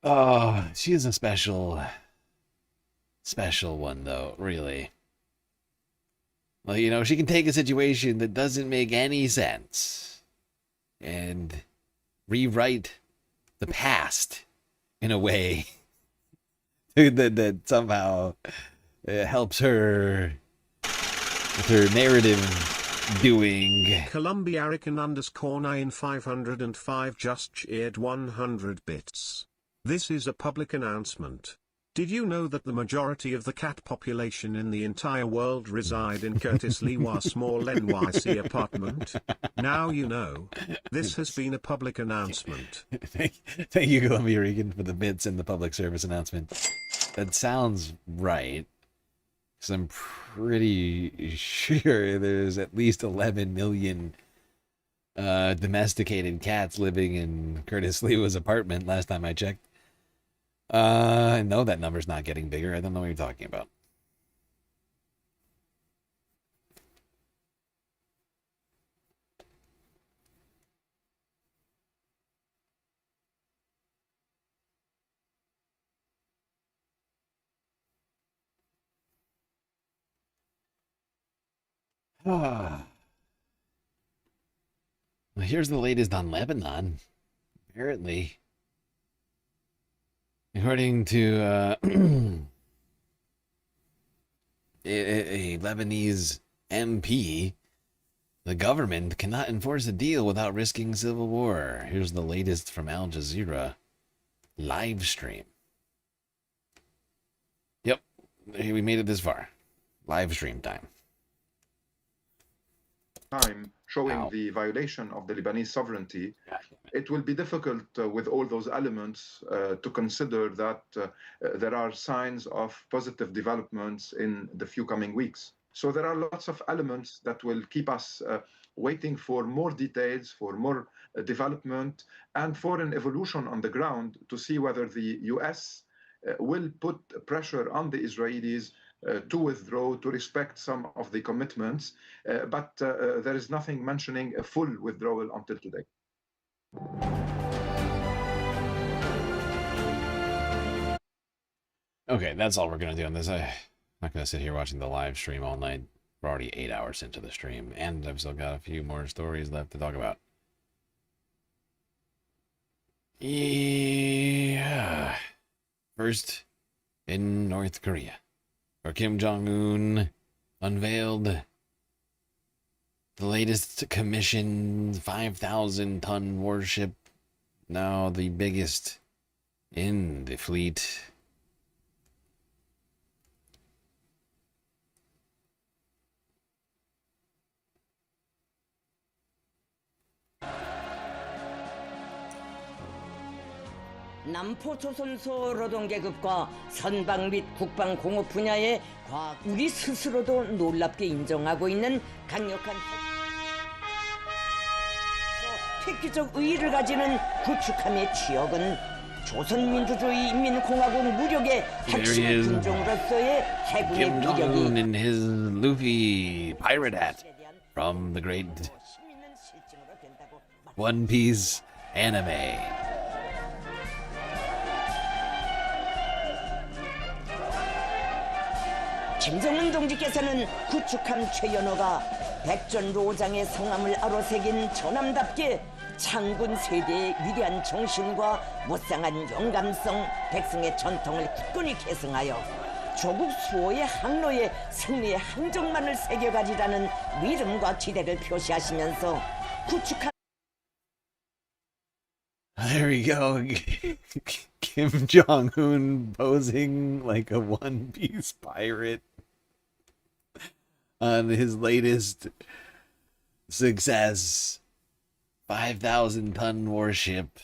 Oh, she is a special one though, really. Well, you know, she can take a situation that doesn't make any sense and rewrite the past in a way that somehow helps her with her narrative doing. Columbiarican_9505 just cheered 100 bits. This is a public announcement. Did you know that the majority of the cat population in the entire world reside in Curtis Lewa small NYC apartment? Now you know. This has been a public announcement. Thank you, Columbia Regan, for the bits in the public service announcement. That sounds right. Because I'm pretty sure there's at least 11 million domesticated cats living in Curtis Lewa's apartment last time I checked. I know that number's not getting bigger. I don't know what you're talking about. Well, here's the latest on Lebanon. Apparently, according to a Lebanese MP, the government cannot enforce a deal without risking civil war. Here's the latest from Al Jazeera live stream. Yep, we made it this far. Live stream time. Time showing the violation of the Lebanese sovereignty, it will be difficult with all those elements to consider that there are signs of positive developments in the few coming weeks. So there are lots of elements that will keep us waiting for more details, for more development, and for an evolution on the ground to see whether the US will put pressure on the Israelis to withdraw, to respect some of the commitments, but there is nothing mentioning a full withdrawal until today. Okay, that's all we're going to do on this. I'm not going to sit here watching the live stream all night. We're already 8 hours into the stream, and I've still got a few more stories left to talk about. Yeah. First, in North Korea, where Kim Jong-un unveiled the latest commissioned 5,000-ton warship, now the biggest in the fleet. 남포조선소 노동계급과 선박 및 국방 공업 분야의 과학 우리 스스로도 놀랍게 인정하고 있는 강력한 획기적 의의를 가지는 구축함의 취역은 조선민주주의 인민공화국 무력의 핵심 군종으로서의 해군의 Kim Jong-un 위력이 in his Luffy pirate hat from the great One Piece anime. 김정은 동지께서는 구축함 최연호가 백전로장의 성함을 아로새긴 전함답게 창군 세대의 위대한 정신과 무쌍한 영감성, 백성의 전통을 굳건히 계승하여 조국 수호의 항로에 승리의 항적만을 새겨가리라는 믿음과 기대를 표시하시면서 구축함 There we go. Kim Jong-un posing like a One Piece pirate on his latest success, 5,000-ton warship.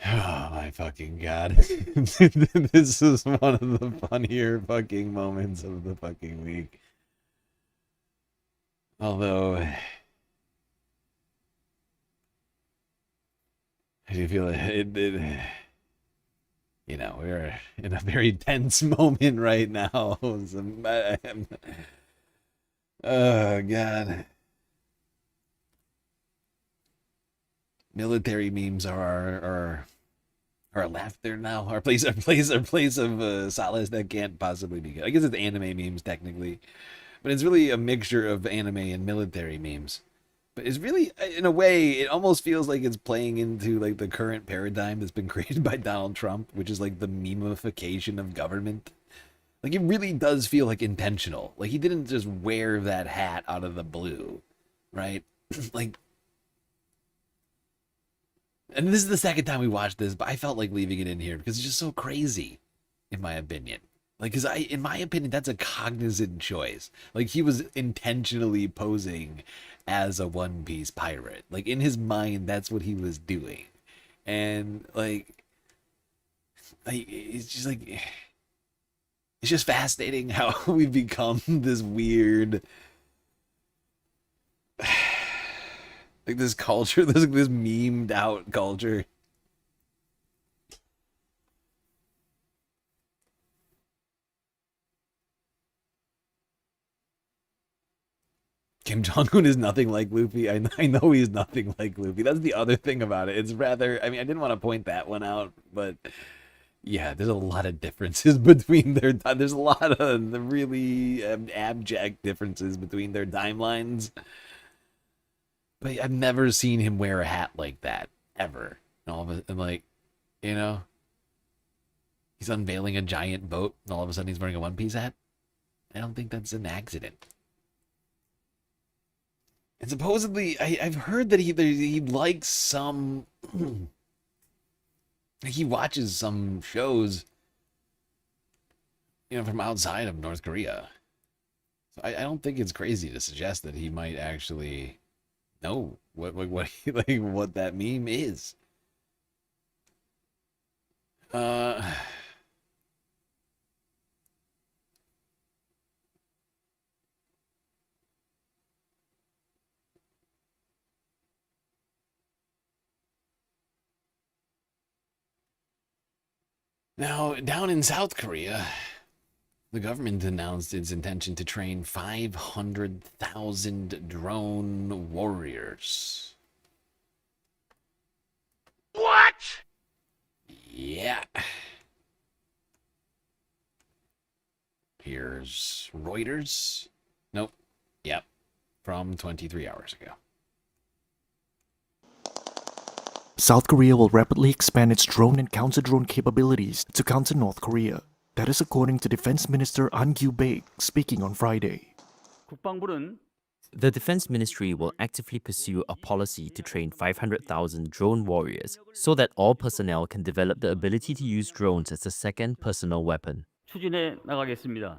Oh my fucking god. This is one of the funnier fucking moments of the fucking week. Although, I do feel it, you know, we're in a very tense moment right now. Oh, God. Military memes are or laughter now, or place of solace that can't possibly be good. I guess it's anime memes technically, but it's really a mixture of anime and military memes. But it's really, in a way, it almost feels like it's playing into like the current paradigm that's been created by Donald Trump, which is like the memification of government. Like, it really does feel like intentional. Like, he didn't just wear that hat out of the blue, right? Like, and this is the second time we watched this, but I felt like leaving it in here because it's just so crazy, in my opinion. Like, because in my opinion, that's a cognizant choice. Like, he was intentionally posing as a One Piece pirate. Like, in his mind, that's what he was doing. And, it's just like, it's just fascinating how we've become this weird, like, this culture, this memed out culture. Kim Jong-un is nothing like Luffy. I know he's nothing like Luffy. That's the other thing about it. It's rather, I mean, I didn't want to point that one out, but yeah, there's a lot of differences between there's a lot of the really abject differences between their timelines. But I've never seen him wear a hat like that, ever. And like, you know, he's unveiling a giant boat, and all of a sudden he's wearing a One Piece hat. I don't think that's an accident. And supposedly, I've heard that he likes some... he watches some shows, you know, from outside of North Korea. So I don't think it's crazy to suggest that he might actually know what that meme is. Now, down in South Korea, the government announced its intention to train 500,000 drone warriors. What? Yeah. Here's Reuters. Nope. Yep. From 23 hours ago. South Korea will rapidly expand its drone and counter-drone capabilities to counter North Korea. That is according to Defense Minister An Gyu-baek speaking on Friday. The Defense Ministry will actively pursue a policy to train 500,000 drone warriors so that all personnel can develop the ability to use drones as a second personal weapon. The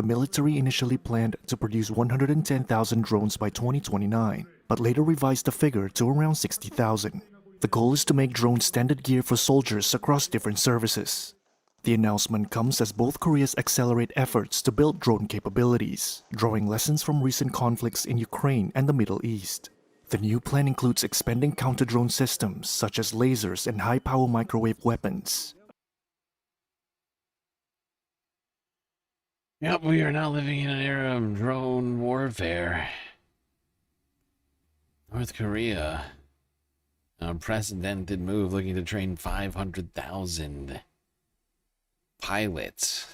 military initially planned to produce 110,000 drones by 2029, but later revised the figure to around 60,000. The goal is to make drones standard gear for soldiers across different services. The announcement comes as both Koreas accelerate efforts to build drone capabilities, drawing lessons from recent conflicts in Ukraine and the Middle East. The new plan includes expanding counter-drone systems such as lasers and high-power microwave weapons. Yep, we are now living in an era of drone warfare. North Korea, an unprecedented move looking to train 500,000 pilots.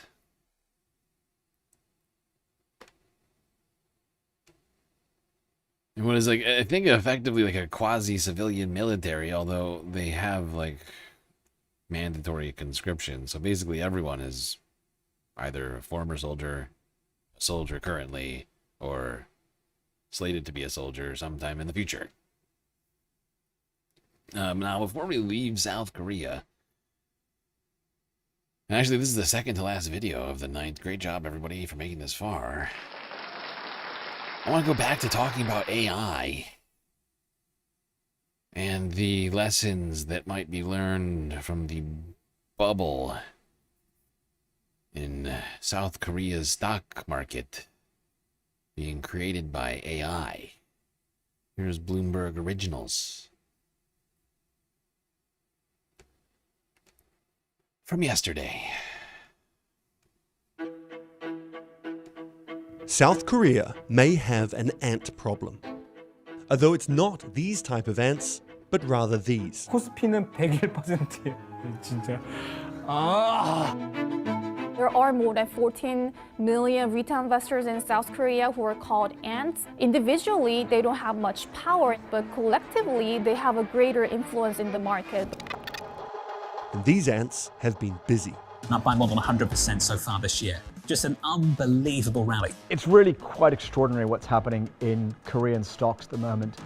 And what is, like, I think effectively like a quasi-civilian military, although they have like mandatory conscription. So basically everyone is either a former soldier, a soldier currently, or slated to be a soldier sometime in the future. Now, before we leave South Korea, and actually this is the second to last video of the night. Great job, everybody, for making this far. I want to go back to talking about AI and the lessons that might be learned from the bubble in South Korea's stock market being created by AI. Here's Bloomberg Originals from yesterday. South Korea may have an ant problem. Although it's not these type of ants, but rather these. 코스피는 101%예요. 진짜. There are more than 14 million retail investors in South Korea who are called ants. Individually, they don't have much power, but collectively, they have a greater influence in the market. And these ants have been busy. Up by more than 100% so far this year. Just an unbelievable rally. It's really quite extraordinary what's happening in Korean stocks at the moment.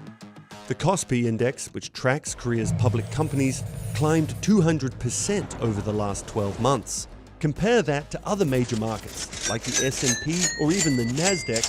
The Kospi index, which tracks Korea's public companies, climbed 200% over the last 12 months. Compare that to other major markets like the S&P or even the Nasdaq,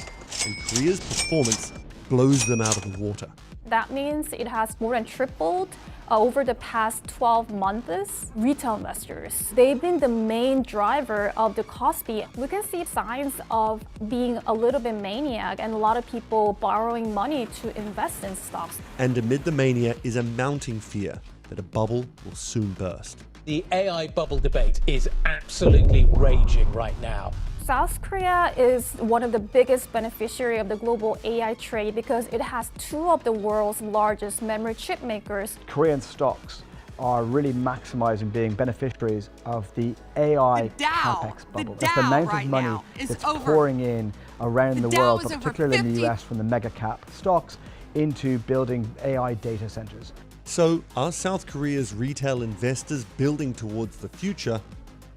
and Korea's performance blows them out of the water. That means it has more than tripled over the past 12 months. Retail investors, they've been the main driver of the Kospi. We can see signs of being a little bit maniac and a lot of people borrowing money to invest in stocks. And amid the mania is a mounting fear that a bubble will soon burst. The AI bubble debate is absolutely raging right now. South Korea is one of the biggest beneficiaries of the global AI trade because it has two of the world's largest memory chip makers. Korean stocks are really maximizing being beneficiaries of the AI capex bubble. That's the amount of money that's pouring in around the world, but particularly in the US from the mega cap stocks into building AI data centers. So, are South Korea's retail investors building towards the future,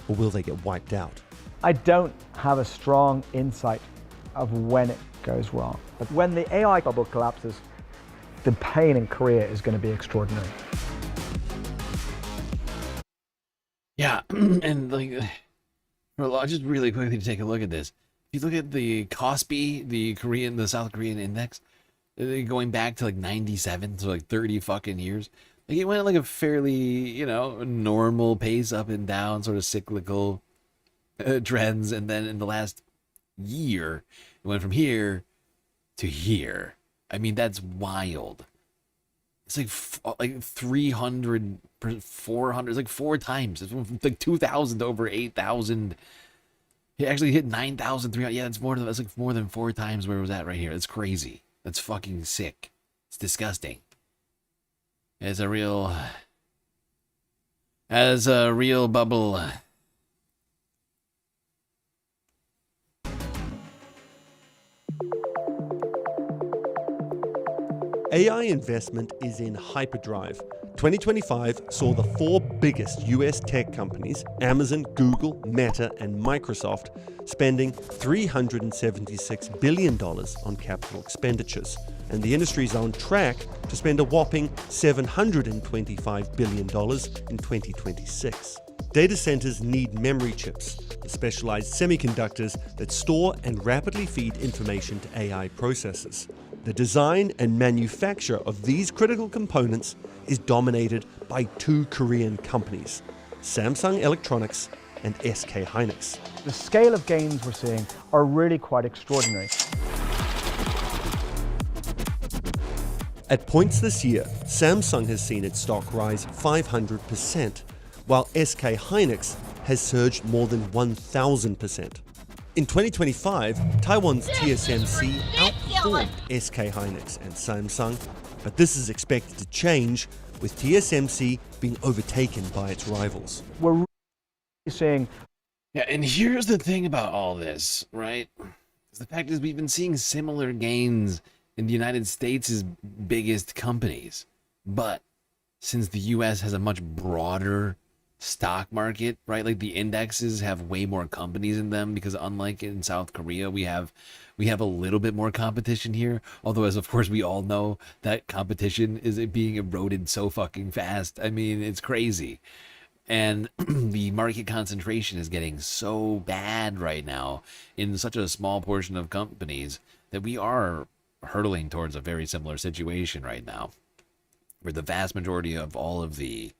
or will they get wiped out? I don't have a strong insight of when it goes wrong. But when the AI bubble collapses, the pain in Korea is going to be extraordinary. Yeah, and like, well, just really quickly to take a look at this. If you look at the Kospi, the South Korean index, going back to like 97, so like 30 fucking years. Like it went at like a fairly, normal pace up and down, sort of cyclical trends, and then in the last year, it went from here to here. I mean, that's wild. It's like 300, 400, it's like 4 times. It's from like 2,000 to over 8,000. It actually hit 9,300. Yeah, that's like more than 4 times where it was at right here. That's crazy. That's fucking sick. It's disgusting. It's a real bubble. AI investment is in hyperdrive. 2025 saw the 4 biggest US tech companies, Amazon, Google, Meta, and Microsoft, spending $376 billion on capital expenditures. And the industry is on track to spend a whopping $725 billion in 2026. Data centers need memory chips, the specialized semiconductors that store and rapidly feed information to AI processors. The design and manufacture of these critical components is dominated by 2 Korean companies, Samsung Electronics and SK Hynix. The scale of gains we're seeing are really quite extraordinary. At points this year, Samsung has seen its stock rise 500%, while SK Hynix has surged more than 1,000%. In 2025, Taiwan's TSMC outperformed SK Hynix and Samsung, but this is expected to change with TSMC being overtaken by its rivals. We're really seeing... Yeah, and here's the thing about all this, right? The fact is we've been seeing similar gains in the United States' biggest companies, but since the US has a much broader stock market, right? Like the indexes have way more companies in them because unlike in South Korea, we have a little bit more competition here. Although, as of course we all know, that competition is being eroded so fucking fast. I mean, it's crazy. And the market concentration is getting so bad right now in such a small portion of companies that we are hurtling towards a very similar situation right now, where the vast majority of all of the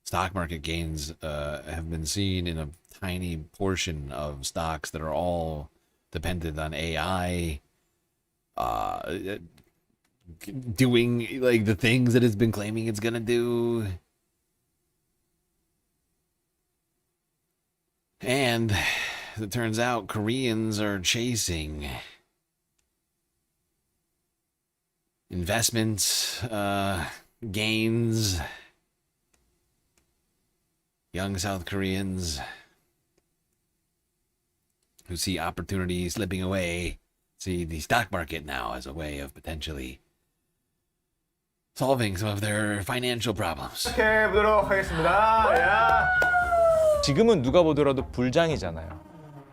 stock market gains have been seen in a tiny portion of stocks that are all dependent on AI doing like the things that it's been claiming it's gonna do. And as it turns out, Koreans are chasing investments gains, young South Koreans who see opportunity slipping away, see the stock market now as a way of potentially solving some of their financial problems. 보도록 하겠습니다. 야. 지금은 누가 보더라도 불장이잖아요.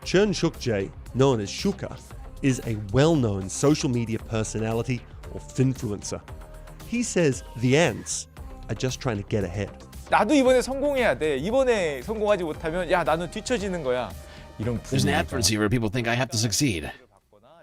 Chun Shuk-jae, known as Shuka, is a well-known social media personality or finfluencer. He says the ants are just trying to get ahead. 나도 이번에 성공해야 돼. 이번에 성공하지 못하면 야 나는 뒤처지는 거야. 이런 There's an adversity where people think I have to succeed.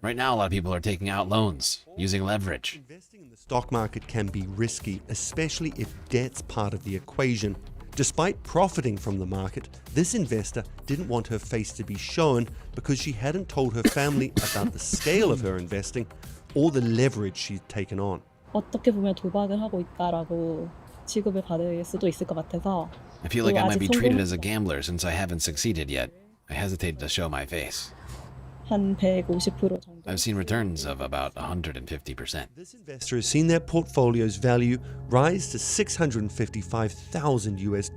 Right now, a lot of people are taking out loans, using leverage. Investing in the stock market can be risky, especially if debt's part of the equation. Despite profiting from the market, this investor didn't want her face to be shown because she hadn't told her family about the scale of her investing or the leverage she'd taken on. 어떻게 보면 도박을 하고 있다라고 취급을 받을 수도 있을 것 같아서. I feel like I might be treated as a gambler since I haven't succeeded yet. I hesitated to show my face. 한 150% 정도. I've seen returns of about 150%. This investor has seen their portfolio's value rise to $655,000 US.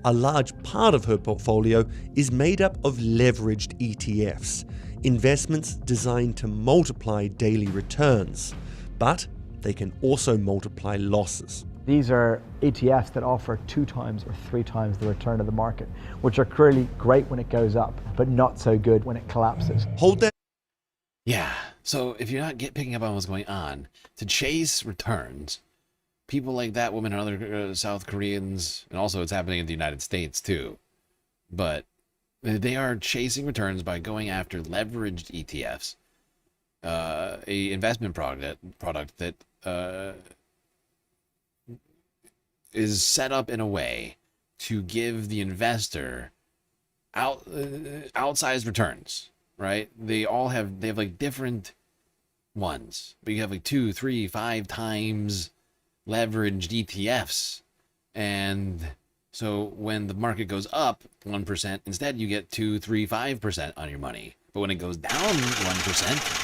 A large part of her portfolio is made up of leveraged ETFs, investments designed to multiply daily returns, but they can also multiply losses. These are ETFs that offer 2 times or 3 times the return of the market, which are clearly great when it goes up, but not so good when it collapses. Hold that. Yeah, so if you're not picking up on what's going on, to chase returns, people like that woman and other South Koreans, and also it's happening in the United States too, but they are chasing returns by going after leveraged ETFs, a investment product that is set up in a way to give the investor outsized returns, right? They have like different ones, but you have like 2, 3, 5 times leveraged ETFs, and so when the market goes up 1%, instead you get 2, 3, 5% on your money, but when it goes down 1%.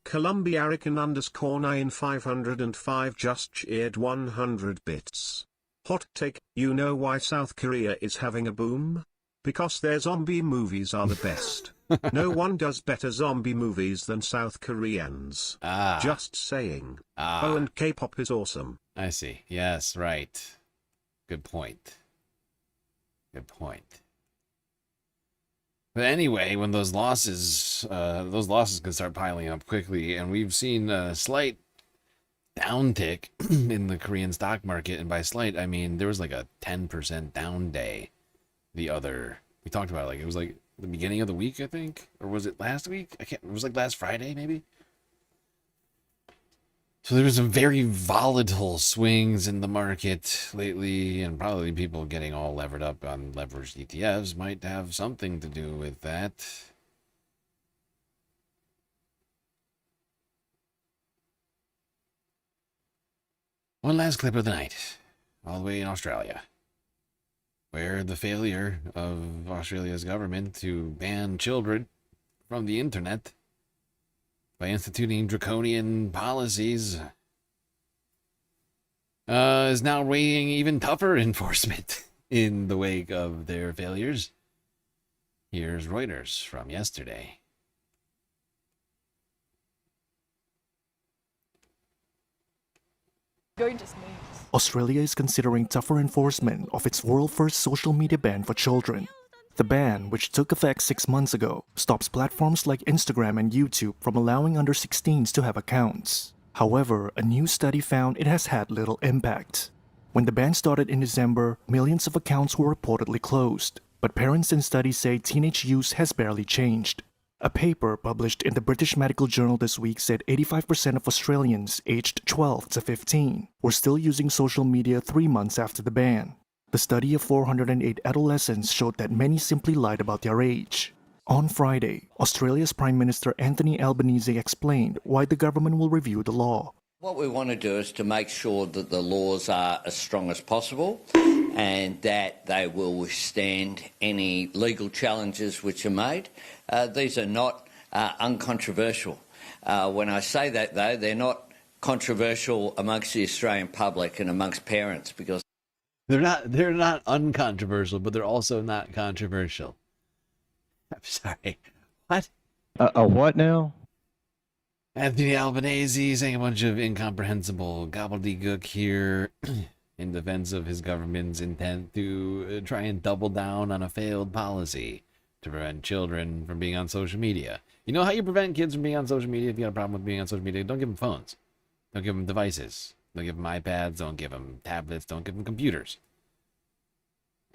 Columbia Arican _9505 just cheered 100 bits. Hot take, you know why South Korea is having a boom? Because their zombie movies are the best. No one does better zombie movies than South Koreans. Just saying. Oh, and K-pop is awesome. I see. Yes, right. Good point. Good point. But anyway, when those losses can start piling up quickly, and we've seen a slight downtick in the Korean stock market, and by slight, I mean there was like a 10% down day. We talked about it, like it was like the beginning of the week, I think, or was it last week? It was like last Friday, maybe. So there was some very volatile swings in the market lately, and probably people getting all levered up on leveraged ETFs might have something to do with that. One last clip of the night, all the way in Australia, where the failure of Australia's government to ban children from the internet by instituting draconian policies is now weighing even tougher enforcement in the wake of their failures. Here's Reuters from yesterday. Australia is considering tougher enforcement of its world-first social media ban for children. The ban, which took effect 6 months ago, stops platforms like Instagram and YouTube from allowing under 16s to have accounts. However, a new study found it has had little impact. When the ban started in December, millions of accounts were reportedly closed, but parents and studies say teenage use has barely changed. A paper published in the British Medical Journal this week said 85% of Australians aged 12 to 15 were still using social media 3 months after the ban. The study of 408 adolescents showed that many simply lied about their age. On Friday, Australia's Prime Minister Anthony Albanese explained why the government will review the law. What we want to do is to make sure that the laws are as strong as possible and that they will withstand any legal challenges which are made. These are not uncontroversial. When I say that, though, they're not controversial amongst the Australian public and amongst parents because they're not uncontroversial, but they're also not controversial. I'm sorry. What? A what now? Anthony Albanese saying a bunch of incomprehensible gobbledygook here in defense of his government's intent to try and double down on a failed policy to prevent children from being on social media. You know how you prevent kids from being on social media? If you got a problem with being on social media, don't give them phones. Don't give them devices. Don't give them iPads. Don't give them tablets. Don't give them computers.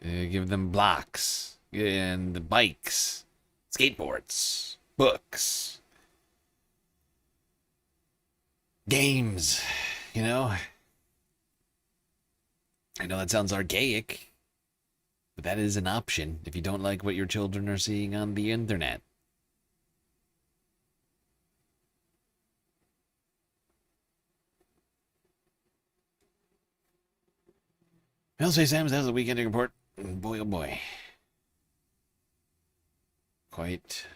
Give them blocks and bikes, skateboards, books, games, you know? I know that sounds archaic, but that is an option if you don't like what your children are seeing on the internet. I'll say, Sam's, that was the weekend report. Boy, oh boy. Quite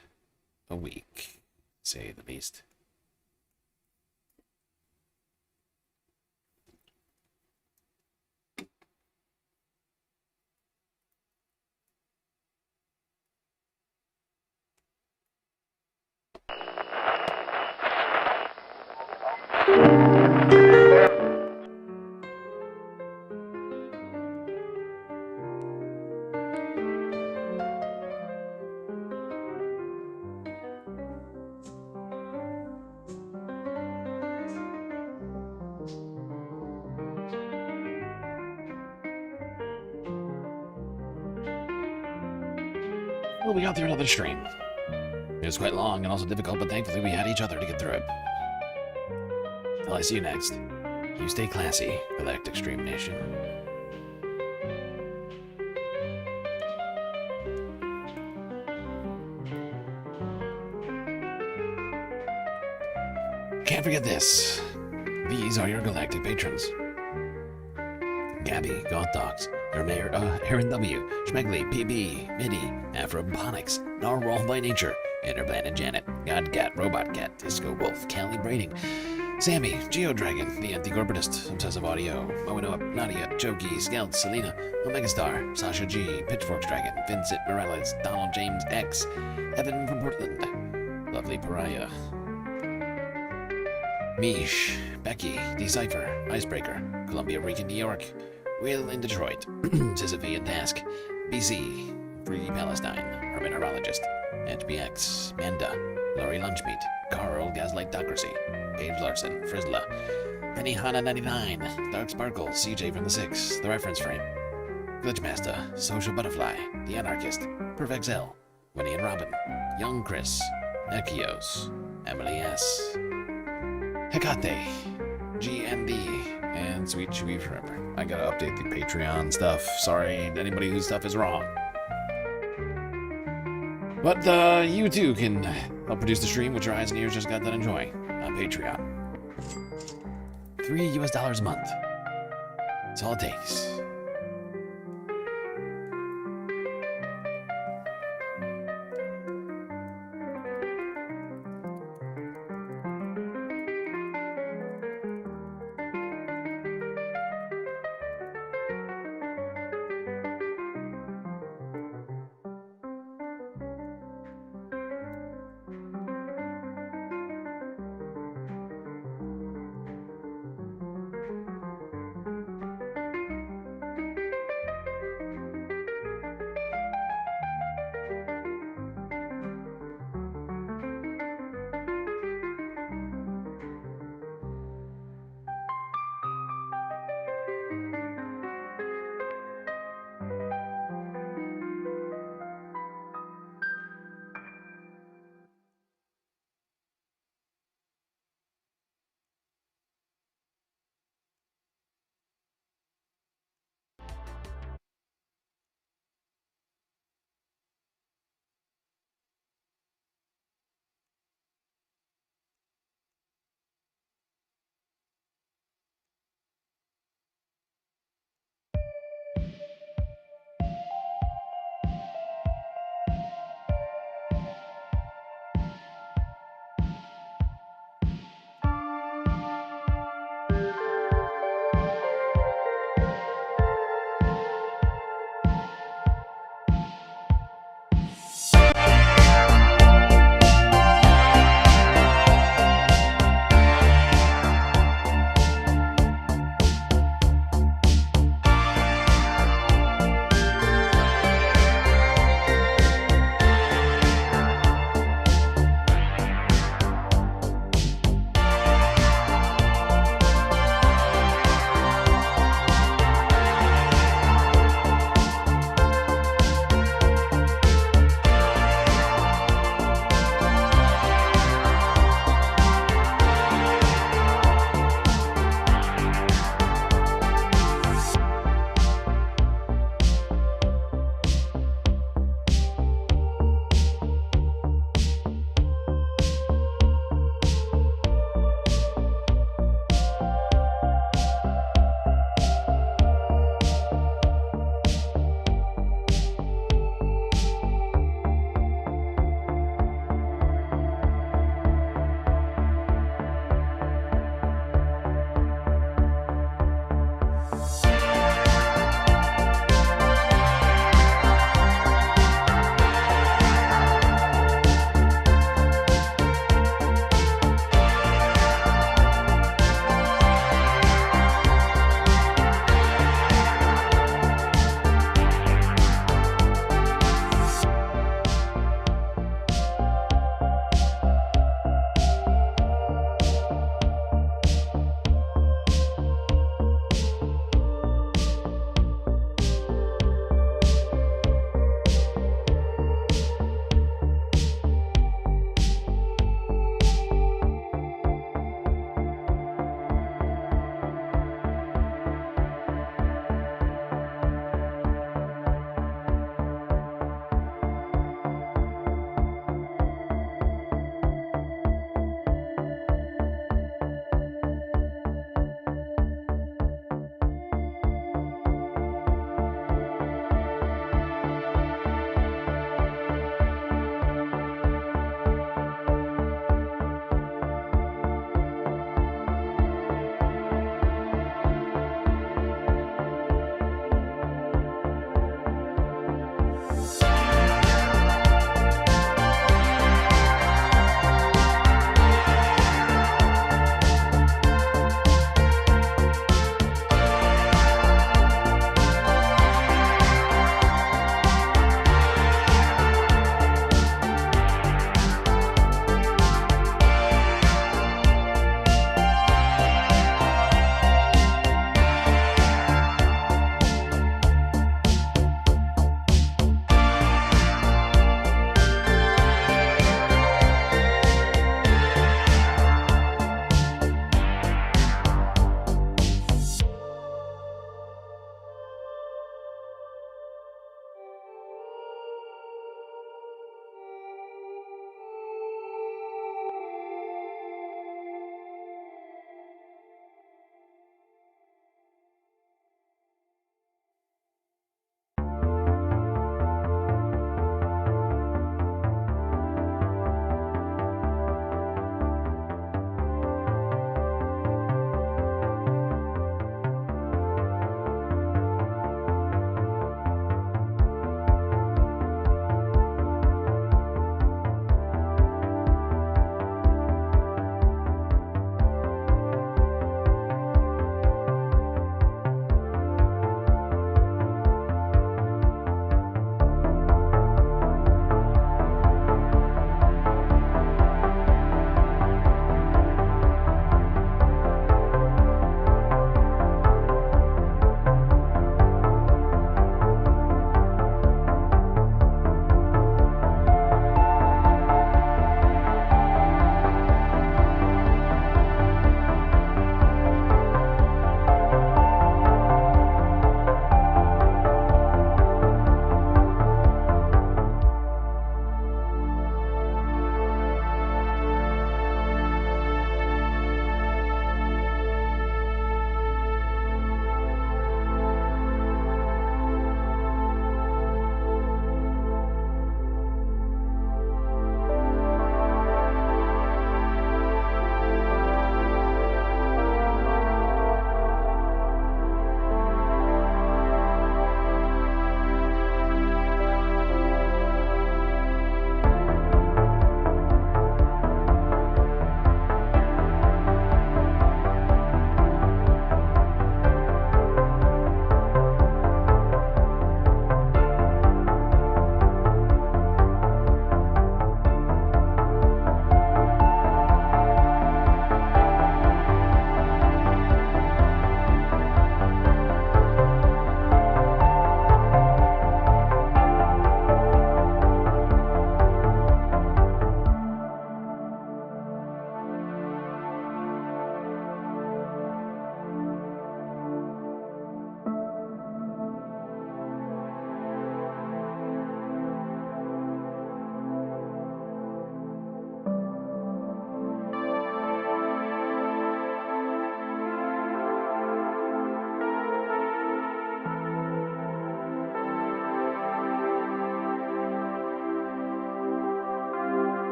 a week, to say the least. Well, we got through another stream. It was quite long and also difficult, but thankfully we had each other to get through it. Till I see you next. You stay classy, Galactic Stream Nation. Can't forget this. These are your galactic patrons. Gabby, Goth Dogs, Aaron W, Schmegley, PB, Midi, Afroponics, Narwhal by Nature, Interplanet Janet, God Cat, Robot Cat, Disco Wolf, Callie Braiding, Sammy, Geodragon, The Anti-Corporatist, Obsessive Audio, Moeno Up, Nadia, Choki, Scout, Selena, Omegastar, Sasha G, Pitchforks Dragon, Vincent Morales, Donald James X, Evan from Portland, Lovely Pariah, Mish, Becky, Decipher, Icebreaker, Columbia Rican, New York, Will in Detroit, Sisyphe and Task, BC, Free Palestine, Herman Horologist, HBX, Manda, Laurie Lunchmeat, Carl Gaslightocracy, Paige Larson, Frizzla, Penny Hana 99, Dark Sparkle, CJ from the 6, The Reference Frame, Glitchmaster, Social Butterfly, The Anarchist, Perfexel, Winnie and Robin, Young Chris, Echios, Emily S, Hecate, GND, and Sweet Chewy Forever. I gotta update the Patreon stuff. Sorry, anybody whose stuff is wrong. But you too can help produce the stream, which your eyes and ears just got done enjoying on Patreon. $3 a month. That's all it takes.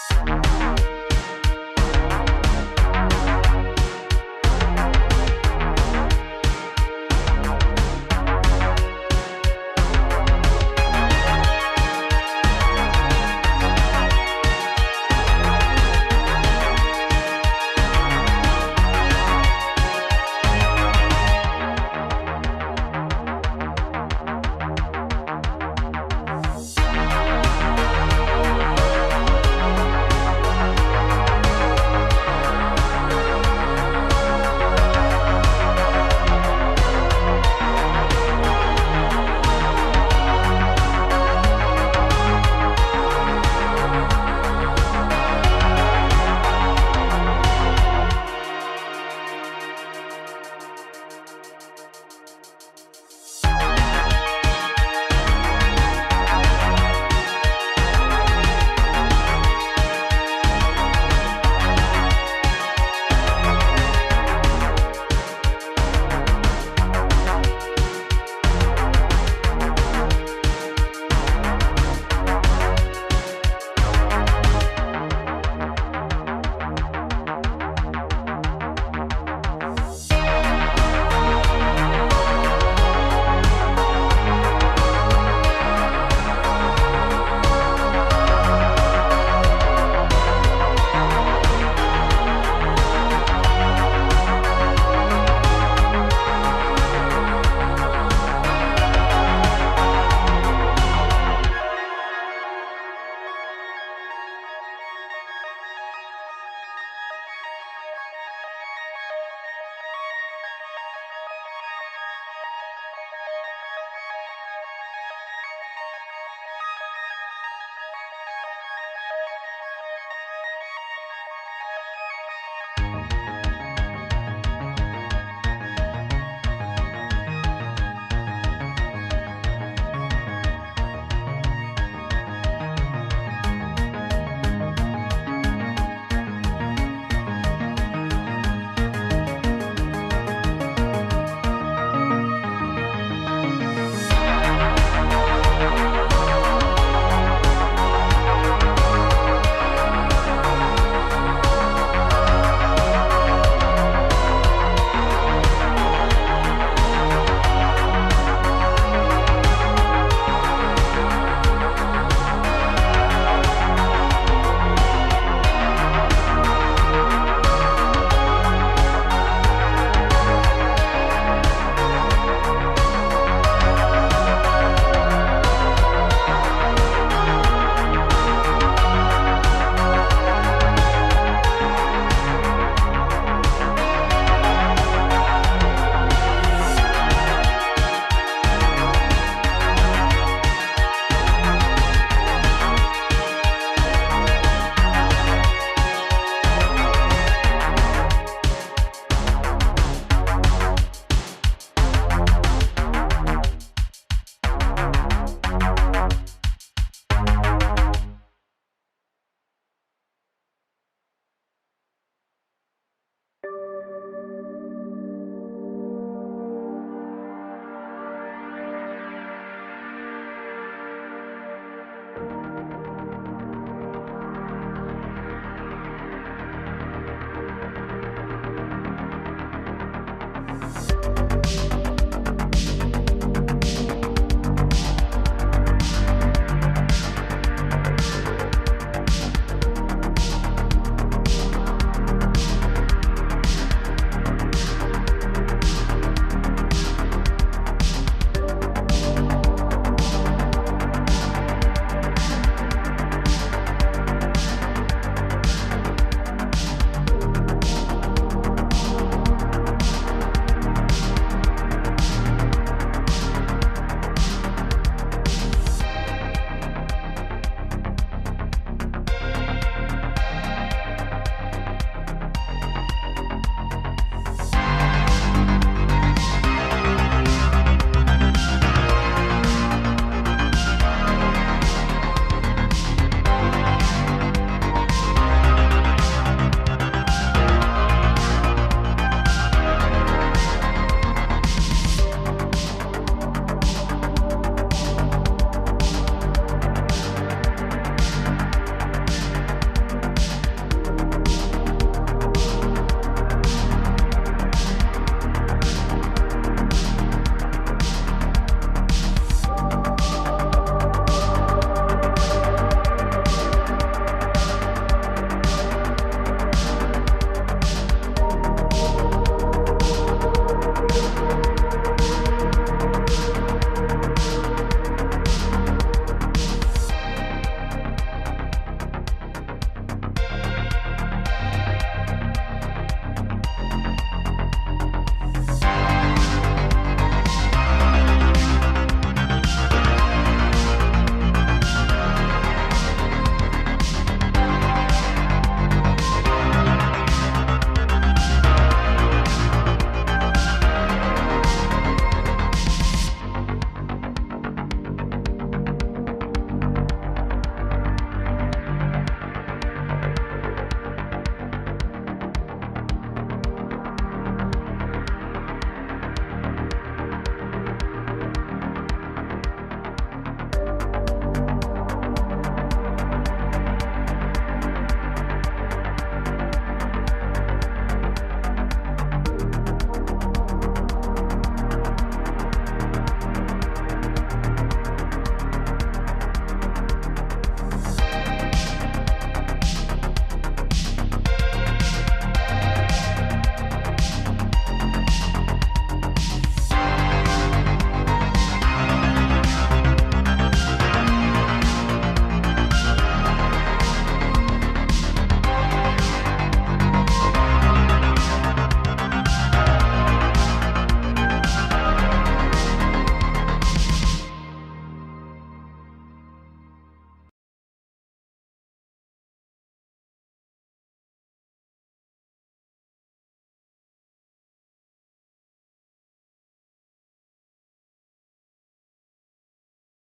Peace.